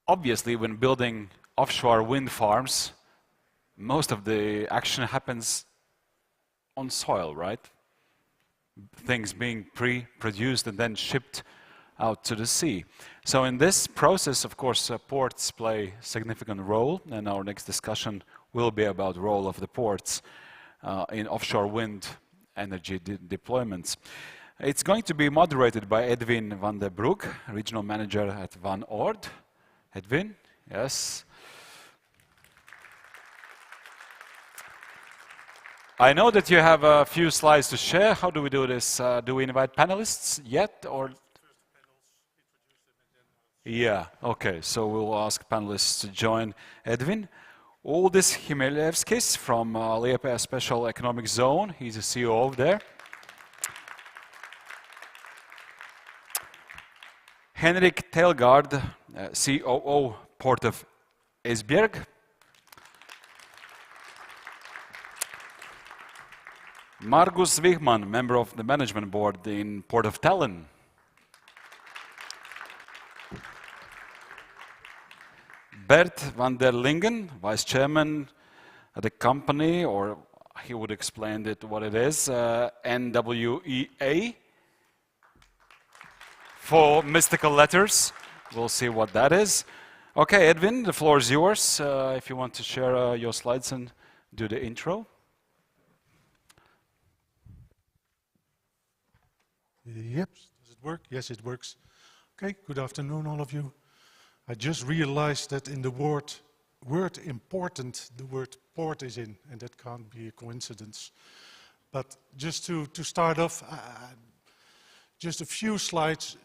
obviously, when building offshore wind farms, most of the action happens on soil, right? Things being pre-produced and then shipped out to the sea. So in this process, of course, ports play a significant role, and our next discussion will be about the role of the ports in offshore wind energy deployments. It's going to be moderated by Edwin van der Broek, Regional Manager at Van Oord. Edwin, yes. I know that you have a few slides to share. How do we do this? Do we invite panelists yet, or? Yeah, okay, so we'll ask panelists to join Edwin. Uldis Chmielevskis from Liepāja Special Economic Zone. He's the CEO there. Henrik Telgaard, COO, Port of Esbjerg. Margus Wigman, member of the management board in Port of Tallinn. Bert van der Lingen, vice chairman at the company, or he would explain it what it is, NWEA. For mystical letters, we'll see what that is. Okay, Edwin, the floor is yours. If you want to share your slides and do the intro. Yep, does it work? Yes, it works. Okay, good afternoon, all of you. I just realized that in the word important, the word port is in, and that can't be a coincidence. But just to start off, just a few slides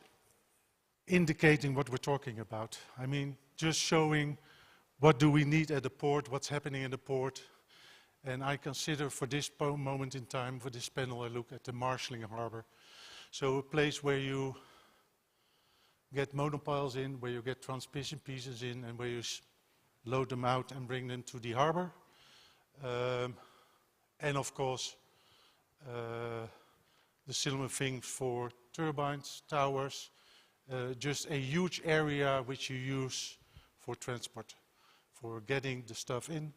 indicating what we're talking about. I mean, just showing what do we need at the port, what's happening in the port. And I consider for this moment in time, for this panel, I look at the marshalling harbor. So a place where you get monopiles in, where you get transmission pieces in, and where you load them out and bring them to the harbor. And of course, the similar thing for turbines, towers, just a huge area which you use for transport, for getting the stuff in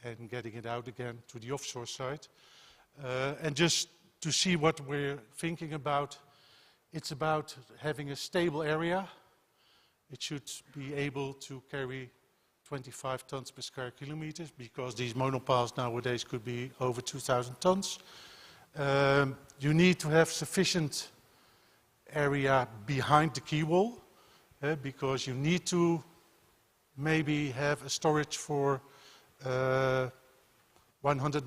and getting it out again to the offshore side. And just to see what we're thinking about, it's about having a stable area. It should be able to carry 25 tons per square kilometer, because these monopiles nowadays could be over 2,000 tons. You need to have sufficient area behind the quay wall, because you need to maybe have a storage for 100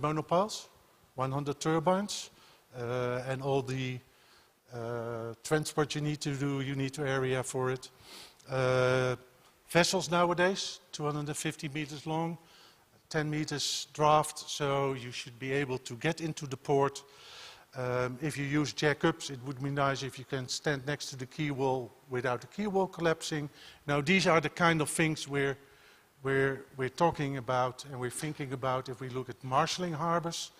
monopiles, 100 turbines, and all the transport you need to do, you need to area for it. Vessels nowadays, 250 meters long, 10 meters draft, so you should be able to get into the port. If you use jackups, it would be nice if you can stand next to the quay wall without the quay wall collapsing. Now, these are the kind of things we're talking about and we're thinking about if we look at marshalling harbors.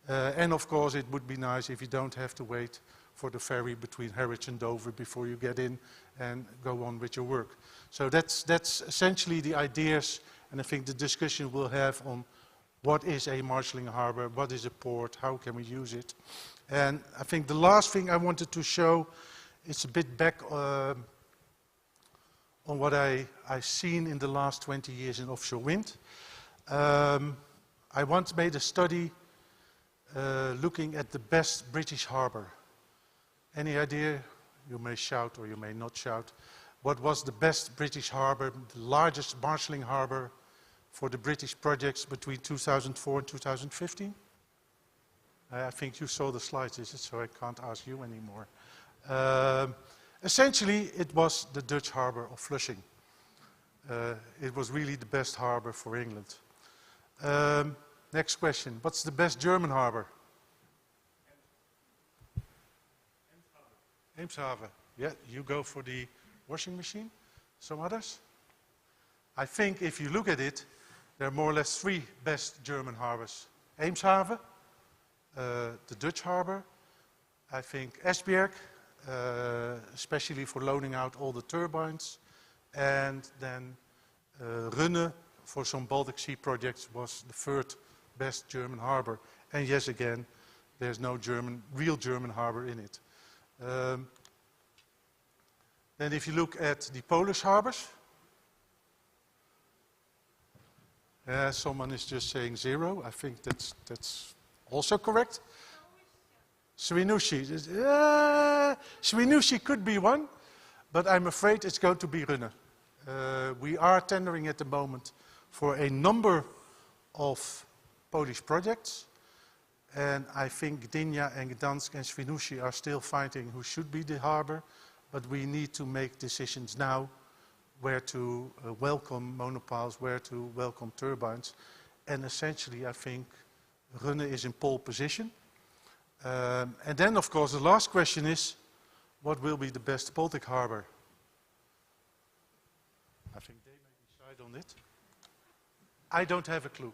And of course, it would be nice if you don't have to wait for the ferry between Harwich and Dover before you get in and go on with your work. So that's essentially the ideas, and I think the discussion we'll have on what is a marshalling harbor, what is a port, how can we use it. And I think the last thing I wanted to show is a bit back on what I've seen in the last 20 years in offshore wind. I once made a study looking at the best British harbor. Any idea? You may shout or you may not shout. What was the best British harbor, the largest marshalling harbor for the British projects between 2004 and 2015? I think you saw the slides, so I can't ask you anymore. Essentially, it was the Dutch harbor of Flushing. It was really the best harbor for England. Next question. What's the best German harbor? Eemshaven. Yeah, you go for the washing machine. Some others? I think if you look at it, there are more or less three best German harbors. Eemshaven, the Dutch harbor, I think Esbjerg, especially for loaning out all the turbines. And then Rønne, for some Baltic Sea projects, was the third best German harbor. And yes, again, there's no real German harbor in it. Then if you look at the Polish harbors, someone is just saying 0. I think that's also correct. Świnoujście. Świnoujście could be one, but I'm afraid it's going to be Rønne. We are tendering at the moment for a number of Polish projects, and I think Gdynia and Gdansk and Świnoujście are still fighting who should be the harbor, but we need to make decisions now where to welcome monopiles, where to welcome turbines, and essentially I think Rønne is in pole position. And then, of course, the last question is, what will be the best Baltic harbor? I think they may decide on it. I don't have a clue.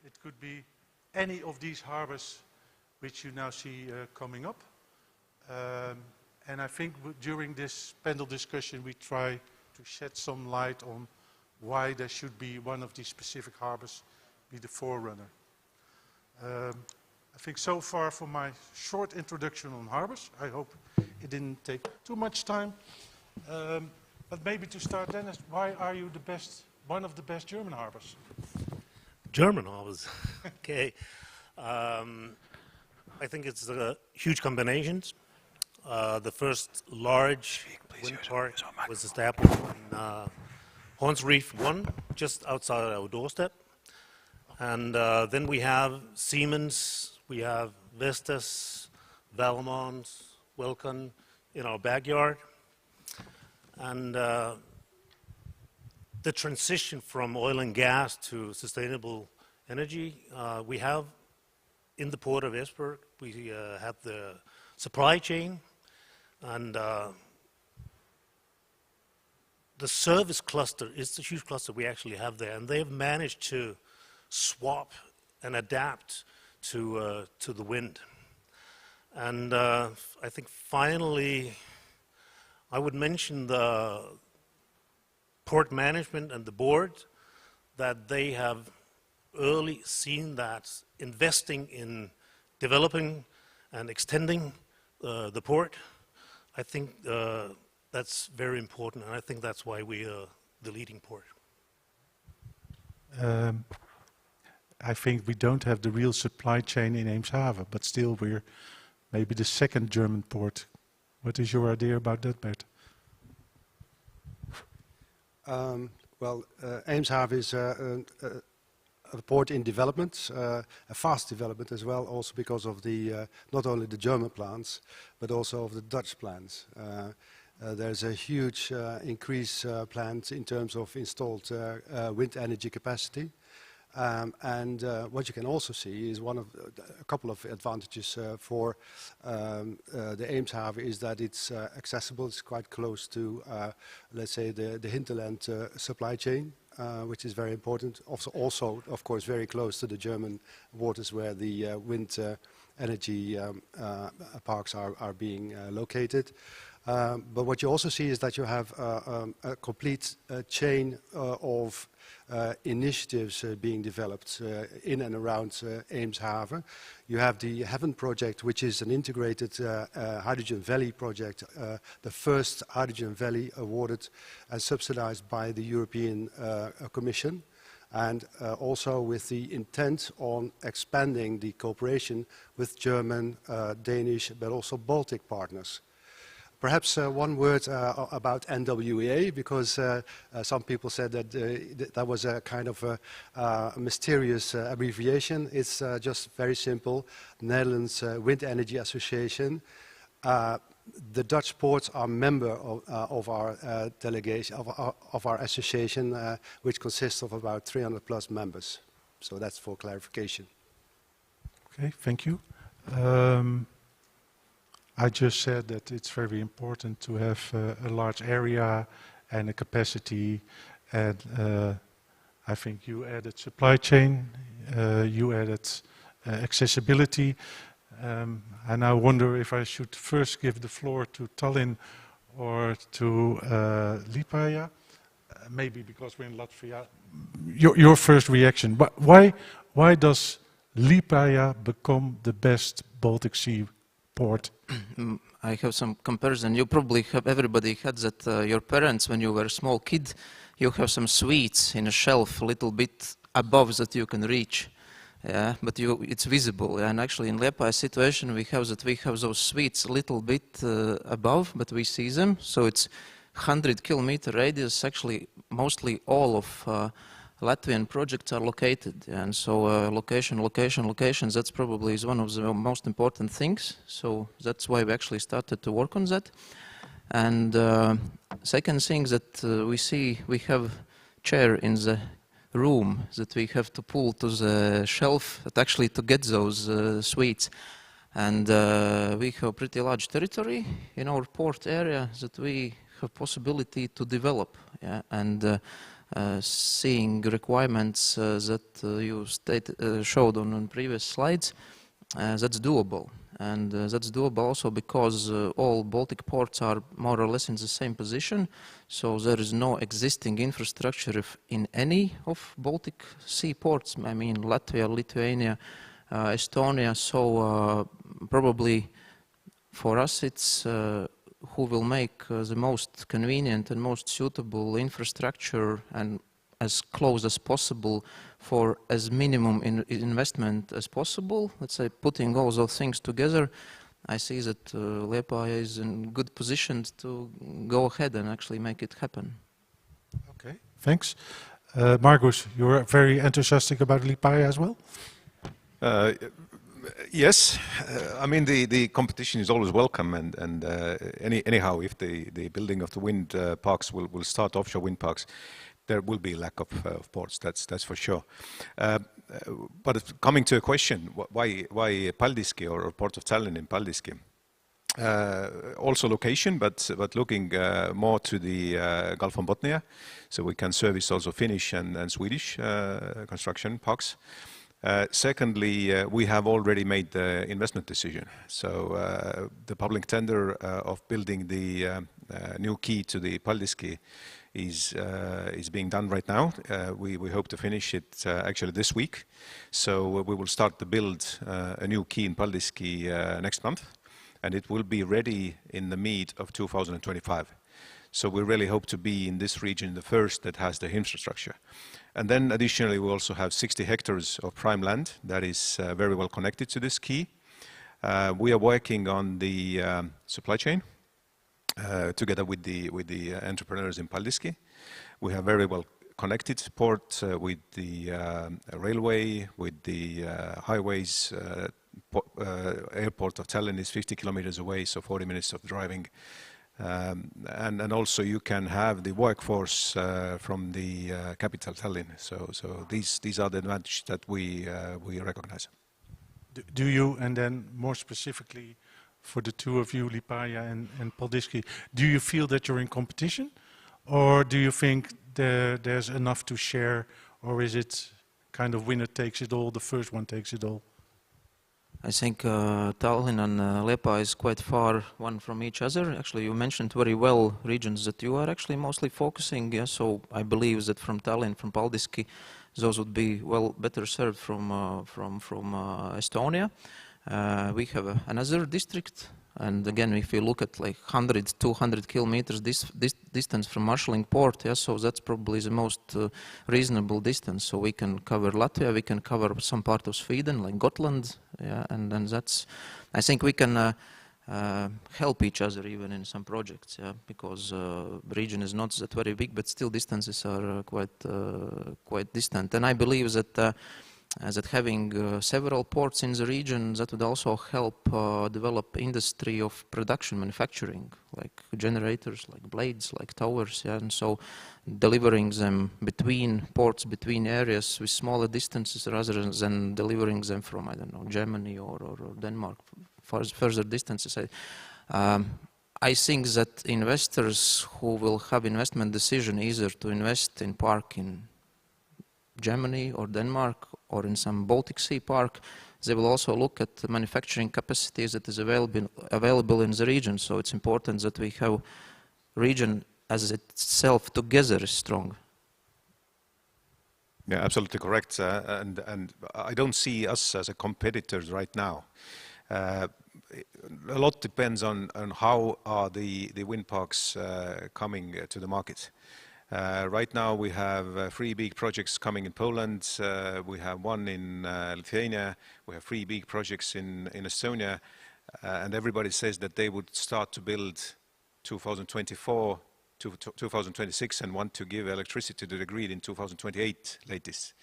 It could be any of these harbors which you now see coming up. And I think during this panel discussion we try to shed some light on why there should be one of these specific harbors be the forerunner. I think so far for my short introduction on harbors. I hope it didn't take too much time. But maybe to start, Dennis, why are you one of the best German harbors? German harbors, okay. I think it's a huge combination. The first large wind park was established in Horns Reef 1, just outside our doorstep. And then we have Siemens, we have Vestas, Valmont, Welcon in our backyard. And the transition from oil and gas to sustainable energy, we have in the port of Esbjerg, we have the supply chain, and the service cluster is the huge cluster we actually have there, and they've managed to swap and adapt to the wind. And I think finally I would mention the port management and the board, that they have early seen that investing in developing and extending the port, I think that's very important, and I think that's why we are the leading port. I think we don't have the real supply chain in Eemshaven, but still we're maybe the second German port. What is your idea about that, Bert? Well, Eemshaven is a port in development, a fast development as well, also because of the not only the German plants, but also of the Dutch plants. There's a huge increase planned in terms of installed wind energy capacity. And what you can also see is a couple of advantages for the Eemshaven is that it's accessible. It's quite close to, let's say, the hinterland supply chain, which is very important. Also, of course, very close to the German waters where the wind energy parks are being located. But what you also see is that you have a complete chain of initiatives being developed in and around Eemshaven. You have the Heaven project, which is an integrated hydrogen valley project, the first hydrogen valley awarded and subsidized by the European Commission, and also with the intent on expanding the cooperation with German, Danish, but also Baltic partners. Perhaps one word about NWEA, because some people said that that was a kind of a mysterious abbreviation. It's just very simple, Netherlands Wind Energy Association. The Dutch ports are member of our delegation, of our association, which consists of about 300 plus members. So that's for clarification. Okay, thank you. I just said that it's very important to have a large area and a capacity, and I think you added supply chain, you added accessibility. And I wonder if I should first give the floor to Tallinn or to Liepāja, maybe because we're in Latvia. Your first reaction, but why does Liepāja become the best Baltic Sea port? I have some comparison. You probably have, everybody had that your parents, when you were a small kid, you have some sweets in a shelf a little bit above that you can reach. Yeah, but it's visible. And actually in Liepāja situation we have those sweets a little bit above, but we see them. So it's 100-kilometer radius. Actually, mostly all of Latvian projects are located, and so location. That's probably is one of the most important things. So that's why we actually started to work on that. And second thing that we see, we have chair in the room that we have to pull to the shelf, actually to get those sweets. And we have a pretty large territory in our port area that we have possibility to develop. Yeah? And seeing requirements that you showed on previous slides, that's doable. And that's doable also because all Baltic ports are more or less in the same position. So there is no existing infrastructure in any of Baltic Sea ports. I mean, Latvia, Lithuania, Estonia. So probably for us it's who will make the most convenient and most suitable infrastructure and as close as possible for as minimum investment as possible. Let's say putting all those things together, I see that Liepāja is in good position to go ahead and actually make it happen. Okay, thanks. Margus, you're very enthusiastic about Liepāja as well? Yes, I mean the competition is always welcome, and anyhow, if the building of the wind parks will start, offshore wind parks, there will be a lack of ports. That's for sure. But coming to a question, why Paldiski or Port of Tallinn in Paldiski? Also location, but looking more to the Gulf of Bothnia, so we can service also Finnish and Swedish construction parks. Secondly, we have already made the investment decision. So the public tender of building the new quay to the Paldiski is being done right now. We hope to finish it actually this week. So we will start to build a new quay in Paldiski next month, and it will be ready in the mid of 2025. So we really hope to be in this region the first that has the infrastructure. And then additionally, we also have 60 hectares of prime land that is very well connected to this quay. We are working on the supply chain together with the entrepreneurs in Paldiski. We have very well connected port with the railway, with the highways. Airport of Tallinn is 50 kilometers away, so 40 minutes of driving. And also you can have the workforce from the capital Tallinn. So these are the advantages that we recognize. Do you, and then more specifically for the two of you, Liepāja and Paldiski, do you feel that you're in competition, or do you think there's enough to share, or is it kind of winner takes it all, the first one takes it all? I think Tallinn and Liepāja is quite far one from each other. Actually, you mentioned very well regions that you are actually mostly focusing. Yeah, so I believe that from Tallinn, from Paldiski, those would be well better served from Estonia. We have another district, and again, if you look at like 100, 200 kilometers this distance from marshalling port, yeah, so that's probably the most reasonable distance. So we can cover Latvia, we can cover some part of Sweden, like Gotland, yeah, and then that's, I think we can help each other even in some projects, yeah, because the region is not that very big, but still distances are quite distant. And I believe that that having several ports in the region, that would also help develop industry of production, manufacturing, like generators, like blades, like towers, yeah, and so delivering them between ports, between areas with smaller distances rather than delivering them from, I don't know, Germany or Denmark, further distances. I think that investors who will have investment decision either to invest in park in Germany or Denmark or in some Baltic Sea park, they will also look at the manufacturing capacities that is available in the region. So it's important that we have region as itself together is strong. Yeah, absolutely correct. And I don't see us as a competitors right now. A lot depends on how are the wind parks coming to the market. Right now we have 3 big projects coming in Poland, we have 1 in Lithuania, we have 3 big projects in Estonia, and everybody says that they would start to build 2024 to 2026 and want to give electricity to the grid in 2028 latest.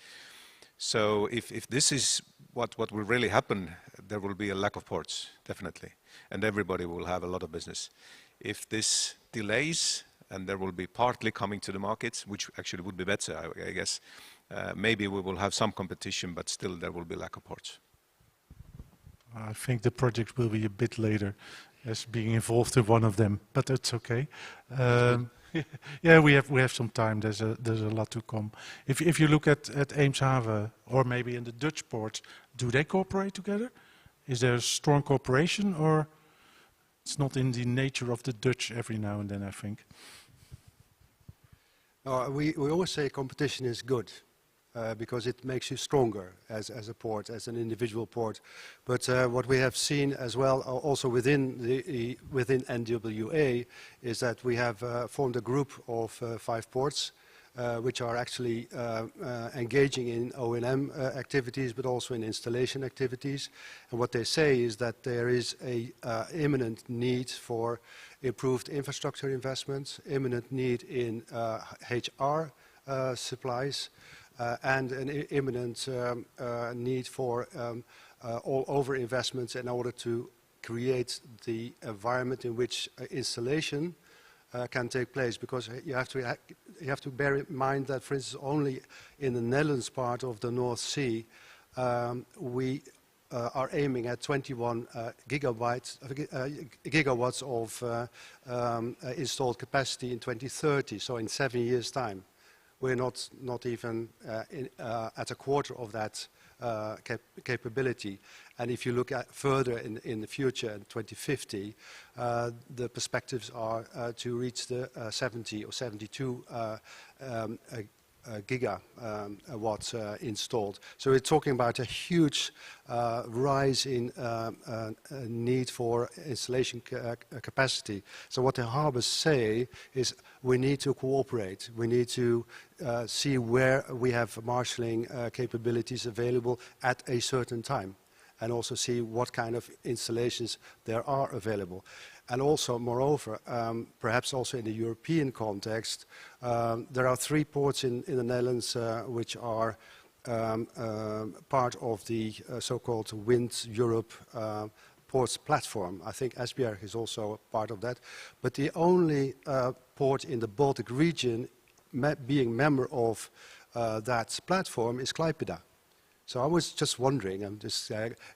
So if this is what will really happen, there will be a lack of ports, definitely, and everybody will have a lot of business. If this delays, and there will be partly coming to the markets, which actually would be better, I guess. Maybe we will have some competition, but still there will be lack of ports. I think the project will be a bit later, as being involved in one of them, but that's okay. Yeah, we have some time. There's a lot to come. If you look at Eemshaven or maybe in the Dutch ports, do they cooperate together? Is there a strong cooperation, or it's not in the nature of the Dutch every now and then, I think? We always say competition is good because it makes you stronger as a port, as an individual port. But what we have seen as well, also within NWA, is that we have formed a group of 5 ports which are actually engaging in O&M activities, but also in installation activities. And what they say is that there is a imminent need for improved infrastructure investments, imminent need in HR supplies, and an imminent need for all over investments in order to create the environment in which installation can take place, because you have to bear in mind that, for instance, only in the Netherlands part of the North Sea, we are aiming at 21 gigawatts of installed capacity in 2030. So in 7 years' time, we're not even at a quarter of that capability. And if you look at further in the future, in 2050, the perspectives are to reach the 70 or 72 gigawatts installed. So we're talking about a huge rise in need for installation capacity. So what the harbours say is we need to cooperate. We need to see where we have marshalling capabilities available at a certain time, and also see what kind of installations there are available. And also, moreover, perhaps also in the European context, there are 3 ports in the Netherlands which are part of the so-called Wind Europe ports platform. I think Esbjerg is also part of that. But the only port in the Baltic region being member of that platform is Klaipėda. So I was just wondering, I'm just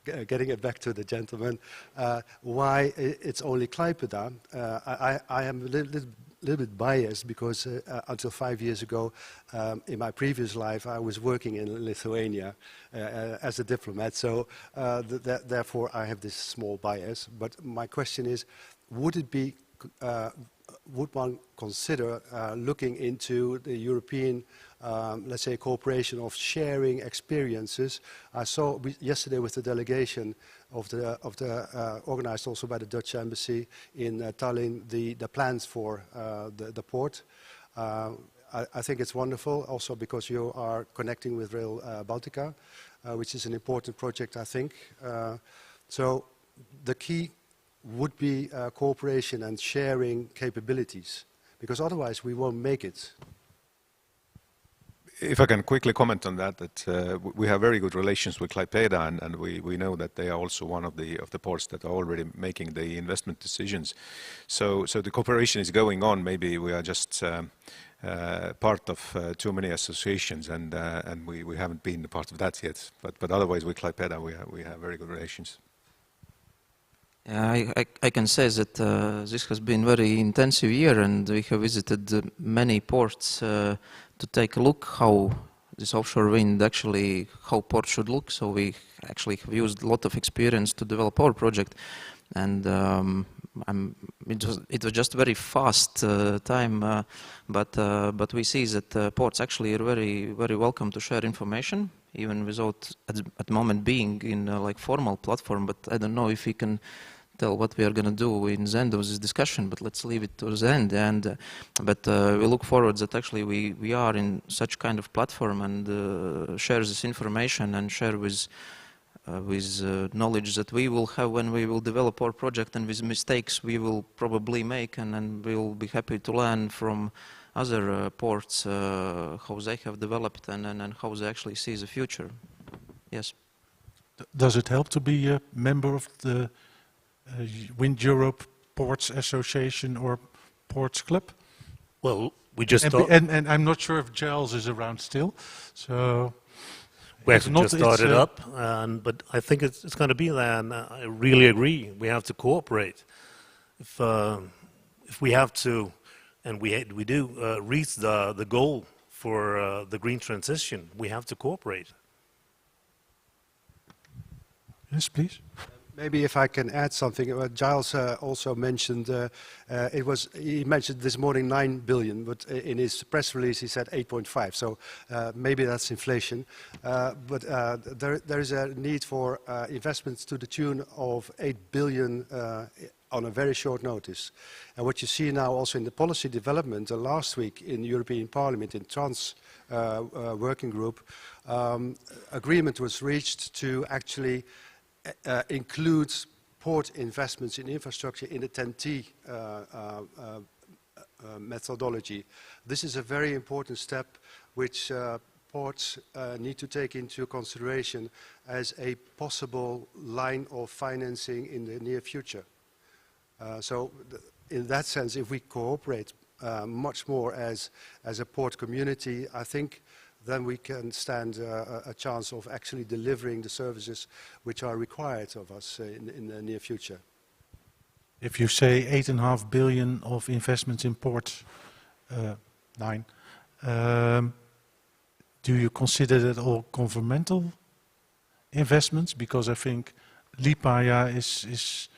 getting it back to the gentleman, why it's only Klaipėda. I am a little bit biased because until 5 years ago, in my previous life, I was working in Lithuania as a diplomat. So therefore, I have this small bias. But my question is, would one consider looking into the European, let's say, cooperation of sharing experiences? I saw yesterday with the delegation of the organized also by the Dutch Embassy in Tallinn, the plans for the port. I think it's wonderful also because you are connecting with Rail Baltica, which is an important project, I think. So the key would be cooperation and sharing capabilities, because otherwise we won't make it. If I can quickly comment on that, we have very good relations with Klaipėda, and we know that they are also one of the ports that are already making the investment decisions. So the cooperation is going on. Maybe we are just part of too many associations, and we haven't been a part of that yet. But otherwise, with Klaipėda, we have very good relations. I can say that this has been a very intensive year, and we have visited many ports to take a look how this offshore wind actually, how port should look. So we actually have used a lot of experience to develop our project, and it was just very fast time, but we see that ports actually are very welcome to share information, even without at the moment being in like formal platform. But I don't know if we can tell what we are going to do in the end of this discussion, but let's leave it to the end. And but we look forward that actually we are in such kind of platform and share this information and share with knowledge that we will have when we will develop our project, and with mistakes we will probably make, and then we will be happy to learn from other ports how they have developed and how they actually see the future. Yes. Does it help to be a member of the Wind Europe Ports Association or Ports Club? Well, we just and I'm not sure if Giles is around still, so we actually just started up, but I think it's going to be there, and I really agree. We have to cooperate. If we have to, and we do reach the goal for the green transition, we have to cooperate. Yes, please. Maybe if I can add something, Giles also mentioned, he mentioned this morning 9 billion, but in his press release he said 8.5, so maybe that's inflation. But there is a need for investments to the tune of 8 billion on a very short notice. And what you see now also in the policy development, last week in the European Parliament, in Trans working group, agreement was reached to actually includes port investments in infrastructure in the 10T methodology. This is a very important step which ports need to take into consideration as a possible line of financing in the near future. So in that sense, if we cooperate much more as a port community, I think then we can stand a chance of actually delivering the services which are required of us in the near future. If you say 8.5 billion of investments in ports, 9, do you consider that all governmental investments? Because I think Liepāja is,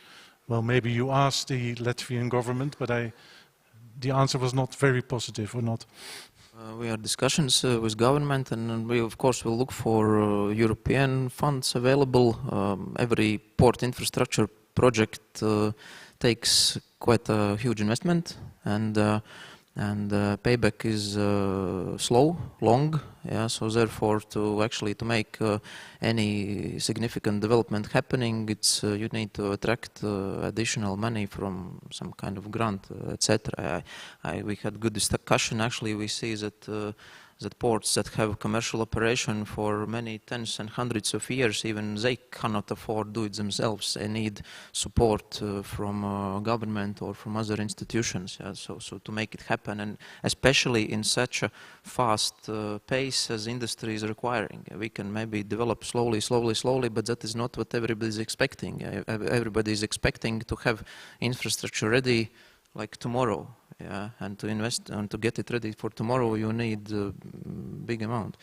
well, maybe you asked the Latvian government, but the answer was not very positive, or not? We have discussions with government, and we of course will look for European funds available. Every port infrastructure project takes quite a huge investment, and payback is slow, long. Yeah, so therefore, to make any significant development happening, you need to attract additional money from some kind of grant, etc. We had good discussion. Actually, we see that ports that have commercial operation for many tens and hundreds of years, even they cannot afford to do it themselves. They need support from government or from other institutions. Yeah? So to make it happen, and especially in such a fast pace as industry is requiring. We can maybe develop slowly, but that is not what everybody is expecting. Everybody is expecting to have infrastructure ready like tomorrow. Yeah, and to invest and to get it ready for tomorrow, you need a big amount.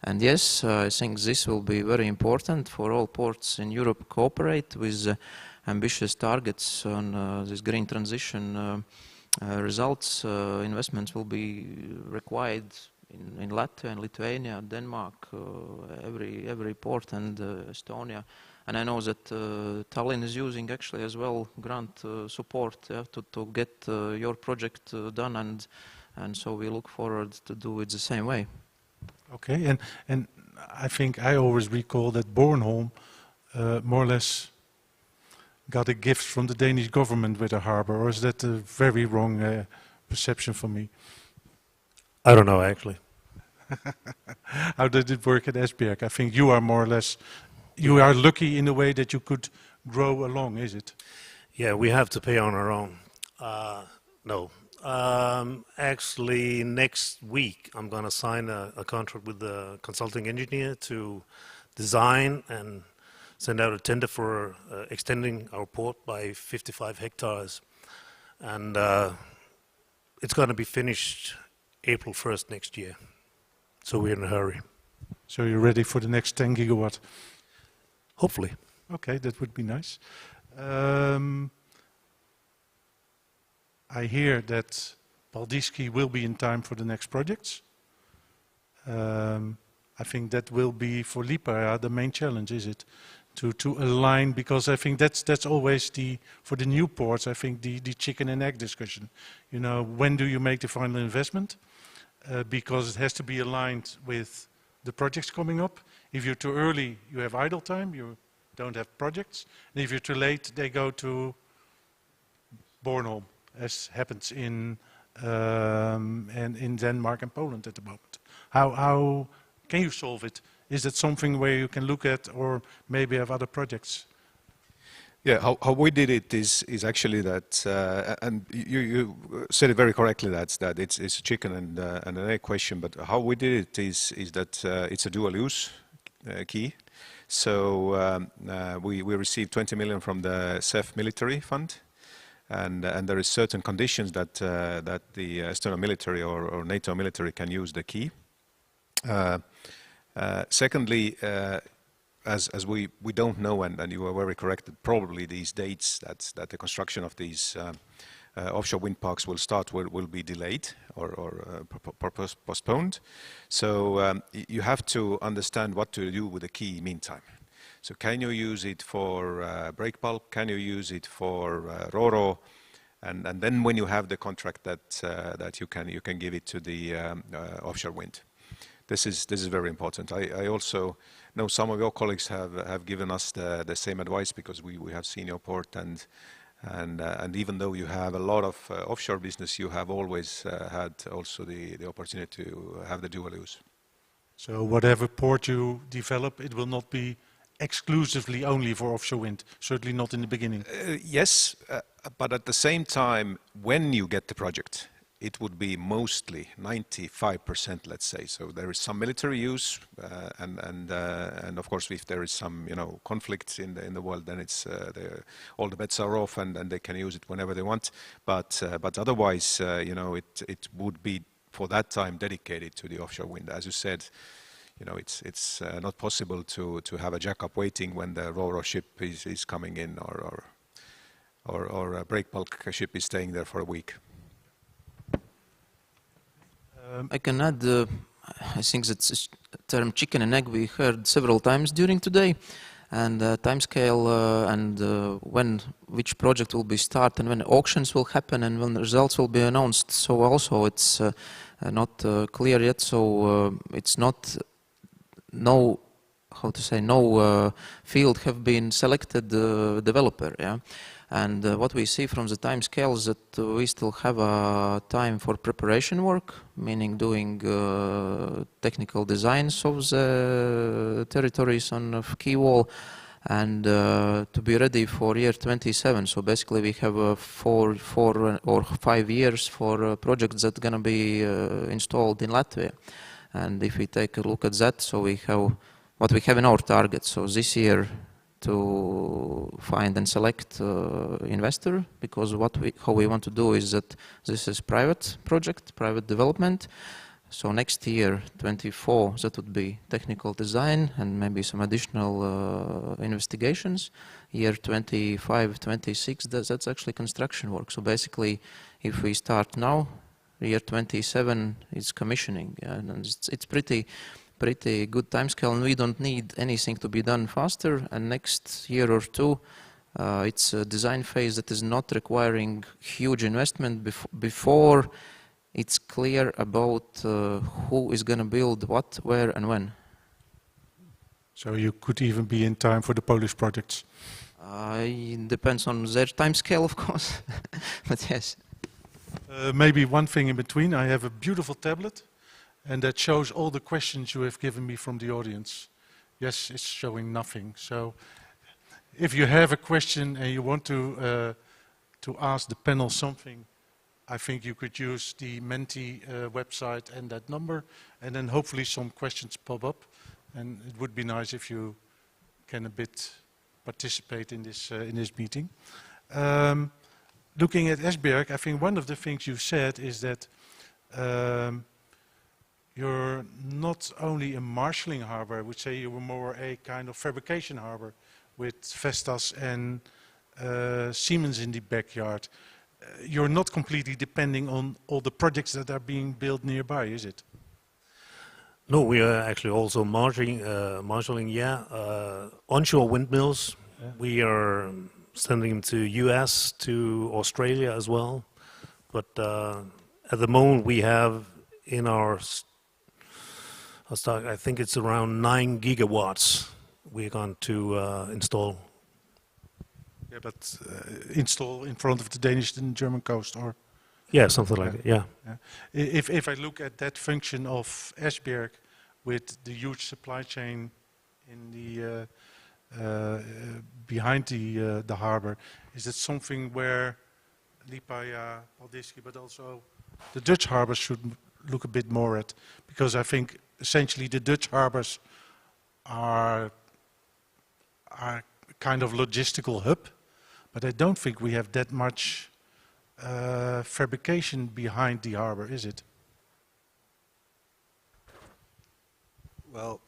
And yes, I think this will be very important for all ports in Europe cooperate with ambitious targets on this green transition results. Investments will be required in Latvia and Lithuania, Denmark, every port, and Estonia. And I know that Tallinn is using actually as well grant support to get your project done, and so we look forward to do it the same way. Okay, and I think I always recall that Bornholm more or less got a gift from the Danish government with a harbor, or is that a very wrong perception for me? I don't know, actually. How did it work at Esbjerg? I think you are more or less, you are lucky in a way that you could grow along, is it? Yeah, we have to pay on our own. No. Actually, next week I'm going to sign a contract with the consulting engineer to design and send out a tender for extending our port by 55 hectares. And it's going to be finished April 1st next year. So we're in a hurry. So you're ready for the next 10 gigawatt? Hopefully. Okay, that would be nice. I hear that Paldiski will be in time for the next projects. I think that will be for Liepāja the main challenge, is it? To align, because I think that's always for the new ports, I think the chicken and egg discussion. You know, when do you make the final investment? Because it has to be aligned with the projects coming up. If you're too early, you have idle time, you don't have projects. And if you're too late, they go to Bornholm, as happens in Denmark and Poland at the moment. How can you solve it? Is that something where you can look at, or maybe have other projects? Yeah, how we did it is actually that, and you said it very correctly, that it's a chicken and an egg question, but how we did it is that it's a dual use key. So we received 20 million from the CEF military fund, and there is certain conditions that the Estonian military or NATO military can use the key. Secondly, as we don't know, and you are very correct, that probably these dates that the construction of these offshore wind parks will start will be delayed or postponed. So you have to understand what to do with the key meantime. So can you use it for break bulk? Can you use it for RoRo? And then when you have the contract that you can give it to the offshore wind. This is very important. I also know some of your colleagues have given us the same advice, because we have seen your port, and even though you have a lot of offshore business, you have always had also the opportunity to have the dual use. So whatever port you develop, it will not be exclusively only for offshore wind, certainly not in the beginning. Yes, but at the same time, when you get the project, it would be mostly 95%, let's say. So there is some military use, and of course, if there is some conflict in the world, then it's all the bets are off, and they can use it whenever they want. But otherwise, it would be for that time dedicated to the offshore wind. As you said, it's not possible to have a jackup waiting when the RoRo ship is coming in, or a break bulk ship is staying there for a week. I can add, I think that the term chicken and egg we heard several times during today, and timescale and which project will be started, and when auctions will happen, and when the results will be announced. So also it's not clear yet. So it's not no field have been selected developer. Yeah. And what we see from the time scales that we still have time for preparation work, meaning doing technical designs of the territories on key wall, and to be ready for year 27. So basically we have 4 or 5 years for projects that are going to be installed in Latvia. And if we take a look at that, so we have what we have in our target. So this year, to find and select investor, because how we want to do is that this is private project, private development. So next year, 24, that would be technical design and maybe some additional investigations. Year 25, 26, that's actually construction work. So basically, if we start now, year 27 is commissioning, and it's pretty good timescale, and we don't need anything to be done faster. And next year or two, it's a design phase that is not requiring huge investment before it's clear about who is going to build what, where, and when. So you could even be in time for the Polish projects? It depends on their timescale, of course, but yes. Maybe one thing in between. I have a beautiful tablet, and that shows all the questions you have given me from the audience. Yes, it's showing nothing. So if you have a question and you want to ask the panel something, I think you could use the Menti website and that number, and then hopefully some questions pop up. And it would be nice if you can a bit participate in this meeting. Looking at Esbjerg, I think one of the things you said is that you're not only a marshalling harbor, I would say you were more a kind of fabrication harbor with Vestas and Siemens in the backyard. You're not completely depending on all the projects that are being built nearby, is it? No, we are actually also marshalling, onshore windmills. Yeah. We are sending them to US, to Australia as well. But at the moment we have in our stock, I think it's around 9 gigawatts we're going to install. Yeah, but install in front of the Danish and German coast, or? Yeah, something like that, yeah. If I look at that function of Esbjerg with the huge supply chain in the behind the harbor, is it something where Liepāja, Paldiski, but also the Dutch harbors should look a bit more at? Because I think essentially the Dutch harbors are kind of logistical hub, but I don't think we have that much fabrication behind the harbor, is it? Well,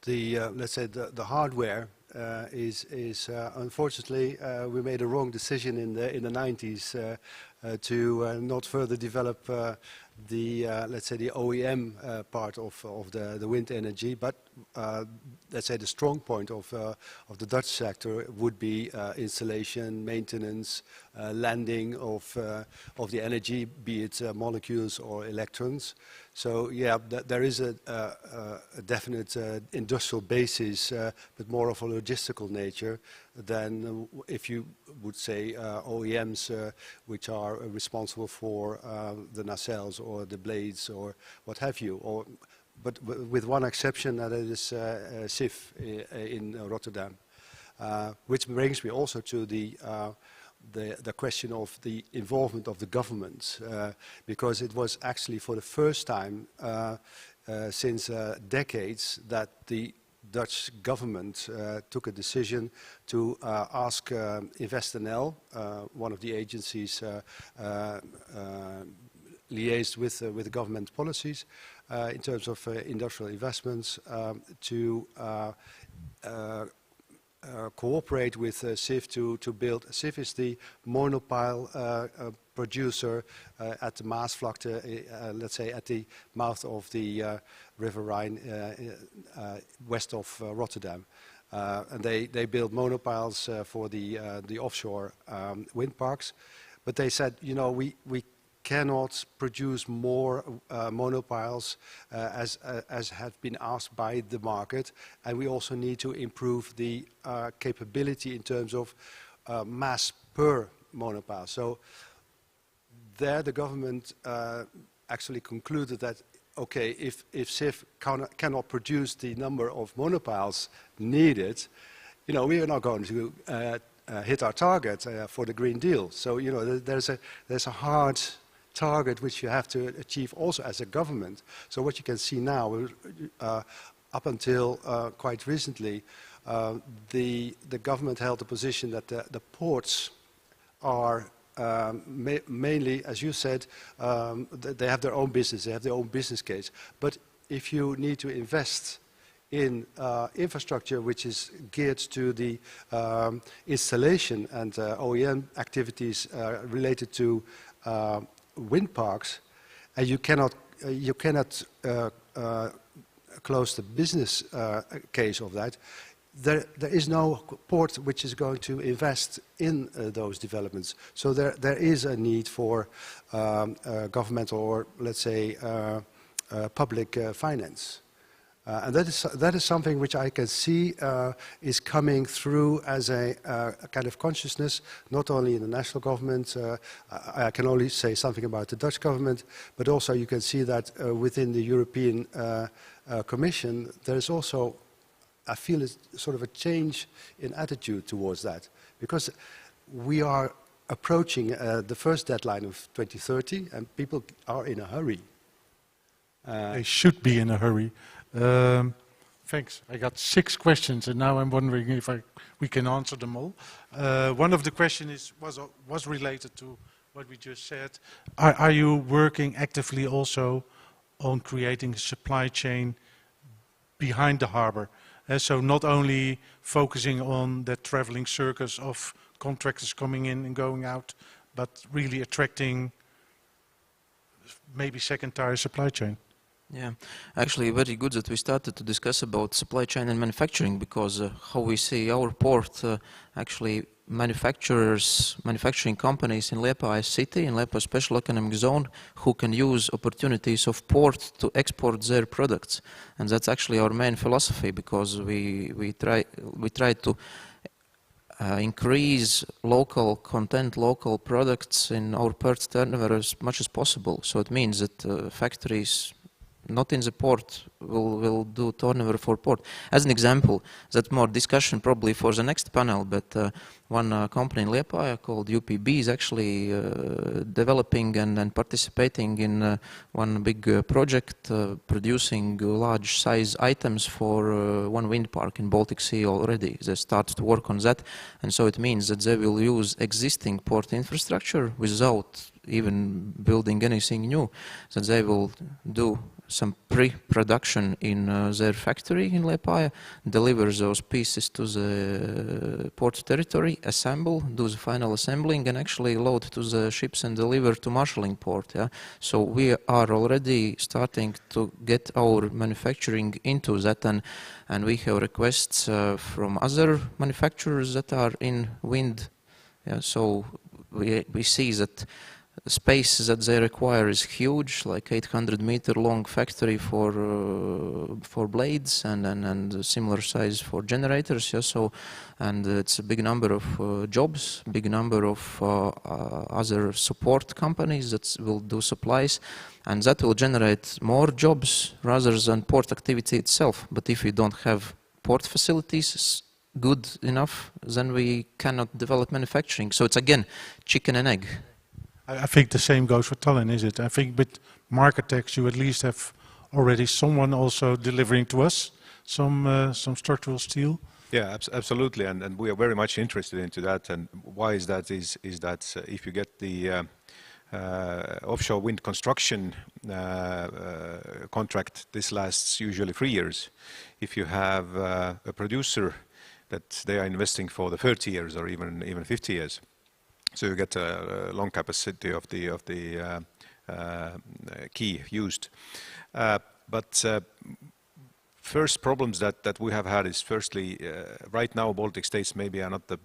the let's say the hardware is unfortunately we made a wrong decision in the 90s to not further develop the let's say the OEM part of the wind energy, but let's say the strong point of the Dutch sector would be installation, maintenance, landing of the energy, be it molecules or electrons. So yeah, there is a definite industrial basis, but more of a logistical nature than if you would say OEMs, which are responsible for the nacelles or the blades or what have you. But with one exception, that is SIF in Rotterdam, which brings me also to the question of the involvement of the government, because it was actually for the first time since decades that the Dutch government took a decision to ask InvestNL, one of the agencies liaised with the government policies in terms of industrial investments, to cooperate with SIF to build. SIF is the monopile producer at the Maasvlakte, let's say at the mouth of the River Rhine, west of Rotterdam. And they build monopiles for the offshore wind parks. But they said, you know, we cannot produce more monopiles as have been asked by the market, and we also need to improve the capability in terms of mass per monopile. So there the government actually concluded that, okay, if SIF cannot produce the number of monopiles needed, you know, we are not going to hit our target for the Green Deal. So, you know, there's a hard target which you have to achieve also as a government. So what you can see now, up until quite recently, the government held the position that the ports are mainly, as you said, they have their own business, they have their own business case. But if you need to invest in infrastructure which is geared to the installation and OEM activities related to wind parks, and you cannot close the business case of that, there is no port which is going to invest in those developments. So there is a need for governmental or, let's say, public finance. And that is something which I can see is coming through as a kind of consciousness, not only in the national government. I can only say something about the Dutch government, but also you can see that within the European Commission, there is also, I feel, it's sort of a change in attitude towards that, because we are approaching the first deadline of 2030, and people are in a hurry. They should be in a hurry. Thanks. I got 6 questions, and now I'm wondering if we can answer them all. One of the questions was related to what we just said. Are you working actively also on creating a supply chain behind the harbor. So not only focusing on the traveling circus of contractors coming in and going out, but really attracting maybe second-tier supply chain. Yeah, actually very good that we started to discuss about supply chain and manufacturing, because how we see our port, actually manufacturing companies in Liepāja city, in Liepāja special economic zone, who can use opportunities of port to export their products. And that's actually our main philosophy, because we try to increase local content, local products in our port turnover as much as possible. So it means that factories not in the port will do turnover for port. As an example, that's more discussion probably for the next panel, but one company in Liepāja called UPB is actually developing and participating in one big project producing large size items for one wind park in Baltic Sea already. They start to work on that, and so it means that they will use existing port infrastructure without even building anything new. So they will do some pre-production in their factory in Liepāja, deliver those pieces to the port territory, assemble, do the final assembling, and actually load to the ships and deliver to marshalling port. Yeah? So we are already starting to get our manufacturing into that, and we have requests from other manufacturers that are in wind. Yeah? So we see that the space that they require is huge, like 800-meter long factory for blades and similar size for generators. Yeah, so, and it's a big number of jobs, big number of other support companies that will do supplies, and that will generate more jobs rather than port activity itself. But if we don't have port facilities good enough, then we cannot develop manufacturing. So it's again chicken and egg. I think the same goes for Tallinn, is it? I think with Marketex you at least have already someone also delivering to us some structural steel. Yeah, absolutely, and we are very much interested into that. And why is that? Is that if you get the offshore wind construction contract, this lasts usually 3 years. If you have a producer that they are investing for the 30 years or even 50 years. So you get a long capacity of the key used. But first problems that we have had is firstly, right now Baltic states maybe are not the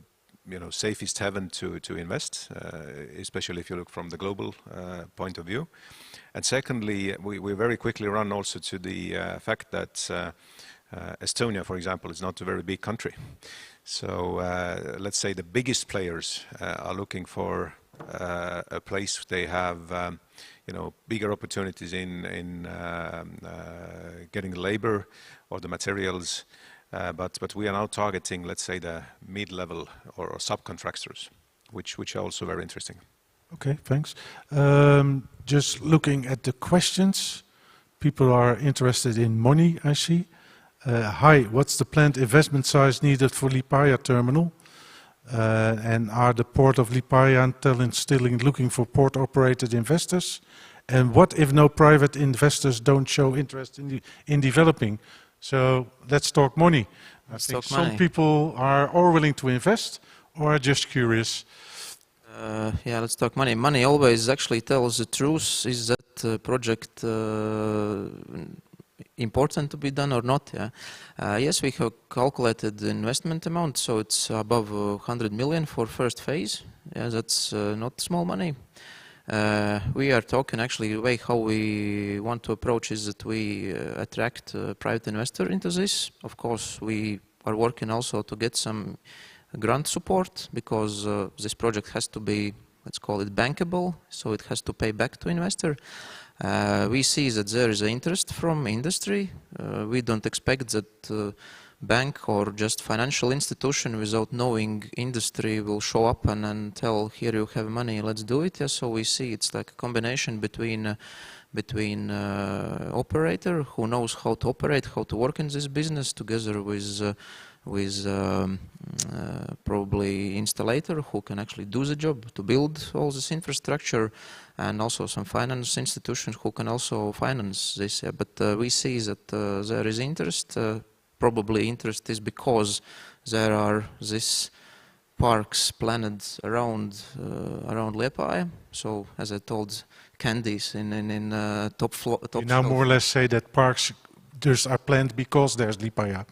safest haven to invest, especially if you look from the global point of view. And secondly, we very quickly run also to the fact that Estonia, for example, is not a very big country. So let's say the biggest players are looking for a place they have bigger opportunities in getting the labor or the materials, but we are now targeting, let's say, the mid-level or subcontractors, which are also very interesting. Okay, thanks. Just looking at the questions, people are interested in money, I see. Hi, what's the planned investment size needed for Liepāja terminal? And are the port of Liepāja and Tallinn still looking for port-operated investors? And what if no private investors don't show interest in developing? So let's talk money. I think some people are or willing to invest or are just curious. Yeah, let's talk money. Money always actually tells the truth. Is that project important to be done or not? Yeah. Yes, we have calculated the investment amount, so it's above 100 million for first phase. Yeah, that's not small money. We are talking actually the way how we want to approach is that we attract private investor into this. Of course, we are working also to get some grant support because this project has to be, let's call it bankable, so it has to pay back to investor. We see that there is an interest from industry. We don't expect that bank or just financial institution without knowing industry will show up and tell, here you have money, let's do it. Yeah, so we see it's like a combination between operator who knows how to operate, how to work in this business together with probably installer who can actually do the job to build all this infrastructure, and also some finance institutions who can also finance this. But we see that there is interest. Probably interest is because there are these parks planned around Liepāja. So as I told, candies in top floor. You now more or less say that parks just are planned because there's Liepāja.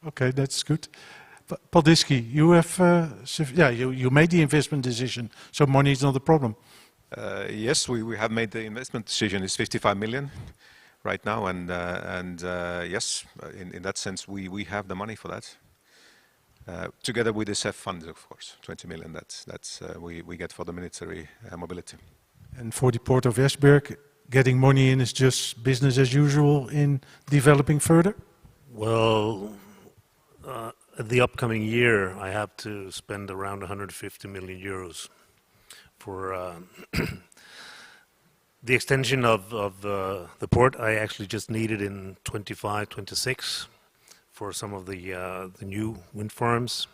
Okay, that's good. Paldiski, you have, you made the investment decision, so money is not a problem. Yes, we have made the investment decision. It's 55 million right now, and yes, in that sense, we have the money for that. Together with the CEF funds, of course, 20 million. That's we get for the military mobility. And for the port of Esbjerg, getting money in is just business as usual in developing further? Well, the upcoming year, I have to spend around 150 million euros for the extension of the port. I actually just need it in 25, 26 for some of the new wind farms.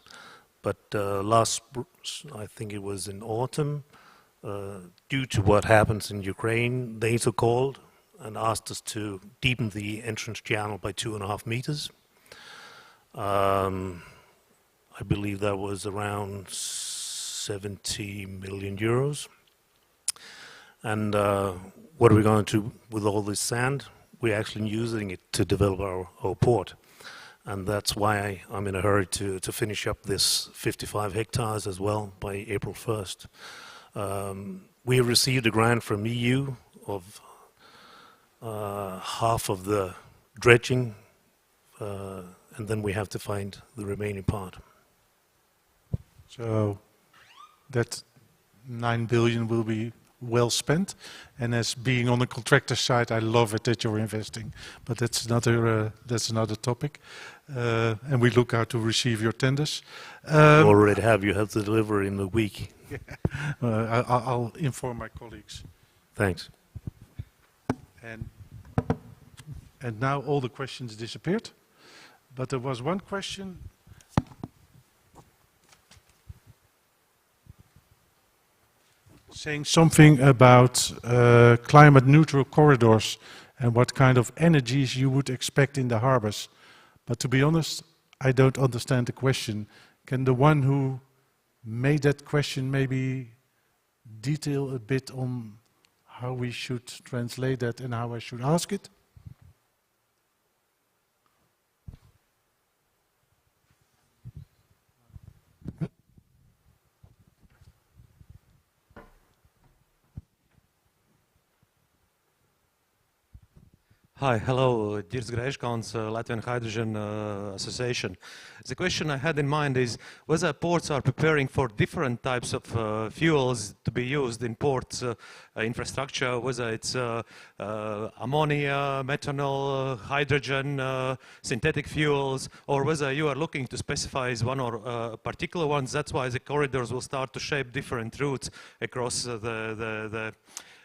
But I think it was in autumn, due to what happens in Ukraine, they so called and asked us to deepen the entrance channel by 2.5 meters. I believe that was around 70 million euros. And what are we going to do with all this sand? We're actually using it to develop our port. And that's why I'm in a hurry to finish up this 55 hectares as well by April 1st. We have received a grant from EU of half of the dredging, and then we have to find the remaining part. So that 9 billion will be well spent, and as being on the contractor side, I love it that you're investing, but that's another topic, and we look out to receive your tenders. You already have. You have to deliver in a week. I'll inform my colleagues. Thanks. And now all the questions disappeared, but there was one question. Saying something about climate neutral corridors and what kind of energies you would expect in the harbors. But to be honest, I don't understand the question. Can the one who made that question maybe detail a bit on how we should translate that and how I should ask it? Hi, hello, Dirks Grēškauns, Latvian Hydrogen Association. The question I had in mind is whether ports are preparing for different types of fuels to be used in ports infrastructure, whether it's ammonia, methanol, hydrogen, synthetic fuels, or whether you are looking to specify one or particular ones. That's why the corridors will start to shape different routes across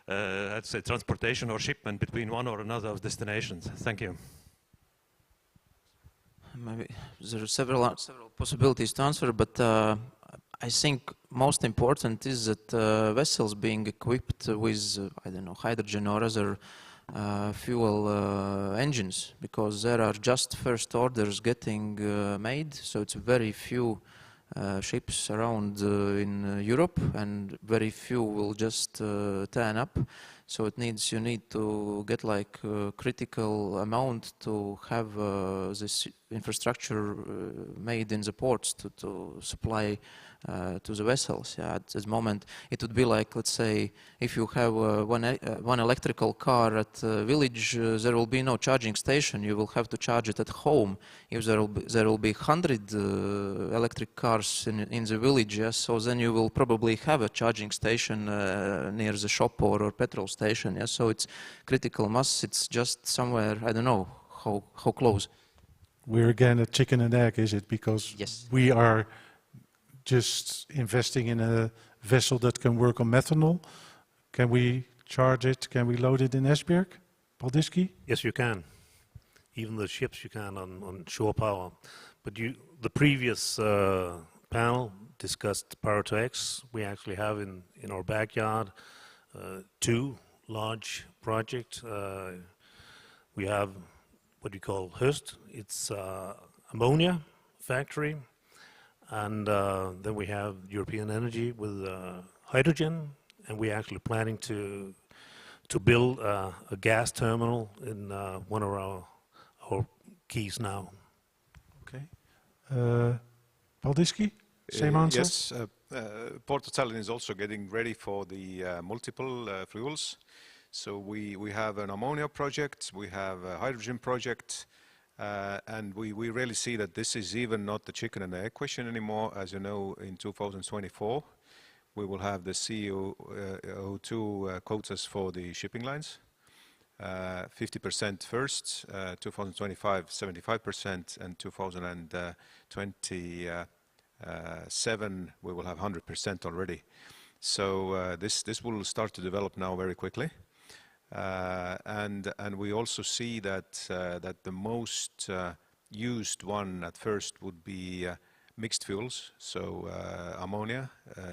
I'd say transportation or shipment between one or another of destinations. Thank you. Maybe there are several possibilities to answer, but I think most important is that vessels being equipped with, I don't know, hydrogen or other fuel engines, because there are just first orders getting made, so it's very few ships around in Europe, and very few will just turn up. So you need to get like a critical amount to have this infrastructure made in the ports to supply to the vessels. Yeah, at this moment, it would be like, let's say, if you have one electrical car at a village, there will be no charging station. You will have to charge it at home. If there will be 100 electric cars in the village, yes, so then you will probably have a charging station near the shop or petrol station. Yes, so it's critical mass. It's just somewhere, I don't know how close. We're again a chicken and egg, is it? Because yes, we are just investing in a vessel that can work on methanol. Can we charge it? Can we load it in Esbjerg? Paldiski? Yes, you can. even the ships you can on shore power. But the previous panel discussed Power to X. We actually have in our backyard 2 large projects. We have what we call Höst. It's ammonia factory, and then we have European Energy with hydrogen, and we're actually planning to build a gas terminal in one of our quays now. Okay. Paldiski, same answer? Yes, Port of Tallinn is also getting ready for the multiple fuels. So we have an ammonia project, we have a hydrogen project, and we really see that this is even not the chicken and egg question anymore. As you know, in 2024, we will have the CO2 quotas for the shipping lines. 50% first, 2025, 75%, and 2027, we will have 100% already. So this will start to develop now very quickly. And we also see that the most used one at first would be mixed fuels, so ammonia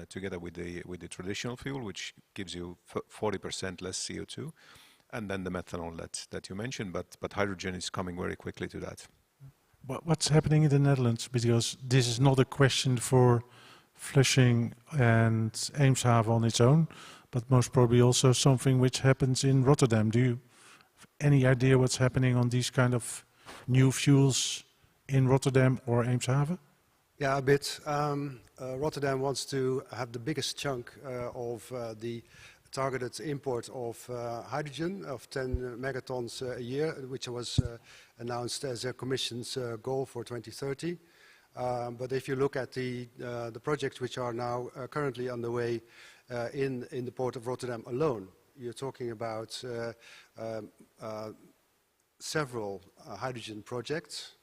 together with the traditional fuel, which gives you 40% less CO2, and then the methanol that you mentioned, but hydrogen is coming very quickly to that. What's happening in the Netherlands? Because this is not a question for Flushing and Eemshaven on its own, but most probably also something which happens in Rotterdam. Do you have any idea what's happening on these kind of new fuels in Rotterdam or Eemshaven? Yeah, a bit. Rotterdam wants to have the biggest chunk of the targeted import of hydrogen of 10 megatons a year, which was announced as a Commission's goal for 2030. But if you look at the projects which are now currently underway in the port of Rotterdam alone, you're talking about several hydrogen projects.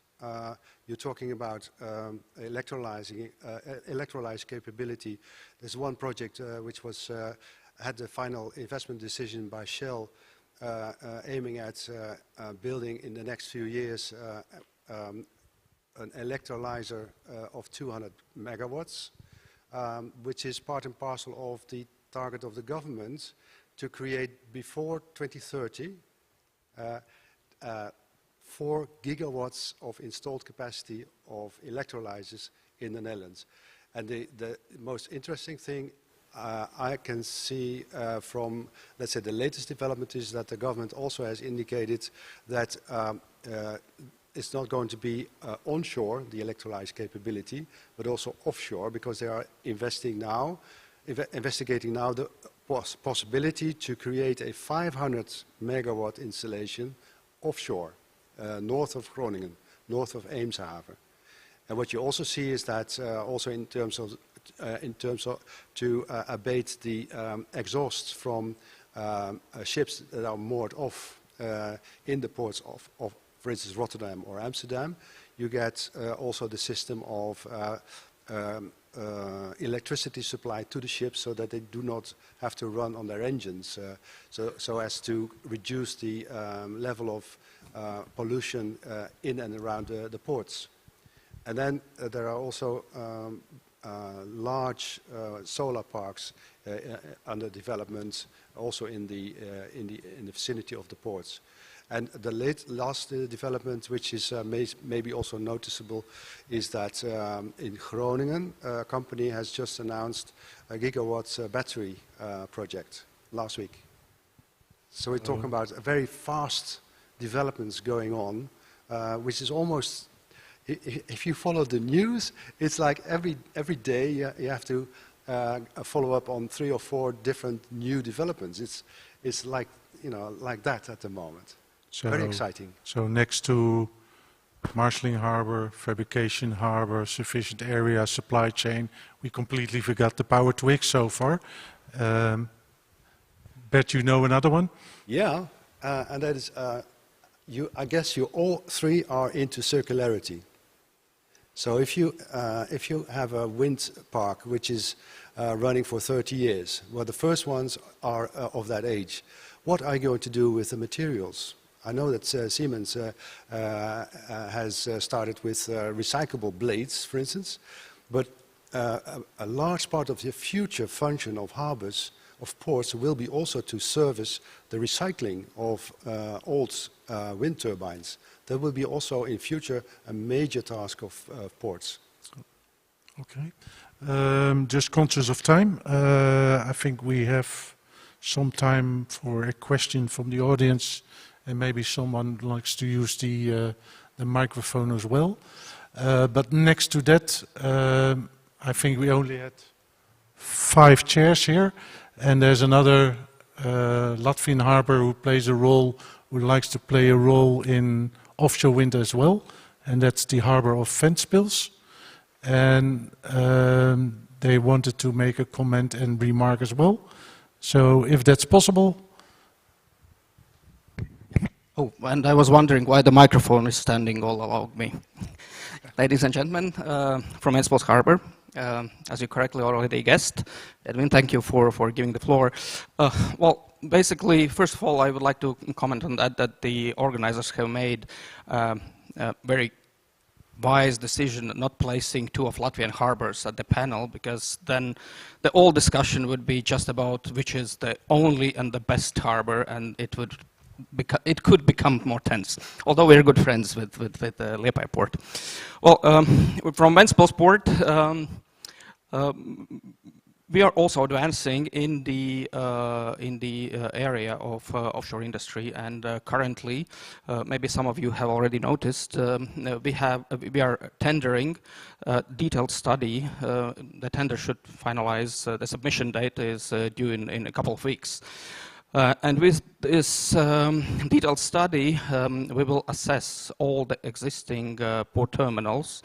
You're talking about electrolyzer capability. There's one project which was had the final investment decision by Shell, aiming at building in the next few years an electrolyzer of 200 megawatts, which is part and parcel of the target of the government to create before 2030 4 gigawatts of installed capacity of electrolyzers in the Netherlands. And the most interesting thing I can see from, let's say, the latest development is that the government also has indicated that it's not going to be onshore, the electrolyzer capability, but also offshore, because they are investigating now the possibility to create a 500 megawatt installation offshore, north of Groningen, north of Eemshaven. And what you also see is that also in terms of to abate the exhausts from ships that are moored off in the ports of, for instance, Rotterdam or Amsterdam, you get also the system of electricity supply to the ships so that they do not have to run on their engines, so as to reduce the level of pollution in and around the ports. And then there are also large solar parks under development, also in the vicinity of the ports. And the last development, which is maybe also noticeable, is that in Groningen, a company has just announced a gigawatt battery project last week. So we're talking about very fast developments going on, which is almost, if you follow the news, it's like every day you have to follow up on 3 or 4 different new developments. It's like, you know, like that at the moment. So, very exciting. So next to marshalling harbor, fabrication harbor, sufficient area, supply chain, we completely forgot the Power to X so far. Bet you know another one? Yeah, and that is, I guess you all 3 are into circularity. So if you have a wind park which is running for 30 years, well, the first ones are of that age. What are you going to do with the materials? I know that Siemens has started with recyclable blades, for instance, but a large part of the future function of harbors, of ports, will be also to service the recycling of old wind turbines. That will be also in future a major task of ports. Okay. Just conscious of time, I think we have some time for a question from the audience, and maybe someone likes to use the microphone as well. But next to that, I think we only had 5 chairs here, and there's another Latvian harbor who plays a role, who likes to play a role in offshore wind as well, and that's the harbor of Ventspils. And they wanted to make a comment and remark as well. So if that's possible. Oh, and I was wondering why the microphone is standing all along me. Ladies and gentlemen, from Ventspils Harbor, as you correctly already guessed, Edwin, thank you for giving the floor. Well, basically, first of all, I would like to comment on that the organizers have made a very wise decision not placing 2 of Latvian harbors at the panel, because then the whole discussion would be just about which is the only and the best harbor, and it could become more tense. Although we're good friends with Liepāja port. Well, from Ventspils port, we are also advancing in the area of offshore industry, and currently, maybe some of you have already noticed, we are tendering a detailed study. The tender should finalize. The submission date is due in a couple of weeks. And with this detailed study, we will assess all the existing port terminals,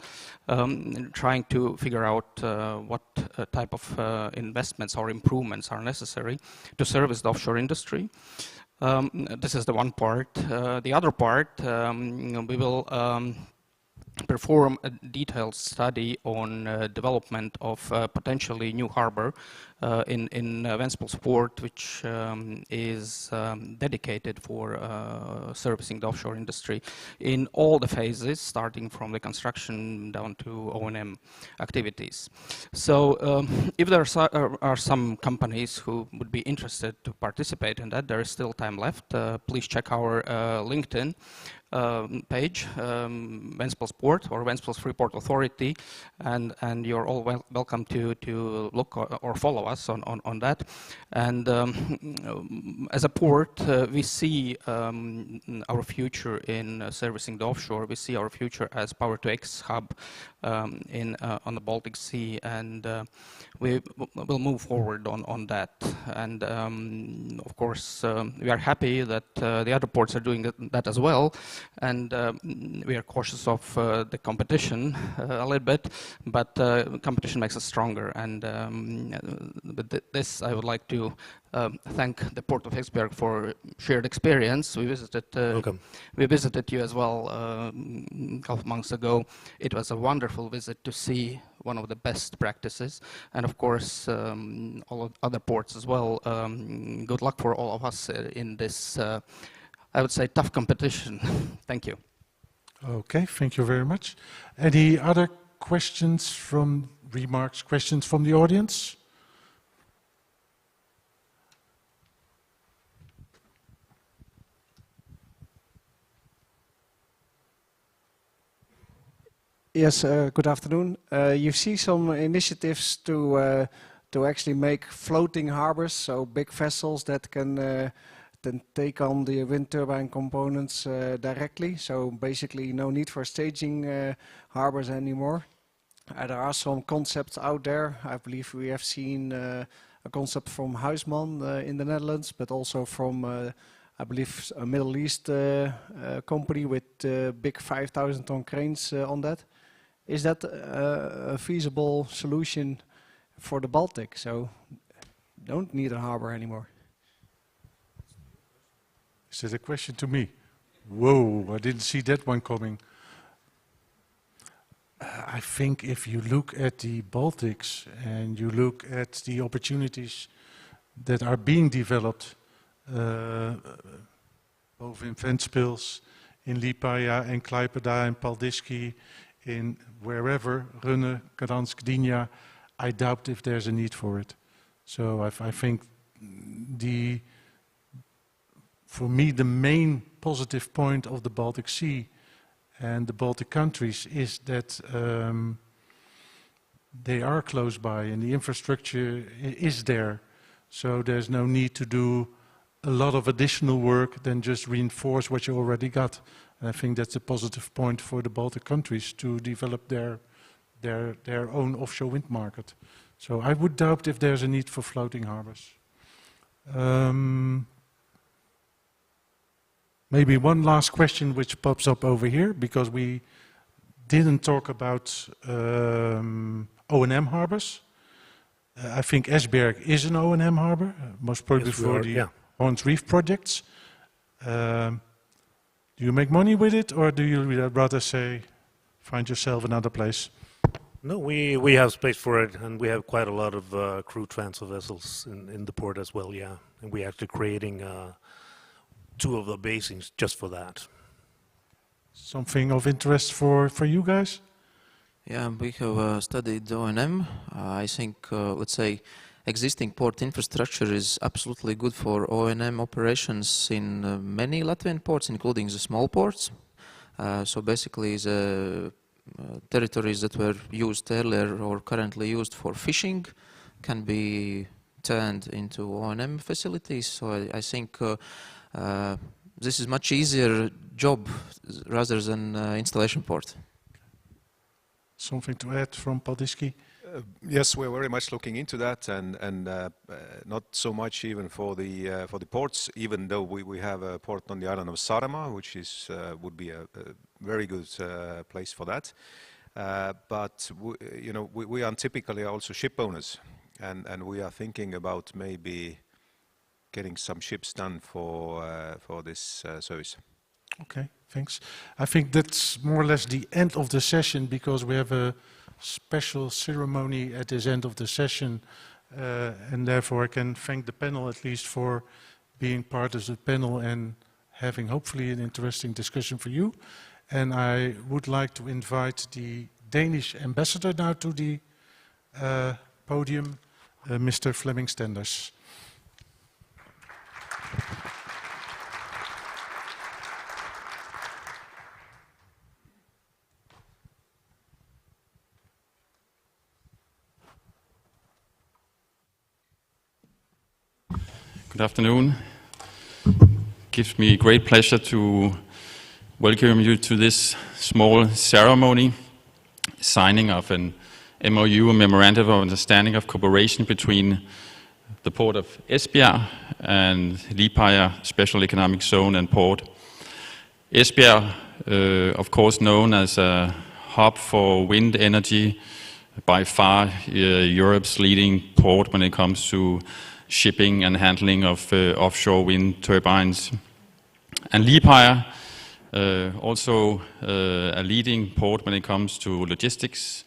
trying to figure out what type of investments or improvements are necessary to service the offshore industry. This is the one part. The other part, we will perform a detailed study on development of potentially new harbor in Ventspils port, which is dedicated for servicing the offshore industry in all the phases, starting from the construction down to O&M activities. So if there are some companies who would be interested to participate in that, there is still time left. Please check our LinkedIn page, Ventspils Port or Ventspils Freeport Authority, and you're all welcome to look or follow us on that. And as a port, we see our future in servicing the offshore. We see our future as Power-to-X hub on the Baltic Sea, and we will move forward on that. And of course, we are happy that the other ports are doing that as well. And we are cautious of the competition a little bit, but competition makes us stronger. And with this, I would like to thank the Port of Esbjerg for shared experience. We visited you as well a couple of months ago. It was a wonderful visit to see one of the best practices, and of course all of other ports as well. Good luck for all of us in this I would say tough competition. Thank you. Okay, thank you very much. Any other questions questions from the audience? Yes, good afternoon. You see some initiatives to actually make floating harbors, so big vessels that can then take on the wind turbine components directly. So basically no need for staging harbors anymore. There are some concepts out there. I believe we have seen a concept from Huisman in the Netherlands, but also from, I believe, a Middle East company with big 5,000-ton cranes on that. Is that a feasible solution for the Baltic? So don't need a harbor anymore. Is that a question to me? Whoa, I didn't see that one coming. I think if you look at the Baltics and you look at the opportunities that are being developed, both in Ventspils, in Liepāja, in Klaipėda, in Paldiski, in wherever, Rønne, Gdansk, Gdynia, I doubt if there's a need for it. So I think for me, the main positive point of the Baltic Sea and the Baltic countries is that they are close by and the infrastructure is there. So there's no need to do a lot of additional work than just reinforce what you already got. And I think that's a positive point for the Baltic countries to develop their own offshore wind market. So I would doubt if there's a need for floating harbors. Maybe one last question which pops up over here, because we didn't talk about O&M harbors. I think Esbjerg is an O&M harbor, most probably Yes, for the yeah. Horns Reef projects. Do you make money with it, or do you rather say, find yourself another place? No, we have space for it, and we have quite a lot of crew transfer vessels in the port as well, yeah. And we're actually creating 2 of the basins just for that. Something of interest for you guys? Yeah, we have studied O&M. I think, let's say, existing port infrastructure is absolutely good for O&M operations in many Latvian ports, including the small ports. So basically, the territories that were used earlier or currently used for fishing can be turned into O&M facilities. So I think this is much easier job rather than installation port. Something to add from Paldiski? Yes, we're very much looking into that, and not so much even for the ports. Even though we have a port on the island of Saaremaa, which is would be a very good place for that. But we are typically also ship owners, and we are thinking about maybe getting some ships done for this service. Okay, thanks. I think that's more or less the end of the session, because we have a special ceremony at this end of the session, and therefore I can thank the panel at least for being part of the panel and having hopefully an interesting discussion for you. And I would like to invite the Danish ambassador now to the podium, Mr. Flemming Stenders. Good afternoon. Gives me great pleasure to welcome you to this small ceremony, signing of an MOU, a Memorandum of Understanding of Cooperation between the Port of Esbjerg and Liepāja Special Economic Zone and Port. Esbjerg, of course known as a hub for wind energy, by far Europe's leading port when it comes to shipping and handling of offshore wind turbines. And Liepāja, also a leading port when it comes to logistics.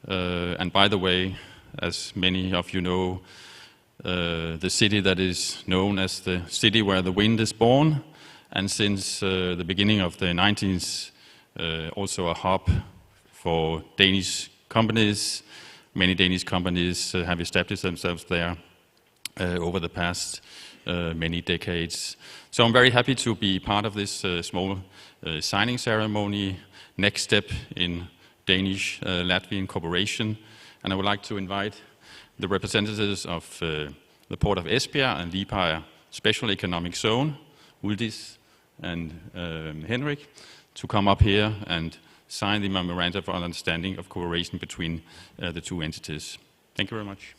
And by the way, as many of you know, the city that is known as the city where the wind is born, and since the beginning of the 19th, also a hub for Danish companies. Many Danish companies have established themselves there over the past many decades. So I'm very happy to be part of this small signing ceremony, next step in Danish-Latvian cooperation. And I would like to invite the representatives of the Port of Esbjerg and Liepāja Special Economic Zone, Uldis and Henrik, to come up here and sign the Memorandum of Understanding of Cooperation between the two entities. Thank you very much.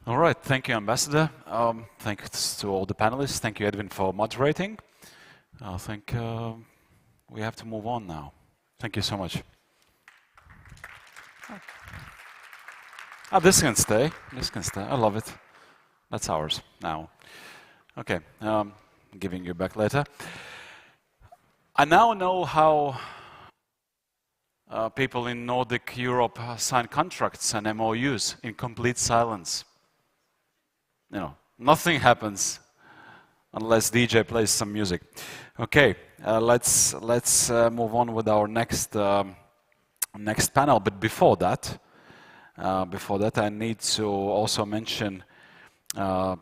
All right, thank you, Ambassador. Thanks to all the panelists. Thank you, Edwin, for moderating. I think we have to move on now. Thank you so much. This can stay. This can stay. I love it. That's ours now. Okay, giving you back later. I now know how people in Nordic Europe sign contracts and MOUs in complete silence. You know, nothing happens unless DJ plays some music. Okay, let's move on with our next panel. But before that, I need to also mention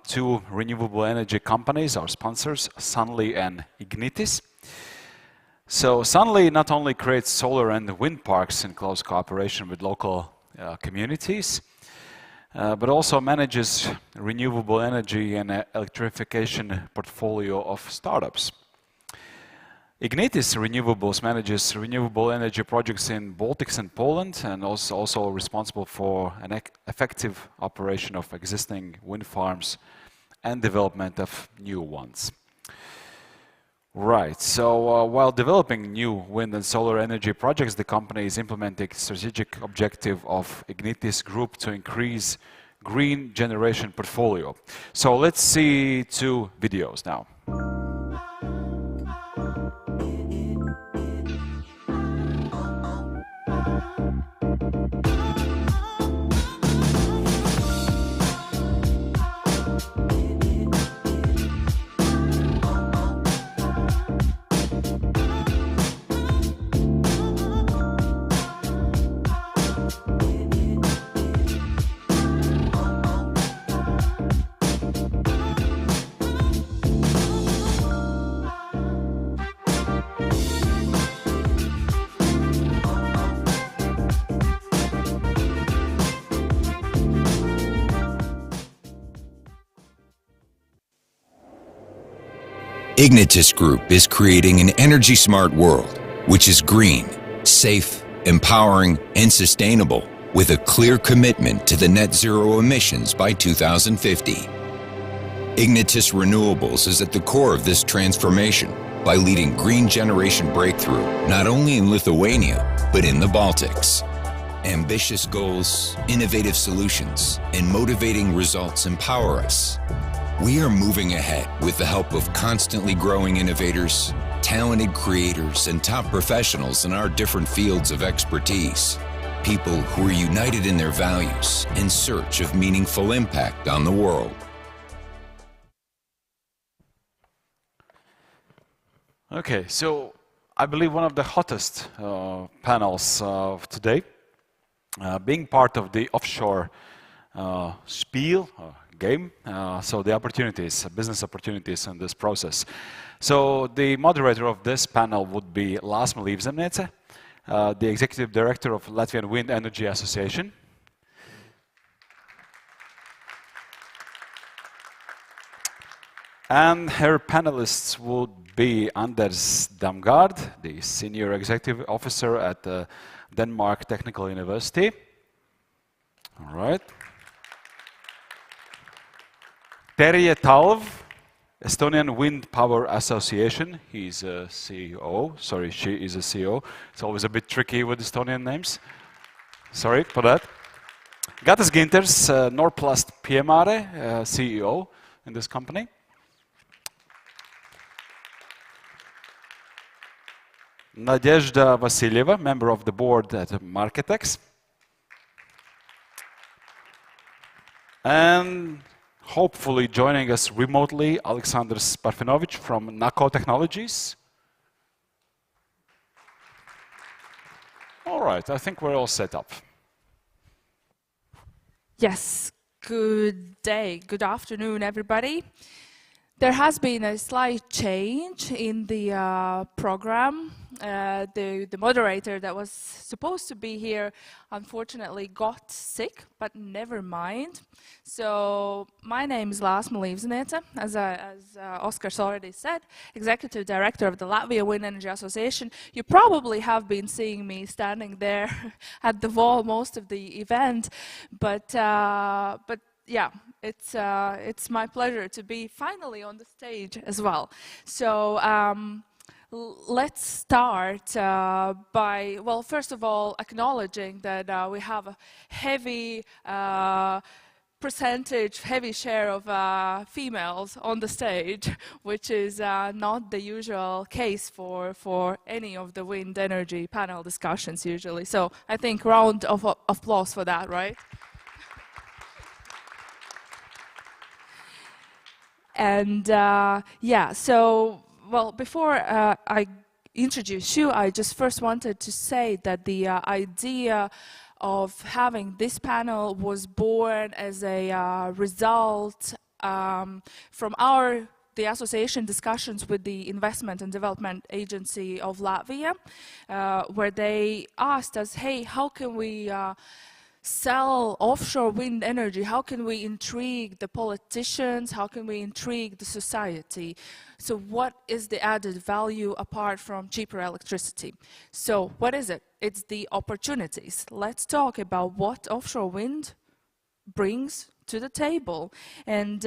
two renewable energy companies, our sponsors, Sunly and Ignitis. So Sunly not only creates solar and wind parks in close cooperation with local communities, but also manages renewable energy and electrification portfolio of startups. Ignitis Renewables manages renewable energy projects in Baltics and Poland, and also responsible for an effective operation of existing wind farms and development of new ones. Right, so while developing new wind and solar energy projects, the company is implementing strategic objective of Ignitis Group to increase green generation portfolio. So let's see two videos now. Ignitis Group is creating an energy-smart world, which is green, safe, empowering, and sustainable, with a clear commitment to the net zero emissions by 2050. Ignitis Renewables is at the core of this transformation by leading green generation breakthrough, not only in Lithuania, but in the Baltics. Ambitious goals, innovative solutions, and motivating results empower us. We are moving ahead with the help of constantly growing innovators, talented creators, and top professionals in our different fields of expertise. People who are united in their values in search of meaningful impact on the world. Okay, so I believe one of the hottest panels of today, being part of the offshore spiel, game, so the opportunities, business opportunities in this process. So the moderator of this panel would be Lāsma Līvzemniece, the Executive Director of Latvian Wind Energy Association. And her panelists would be Anders Damgaard, the Senior Executive Officer at the Denmark Technical University. All right. Terje Talv, Estonian Wind Power Association. He's a CEO. Sorry, she is a CEO. It's always a bit tricky with Estonian names. Sorry for that. Gatas Ginters, Norplast Piemāre, CEO in this company. Nadezhda Vasilyeva, member of the board at Marketex. And hopefully joining us remotely, Alexander Sparfinovich from NACO Technologies. All right, I think we're all set up. Yes, good day, good afternoon, everybody. There has been a slight change in the program. The moderator that was supposed to be here unfortunately got sick, but never mind. So my name is Lāsma Līvzemniece, as Oskars already said, Executive Director of the Latvian Wind Energy Association. You probably have been seeing me standing there at the wall most of the event, but yeah, it's my pleasure to be finally on the stage as well. So let's start by, well, first of all, acknowledging that we have a heavy percentage, heavy share of females on the stage, which is not the usual case for any of the wind energy panel discussions usually. So I think round of applause for that, right? And yeah, so, well, before I introduce you, I just first wanted to say that the idea of having this panel was born as a result from the association discussions with the Investment and Development Agency of Latvia, where they asked us, hey, how can we sell offshore wind energy? How can we intrigue the politicians? How can we intrigue the society? So what is the added value apart from cheaper electricity? So what is it? It's the opportunities. Let's talk about what offshore wind brings to the table. And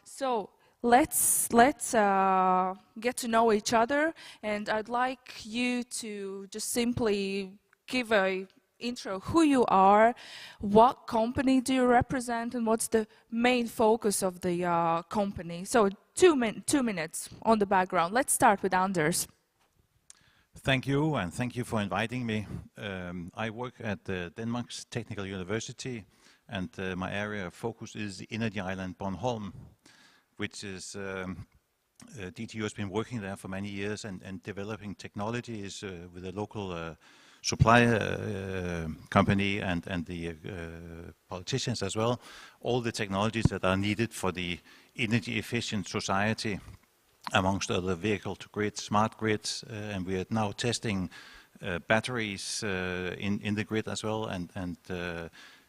so let's get to know each other. And I'd like you to just simply give a intro, who you are, what company do you represent, and what's the main focus of the company. So 2 minutes on the background. Let's start with Anders. Thank you, and thank you for inviting me. I work at Denmark's Technical University, and my area of focus is the energy island Bornholm, which is DTU has been working there for many years and developing technologies with a local supply company and the politicians as well, all the technologies that are needed for the energy efficient society, amongst other vehicle-to-grid, smart grids, and we are now testing batteries in the grid as well, and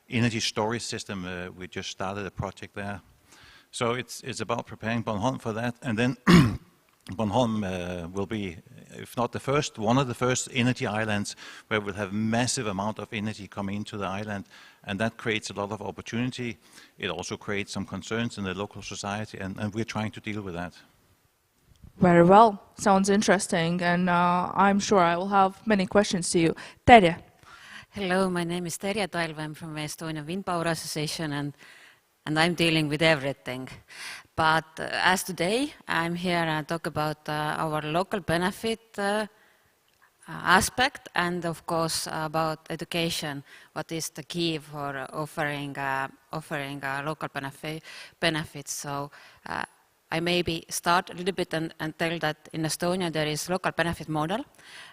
energy storage system. We just started a project there. So it's about preparing Bornholm for that, and then Bornholm will be, if not the first, one of the first energy islands where we'll have massive amount of energy coming into the island, and that creates a lot of opportunity. It also creates some concerns in the local society, and we're trying to deal with that. Very well. Sounds interesting, and I'm sure I will have many questions to you. Terje. Hello, my name is Terje Talve. I'm from Estonian Wind Power Association, and I'm dealing with everything. But as today, I'm here to talk about our local benefit aspect, and of course about education. What is the key for offering local benefits? So I maybe start a little bit and tell that in Estonia there is local benefit model,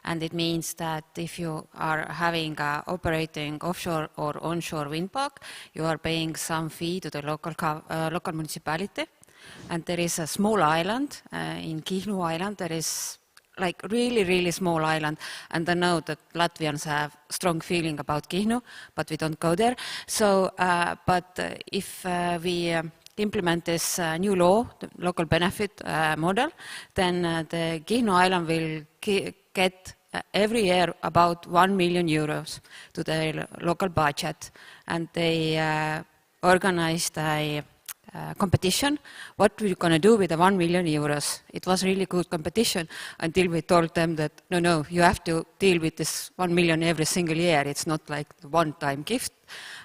and it means that if you are having operating offshore or onshore wind park, you are paying some fee to the local municipality. And there is a small island in Kihnu Island. There is like really small island, and I know that Latvians have strong feeling about Kihnu, but we don't go there. So, but if we implement this new law, the local benefit model, then the Kihnu Island will get every year about 1 million euros to their local budget. And they organized a competition. What we're going to do with the 1 million euros? It was really good competition until we told them that, no, you have to deal with this 1 million every single year. It's not like the one-time gift.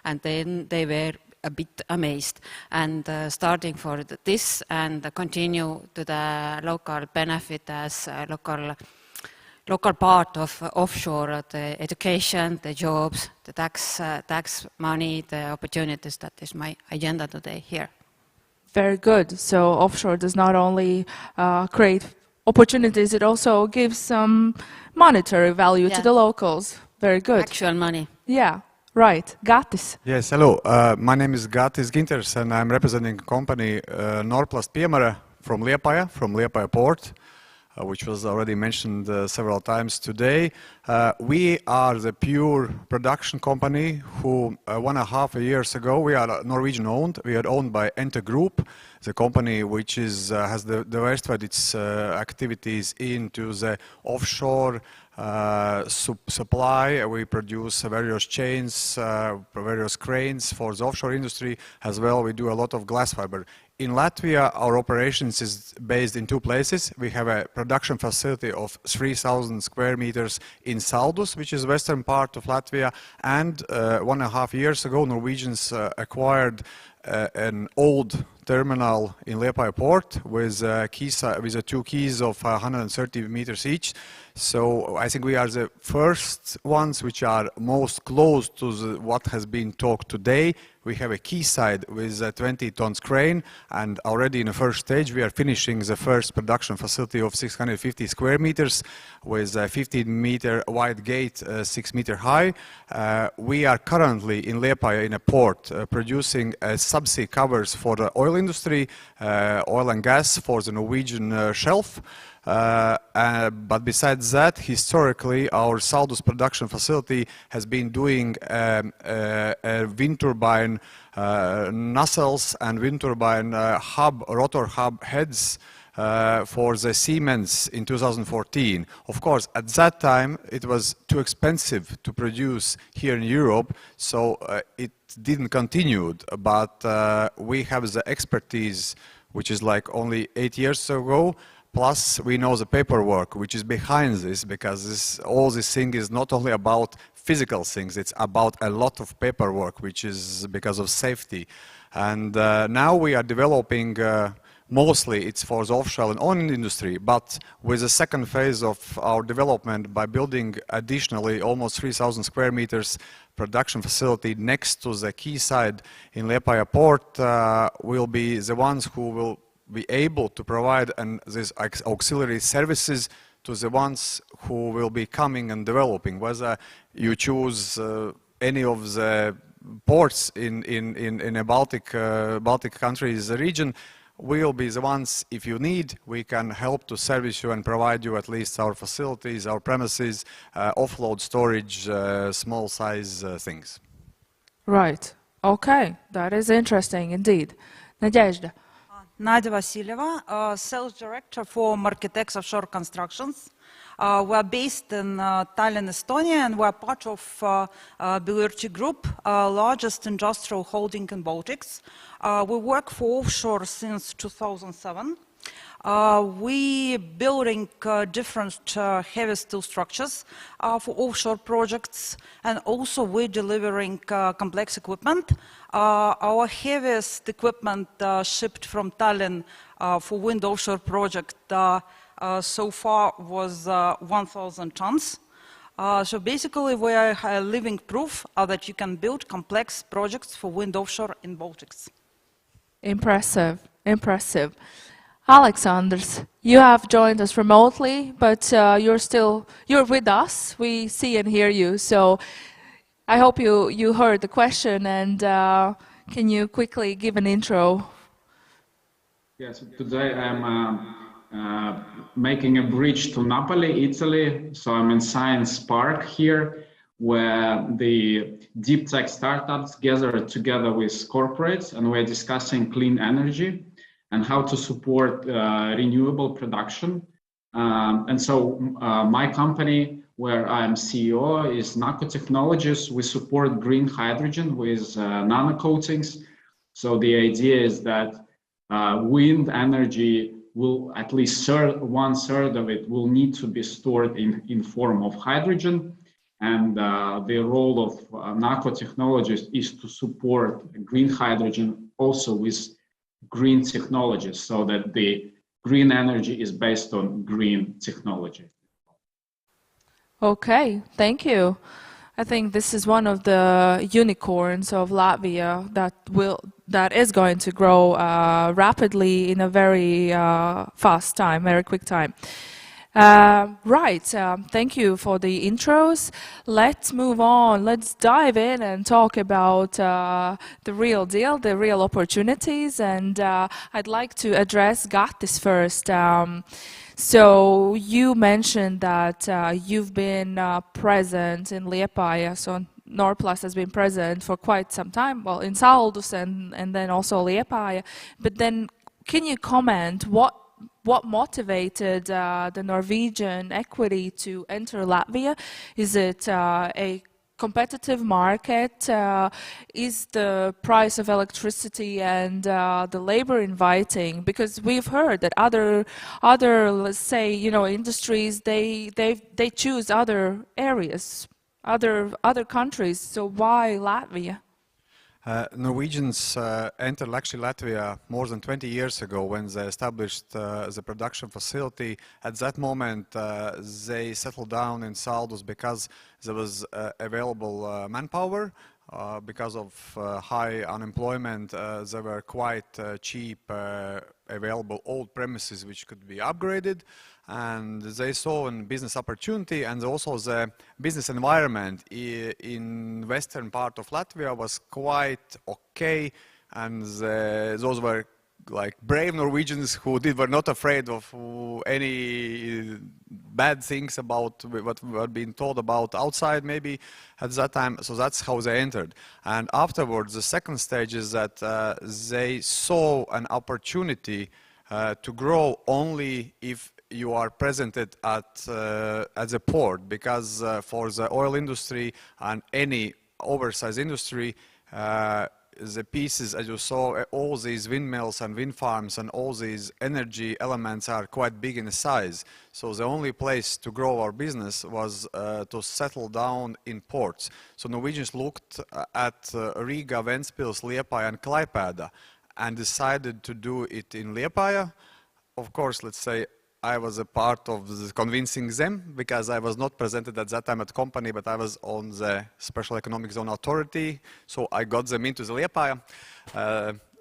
And then they were a bit amazed, and starting for this and continue to the local benefit as a local part of offshore, the education, the jobs, the tax money, the opportunities. That is my agenda today here. Very good. So offshore does not only create opportunities, it also gives some monetary value to the locals. Very good. Actual money. Yeah. Right, Gatis. Yes, hello. My name is Gatis Ginters, and I'm representing company Norplast Piemare from Liepāja port. which was already mentioned several times today. We are the pure production company who 1.5 years ago, we are Norwegian owned. We are owned by Enter Group, the company which has diversified its activities into the offshore supply. We produce various chains, various cranes for the offshore industry as well. We do a lot of glass fiber. In Latvia, our operations is based in 2 places. We have a production facility of 3,000 square meters in Saldus, which is western part of Latvia. And 1.5 years ago, Norwegians acquired an old terminal in Liepāja port with 2 quays of 130 meters each. So I think we are the first ones which are most close to what has been talked today. We have a quayside with a 20 tons crane, and already in the first stage we are finishing the first production facility of 650 square meters with a 15-meter wide gate, 6 meter high. We are currently in Liepāja in a port producing subsea covers for the oil industry, oil and gas for the Norwegian shelf. But besides that, historically, our Saldus production facility has been doing wind turbine nacelles and wind turbine rotor hub heads for the Siemens in 2014. Of course, at that time, it was too expensive to produce here in Europe, so it didn't continue. But we have the expertise, which is like only 8 years ago. Plus, we know the paperwork which is behind this, because all this thing is not only about physical things, it's about a lot of paperwork, which is because of safety. And now we are developing, mostly it's for the offshore and oil industry, but with the second phase of our development by building additionally almost 3,000 square meters production facility next to the quayside in Liepāja port, will be the ones who will be able to provide these auxiliary services to the ones who will be coming and developing. Whether you choose any of the ports in a Baltic countries region, we'll be the ones, if you need, we can help to service you and provide you at least our facilities, our premises, offload storage, small size things. Right. Okay. That is interesting indeed. Nadezhda. Nadia Vasilyeva, Sales Director for Markitex Offshore Constructions. We're based in Tallinn, Estonia, and we're part of Belurti Group, largest industrial holding in Baltics. We work for offshore since 2007. We building different heavy steel structures for offshore projects, and also we're delivering complex equipment. Our heaviest equipment shipped from Tallinn for wind offshore project so far was 1,000 tons. So basically we are living proof that you can build complex projects for wind offshore in Baltics. Impressive, impressive. Alexanders, you have joined us remotely, but you're with us. We see and hear you. So I hope you heard the question, and can you quickly give an intro? Yes, today I'm making a bridge to Napoli, Italy. So I'm in Science Park here, where the deep tech startups gather together with corporates, and we're discussing clean energy and how to support renewable production. And so my company, where I'm CEO, is Nako Technologies. We support green hydrogen with nano coatings. So the idea is that wind energy will, at least 1/3 of it will need to be stored in form of hydrogen. And the role of Nako Technologies is to support green hydrogen also with green technologies, so that the green energy is based on green technology. Okay, thank you. I think this is one of the unicorns of Latvia that is going to grow rapidly in a very fast time, very quick time. Right, thank you for the intros. Let's move on, let's dive in and talk about the real deal, the real opportunities, and I'd like to address Gatis first. So you mentioned that you've been present in Liepāja, so Norplus has been present for quite some time, well, in Saldus and then also Liepāja. But then can you comment what motivated the Norwegian equity to enter Latvia? Is it a competitive market? Is the price of electricity and the labor inviting? Because we've heard that other let's say, you know, industries, they choose other areas, other countries. So why Latvia? Norwegians entered actually Latvia more than 20 years ago when they established the production facility. At that moment, they settled down in Saldus because there was available manpower. Because of high unemployment, there were quite cheap available old premises which could be upgraded, and they saw a business opportunity, and also the business environment in western part of Latvia was quite okay, and those were like brave Norwegians who were not afraid of any bad things about what were being told about outside maybe at that time. So that's how they entered. And afterwards, the second stage is that they saw an opportunity to grow only if you are present at the port, because for the oil industry and any oversized industry, the pieces, as you saw, all these windmills and wind farms and all these energy elements are quite big in size. So the only place to grow our business was to settle down in ports. So Norwegians looked at Riga, Ventspils, Liepāja and Klaipēda and decided to do it in Liepāja. Of course, let's say I was a part of convincing them, because I was not presented at that time at the company, but I was on the Special Economic Zone Authority, so I got them into the Liepāja.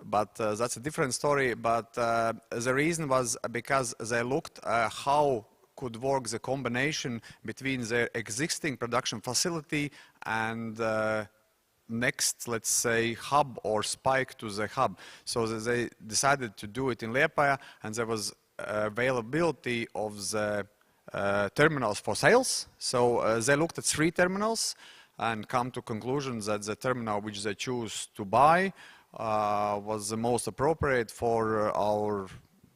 But that's a different story. But the reason was because they looked how could work the combination between their existing production facility and next, let's say, hub or spike to the hub. So they decided to do it in Liepāja, and there was availability of the terminals for sales. So they looked at 3 terminals and come to conclusions that the terminal which they choose to buy was the most appropriate for our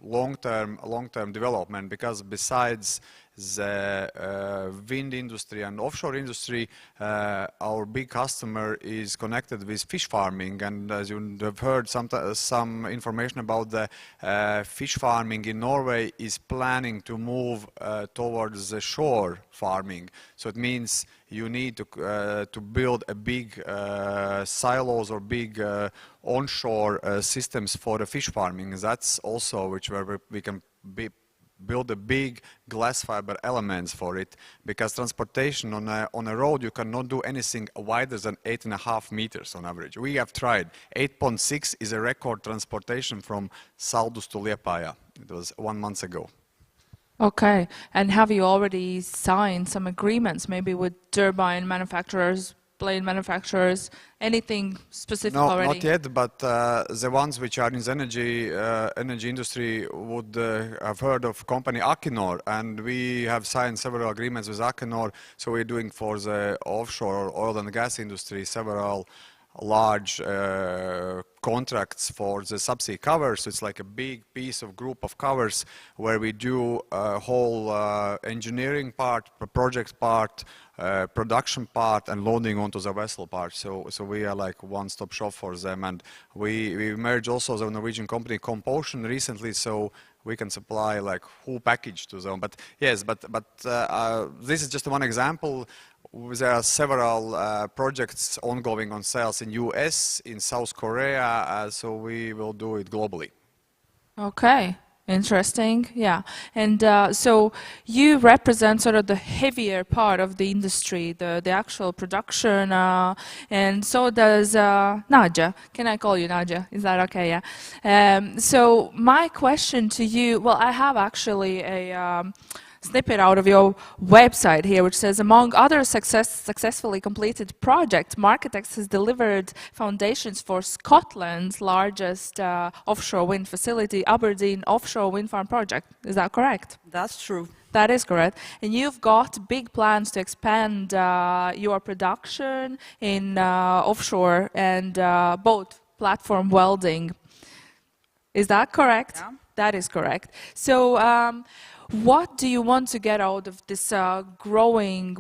long-term development, because besides the wind industry and offshore industry, our big customer is connected with fish farming, and as you have heard some information about the fish farming in Norway is planning to move towards the shore farming. So it means you need to build a big silos or big onshore systems for the fish farming. That's also where we can build a big glass fiber elements for it, because transportation on a road, you cannot do anything wider than 8.5 meters on average. We have tried. 8.6 is a record transportation from Saldus to Liepāja. It was 1 month ago. Okay, and have you already signed some agreements, maybe with turbine manufacturers, blade manufacturers, anything specific already? No, not yet, but the ones which are in the energy industry would have heard of company Akinor, and we have signed several agreements with Akinor. So we're doing for the offshore oil and gas industry several large contracts for the subsea covers. So it's like a big piece of group of covers where we do a whole engineering part, project part, production part, and loading onto the vessel part. So we are like one-stop shop for them, and we merged also the Norwegian company Compotion recently, so we can supply like whole package to them. But yes, but this is just one example. There are several projects ongoing on sales in US, in South Korea, so we will do it globally. Okay, interesting, yeah. And so you represent sort of the heavier part of the industry, the actual production, and so does Nadia. Can I call you Nadia? Is that okay? Yeah. So my question to you, well, I have actually a snippet out of your website here, which says, among other successfully completed projects, Marketex has delivered foundations for Scotland's largest offshore wind facility, Aberdeen Offshore Wind Farm Project. Is that correct? That's true. That is correct. And you've got big plans to expand your production in offshore and boat platform welding. Is that correct? Yeah. That is correct. So what do you want to get out of this growing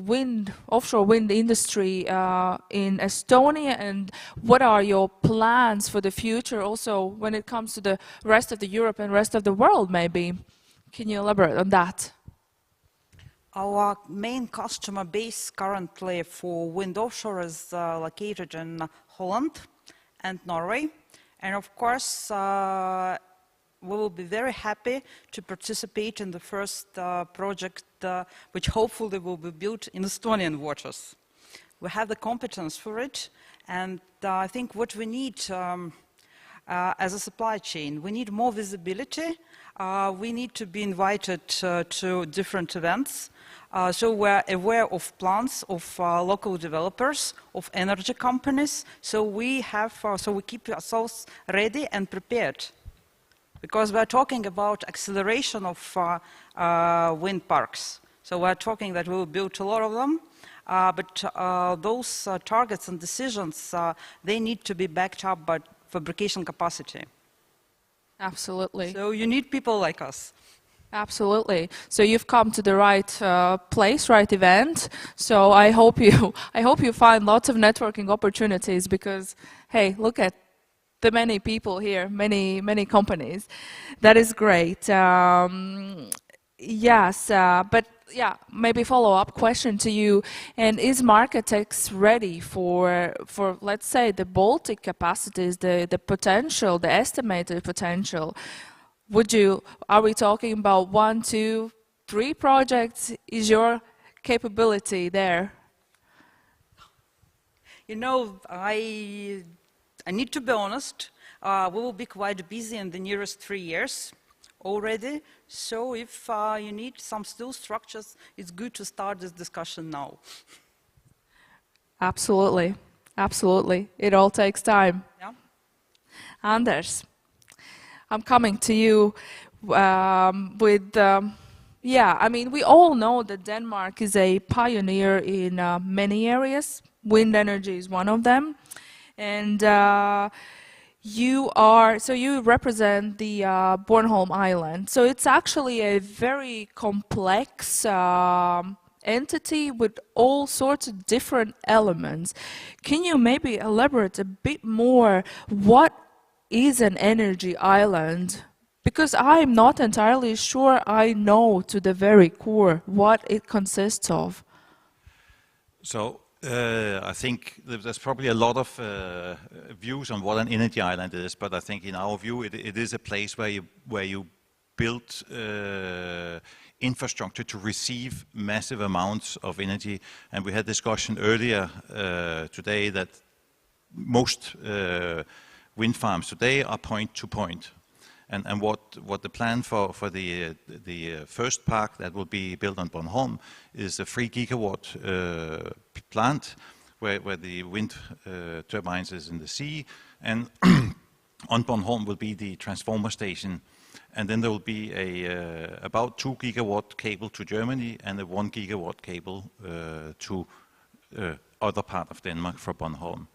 offshore wind industry in Estonia, and what are your plans for the future also when it comes to the rest of the Europe and rest of the world maybe? Can you elaborate on that? Our main customer base currently for wind offshore is located in Holland and Norway. And of course, we will be very happy to participate in the first project, which hopefully will be built in Estonian waters. We have the competence for it, and I think what we need as a supply chain, we need more visibility. We need to be invited to different events. So we're aware of plans of local developers, of energy companies. So we keep ourselves ready and prepared, because we're talking about acceleration of wind parks. So we're talking that we will build a lot of them, but those targets and decisions, they need to be backed up by fabrication capacity. Absolutely. So you need people like us. Absolutely. So you've come to the right place, right event. So I hope you find lots of networking opportunities, because hey, look at the many people here, many companies. That is great. Yes, but yeah, maybe follow-up question to you. And is Marketex ready for let's say the Baltic capacities, the potential, the estimated potential? Are we talking about 1, 2, 3 projects? Is your capability there? You know, I need to be honest. We will be quite busy in the nearest 3 years already. So if you need some steel structures, it's good to start this discussion now. Absolutely. Absolutely. It all takes time. Yeah. Anders, I'm coming to you with, I mean, we all know that Denmark is a pioneer in many areas. Wind energy is one of them. And you represent the Bornholm Island. So it's actually a very complex entity with all sorts of different elements. Can you maybe elaborate a bit more what is an energy island? Because I'm not entirely sure I know to the very core what it consists of. So I think there's probably a lot of views on what an energy island is, but I think in our view it is a place where you build infrastructure to receive massive amounts of energy. And we had discussion earlier today that most wind farms today are point-to-point. And what the plan for the first park that will be built on Bornholm is a 3 gigawatt plant where the wind turbines is in the sea, and on Bornholm will be the transformer station, and then there will be a about 2 gigawatt cable to Germany and a 1 gigawatt cable to other part of Denmark for Bornholm.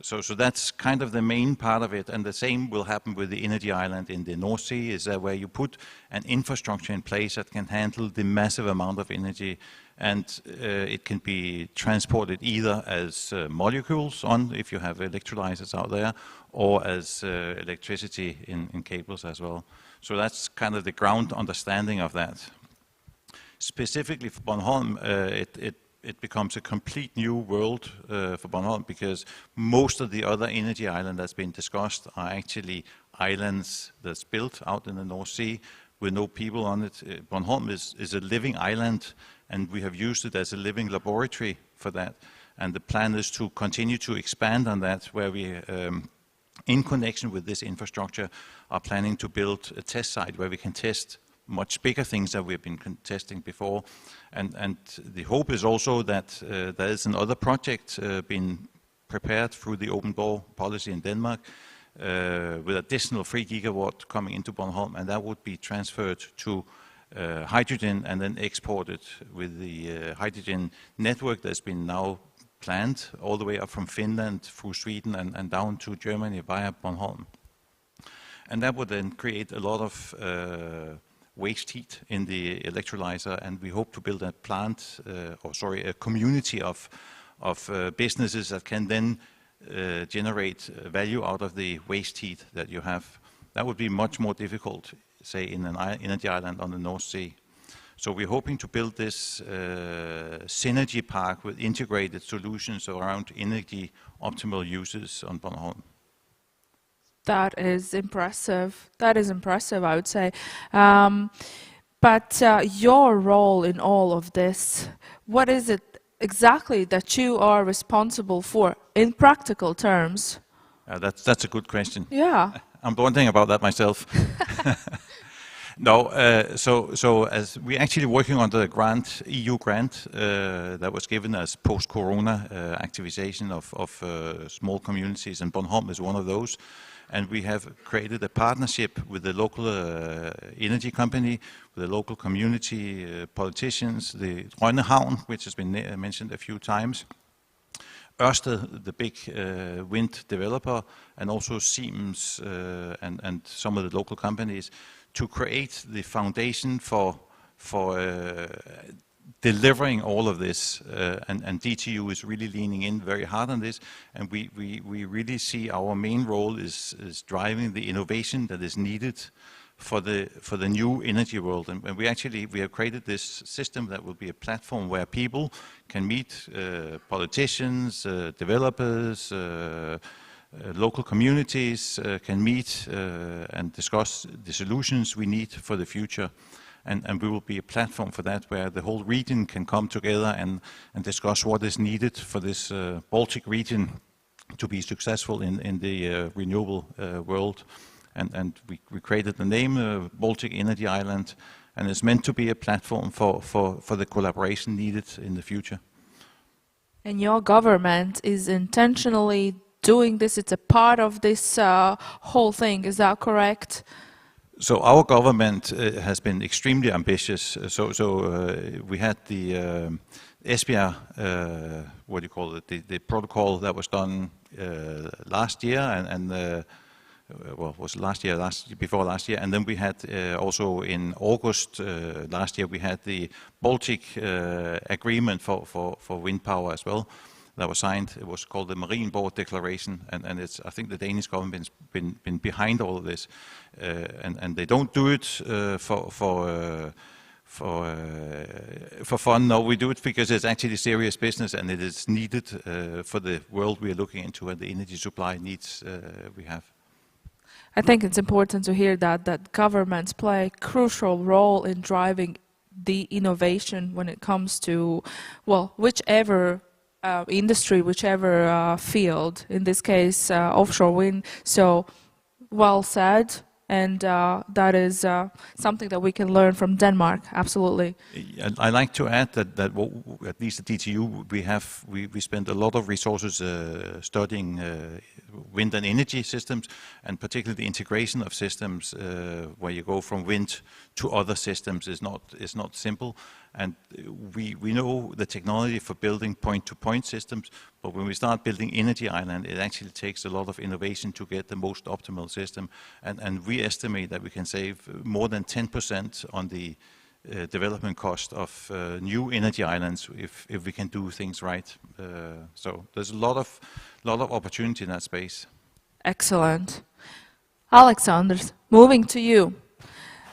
So that's kind of the main part of it, and the same will happen with the energy island in the North Sea, is where you put an infrastructure in place that can handle the massive amount of energy, and it can be transported either as molecules on, if you have electrolyzers out there, or as electricity in cables as well. So that's kind of the ground understanding of that. Specifically for Bornholm, it becomes a complete new world for Bornholm, because most of the other energy islands that's been discussed are actually islands that's built out in the North Sea with no people on it. Bornholm is a living island, and we have used it as a living laboratory for that. And the plan is to continue to expand on that, where we, in connection with this infrastructure, are planning to build a test site where we can test much bigger things that we've been testing before. And the hope is also that there is another project being prepared through the open door policy in Denmark with additional 3 gigawatt coming into Bornholm, and that would be transferred to hydrogen and then exported with the hydrogen network that's been now planned all the way up from Finland through Sweden and down to Germany via Bornholm. And that would then create a lot of waste heat in the electrolyzer, and we hope to build a plant, a community of businesses that can then generate value out of the waste heat that you have. That would be much more difficult, say, in an energy island on the North Sea. So we're hoping to build this synergy park with integrated solutions around energy optimal uses on Bornholm. That is impressive. That is impressive, I would say. But your role in all of this, what is it exactly that you are responsible for in practical terms? That's a good question. Yeah. I'm wondering about that myself. No, so as we're actually working on the grant, EU grant that was given as post-corona activization of small communities, and Bornholm is one of those. And we have created a partnership with the local energy company, with the local community politicians, the Rønne Havn, which has been mentioned a few times, Ørsted, the big wind developer, and also Siemens and some of the local companies, to create the foundation for delivering all of this, and DTU is really leaning in very hard on this, and we really see our main role is driving the innovation that is needed for the new energy world. And we have created this system that will be a platform where people can meet politicians, developers, local communities can meet and discuss the solutions we need for the future. And we will be a platform for that, where the whole region can come together and discuss what is needed for this Baltic region to be successful in the renewable world. And we created the name Baltic Energy Island, and it's meant to be a platform for the collaboration needed in the future. And your government is intentionally doing this, it's a part of this whole thing, is that correct? So our government has been extremely ambitious. We had the Esbjerg, what do you call it, the protocol that was done last year, well, was before last year, and then we had also in August last year we had the Baltic agreement for wind power as well. That was signed. It was called the Marienborg Declaration, and it's, I think the Danish government's been behind all of this, and they don't do it for fun. No, we do it because it's actually serious business, and it is needed for the world we are looking into and the energy supply needs we have. I think it's important to hear that governments play a crucial role in driving the innovation when it comes to, well, whichever industry, whichever field, in this case offshore wind. So well said, and that is something that we can learn from Denmark, absolutely. I like to add that at least at DTU we spend a lot of resources studying wind and energy systems, and particularly the integration of systems where you go from wind to other systems is not simple. And we know the technology for building point-to-point systems, but when we start building energy island, it actually takes a lot of innovation to get the most optimal system. And we estimate that we can save more than 10% on the development cost of new energy islands if we can do things right. So there's a lot of opportunity in that space. Excellent. Alexander, moving to you.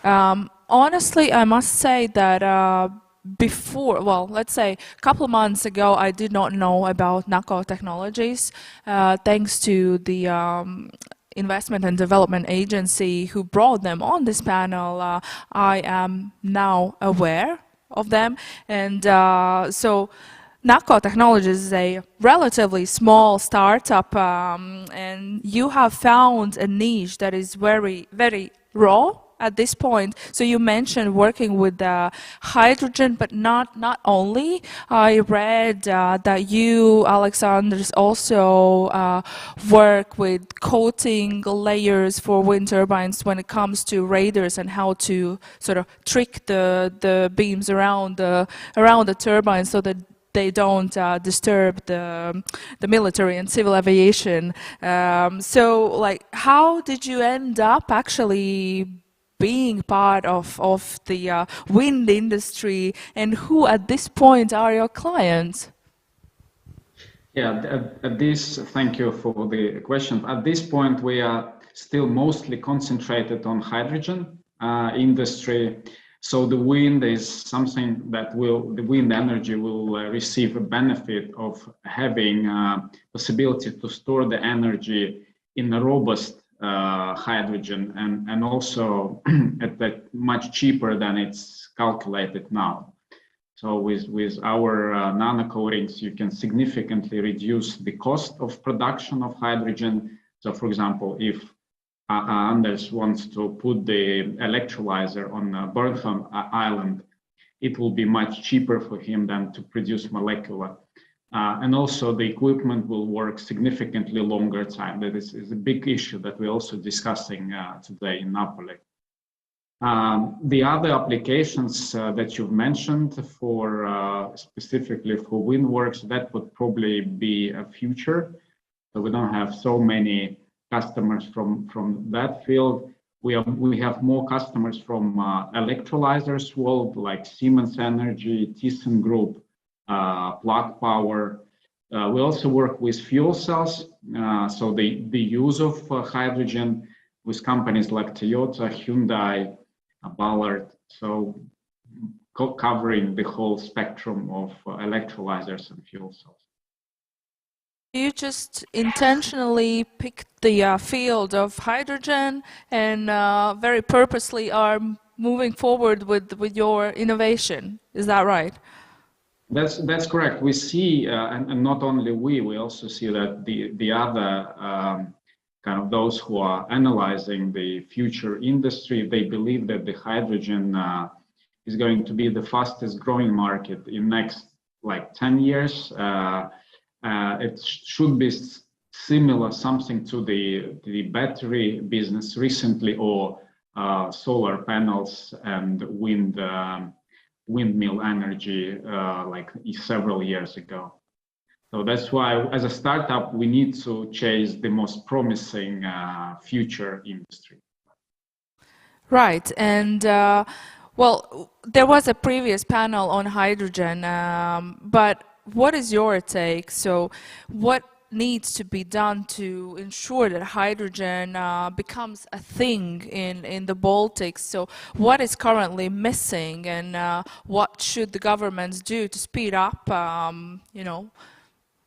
Honestly, I must say that before, well, let's say a couple of months ago, I did not know about NACO technologies. Thanks to the Investment and Development Agency who brought them on this panel, I am now aware of them. And so NACO Technologies is a relatively small startup, and you have found a niche that is very, very raw at this point? So you mentioned working with hydrogen, but not only. I read that you, Alexander, also work with coating layers for wind turbines when it comes to radars and how to sort of trick the beams around the turbine so that they don't disturb the military and civil aviation. So, like, how did you end up actually being part of the wind industry, and who at this point are your clients? Yeah, thank you for the question. At this point, we are still mostly concentrated on hydrogen industry. So the wind is something that the wind energy will receive a benefit of having possibility to store the energy in a robust hydrogen and also at that much cheaper than it's calculated now. So with our nano coatings, you can significantly reduce the cost of production of hydrogen. So for example, if Anders wants to put the electrolyzer on Burnham Island, it will be much cheaper for him than to produce molecular. And also the equipment will work significantly longer time. That is a big issue that we're also discussing today in Napoli. The other applications that you've mentioned for specifically for WindWorks, that would probably be a future. So we don't have so many customers from that field. We have more customers from electrolyzers world, like Siemens Energy, ThyssenKrupp, Plug Power. We also work with fuel cells, so the use of hydrogen with companies like Toyota, Hyundai, Ballard, so covering the whole spectrum of electrolyzers and fuel cells. You just intentionally picked the field of hydrogen and very purposely are moving forward with your innovation. Is that right? That's correct. We see, and not only we also see that the other kind of those who are analyzing the future industry, they believe that the hydrogen is going to be the fastest growing market in next like 10 years. It should be similar something to the battery business recently, or solar panels and windmill energy like several years ago. So that's why as a startup, we need to chase the most promising future industry. Right, and well, there was a previous panel on hydrogen, but what is your take? So what needs to be done to ensure that hydrogen becomes a thing in the Baltics? So what is currently missing, and what should the governments do to speed up,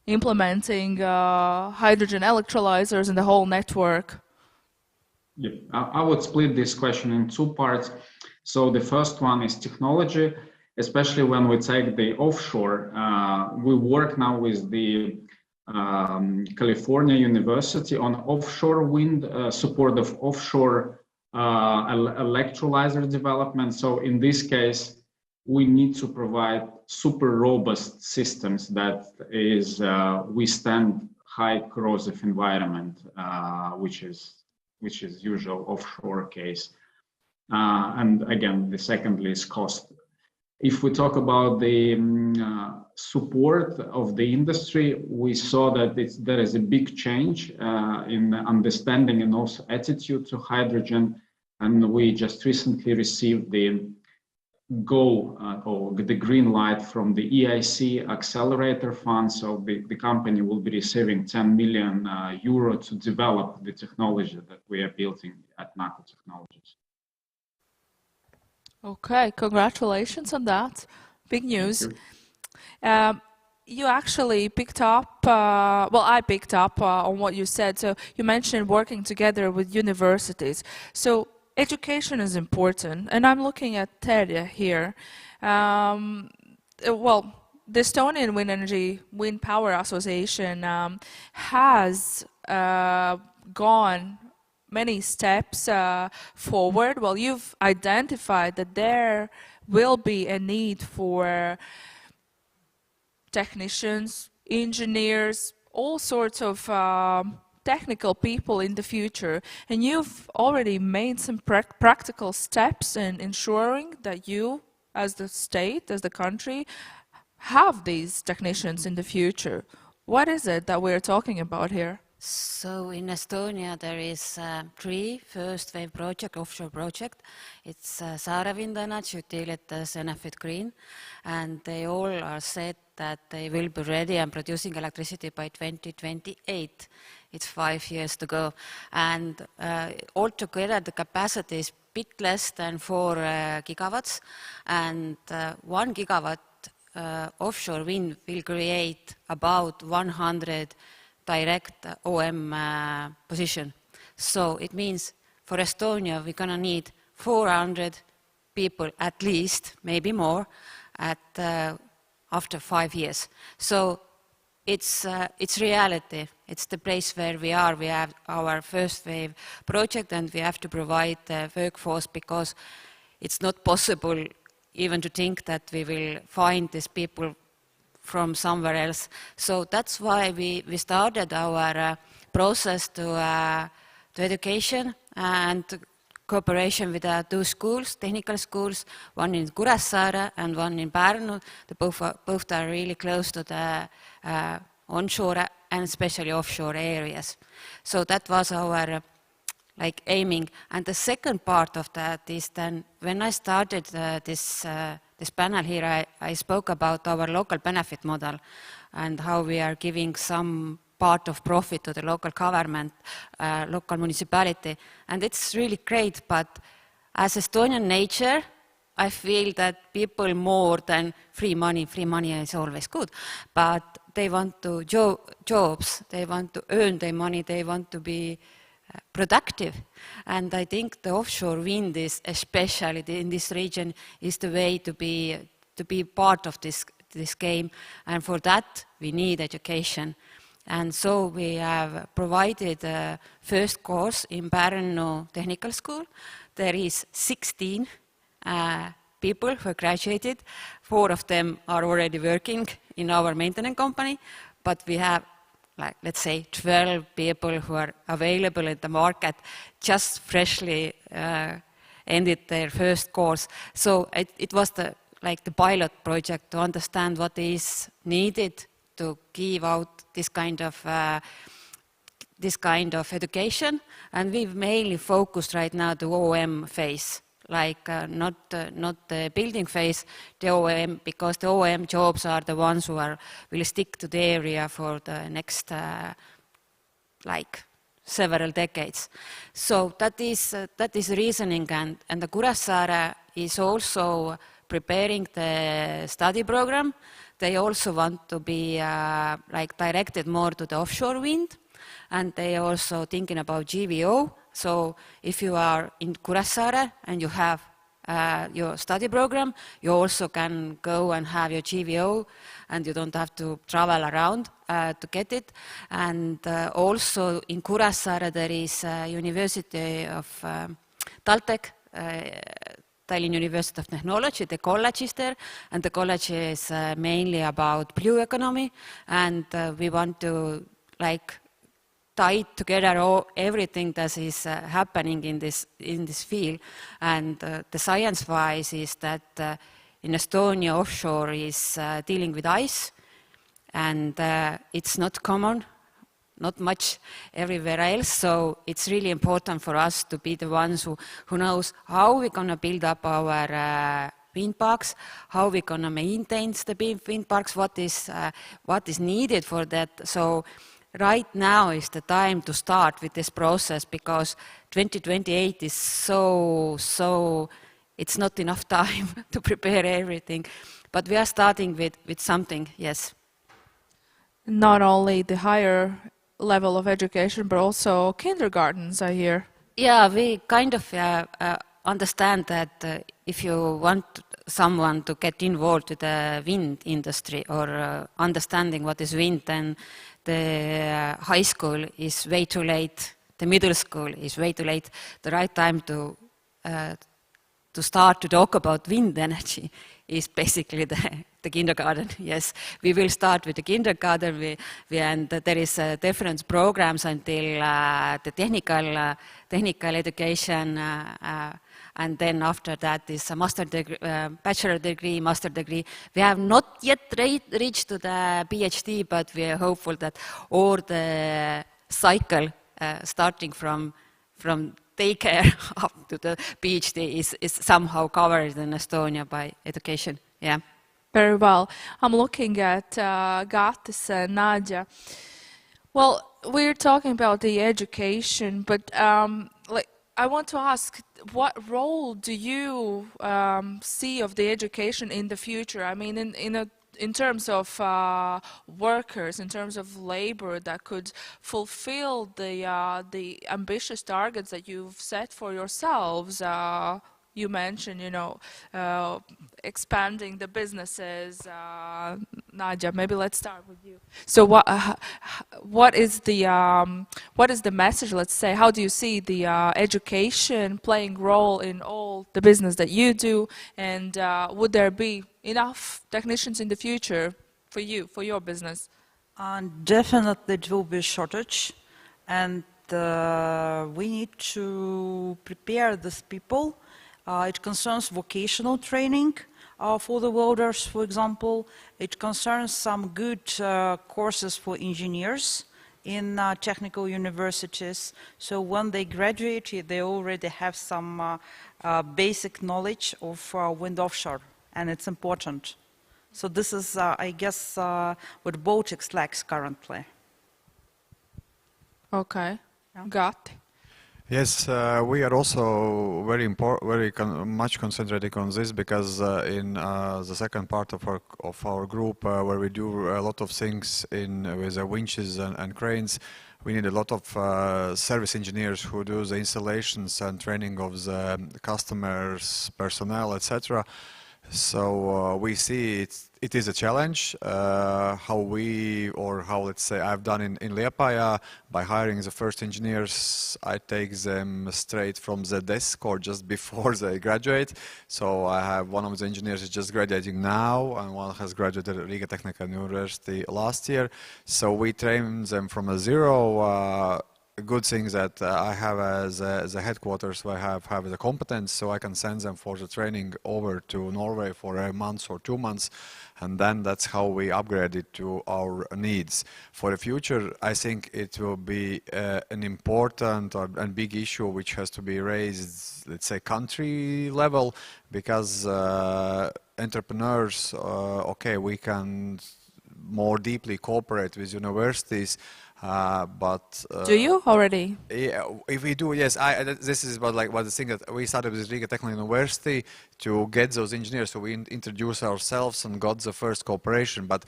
implementing hydrogen electrolyzers in the whole network? Yeah, I would split this question in two parts. So the first one is technology, especially when we take the offshore. We work now with the California University on offshore wind, support of offshore electrolyzer development. So in this case, we need to provide super robust systems that is withstand high corrosive environment, which is usual offshore case. And again, the secondly is cost. If we talk about the support of the industry, we saw that there is a big change in understanding and also attitude to hydrogen. And we just recently received the or the green light from the EIC Accelerator Fund. So the company will be receiving 10 million euro to develop the technology that we are building at Nano Technologies. Okay, congratulations on that. Big news. You actually picked up, well, I picked up on what you said. So you mentioned working together with universities. So education is important, and I'm looking at Terje here. Well, the Estonian Wind Power Association has gone many steps forward. Well, you've identified that there will be a need for technicians, engineers, all sorts of technical people in the future. And you've already made some practical steps in ensuring that you, as the state, as the country, have these technicians in the future. What is it that we're talking about here? So in Estonia there is 3 first wave project, offshore project. It's Saare Wind Energy, Utilitas, Enefit Green, and they all are said that they will be ready and producing electricity by 2028. It's 5 years to go, and altogether the capacity is a bit less than 4 gigawatts, and 1 gigawatt offshore wind will create about 100 direct OM position. So it means for Estonia we're going to need 400 people at least, maybe more, after 5 years. So it's reality. It's the place where we are. We have our first wave project and we have to provide the workforce, because it's not possible even to think that we will find these people from somewhere else. So that's why we started our process to education and cooperation with 2 schools, technical schools, one in Kuressaare and one in Pärnu. Both are really close to the onshore and especially offshore areas. So that was our aiming. And the second part of that is then when I started this panel here, I spoke about our local benefit model and how we are giving some part of profit to the local government, local municipality. And it's really great, but as Estonian nature, I feel that people more than free money is always good, but they want to jobs, they want to earn their money, they want to be productive. And I think the offshore wind is, especially in this region, is the way to be part of this game. And for that, we need education. And so we have provided a first course in Pärnu Technical School. There is 16 people who graduated. 4 of them are already working in our maintenance company, but we have let's say 12 people who are available in the market, just freshly ended their first course. So it was the pilot project to understand what is needed to give out this kind of education. And we've mainly focused right now the OM phase, not the building phase, the OM, because the OM jobs are the ones who will stick to the area for the next several decades. So that is reasoning, and the Kuressaare is also preparing the study program. They also want to be directed more to the offshore wind, and they are also thinking about GVO. So if you are in Kuressaare and you have your study program, you also can go and have your GVO, and you don't have to travel around to get it. And also in Kuressaare there is University of Baltic, Tallinn University of Technology, the college is there, and the college is mainly about blue economy, and we want to tie together everything that is happening in this field. And the science-wise is that in Estonia offshore is dealing with ice, and it's not common, not much everywhere else. So it's really important for us to be the ones who knows how we're going to build up our wind parks, how we're going to maintain the wind parks, what is needed for that. So right now is the time to start with this process, because 2028 is so it's not enough time to prepare everything. But we are starting with something, yes. Not only the higher level of education, but also kindergartens, I hear. Yeah, we kind of understand that if you want someone to get involved with the wind industry or understanding what is wind, then the high school is way too late the middle school is way too late. The right time to start to talk about wind energy is basically the kindergarten. Yes, we will start with the kindergarten, and there is different programs until the technical education, and then after that is a master degree, bachelor degree, master degree. We have not yet reached to the PhD, but we are hopeful that all the cycle starting from daycare up to the PhD is somehow covered in Estonia by education. Yeah. Very well. I'm looking at Gatis and Nadia. Well, we're talking about the education, but I want to ask, what role do you see of the education in the future? I mean, in terms of workers, in terms of labor that could fulfill the ambitious targets that you've set for yourselves. You mentioned, expanding the businesses. Nadia, maybe let's start with you. So, what is the message? Let's say, how do you see the education playing role in all the business that you do? And would there be enough technicians in the future for you, for your business? Definitely, it will be a shortage, and we need to prepare these people. It concerns vocational training for the welders, for example. It concerns some good courses for engineers in technical universities. So when they graduate, they already have some basic knowledge of wind offshore, and it's important. So this is, I guess, what Baltics lacks currently. Okay, got it. Yes, we are also very much concentrating on this because in the second part of our group, where we do a lot of things with the winches and cranes, we need a lot of service engineers who do the installations and training of the customers, personnel, etc. So we see it is a challenge. How let's say I've done in Liepāja by hiring the first engineers. I take them straight from the desk or just before they graduate. So I have one of the engineers is just graduating now, and one has graduated at Riga Technical University last year. So we train them from a zero. Good thing that I have as the headquarters where I have the competence, so I can send them for the training over to Norway for a month or 2 months, and then that's how we upgrade it to our needs. For the future, I think it will be an important and big issue which has to be raised, let's say, country level, because entrepreneurs, okay, we can more deeply cooperate with universities. But do you already? Yeah, if we do, yes. This is about what the thing that we started with Riga Technical University to get those engineers. So we introduced ourselves and got the first cooperation. But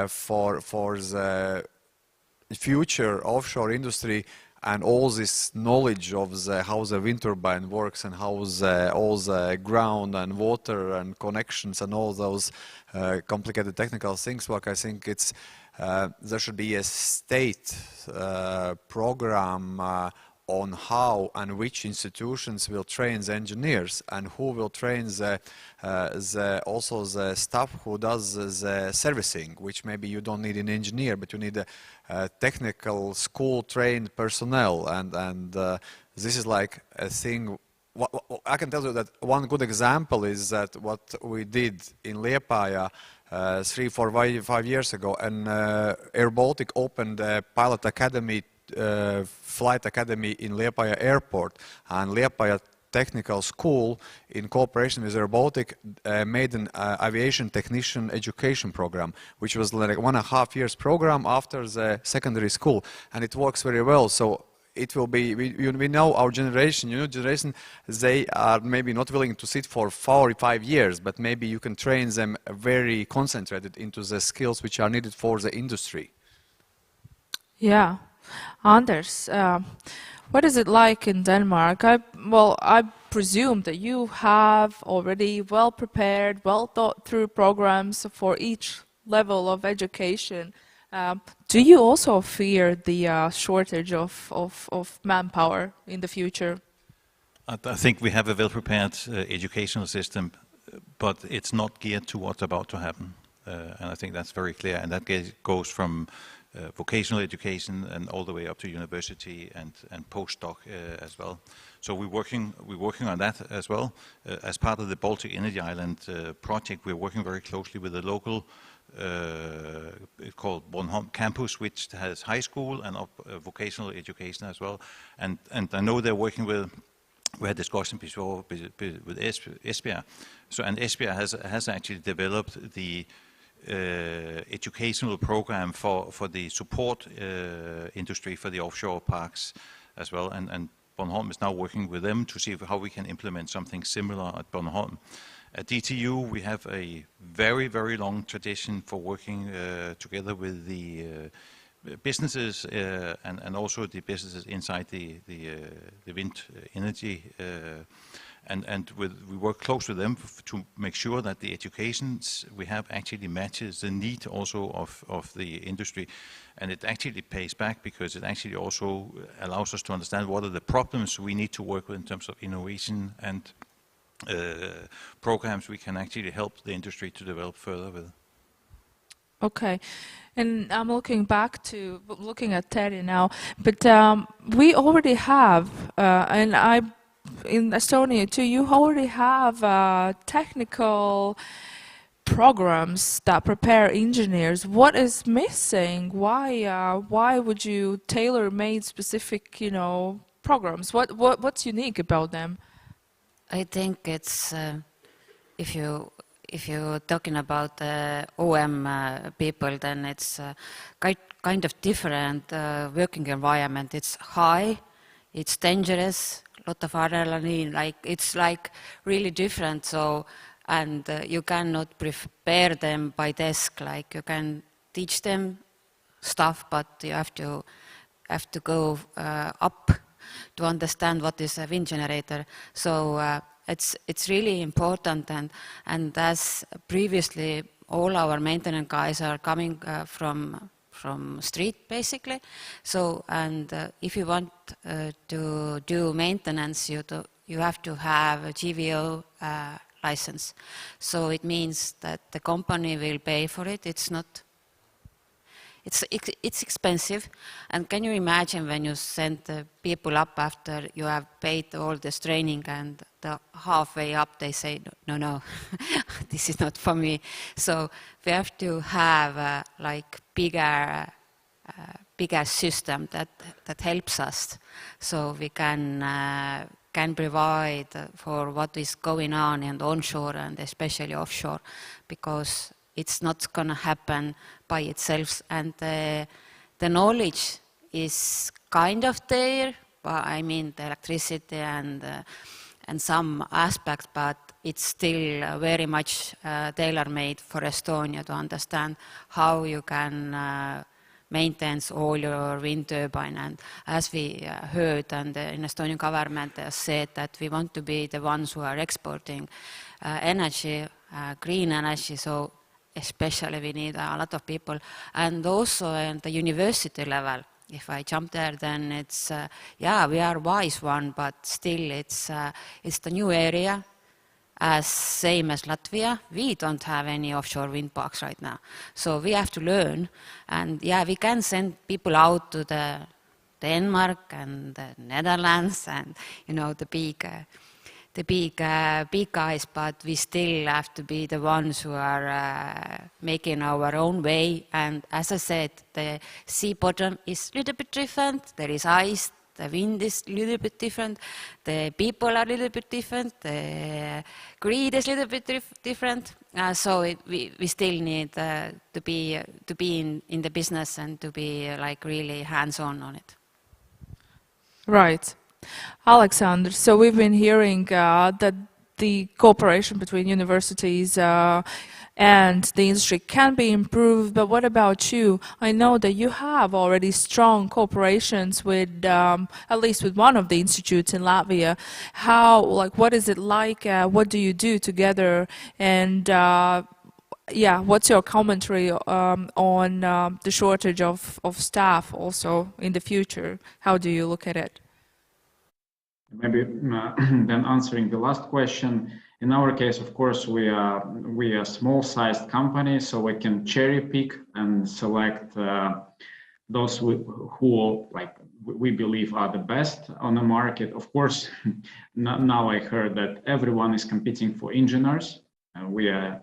for the future offshore industry and all this knowledge of how the wind turbine works and how all the ground and water and connections and all those complicated technical things work, I think it's. There should be a state program on how and which institutions will train the engineers and who will train also the staff who does the servicing, which maybe you don't need an engineer, but you need a technical school trained personnel, and this is like a thing. I can tell you that one good example is that what we did in Liepāja 3, 4, 5 years ago, and Air Baltic opened a pilot academy, flight academy in Liepāja airport, and Liepāja Technical School, in cooperation with Air Baltic, made an aviation technician education program, which was like 1.5 years program after the secondary school, and it works very well. So it will be, we know our generation, they are maybe not willing to sit for 4 or 5 years, but maybe you can train them very concentrated into the skills which are needed for the industry. Yeah. Anders, what is it like in Denmark? I presume that you have already well-prepared, well-thought-through programs for each level of education. Do you also fear the shortage of manpower in the future? I think we have a well-prepared educational system, but it's not geared to what's about to happen. And I think that's very clear. And that goes from vocational education and all the way up to university and postdoc as well. So we're working on that as well. As part of the Baltic Energy Island project, we're working very closely with the local it's called Bornholm campus, which has high school and vocational education as well. And I know they're working with, we had discussion before with Esbjerg. So, and Esbjerg has actually developed the educational program for the support industry for the offshore parks as well. And Bornholm is now working with them to see how we can implement something similar at Bornholm. At DTU, we have a very, very long tradition for working together with the businesses and also the businesses inside the wind energy. And we work close with them to make sure that the educations we have actually matches the need also of the industry. And it actually pays back because it actually also allows us to understand what are the problems we need to work with in terms of innovation and programs we can actually help the industry to develop further with. Okay, and I'm looking at Terry now, but we already have, and in Estonia too, you already have technical programs that prepare engineers. What is missing? Why would you tailor-made specific, programs? What's unique about them? I think it's if you're talking about OM people, then it's kind of different working environment. It's high, it's dangerous, lot of adrenaline, it's really different. So, and you cannot prepare them by desk. Like you can teach them stuff, but you have to go up to understand what is a wind generator. So it's really important, and as previously all our maintenance guys are coming from street basically. So, and if you want to do maintenance, you have to have a GVO license. So it means that the company will pay for it. It's expensive, and can you imagine when you send the people up after you have paid all this training, and the halfway up they say, no, this is not for me. So we have to have bigger system that helps us, so we can provide for what is going on in onshore and especially offshore, because it's not going to happen by itself, and the knowledge is kind of there. I mean, the electricity and some aspects, but it's still very much tailor-made for Estonia to understand how you can maintain all your wind turbine. And as we heard, and the Estonian government has said that we want to be the ones who are exporting energy, green energy. So especially we need a lot of people, and also at the university level. If I jump there, then it's we are wise one, but still it's the new area, as same as Latvia. We don't have any offshore wind parks right now, so we have to learn. And we can send people out to the Denmark and the Netherlands and the big guys, but we still have to be the ones who are making our own way. And as I said, the sea bottom is a little bit different. There is ice, the wind is a little bit different, the people are a little bit different, the greed is a little bit different. So we still need to be in the business and to be really hands-on on it. Right. Alexander, so we've been hearing that the cooperation between universities and the industry can be improved, but what about you? I know that you have already strong cooperations with, at least with one of the institutes in Latvia. What is it like? What do you do together? And yeah, what's your commentary on the shortage of staff also in the future? How do you look at it? Maybe then answering the last question. In our case, of course, we are a small-sized company, so we can cherry pick and select those who like we believe are the best on the market. Of course, now I heard that everyone is competing for engineers. We are a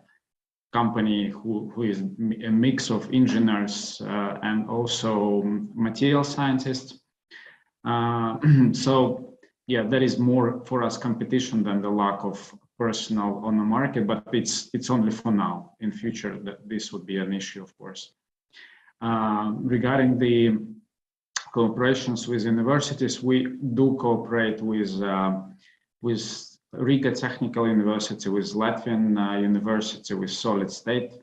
company who is a mix of engineers and also material scientists. So yeah, there is more for us competition than the lack of personnel on the market, but it's only for now. In future, this would be an issue, of course. Regarding the cooperations with universities, we do cooperate with Riga Technical University, with Latvian University, with Solid State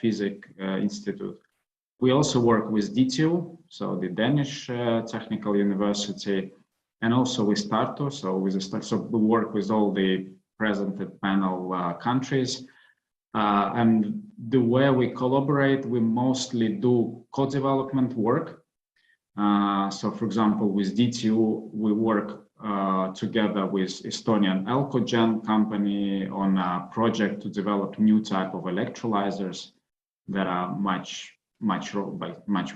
Physics Institute. We also work with DTU, so the Danish Technical University, and also with Tartu, so we work with all the presented panel countries. And the way we collaborate, we mostly do co-development work. So for example, with DTU, we work together with Estonian Elcogen company on a project to develop new type of electrolyzers that are much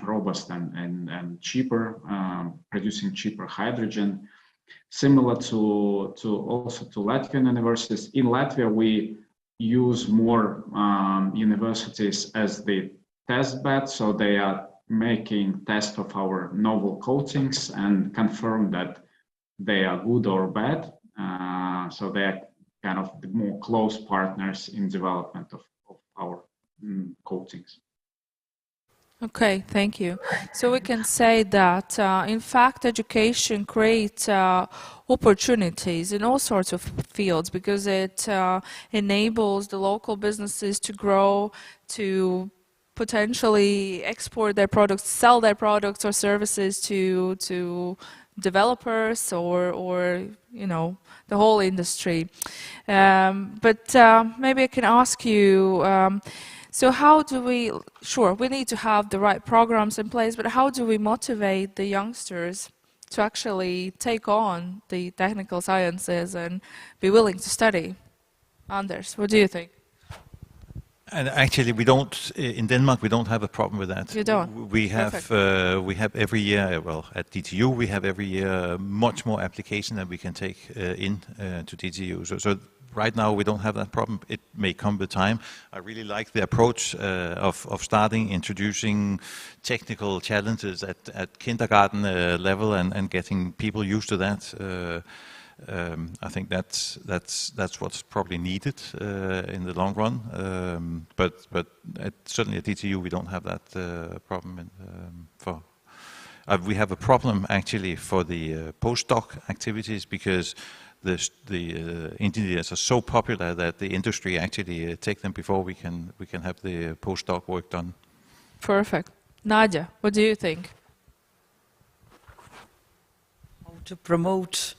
robust and cheaper, producing cheaper hydrogen. Similar to Latvian universities. In Latvia, we use more universities as the test bed, so they are making tests of our novel coatings and confirm that they are good or bad. So they are kind of the more close partners in development of our coatings. Okay, thank you. So we can say that, in fact, education creates opportunities in all sorts of fields because it enables the local businesses to grow, to potentially export their products, sell their products or services to developers or you know, the whole industry. But maybe I can ask you, so how do we, sure, we need to have the right programs in place, but how do we motivate the youngsters to actually take on the technical sciences and be willing to study? Anders, what do you think? And actually, we don't, in Denmark, we don't have a problem with that. You don't? We have every year, well, at DTU, we have every year much more application that we can take in to DTU. So right now, we don't have that problem. It may come with time. I really like the approach of starting introducing technical challenges at kindergarten level and getting people used to that. I think that's what's probably needed in the long run. But certainly at DTU we don't have that problem. We have a problem actually for the postdoc activities because the engineers are so popular that the industry actually take them before we can have the postdoc work done. Perfect. Nadia, what do you think? How to promote?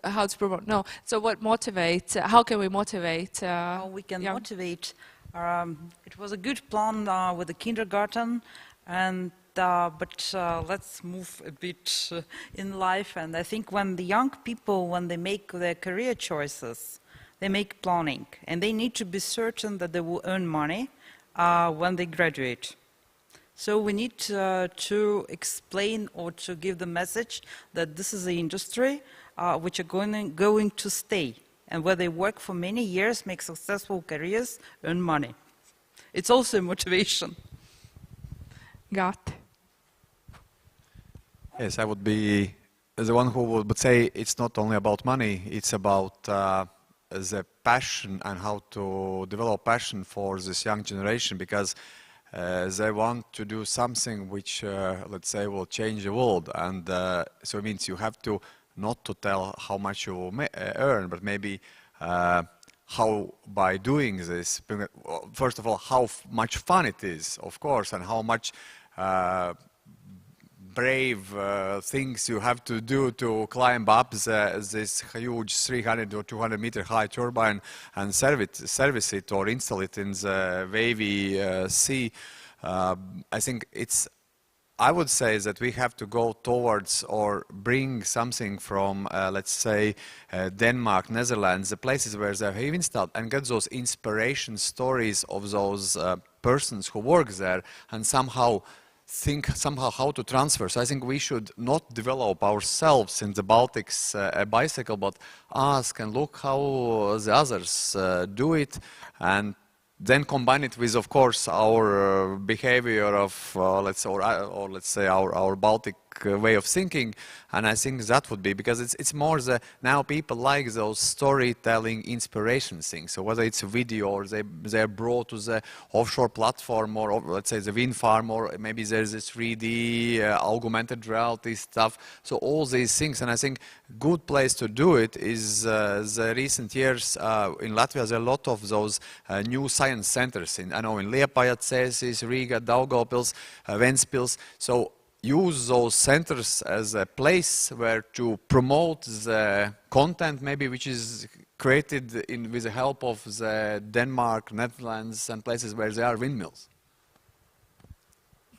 How to promote? No. So what motivates? How can we motivate? How we can motivate? It was a good plan with the kindergarten, and but let's move a bit in life. And I think when the young people, when they make their career choices, they make planning, and they need to be certain that they will earn money when they graduate. So we need to explain or to give the message that this is the industry which are going to stay, and where they work for many years, make successful careers, earn money. It's also a motivation. Got. Yes, I would be the one who would say it's not only about money, it's about the passion and how to develop passion for this young generation, because they want to do something which, let's say, will change the world. And so it means you have to not to tell how much you will earn, but maybe how by doing this, first of all, how much fun it is, of course, and how much brave things you have to do to climb up this huge 300 or 200 meter high turbine and service it or install it in the wavy sea. I think I would say that we have to go towards or bring something from, let's say, Denmark, Netherlands, the places where they have installed, and get those inspiration stories of those persons who work there, and somehow think how to transfer. So I think we should not develop ourselves in the Baltics a bicycle, but ask and look how the others do it, and then combine it with, of course, our behavior of, let's say, our Baltic way of thinking, and I think that would be, because it's more now people like those storytelling inspiration things. So whether it's a video or they're brought to the offshore platform or let's say the wind farm, or maybe there's this 3D augmented reality stuff. So all these things, and I think good place to do it is the recent years in Latvia. There are a lot of those new science centers. I know in Liepāja, Cēsis, Riga, Daugavpils, Ventspils. So use those centers as a place where to promote the content, maybe which is created with the help of the Denmark, Netherlands, and places where there are windmills.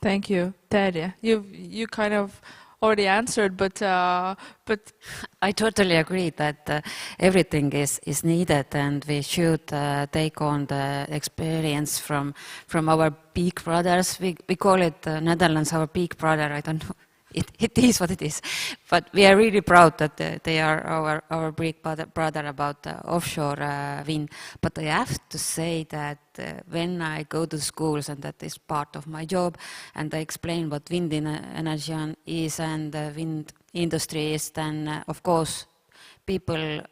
Thank you, Terje. You kind of already answered, but I totally agree that everything is needed, and we should take on the experience from our big brothers. We call it Netherlands our big brother. I don't know. It is what it is, but we are really proud that they are our big brother about offshore wind. But I have to say that when I go to schools, and that is part of my job, and I explain what wind energy is and wind industry is, then of course people,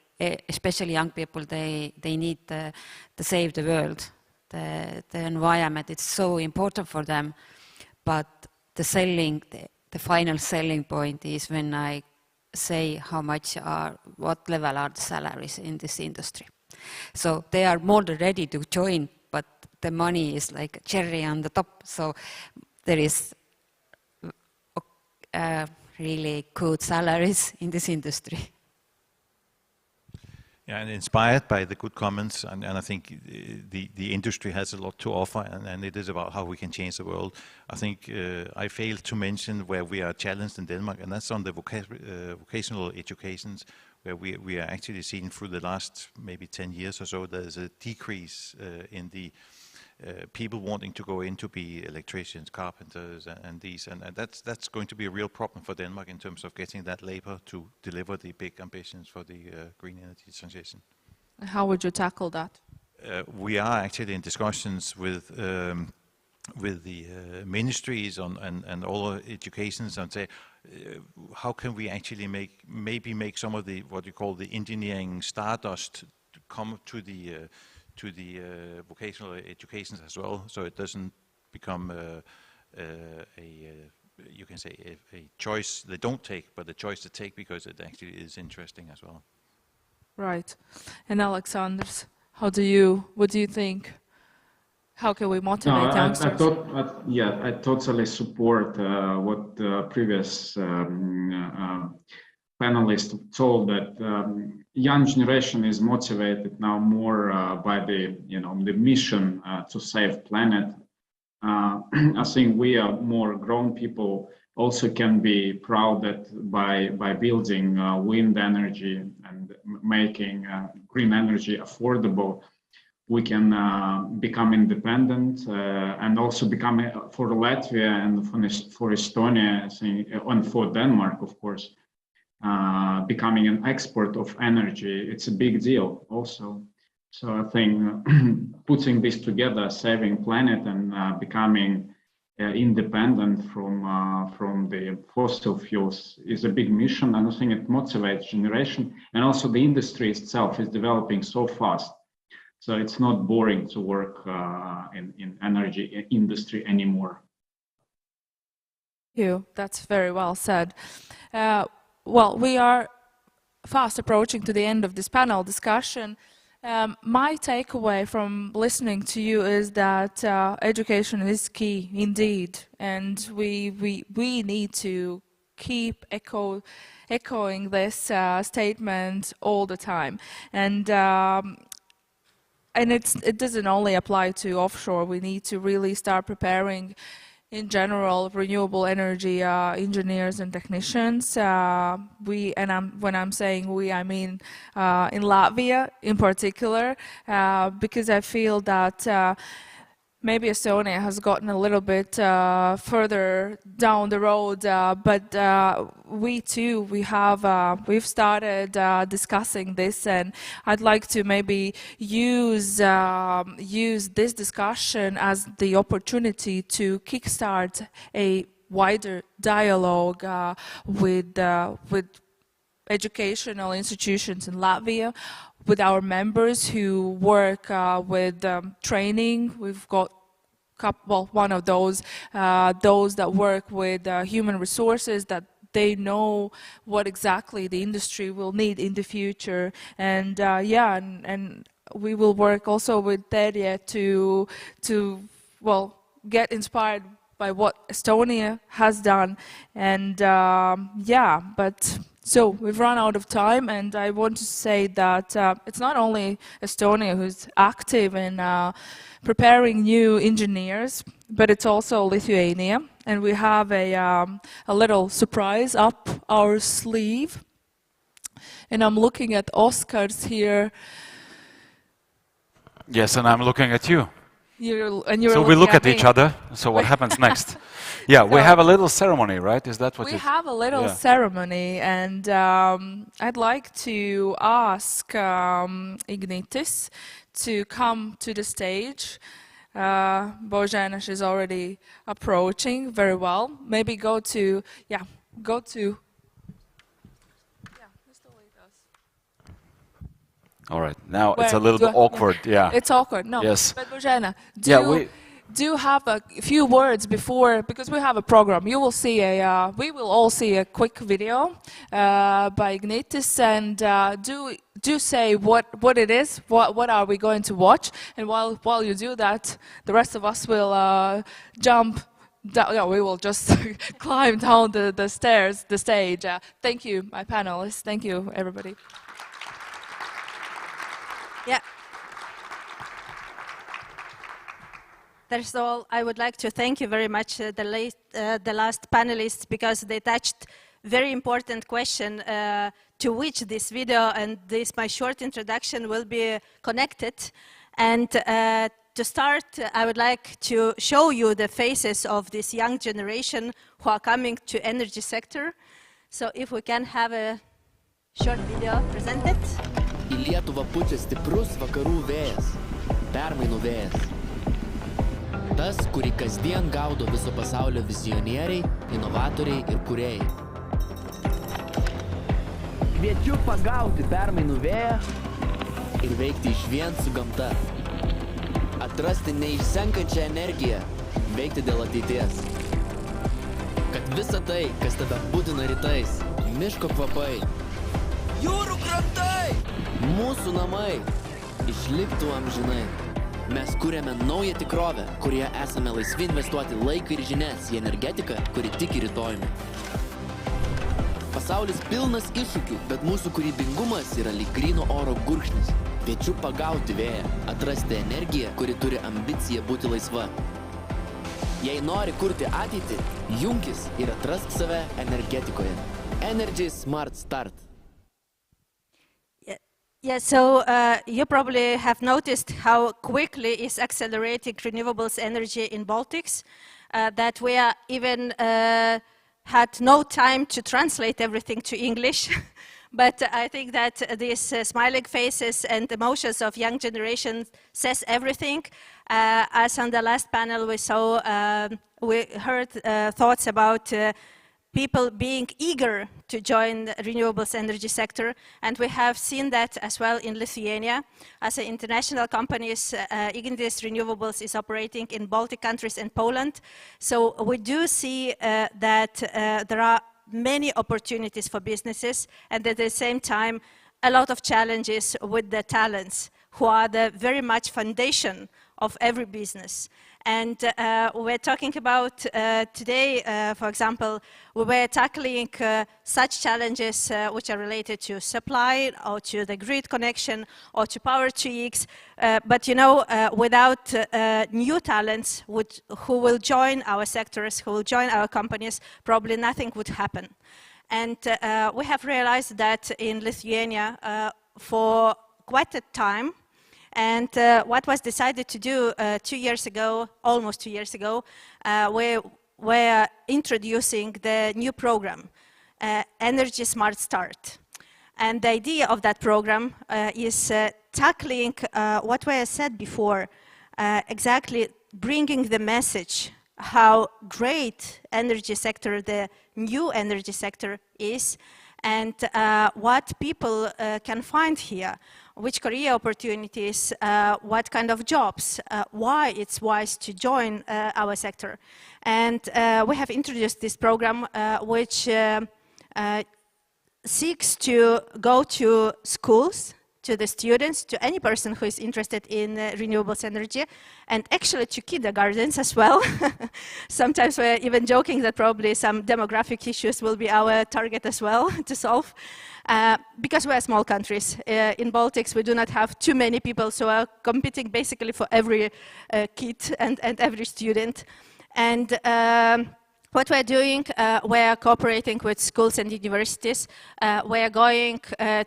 especially young people, they need to save the world, the environment. It's so important for them, but the final selling point is when I say how much what level are the salaries in this industry. So they are more than ready to join, but the money is like cherry on the top. So there is really good salaries in this industry. Yeah, and inspired by the good comments, and I think the industry has a lot to offer, and it is about how we can change the world. I think I failed to mention where we are challenged in Denmark, and that's on the vocational educations, where we are actually seeing through the last maybe 10 years or so, there's a decrease in the people wanting to go in to be electricians, carpenters, and these, and that's going to be a real problem for Denmark in terms of getting that labor to deliver the big ambitions for the green energy transition. How would you tackle that? We are actually in discussions with the ministries and all educations, and say how can we actually make some of the what you call the engineering stardust to come to the vocational educations as well, so it doesn't become you can say a choice they don't take, but a choice to take because it actually is interesting as well. Right. And Alexandrs, what do you think? How can we motivate youngsters? I totally support what the previous panelists told, that young generation is motivated now more by the mission to save planet. I think we are more grown people also can be proud that by building wind energy and making green energy affordable, we can become independent and also become, for Latvia and for Estonia, I think, and for Denmark, of course, becoming an export of energy. It's a big deal also. So I think putting this together, saving planet and becoming independent from the fossil fuels is a big mission, and I think it motivates generation. And also the industry itself is developing so fast. So it's not boring to work in energy industry anymore. Thank you. That's very well said. Well, we are fast approaching to the end of this panel discussion. My takeaway from listening to you is that education is key indeed, and we need to keep echoing this statement all the time. And it doesn't only apply to offshore. We need to really start preparing, in general, renewable energy engineers and technicians. When I'm saying we, I mean in Latvia in particular, because I feel that maybe Estonia has gotten a little bit further down the road, but we too, we've started discussing this, and I'd like to maybe use this discussion as the opportunity to kickstart a wider dialogue with educational institutions in Latvia, with our members who work with training. We've got one of those that work with human resources, that they know what exactly the industry will need in the future. And and we will work also with Terje to get inspired by what Estonia has done. And so we've run out of time, and I want to say that it's not only Estonia who's active in preparing new engineers, but it's also Lithuania, and we have a little surprise up our sleeve. And I'm looking at Oscars here. Yes, and I'm looking at you. You're so we look at each other. So what happens next? Yeah, we have a little ceremony, right? Is that what we have a little ceremony, and I'd like to ask Ignitis to come to the stage. Božena is already approaching very well. Maybe go to. All right, now it's a little bit awkward, yeah. It's awkward, no. Yes. But Božena, do you have a few words before, because we have a program. You will see we will all see a quick video by Ignitis, and do say what it is, what are we going to watch, and while you do that, the rest of us will jump. We will just climb down the stairs, the stage. Thank you, my panelists. Thank you, everybody. Yeah. First of all, I would like to thank you very much, the last panelists, because they touched very important question to which this video and my short introduction will be connected. And to start, I would like to show you the faces of this young generation who are coming to energy sector. So if we can have a short video presented. Į Lietuvą pučia stiprus vakarų vėjas, permainų vėjas. Tas, kurį kasdien gaudo viso pasaulio vizionieriai, inovatoriai ir kūrėjai. Kviečiu pagauti permainų vėją ir veikti išvien su gamta. Atrasti neišsenkančią energiją, veikti dėl ateities. Kad visa tai, kas tave budina rytais, miško kvapai, jūrų krantai, mūsų namai, išliktų amžinai. Mes kuriame naują tikrovę, kurioje esame laisvi investuoti laiką ir žinias į energetiką, kuri tiki rytojumi. Pasaulis pilnas iššūkių, bet mūsų kūrybingumas yra lyg gryno oro gurkšnis. Kviečiu pagauti vėją, atrasti energiją, kuri turi ambiciją būti laisva. Jei nori kurti ateitį, junkis ir atrask save energetikoje. Energy Smart Start. Yeah, so you probably have noticed how quickly is accelerating renewables energy in Baltics, that we are even had no time to translate everything to English. But I think that these smiling faces and emotions of young generation says everything. As on the last panel we saw, we heard thoughts about people being eager to join the renewables energy sector, and we have seen that as well in Lithuania. As an international companies, Ignitis Renewables is operating in Baltic countries and Poland. So we do see that there are many opportunities for businesses, and at the same time, a lot of challenges with the talents who are the very much foundation of every business. And we're talking about today, for example, we were tackling such challenges which are related to supply or to the grid connection or to Power to X. But you know, without new talents who will join our sectors, who will join our companies, probably nothing would happen. And we have realized that in Lithuania for quite a time. And what was decided to do 2 years ago, almost 2 years ago, we were introducing the new program, Energy Smart Start. And the idea of that program is tackling what I said before, exactly bringing the message how great energy sector, the new energy sector is, and what people can find here, which career opportunities, what kind of jobs, why it's wise to join our sector. And we have introduced this program which seeks to go to schools, to the students, to any person who is interested in renewables energy, and actually to kindergartens as well. Sometimes we're even joking that probably some demographic issues will be our target as well to solve. Because we're small countries. In Baltics, we do not have too many people, so we're competing basically for every kid and every student. And what we're doing, we're cooperating with schools and universities. We're going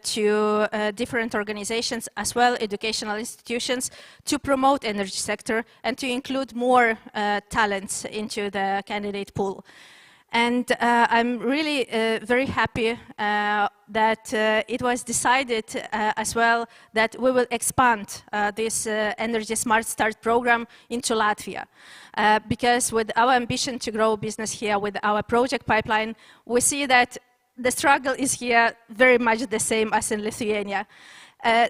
to different organizations as well, educational institutions, to promote energy sector and to include more talents into the candidate pool. And I'm really very happy that it was decided as well that we will expand this Energy Smart Start program into Latvia. Because with our ambition to grow business here, with our project pipeline, we see that the struggle is here very much the same as in Lithuania.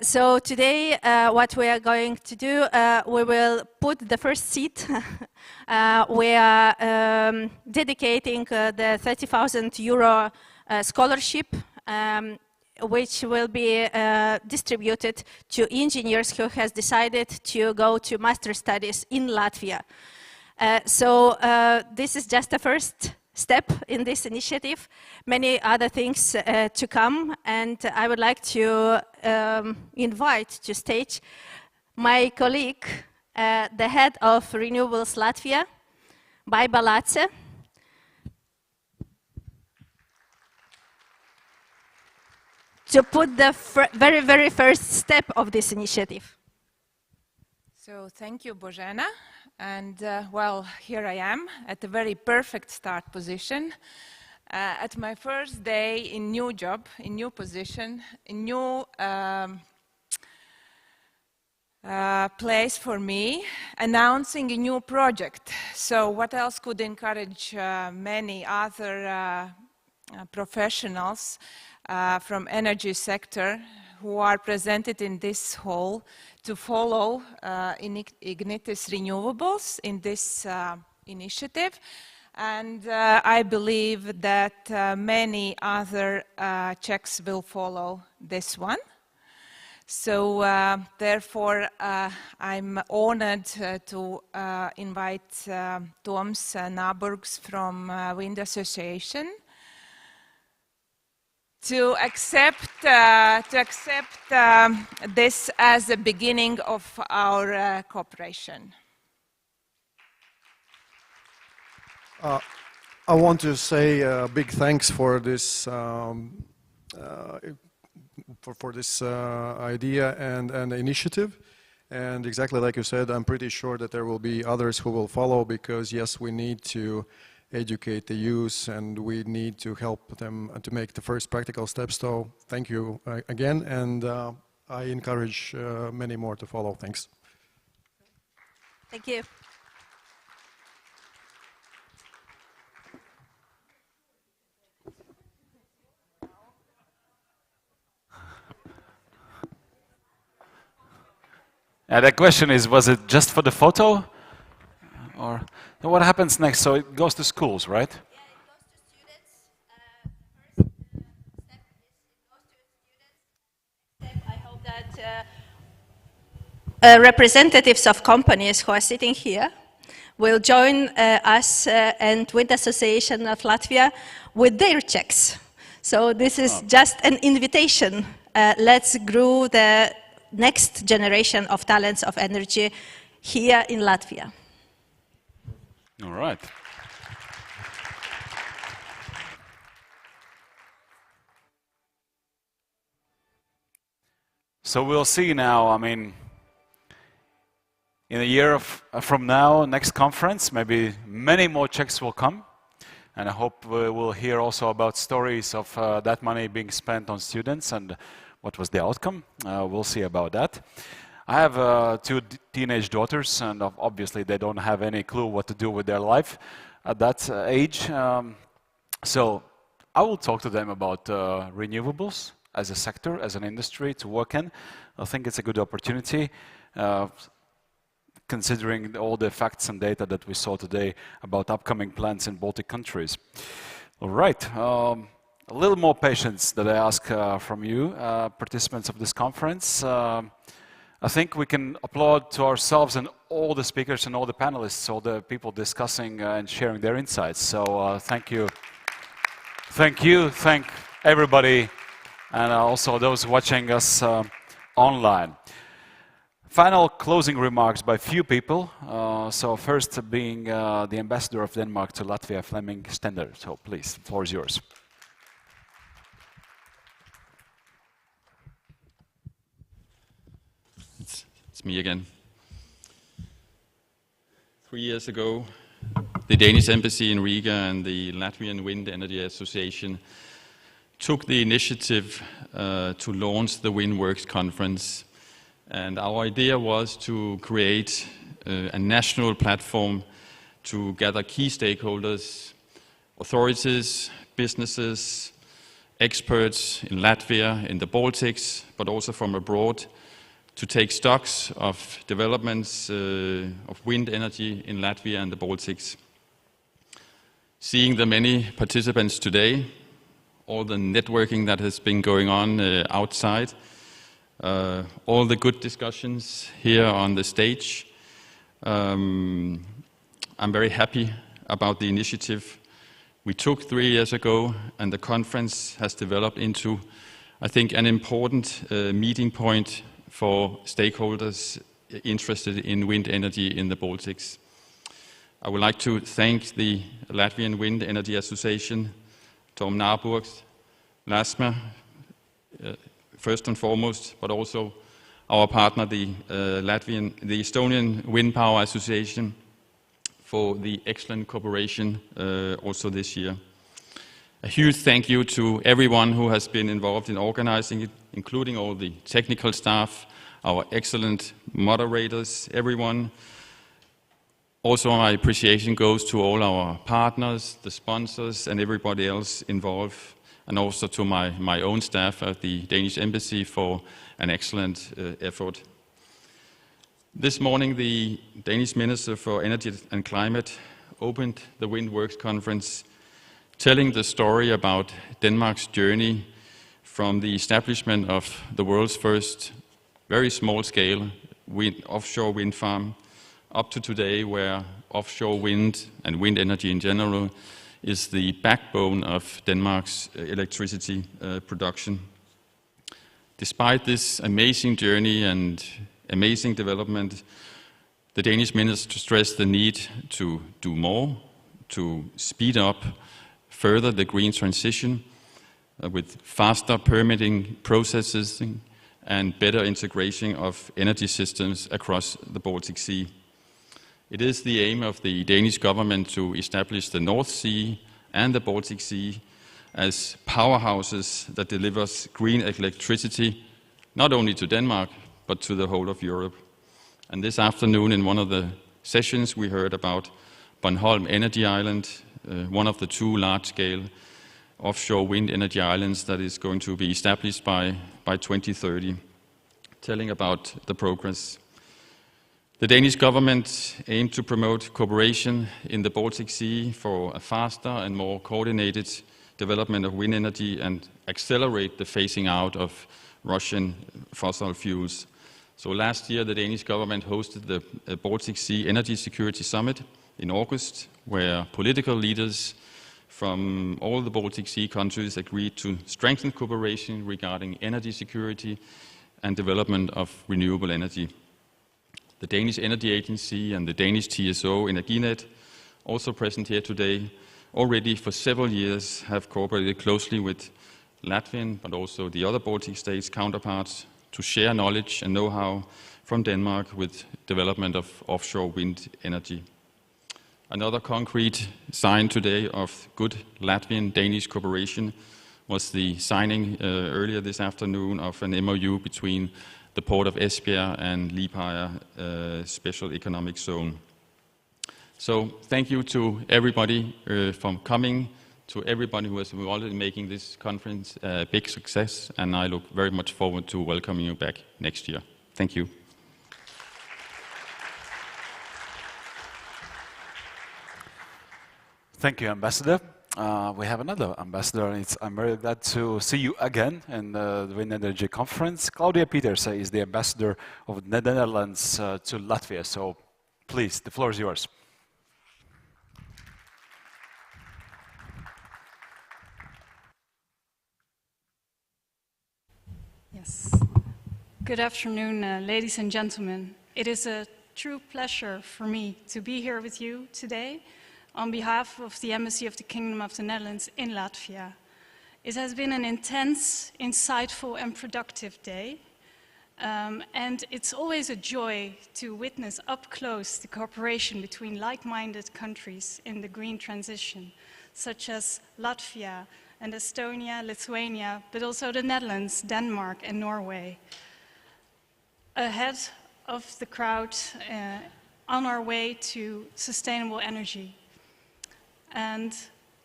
So today, what we are going to do, we will put the first seed. We are dedicating the 30,000 euro scholarship, which will be distributed to engineers who has decided to go to master studies in Latvia. So this is just the first step in this initiative, many other things to come, and I would like to invite to stage my colleague, the head of Renewables Latvia, Baiba Lace, to put the very, very first step of this initiative. So thank you, Božena. And well, here I am at a very perfect start position. At my first day in new job, in new position, in new place for me, announcing a new project. So what else could encourage many other professionals from energy sector who are presented in this hall to follow Ignitis Renewables in this initiative. And I believe that many other Czechs will follow this one. So therefore, I'm honored to invite Toms Naburgs from Wind Association to accept this as the beginning of our cooperation. I want to say big thanks for this idea and initiative. And exactly like you said, I'm pretty sure that there will be others who will follow, because yes, we need to educate the youth and we need to help them to make the first practical steps. So thank you again, and I encourage many more to follow. Thanks. Thank you. The question is, was it just for the photo? Or what happens next? So it goes to schools, right? Yeah, it goes to students. First step is it goes to students. Next step, I hope that representatives of companies who are sitting here will join us and Wind Association of Latvia with their checks. So this is just an invitation. Let's grow the next generation of talents of energy here in Latvia. All right. So we'll see now, I mean, in a year from now, next conference, maybe many more checks will come. And I hope we'll hear also about stories of that money being spent on students and what was the outcome. We'll see about that. I have two teenage daughters, and obviously they don't have any clue what to do with their life at that age. So I will talk to them about renewables as a sector, as an industry to work in. I think it's a good opportunity, considering all the facts and data that we saw today about upcoming plans in Baltic countries. All right, a little more patience that I ask from you, participants of this conference. I think we can applaud to ourselves and all the speakers and all the panelists, all the people discussing and sharing their insights. So thank you. Thank you, thank everybody, and also those watching us online. Final closing remarks by few people. So first being the ambassador of Denmark to Latvia, Flemming Stender. So please, the floor is yours. It's me again. 3 years ago, the Danish Embassy in Riga and the Latvian Wind Energy Association took the initiative to launch the WindWorks conference. And our idea was to create a national platform to gather key stakeholders, authorities, businesses, experts in Latvia, in the Baltics, but also from abroad, to take stocks of developments of wind energy in Latvia and the Baltics. Seeing the many participants today, all the networking that has been going on outside, all the good discussions here on the stage, I'm very happy about the initiative we took 3 years ago, and the conference has developed into, I think, an important meeting point for stakeholders interested in wind energy in the Baltics. I would like to thank the Latvian Wind Energy Association, Tom Narburgs, LASMA, first and foremost, but also our partner, the Estonian Wind Power Association, for the excellent cooperation also this year. A huge thank you to everyone who has been involved in organizing it, including all the technical staff, our excellent moderators, everyone. Also, my appreciation goes to all our partners, the sponsors, and everybody else involved, and also to my own staff at the Danish Embassy for an excellent effort. This morning, the Danish Minister for Energy and Climate opened the WindWorks conference, telling the story about Denmark's journey from the establishment of the world's first very small-scale offshore wind farm up to today, where offshore wind and wind energy in general is the backbone of Denmark's electricity production. Despite this amazing journey and amazing development, the Danish minister stressed the need to do more, to speed up further the green transition with faster permitting processes and better integration of energy systems across the Baltic Sea. It is the aim of the Danish government to establish the North Sea and the Baltic Sea as powerhouses that delivers green electricity, not only to Denmark, but to the whole of Europe. And this afternoon, in one of the sessions, we heard about Bornholm Energy Island, one of the 2 large-scale offshore wind energy islands that is going to be established by 2030, telling about the progress. The Danish government aimed to promote cooperation in the Baltic Sea for a faster and more coordinated development of wind energy and accelerate the phasing out of Russian fossil fuels. So last year, the Danish government hosted the Baltic Sea Energy Security Summit in August, where political leaders from all the Baltic Sea countries agreed to strengthen cooperation regarding energy security and development of renewable energy. The Danish Energy Agency and the Danish TSO Energinet, also present here today, already for several years have cooperated closely with Latvian, but also the other Baltic states' counterparts to share knowledge and know-how from Denmark with development of offshore wind energy. Another concrete sign today of good Latvian-Danish cooperation was the signing earlier this afternoon of an MOU between the port of Esbjerg and Liepāja Special Economic Zone. So thank you to everybody for coming, to everybody who has involved in making this conference a big success, and I look very much forward to welcoming you back next year. Thank you. Thank you, Ambassador. We have another ambassador, and I'm very glad to see you again in the Wind Energy Conference. Claudia Peters is the ambassador of the Netherlands to Latvia. So please, the floor is yours. Yes. Good afternoon, ladies and gentlemen. It is a true pleasure for me to be here with you today on behalf of the Embassy of the Kingdom of the Netherlands in Latvia. It has been an intense, insightful and productive day, and it's always a joy to witness up close the cooperation between like-minded countries in the green transition, such as Latvia and Estonia, Lithuania, but also the Netherlands, Denmark and Norway. Ahead of the crowd on our way to sustainable energy. And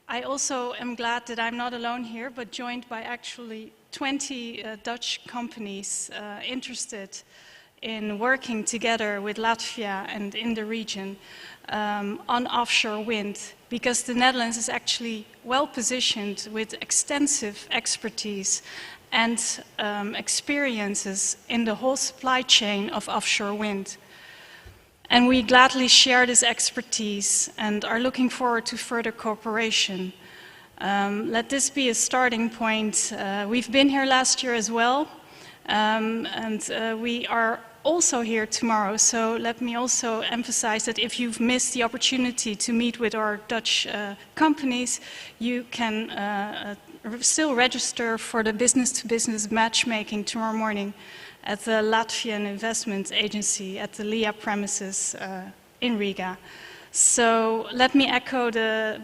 I also am glad that I'm not alone here, but joined by actually 20 Dutch companies interested in working together with Latvia and in the region on offshore wind, because the Netherlands is actually well positioned with extensive expertise and experiences in the whole supply chain of offshore wind. And we gladly share this expertise and are looking forward to further cooperation. Let this be a starting point. We've been here last year as well, and we are also here tomorrow. So let me also emphasize that if you've missed the opportunity to meet with our Dutch companies, you can still register for the business-to-business matchmaking tomorrow morning at the Latvian Investment Agency at the LIA premises in Riga. So let me echo the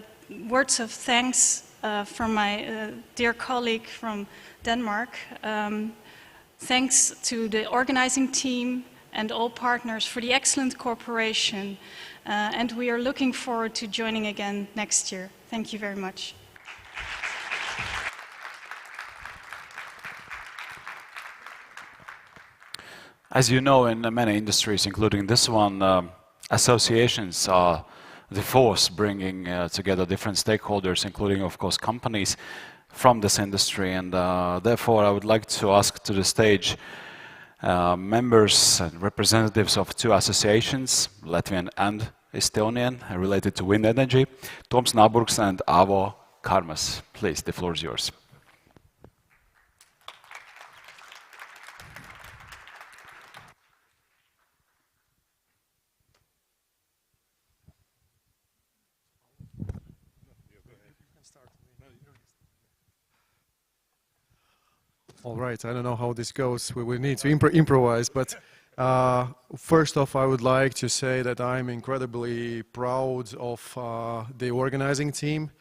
words of thanks from my dear colleague from Denmark. Thanks to the organizing team and all partners for the excellent cooperation. And we are looking forward to joining again next year. Thank you very much. As you know, in many industries, including this one, associations are the force bringing together different stakeholders, including, of course, companies from this industry. And therefore, I would like to ask to the stage members and representatives of two associations, Latvian and Estonian, related to wind energy, Toms Naburgs and Avo Karmas. Please, the floor is yours. All right, I don't know how this goes. We will need to improvise, but first off, I would like to say that I'm incredibly proud of the organizing team.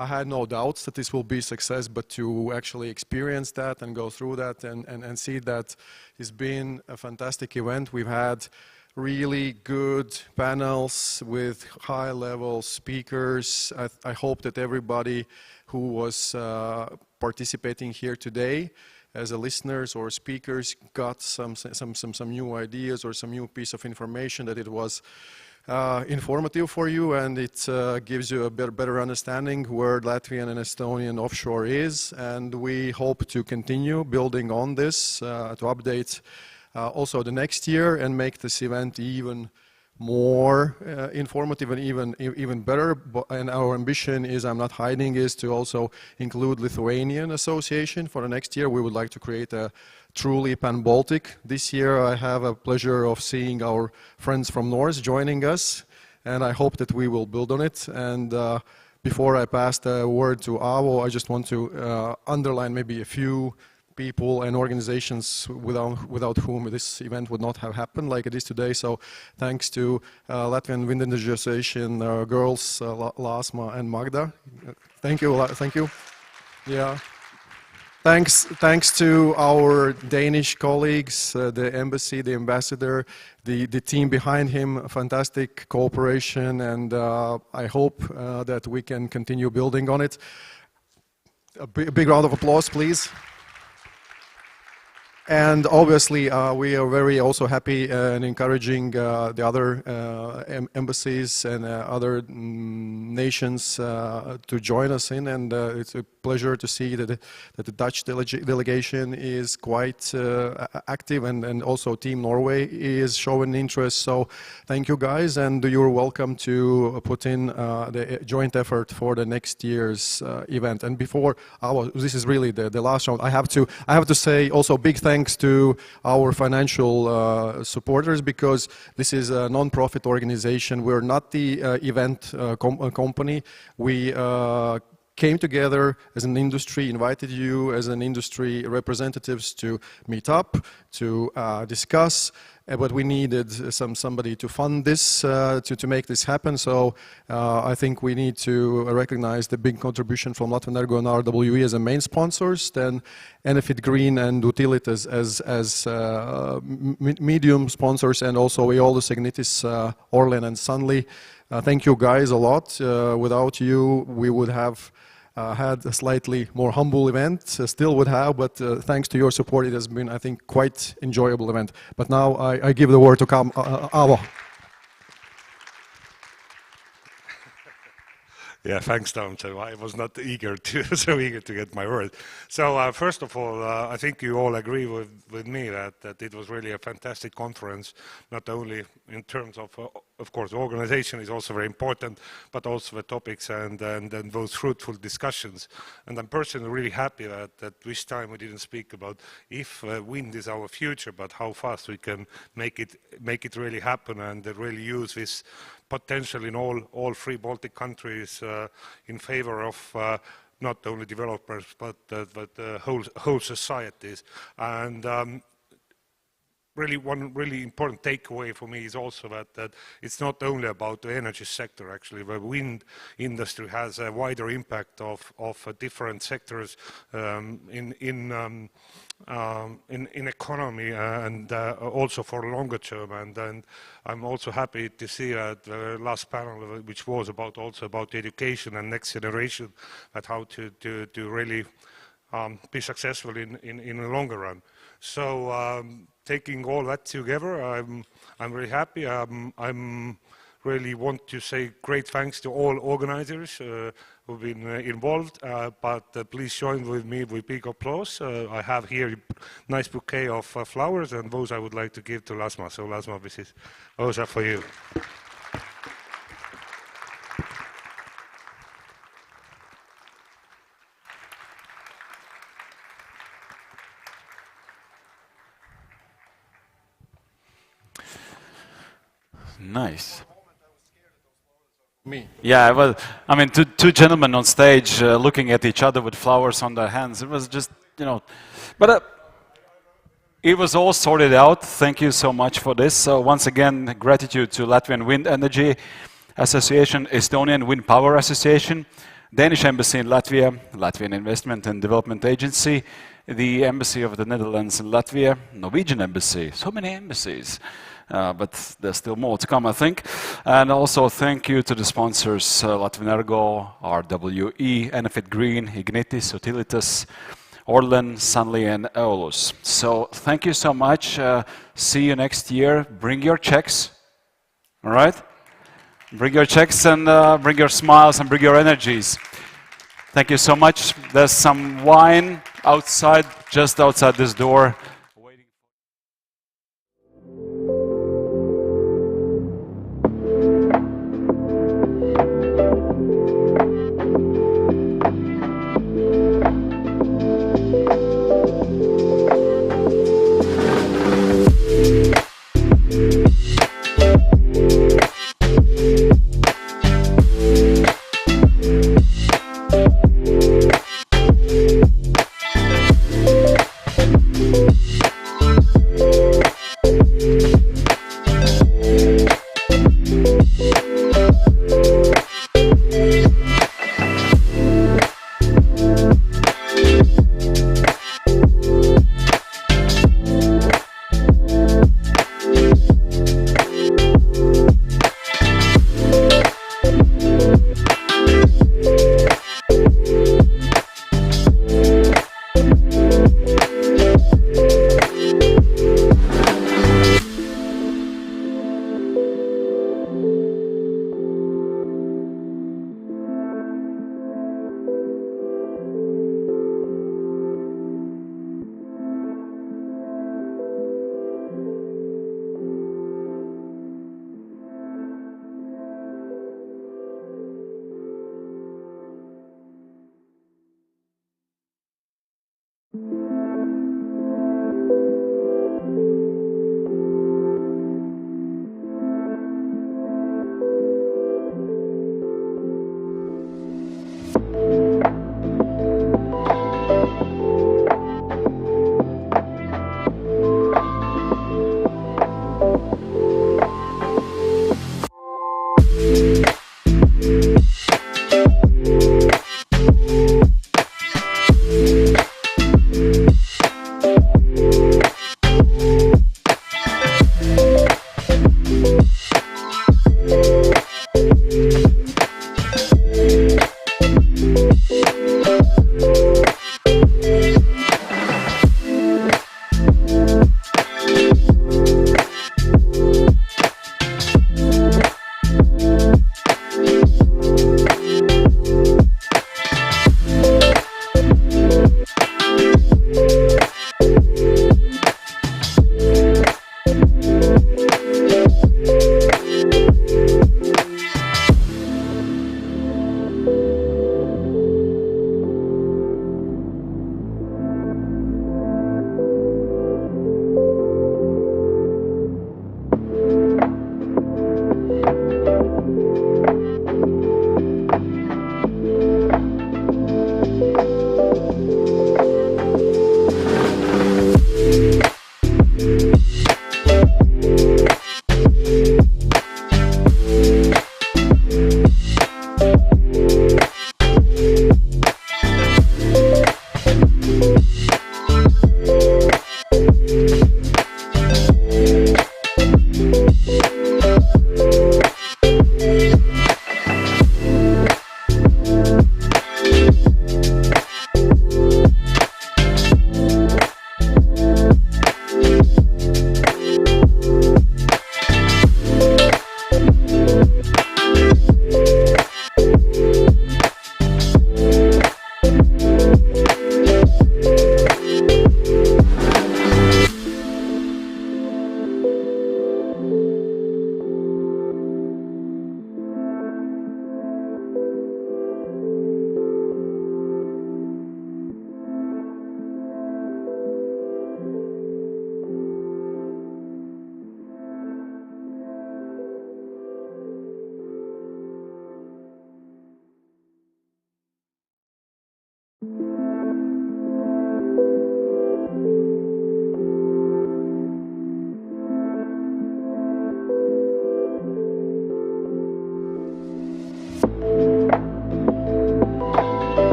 I had no doubts that this will be a success, but to actually experience that and go through that and see that it's been a fantastic event. We've had really good panels with high-level speakers. I hope that everybody who was participating here today as a listeners or speakers got some new ideas or some new piece of information, that it was informative for you, and it gives you a better understanding where Latvian and Estonian offshore is. And we hope to continue building on this, to update also the next year and make this event even more informative and even better. And our ambition is, I'm not hiding, is to also include Lithuanian Association for the next year. We would like to create a truly pan-Baltic. This year I have a pleasure of seeing our friends from North joining us, and I hope that we will build on it. And before I pass the word to Aavo, I just want to underline maybe a few people and organizations without whom this event would not have happened like it is today. So thanks to Latvian Wind Association girls, Lasma and Magda. Thank you, thank you. Yeah. Thanks to our Danish colleagues, the embassy, the ambassador, the team behind him, fantastic cooperation, and I hope that we can continue building on it. A big round of applause, please. And obviously, we are very also happy and encouraging the other embassies and other nations to join us in. And it's a pleasure to see that the Dutch delegation is quite active, and also Team Norway is showing interest. So thank you guys, and you're welcome to put in the joint effort for the next year's event. And before this is really the last round, I have to say also big thanks to our financial supporters, because this is a non-profit organization. We're not the event company. We came together as an industry, invited you as an industry representatives to meet up, to discuss, but we needed somebody to fund this, to make this happen. So I think we need to recognize the big contribution from Latvian Energo and RWE as the main sponsors, then Enefit Green and Utilitas as medium sponsors, and also Eolus, Ignitis, Orlen and Sunly. Thank you guys a lot. Without you, we would have had a slightly more humble event, still would have, but thanks to your support, it has been, I think, quite enjoyable event. But now I give the word to Aavo. Yeah, thanks, Tom. So I was not so eager to get my word. So first of all, I think you all agree with me that it was really a fantastic conference, not only in terms of course, organization is also very important, but also the topics and those fruitful discussions. And I'm personally really happy that this time we didn't speak about if wind is our future, but how fast we can make it really happen and really use this potential in all three Baltic countries in favor of not only developers but whole societies. And really, one really important takeaway for me is also that it's not only about the energy sector. Actually, the wind industry has a wider impact of different sectors in economy and also for longer term. And I'm also happy to see that the last panel, which was also about education and next generation, at how to really be successful in the longer run. So taking all that together, I'm really happy. I'm really want to say great thanks to all organizers who've been involved, but please join with me with big applause. I have here a nice bouquet of flowers, and those I would like to give to Lasma. So Lasma, those are for you. Nice. Me. Yeah, well, I mean, two gentlemen on stage looking at each other with flowers on their hands. It was just, but it was all sorted out. Thank you so much for this. So once again, gratitude to Latvian Wind Energy Association, Estonian Wind Power Association, Danish Embassy in Latvia, Latvian Investment and Development Agency, the Embassy of the Netherlands in Latvia, Norwegian Embassy, so many embassies. But there's still more to come, I think. And also thank you to the sponsors, Latvian Energo, RWE, Enefit Green, Ignitis, Utilitas, Orlen, Sunly, and Eolus. So thank you so much. See you next year. Bring your checks, all right? Bring your checks and bring your smiles and bring your energies. Thank you so much. There's some wine outside, just outside this door.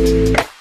Baltics.